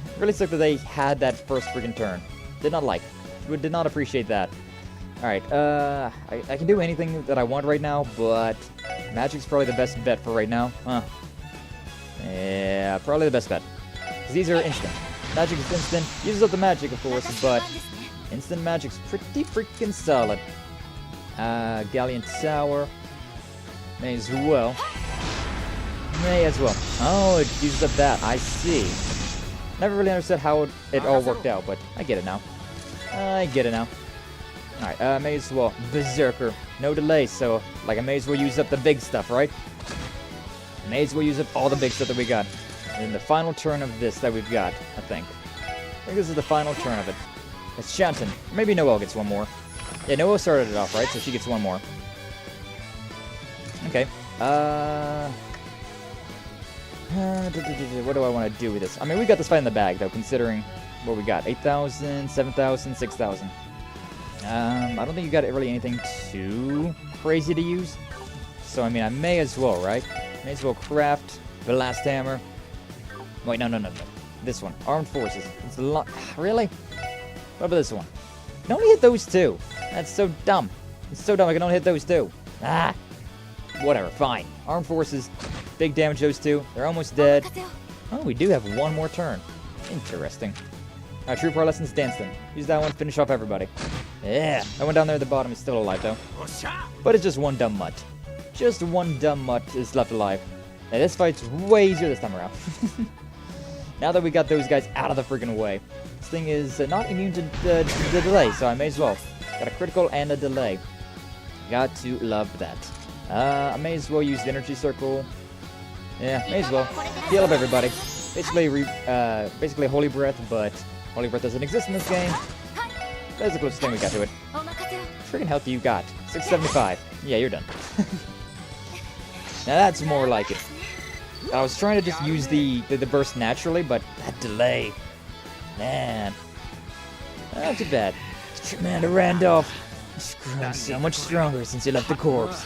It really sucked that they had that first freaking turn. Did not like. Did not appreciate that. Alright, I can do anything that I want right now, but Magic's probably the best bet for right now. Huh. Yeah, probably the best bet. Because these are instant. Magic is instant. Uses up the magic, of course, but instant magic's pretty freaking solid. Galleon Tower. May as well. May as well. Oh, it uses up that. I see. Never really understood how it all worked out, but I get it now. I get it now. Alright, may as well. Berserker. No delay, so, like, I may as well use up the big stuff, right? May as well use up all the big stuff that we got. And the final turn of this that we've got, I think. I think this is the final turn of it. It's Shanton. Maybe Noelle gets one more. Yeah, Noelle started it off, right? So she gets one more. Okay. What do I want to do with this? I mean, we got this fight in the bag, though, considering what we got. 8,000, 7,000, 6,000. I don't think you got really anything too crazy to use. So, I mean, I may as well, right? May as well craft the last hammer. Wait, no. This one. Armed Forces. It's a lot. Really? What about this one? I can only hit those 2. That's so dumb. It's so dumb I can only hit those 2. Ah! Whatever, fine. Armed Forces. Big damage those 2. They're almost dead. Oh, we do have one more turn. Interesting. True Power Lessons Dancing. Use that one, finish off everybody. Yeah, I went down there at the bottom. He's still alive, though. But it's just one dumb mutt. Just one dumb mutt is left alive. And this fight's way easier this time around. Now that we got those guys out of the freaking way. This thing is not immune to the delay, so I may as well. Got a critical and a delay. Got to love that. I may as well use the energy circle. Yeah, may as well. Heal up everybody. Basically Holy Breath, but Holy Breath doesn't exist in this game. That's the closest thing we got to it. Freaking health you got. 675. Yeah, you're done. Now that's more like it. I was trying to just use the burst naturally, but that delay. Man. Not too bad. Commander Randolph. He's grown so much stronger since he left the corpse.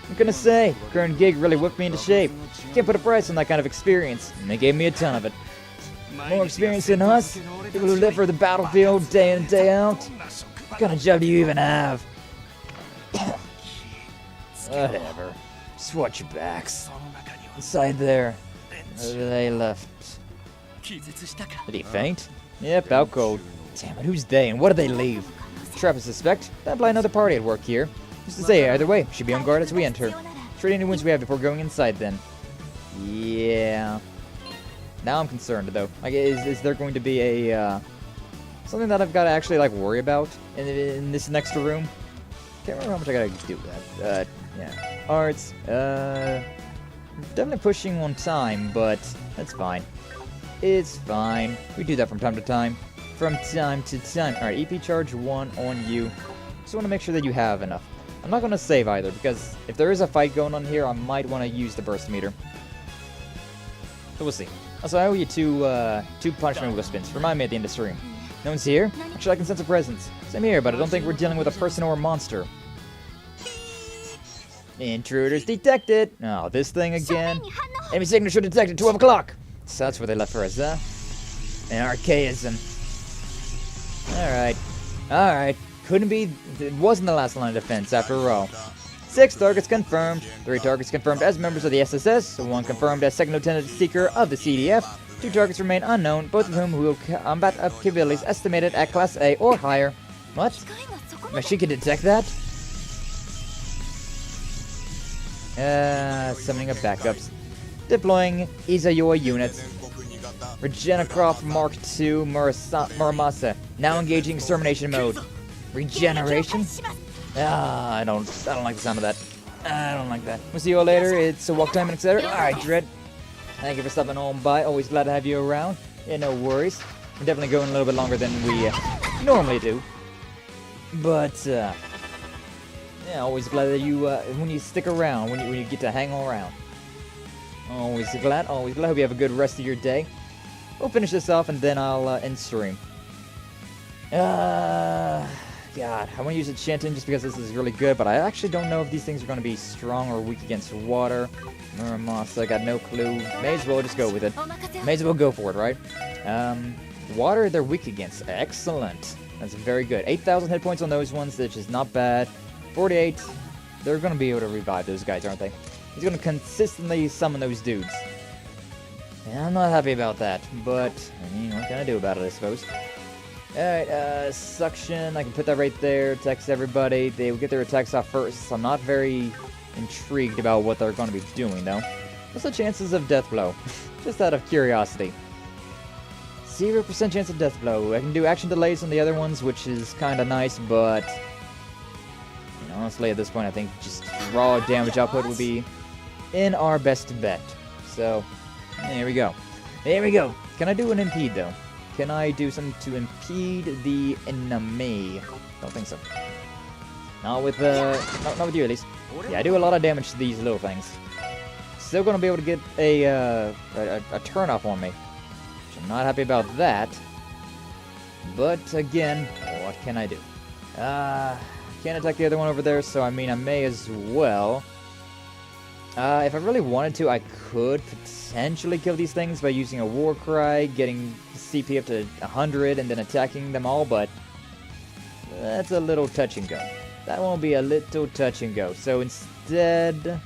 I'm gonna say, current gig really whipped me into shape. Can't put a price on that kind of experience, and they gave me a ton of it. More experience than us? People who live for the battlefield day in and day out? What kind of job do you even have? Whatever. Just watch your backs. Inside there. They left. Did he faint? Yep, out cold. Damn it, who's they and what did they leave? Trap a suspect? That'd imply another party at work here. Just to say, either way, should be on guard as we enter. Trade any wounds we have before going inside then. Yeah. Now I'm concerned though. Like, is there going to be a something that I've got to actually like worry about in this next room? Can't remember how much I gotta do with that. Yeah. Arts. Definitely pushing on time, but that's fine. It's fine. We do that from time to time. From time to time. Alright, EP charge 1 on you. Just want to make sure that you have enough. I'm not going to save either, because if there is a fight going on here, I might want to use the burst meter. So we'll see. Also, I owe you two punishment wheel spins. Remind me at the end of the stream. No one's here? Actually, I can sense a presence. Same here, but I don't think we're dealing with a person or a monster. Intruders detected! Oh, this thing again. Enemy signature detected, 12 o'clock! So that's where they left for us, huh? An archaism. Alright. Alright. Couldn't be... It wasn't the last line of defense, after all. 6 targets confirmed. 3 targets confirmed as members of the SSS. 1 confirmed as Second Lieutenant Seeker of the CDF. 2 targets remain unknown, both of whom will combat capabilities estimated at Class A or higher. What? She can detect that? Summoning up backups. Deploying Izayoi units. Regeneracroft Mark II Muramasa. Now engaging extermination mode. Regeneration? I don't like the sound of that. I don't like that. We'll see you all later. It's a walk time and etc. Alright, Dread. Thank you for stopping on by. Always glad to have you around. Yeah, no worries. We're definitely going a little bit longer than we normally do. But, yeah, always glad that you, when you stick around, when you get to hang around. Always glad. Hope you have a good rest of your day. We'll finish this off and then I'll end stream. God, I want to use a Chanting just because this is really good, but I actually don't know if these things are going to be strong or weak against water. Muramasa, I got no clue. May as well just go with it. May as well go for it, right? Water, they're weak against. Excellent. That's very good. 8,000 hit points on those ones, which is not bad. 48. They're going to be able to revive those guys, aren't they? He's going to consistently summon those dudes. Yeah, I'm not happy about that, but, I mean, what can I do about it, I suppose? Alright, suction, I can put that right there, text everybody, they will get their attacks off first, I'm not very intrigued about what they're going to be doing, though. What's the chances of death blow? Just out of curiosity. 0% chance of death blow. I can do action delays on the other ones, which is kind of nice, but... You know, honestly, at this point, I think just raw damage output would be in our best bet. So, there we go. There we go. Can I do an impede, though? Can I do something to impede the enemy? Don't think so. Not with, not with you, at least. Yeah, I do a lot of damage to these little things. Still gonna be able to get a turn off on me. Which I'm not happy about that. But, again, what can I do? Can't attack the other one over there, so I mean, I may as well. If I really wanted to, I could potentially kill these things by using a war cry, getting CP up to 100, and then attacking them all, but that's a little touch and go. That won't be a little touch and go. So instead,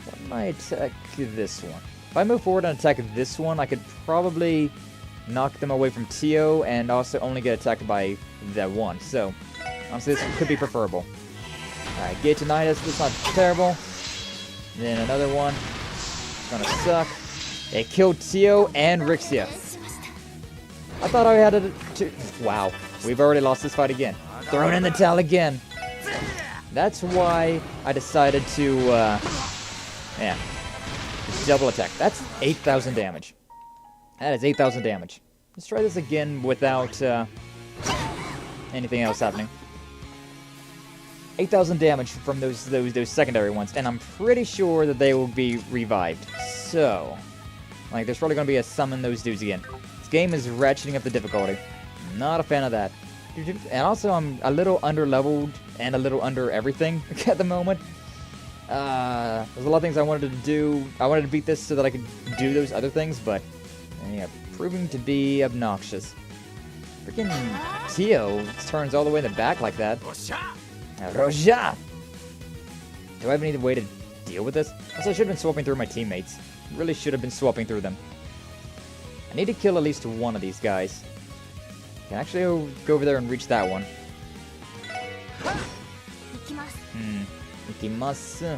what might attack this one? If I move forward and attack this one, I could probably knock them away from Tio and also only get attacked by that one. So Honestly, this could be preferable. Alright, Gaetonitis, that's not terrible. Then another one. It's gonna suck. It killed Tio and Rixia. I thought I had it to... Wow, we've already lost this fight again. Thrown in the towel again. That's why I decided to, yeah. Just double attack. That's 8,000 damage. That is 8,000 damage. Let's try this again without, anything else happening. 8,000 damage from those secondary ones, and I'm pretty sure that they will be revived. So, like, there's probably going to be a summon those dudes again. This game is ratcheting up the difficulty. Not a fan of that. And also, I'm a little under-leveled and a little under everything at the moment. There's a lot of things I wanted to do. I wanted to beat this so that I could do those other things, but yeah, proving to be obnoxious. Freaking Tio turns all the way in the back like that. Roja! Do I have any way to deal with this? Also, I should have been swapping through my teammates. Really should have been swapping through them. I need to kill at least one of these guys. I can actually go over there and reach that one. Ikimasu.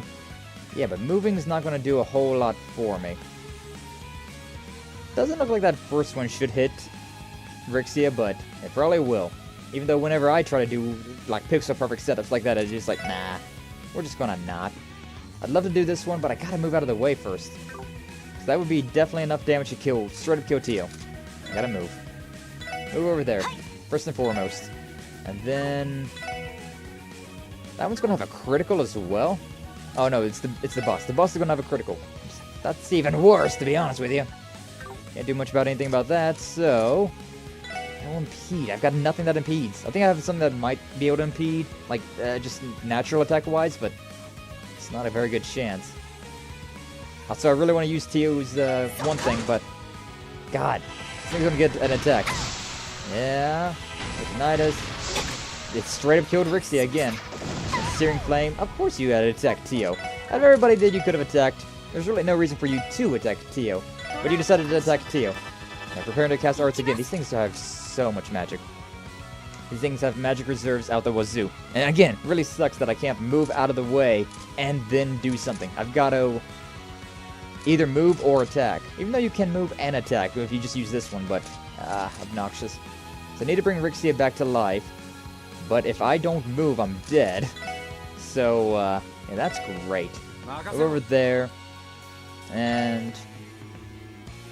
Yeah, but moving is not going to do a whole lot for me. Doesn't look like that first one should hit Rixia, but it probably will. Even though whenever I try to do, like, pixel-perfect setups like that, it's just like, nah, we're just gonna not. I'd love to do this one, but I gotta move out of the way first. So that would be definitely enough damage to kill, straight up kill Tio. I gotta move. Move over there, first and foremost. And then... that one's gonna have a critical as well? Oh no, it's the boss. The boss is gonna have a critical. That's even worse, to be honest with you. Can't do much about anything about that, so... no impede. I've got nothing that impedes. I think I have something that might be able to impede, like, just natural attack-wise, but it's not a very good chance. Also, I really want to use Tio's one thing, but... God, this thing's gonna get an attack. Yeah, Ignitus. It straight up killed Rixia again. Searing Flame. Of course you had to attack Tio. Out of everybody that you could have attacked, there's really no reason for you to attack Tio. But you decided to attack Tio. Now, preparing to cast arts again. These things have so much magic. These things have magic reserves out the wazoo. And again, it really sucks that I can't move out of the way and then do something. I've got to either move or attack. Even though you can move and attack if you just use this one, but obnoxious. So I need to bring Rixia back to life. But if I don't move, I'm dead. So, yeah, that's great. Go over there. And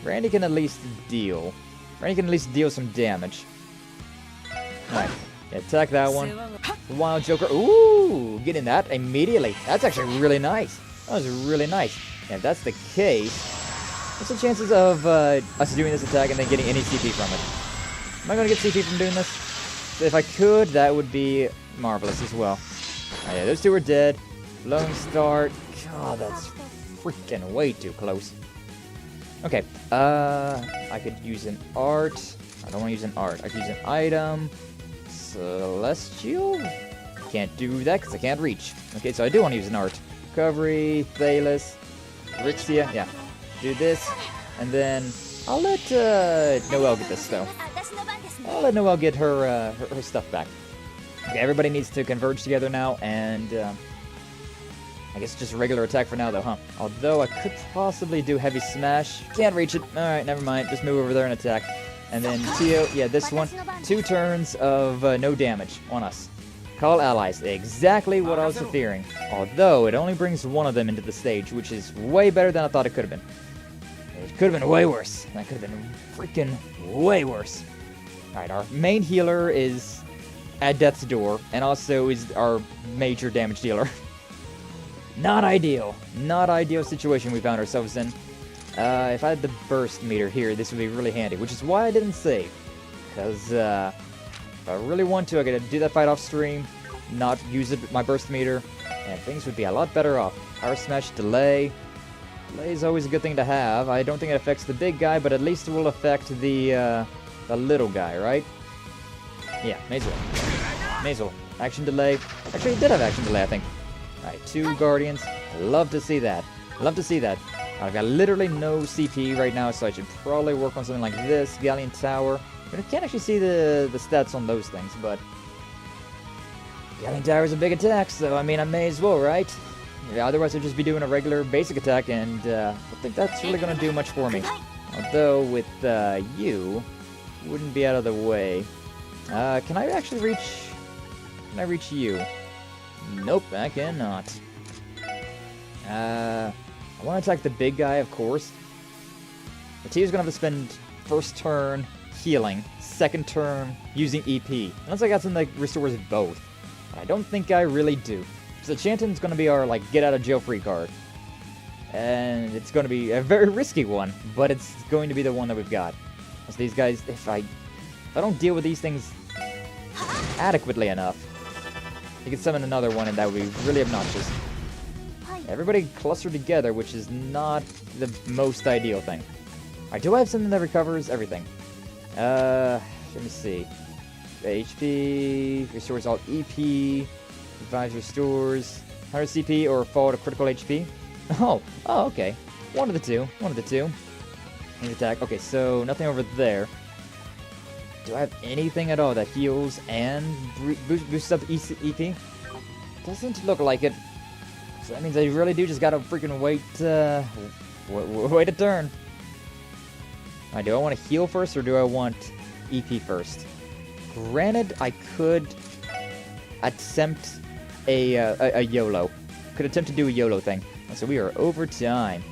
Randy can at least deal. Randy can at least deal some damage. Alright, yeah, attack that one. Wild Joker. Ooh, getting that immediately. That's actually really nice. That was really nice. And if that's the case, what's the chances of us doing this attack and then getting any CP from it? Am I going to get CP from doing this? So if I could, that would be marvelous as well. Oh, yeah, those two are dead. Lone start. God, that's freaking way too close. Okay, I could use an art. I don't want to use an art. I could use an item. Celestial? Can't do that because I can't reach. Okay, so I do want to use an art. Recovery, Thalos, Rixia. Yeah, do this. And then I'll let Noelle get this, though. I'll let Noelle get her stuff back. Okay, everybody needs to converge together now, and I guess just a regular attack for now, though, huh? Although I could possibly do heavy smash. Can't reach it. Alright, never mind. Just move over there and attack. And then Tio, yeah, this one. 2 turns of no damage on us. Call allies. Exactly what I was fearing. Although, it only brings one of them into the stage, which is way better than I thought it could have been. It could have been way worse. That could have been freaking way worse. Alright, our main healer is at death's door, and also is our major damage dealer. Not ideal. Not ideal situation we found ourselves in. If I had the burst meter here, this would be really handy, which is why I didn't save. Because, if I really want to, I gotta do that fight off stream, not use my burst meter, and things would be a lot better off. Power Smash Delay. Delay is always a good thing to have. I don't think it affects the big guy, but at least it will affect the little guy, right? Yeah, Mazel. Mazel. Action Delay. Actually, it did have Action Delay, I think. Alright, 2 Guardians. Love to see that. Love to see that. I've got literally no CP right now, so I should probably work on something like this. Galleon Tower. I can't actually see the stats on those things, but... Galleon Tower is a big attack, so I mean, I may as well, right? Yeah, otherwise I'd just be doing a regular basic attack, and I don't think that's really gonna do much for me. Although, with you, wouldn't be out of the way. Can I actually reach... Can I reach you? Nope, I cannot. I want to attack the big guy, of course. The T is gonna have to spend first turn healing, second turn using EP. Unless I got something that restores both. I don't think I really do. So Chanton's gonna be our, like, get out of jail free card. And it's gonna be a very risky one, but it's going to be the one that we've got. So these guys, if I don't deal with these things adequately enough, you can summon another one and that would be really obnoxious. Everybody clustered together, which is not the most ideal thing. Alright, do I have something that recovers everything? Let me see. HP, restores all EP, revives restores 100 CP or fall to critical HP. Oh, okay. One of the two. His attack. Okay, so nothing over there. Do I have anything at all that heals and boosts up EP? Doesn't look like it. So that means I really do just gotta freaking wait a turn. Alright, do I want to heal first or do I want EP first? Granted, I could attempt a YOLO. Could attempt to do a YOLO thing. So we are over time.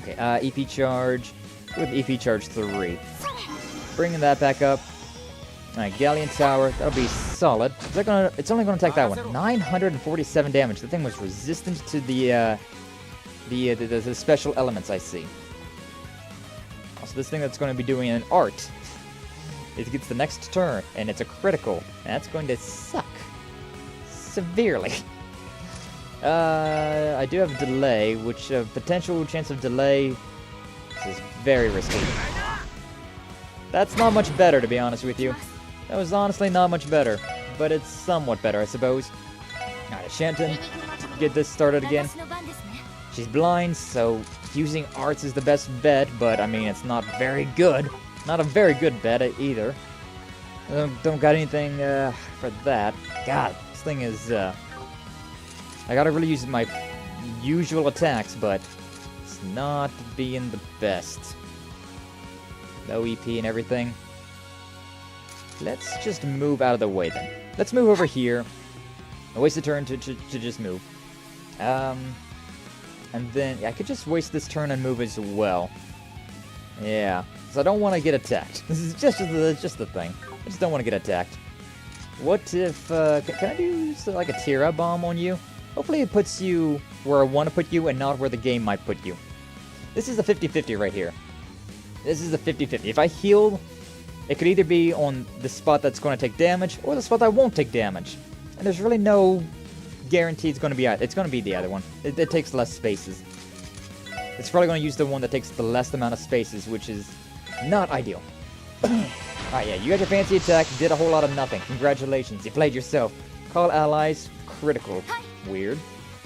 Okay, EP charge with EP charge 3. Bringing that back up. Alright, Galleon Tower. That'll be solid. Is that gonna? It's only gonna attack that one. 947 damage. The thing was resistant to the special elements I see. Also, this thing that's going to be doing an art. It gets the next turn, and it's a critical. And that's going to suck severely. I do have delay, which potential chance of delay. This is very risky. That's not much better, to be honest with you. That was honestly not much better, but it's somewhat better, I suppose. Alright, Shanton, get this started again. She's blind, so using arts is the best bet, but I mean, it's not very good. Not a very good bet either. Don't got anything for that. God, this thing is. I gotta really use my usual attacks, but it's not being the best. No EP and everything. Let's just move out of the way then. Let's move over here. I waste a turn to just move. And then yeah, I could just waste this turn and move as well. Yeah, so I don't want to get attacked. This is just the thing. I just don't want to get attacked. What if can I do like a tear up bomb on you? Hopefully it puts you where I want to put you and not where the game might put you. This is a 50-50 right here. This is a 50-50. If I heal, it could either be on the spot that's going to take damage or the spot that won't take damage. And there's really no guarantee it's going to be it's going to be the other one. It takes less spaces. It's probably going to use the one that takes the least amount of spaces, which is not ideal. Alright, yeah, you got your fancy attack, did a whole lot of nothing. Congratulations, you played yourself. Call allies, critical. Weird.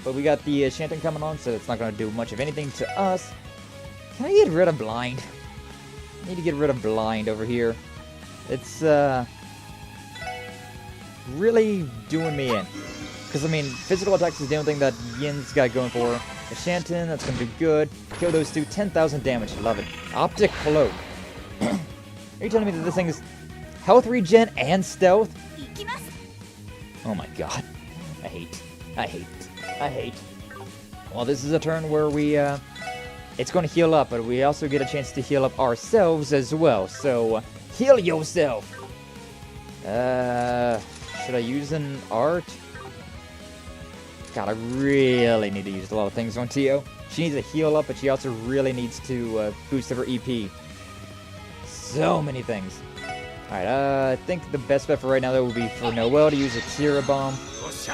But we got the Shanton coming on, so it's not going to do much of anything to us. Can I get rid of blind? I need to get rid of blind over here. It's really doing me in. Because, I mean, physical attacks is the only thing that Yin's got going for. The Shanton, that's going to do good. Kill those two, 10,000 damage. Love it. Optic Cloak. Are you telling me that this thing is health regen and stealth? Oh my god. I hate. Well, this is a turn where we, it's going to heal up, but we also get a chance to heal up ourselves as well. So, heal yourself! Should I use an art? God, I really need to use a lot of things on Tio. She needs to heal up, but she also really needs to boost her EP. So many things. Alright, I think the best bet for right now, though, would be for Noelle to use a Tira Bomb.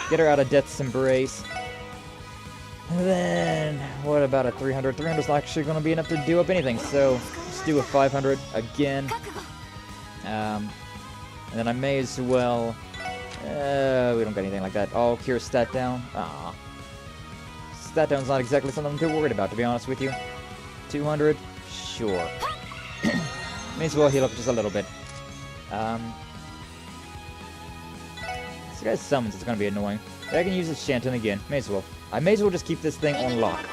Get her out of Death's Embrace. And then, what about a 300? 300 is actually going to be enough to do up anything, so let's do a 500 again. And then I may as well... we don't got anything like that. Oh, cure stat down. Aw. Stat down's not exactly something I'm too worried about, to be honest with you. 200? Sure. May as well heal up just a little bit. This guy's summons, it's gonna be annoying. I can use this Shanton again. May as well. I may as well just keep this thing on lock.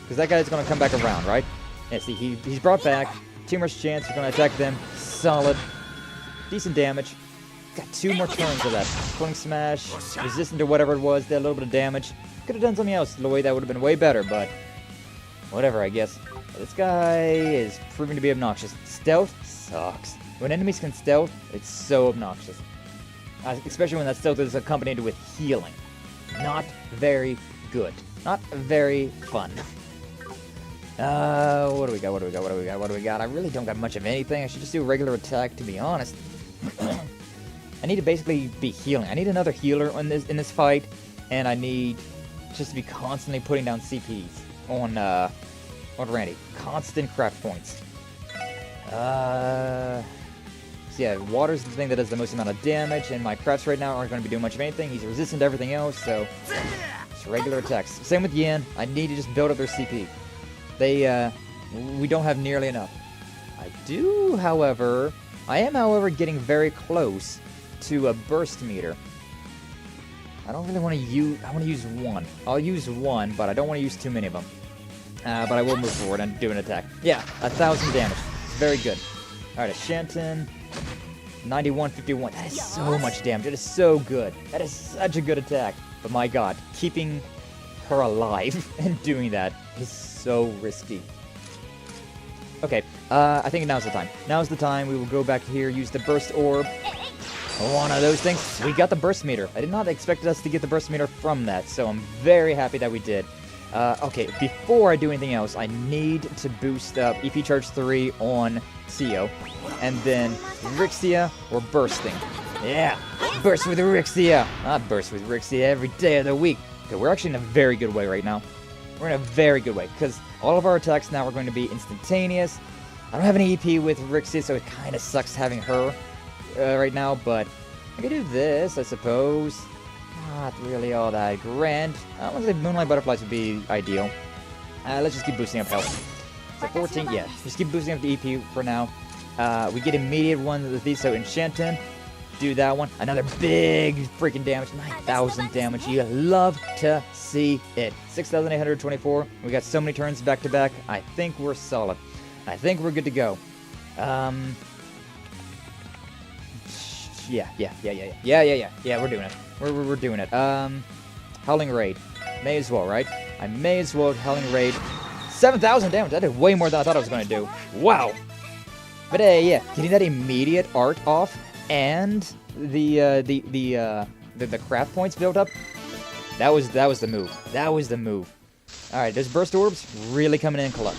Because that guy's gonna come back around, right? Yeah, see, he's brought back. 2 more chance, we're gonna attack them. Solid. Decent damage. Got 2 more turns of that. Swing smash, resistant to whatever it was, did a little bit of damage. Could have done something else, Lloyd, that would have been way better, but whatever, I guess. This guy is proving to be obnoxious. Stealth sucks. When enemies can stealth, it's so obnoxious. Especially when that stealth is accompanied with healing. Not very good. Not very fun. What do we got? I really don't got much of anything. I should just do a regular attack, to be honest. I need to basically be healing. I need another healer in this fight, and I need just to be constantly putting down CPs on Randy. Constant craft points. So yeah, water's the thing that does the most amount of damage, and my crafts right now aren't going to be doing much of anything. He's resistant to everything else, so just regular attacks. Same with Yin. I need to just build up their CP. We don't have nearly enough. I am, however, getting very close to a burst meter. I don't really want to use... I want to use 1. I'll use 1, but I don't want to use too many of them. But I will move forward and do an attack. Yeah, 1,000 damage. It's very good. Alright, a Shanton. 9151. That is so much damage. That is so good. That is such a good attack. But my god, keeping her alive and doing that is so risky. Okay, I think now's the time. Now's the time. We will go back here, use the burst orb. One of those things. We got the burst meter. I did not expect us to get the burst meter from that, so I'm very happy that we did. Okay, before I do anything else, I need to boost up EP Charge 3 on Theo, and then Rixia or Bursting. Yeah, burst with Rixia. I burst with Rixia every day of the week. Okay, we're actually in a very good way right now. We're in a very good way, because all of our attacks now are going to be instantaneous. I don't have any EP with Rixia, so it kind of sucks having her right now, but I can do this, I suppose. Not really all that grand. I want to say Moonlight Butterflies would be ideal. Let's just keep boosting up health. So 14, yeah. Just keep boosting up the EP for now. We get immediate ones with these, so Enchanton. Do that one. Another big freaking damage. 9,000 damage. You love to see it. 6,824. We got so many turns back to back. I think we're solid. I think we're good to go. Yeah, we're doing it. We're doing it. Howling Raid. May as well, right? I may as well Howling Raid. 7,000 damage. That did way more than I thought I was going to do. Wow. But yeah, getting that immediate art off and the craft points built up. That was the move. That was the move. All right, those burst orbs really coming in clutch.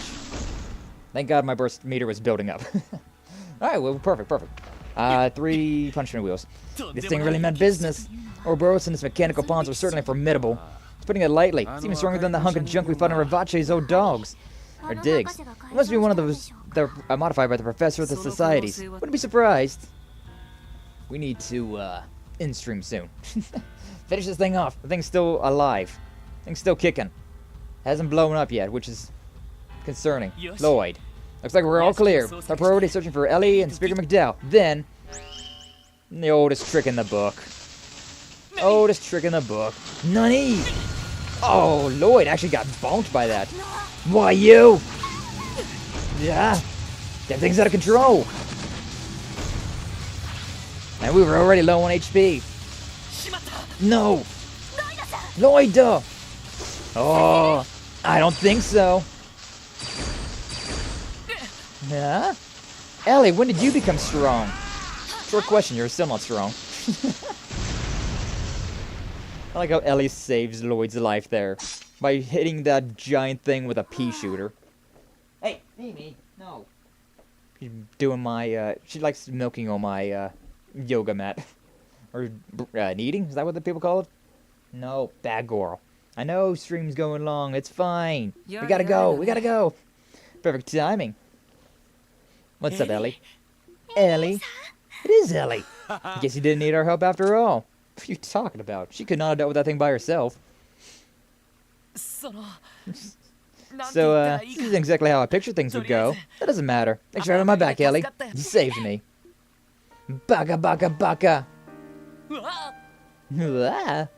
Thank God my burst meter was building up. All right, well, perfect. 3 punishment wheels. This thing really meant business. Ouroboros and its mechanical pawns are certainly formidable. It's putting it lightly. It's even stronger than the hunk of junk we fought in Ravache's old dogs. Or digs. It must be one of those that are modified by the professor of the societies. Wouldn't be surprised. We need to, in-stream soon. Finish this thing off. The thing's still alive. The thing's still kicking. Hasn't blown up yet, which is concerning. Lloyd. Looks like we're all clear. Our priority is searching for Ellie and Speaker McDowell. Then, the oldest trick in the book. Oldest trick in the book. Nani! Oh, Lloyd actually got bonked by that. Why you? Yeah. That thing's out of control. And we were already low on HP. No. Lloyd! Oh, I don't think so. Yeah? Ellie, when did you become strong? Short question, you're still not strong. I like how Ellie saves Lloyd's life there by hitting that giant thing with a pea shooter. Hey, Mimi, no. She's doing my, she likes milking on my, yoga mat. Or, kneading? Is that what the people call it? No, bad girl. I know stream's going long, it's fine. We gotta go. Perfect timing. What's up, Ellie? Ellie? It is Ellie. Guess you didn't need our help after all. What are you talking about? She could not have dealt with that thing by herself. So, this isn't exactly how I pictured things would go. That doesn't matter. Thanks for having my back, Ellie. You saved me. Baka. Ah.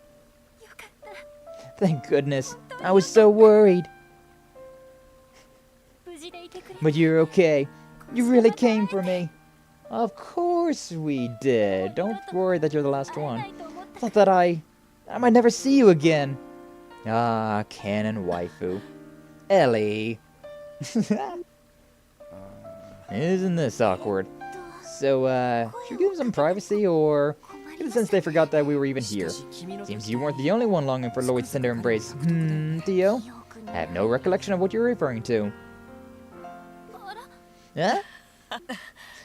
Thank goodness. I was so worried. But you're okay. You really came for me. Of course we did. Don't worry that you're the last one. Thought that I might never see you again. Ah, canon waifu. Ellie. Isn't this awkward? So, should we give them some privacy, or get the sense they forgot that we were even here? Seems you weren't the only one longing for Lloyd's tender embrace. Theo? I have no recollection of what you're referring to. Huh?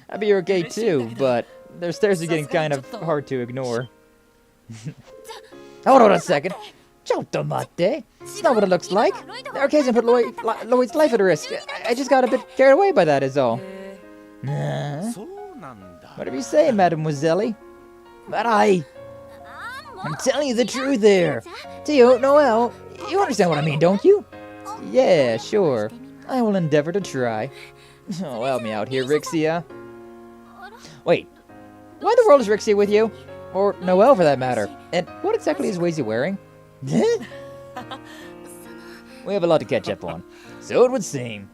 I'd be okay too, but their stares are getting kind of hard to ignore. Hold on a second. Chotomate. It's not what it looks like. The occasion put Lloyd's life at risk. I just got a bit carried away by that is all. Whatever you say, Mademoiselle. But I'm telling you the truth there. Theo, Noel, you understand what I mean, don't you? Yeah, sure. I will endeavor to try. Oh, help me out here, Rixia. Wait, why in the world is Rixia with you? Or Noel, for that matter. And what exactly is Wazy wearing? We have a lot to catch up on. So it would seem.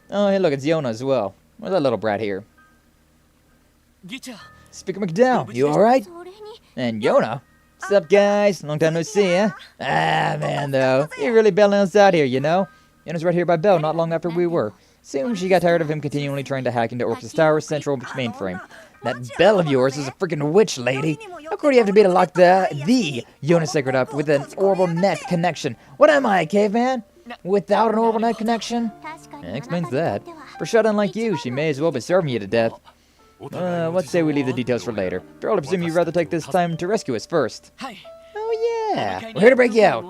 Oh, hey, look, it's Yona as well. Where's that little brat here? Speaker McDowell, you alright? And Yona? What's up, guys? Long time no see, eh? Ah, man, though. You're really bailing us out here, you know? Yona's right here by Bell not long after we were. Soon she got tired of him continually trying to hack into Orcus Tower's central mainframe. That Bell of yours is a freaking witch, lady. How could you have to be to lock the Yona Sacred up with an orbital net connection? What am I, a caveman? Without an orbital net connection? That explains that. For shut-in like you, she may as well be serving you to death. Let's say we leave the details for later. After all, I presume you'd rather take this time to rescue us first. Oh yeah, we're here to break you out.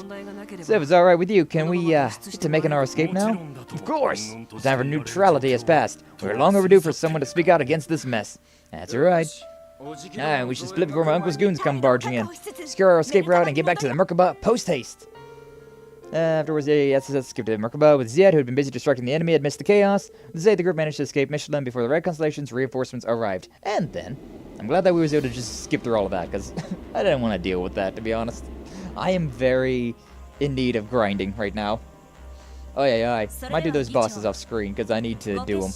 So if it's alright with you, can we get to making our escape now? Of course! The time for neutrality has passed. We're long overdue for someone to speak out against this mess. That's right. We should split before my uncle's goons come barging in. Secure our escape route and get back to the Merkaba post-haste. Afterwards, the SSS skipped to Merkaba with Zed, who had been busy distracting the enemy amidst the chaos. With Zed, the group managed to escape Michelin before the Red Constellation's reinforcements arrived. And then, I'm glad that we were able to just skip through all of that, because I didn't want to deal with that, to be honest. I am very in need of grinding right now. Oh yeah, I might do those bosses off screen, because I need to do them.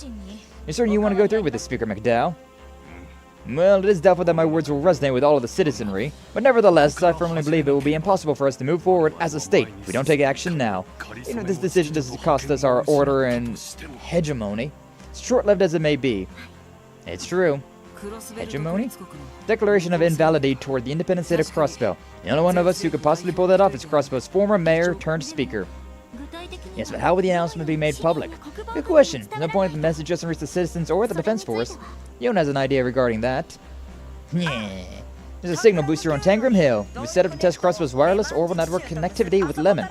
You're certain you want to go through with this, Speaker McDowell? Well, it is doubtful that my words will resonate with all of the citizenry, but nevertheless, I firmly believe it will be impossible for us to move forward as a state if we don't take action now. Even if this decision does cost us our order and hegemony, short-lived as it may be. It's true. Hegemony? Declaration of invalidity toward the independent state of Crossbell. The only one of us who could possibly pull that off is Crossbell's former mayor turned speaker. Yes, but how would the announcement be made public? Good question. There's no point if the message doesn't reach the citizens or the defense force. Yona has an idea regarding that. Yeah. There's a signal booster on Tangram Hill. It was set up to test Crossbell's wireless orbital network connectivity with Lemon.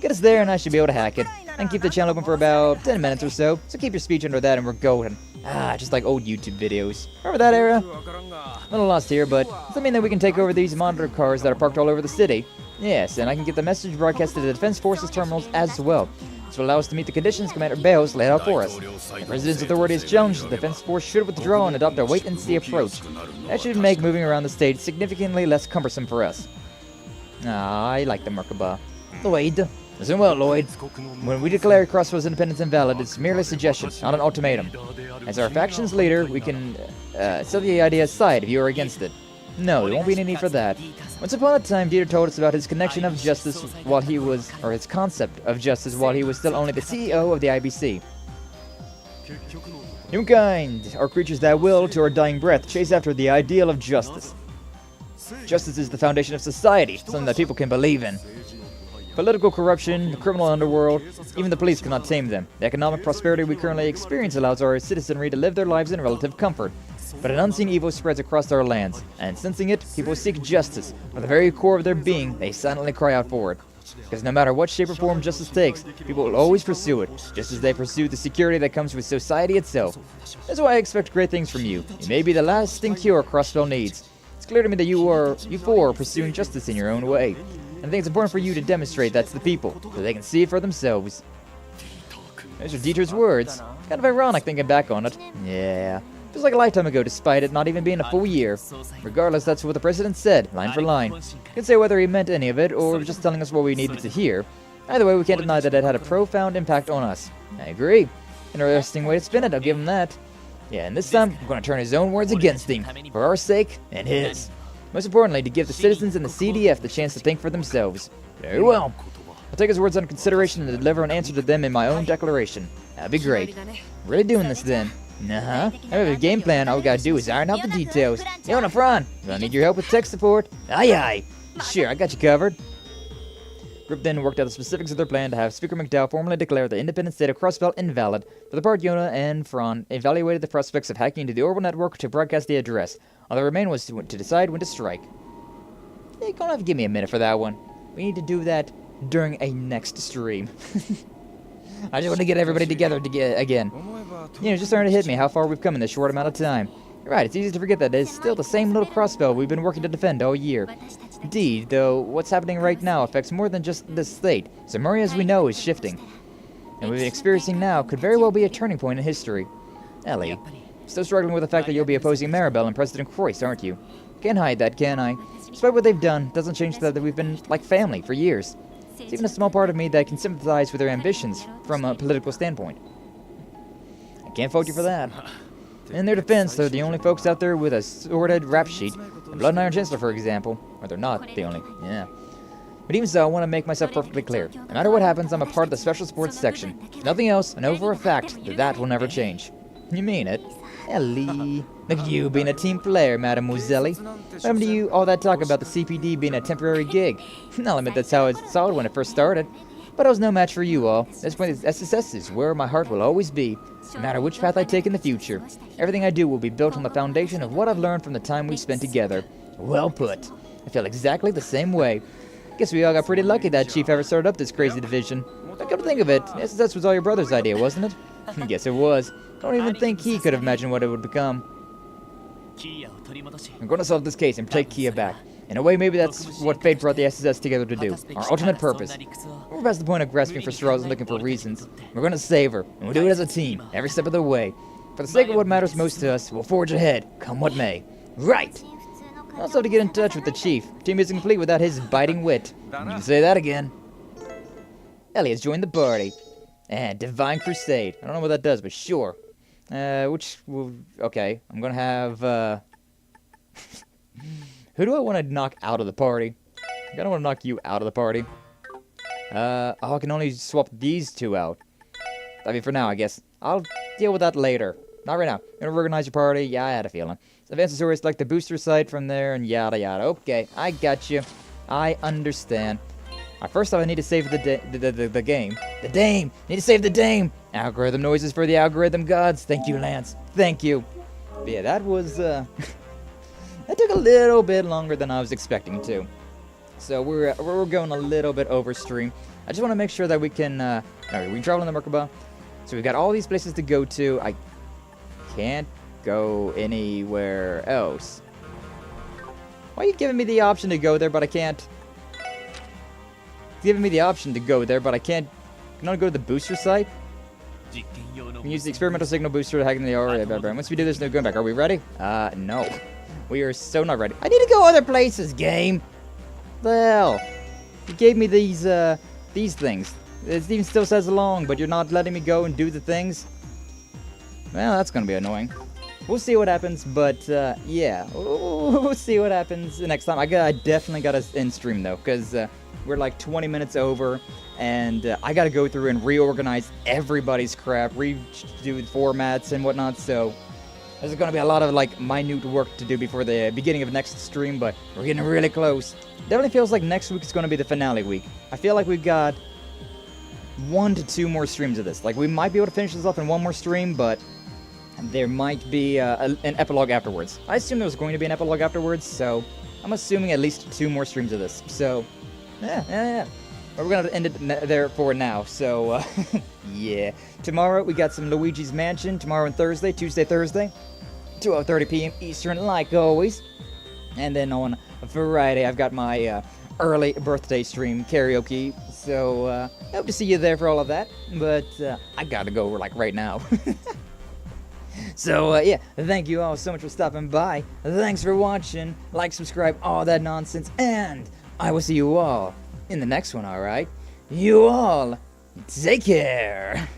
Get us there and I should be able to hack it. I can keep the channel open for about 10 minutes or so keep your speech under that and we're going. Just like old YouTube videos. Remember that era? A little lost here, but does that mean that we can take over these monitor cars that are parked all over the city? Yes, and I can get the message broadcast to the Defense Forces terminals as well. This will allow us to meet the conditions Commander Bales laid out for us. If the President's authority is challenged, the Defense Force should withdraw and adopt a wait-and-see approach. That should make moving around the state significantly less cumbersome for us. I like the Merkaba. Lloyd. Listen well, Lloyd. When we declare Crossbell's independence invalid, it's merely a suggestion, not an ultimatum. As our faction's leader, we can set the idea aside if you are against it. No, there won't be any need for that. Once upon a time, Dieter told us about his connection of justice while he was, or his concept of justice while he was still only the CEO of the IBC. Humankind are creatures that will, to our dying breath, chase after the ideal of justice. Justice is the foundation of society, something that people can believe in. Political corruption, the criminal underworld, even the police cannot tame them. The economic prosperity we currently experience allows our citizenry to live their lives in relative comfort. But an unseen evil spreads across our lands, and sensing it, people seek justice. From the very core of their being, they silently cry out for it. Because no matter what shape or form justice takes, people will always pursue it, just as they pursue the security that comes with society itself. That's why I expect great things from you. You may be the lasting cure Crossbell needs. It's clear to me that you four are pursuing justice in your own way. And I think it's important for you to demonstrate that to the people, so they can see it for themselves. Those are Dieter's words. Kind of ironic thinking back on it. Yeah. Feels like a lifetime ago, despite it not even being a full year. Regardless, that's what the president said, line for line. Can't say whether he meant any of it, or was just telling us what we needed to hear. Either way, we can't deny that it had a profound impact on us. I agree. Interesting way to spin it, I'll give him that. Yeah, and this time, I'm going to turn his own words against him, for our sake and his. Most importantly, to give the citizens in the CDF the chance to think for themselves. Very well. I'll take his words under consideration and deliver an answer to them in my own declaration. That'd be great. Really doing this then? Uh-huh. I have a game plan, all we gotta do is iron out the details. Yo, Nafran, I need your help with tech support. Aye aye. Sure, I got you covered. Group then worked out the specifics of their plan to have Speaker McDowell formally declare the independent state of Crossbell invalid. For the part, Yona and Fran evaluated the prospects of hacking into the orbital network to broadcast the address. All that remained was to decide when to strike. You're gonna have to give me a minute for that one. We need to do that during a next stream. I just want to get everybody together again. You know, it's just starting to hit me how far we've come in this short amount of time. You're right, it's easy to forget that it's still the same little Crossbell we've been working to defend all year. Indeed, though, what's happening right now affects more than just this state. Samaria, as we know, is shifting. And what we've been experiencing now could very well be a turning point in history. Ellie, still struggling with the fact that you'll be opposing Mariabell and President Crois, aren't you? Can't hide that, can I? Despite what they've done, doesn't change that we've been like family for years. It's even a small part of me that can sympathize with their ambitions from a political standpoint. I can't fault you for that. In their defense, they're the only folks out there with a sordid rap sheet. The Blood and Iron Chancellor, for example. Or they're not the only. Yeah. But even so, I want to make myself perfectly clear. No matter what happens, I'm a part of the Special Sports section. If nothing else, I know for a fact that that will never change. You mean it? Ellie. Look at you being a team player, Mademoiselle. What happened to you all that talk about the CPD being a temporary gig? I'll admit that's how it started when it first started. But I was no match for you all. At this point, SSS is where my heart will always be, no matter which path I take in the future. Everything I do will be built on the foundation of what I've learned from the time we spent together. Well put. I feel exactly the same way. Guess we all got pretty lucky that Chief ever started up this crazy division. But come to think of it, SSS was all your brother's idea, wasn't it? Guess it was. I don't even think he could have imagined what it would become. I'm going to solve this case and take KeA back. In a way, maybe that's what fate brought the SSS together to do. Our ultimate purpose. We're past the point of grasping for straws and looking for reasons. We're going to save her, and we'll do it as a team, every step of the way. For the sake of what matters most to us, we'll forge ahead, come what may. Right! I also have to get in touch with the Chief. Team isn't complete without his biting wit. You can say that again. Ellie has joined the party. And Divine Crusade. I don't know what that does, but sure. Okay, I'm gonna have, who do I want to knock out of the party? I don't want to knock you out of the party. I can only swap these two out. I mean, for now, I guess. I'll deal with that later. Not right now. You gonna organize your party? Yeah, I had a feeling. Advanced Azure, like the booster site from there, and yada yada. Okay, I got you. I understand. First off, I need to save the game. The Dame! Need to save the Dame! Algorithm noises for the algorithm gods. Thank you, Lance. Thank you. But yeah, that was, that took a little bit longer than I was expecting to. So we're going a little bit over stream. I just want to make sure that we can, alright, we can travel in the Merkaba. So we've got all these places to go to. I can't go anywhere else. Why are you giving me the option to go there, but I can't? It's giving me the option to go there, but I can't. Can I go to the booster site? We can use the experimental signal booster to hack in the area. Once we do this, no going back. Are we ready? No. We are so not ready. I need to go other places, game. The hell? You gave me these things. It even still says along, but you're not letting me go and do the things. Well, that's gonna be annoying. We'll see what happens, but yeah, we'll see what happens next time. I definitely gotta end stream though, because we're like 20 minutes over, and I gotta go through and reorganize everybody's crap, redo formats and whatnot. So there's gonna be a lot of like minute work to do before the beginning of next stream, but we're getting really close. Definitely feels like next week is gonna be the finale week. I feel like we've got 1 to 2 more streams of this. Like we might be able to finish this off in 1 more stream, but there might be an epilogue afterwards. I assume there was going to be an epilogue afterwards, so I'm assuming at least 2 more streams of this. So, yeah. But we're gonna end it there for now. So, yeah. Tomorrow we got some Luigi's Mansion. Tomorrow and Thursday, Tuesday, Thursday, 12:30 p.m. Eastern, like always. And then on Friday, I've got my early birthday stream karaoke. So, I hope to see you there for all of that. But I gotta go like right now. So, yeah, thank you all so much for stopping by. Thanks for watching. Like, subscribe, all that nonsense. And I will see you all in the next one, alright? You all, take care.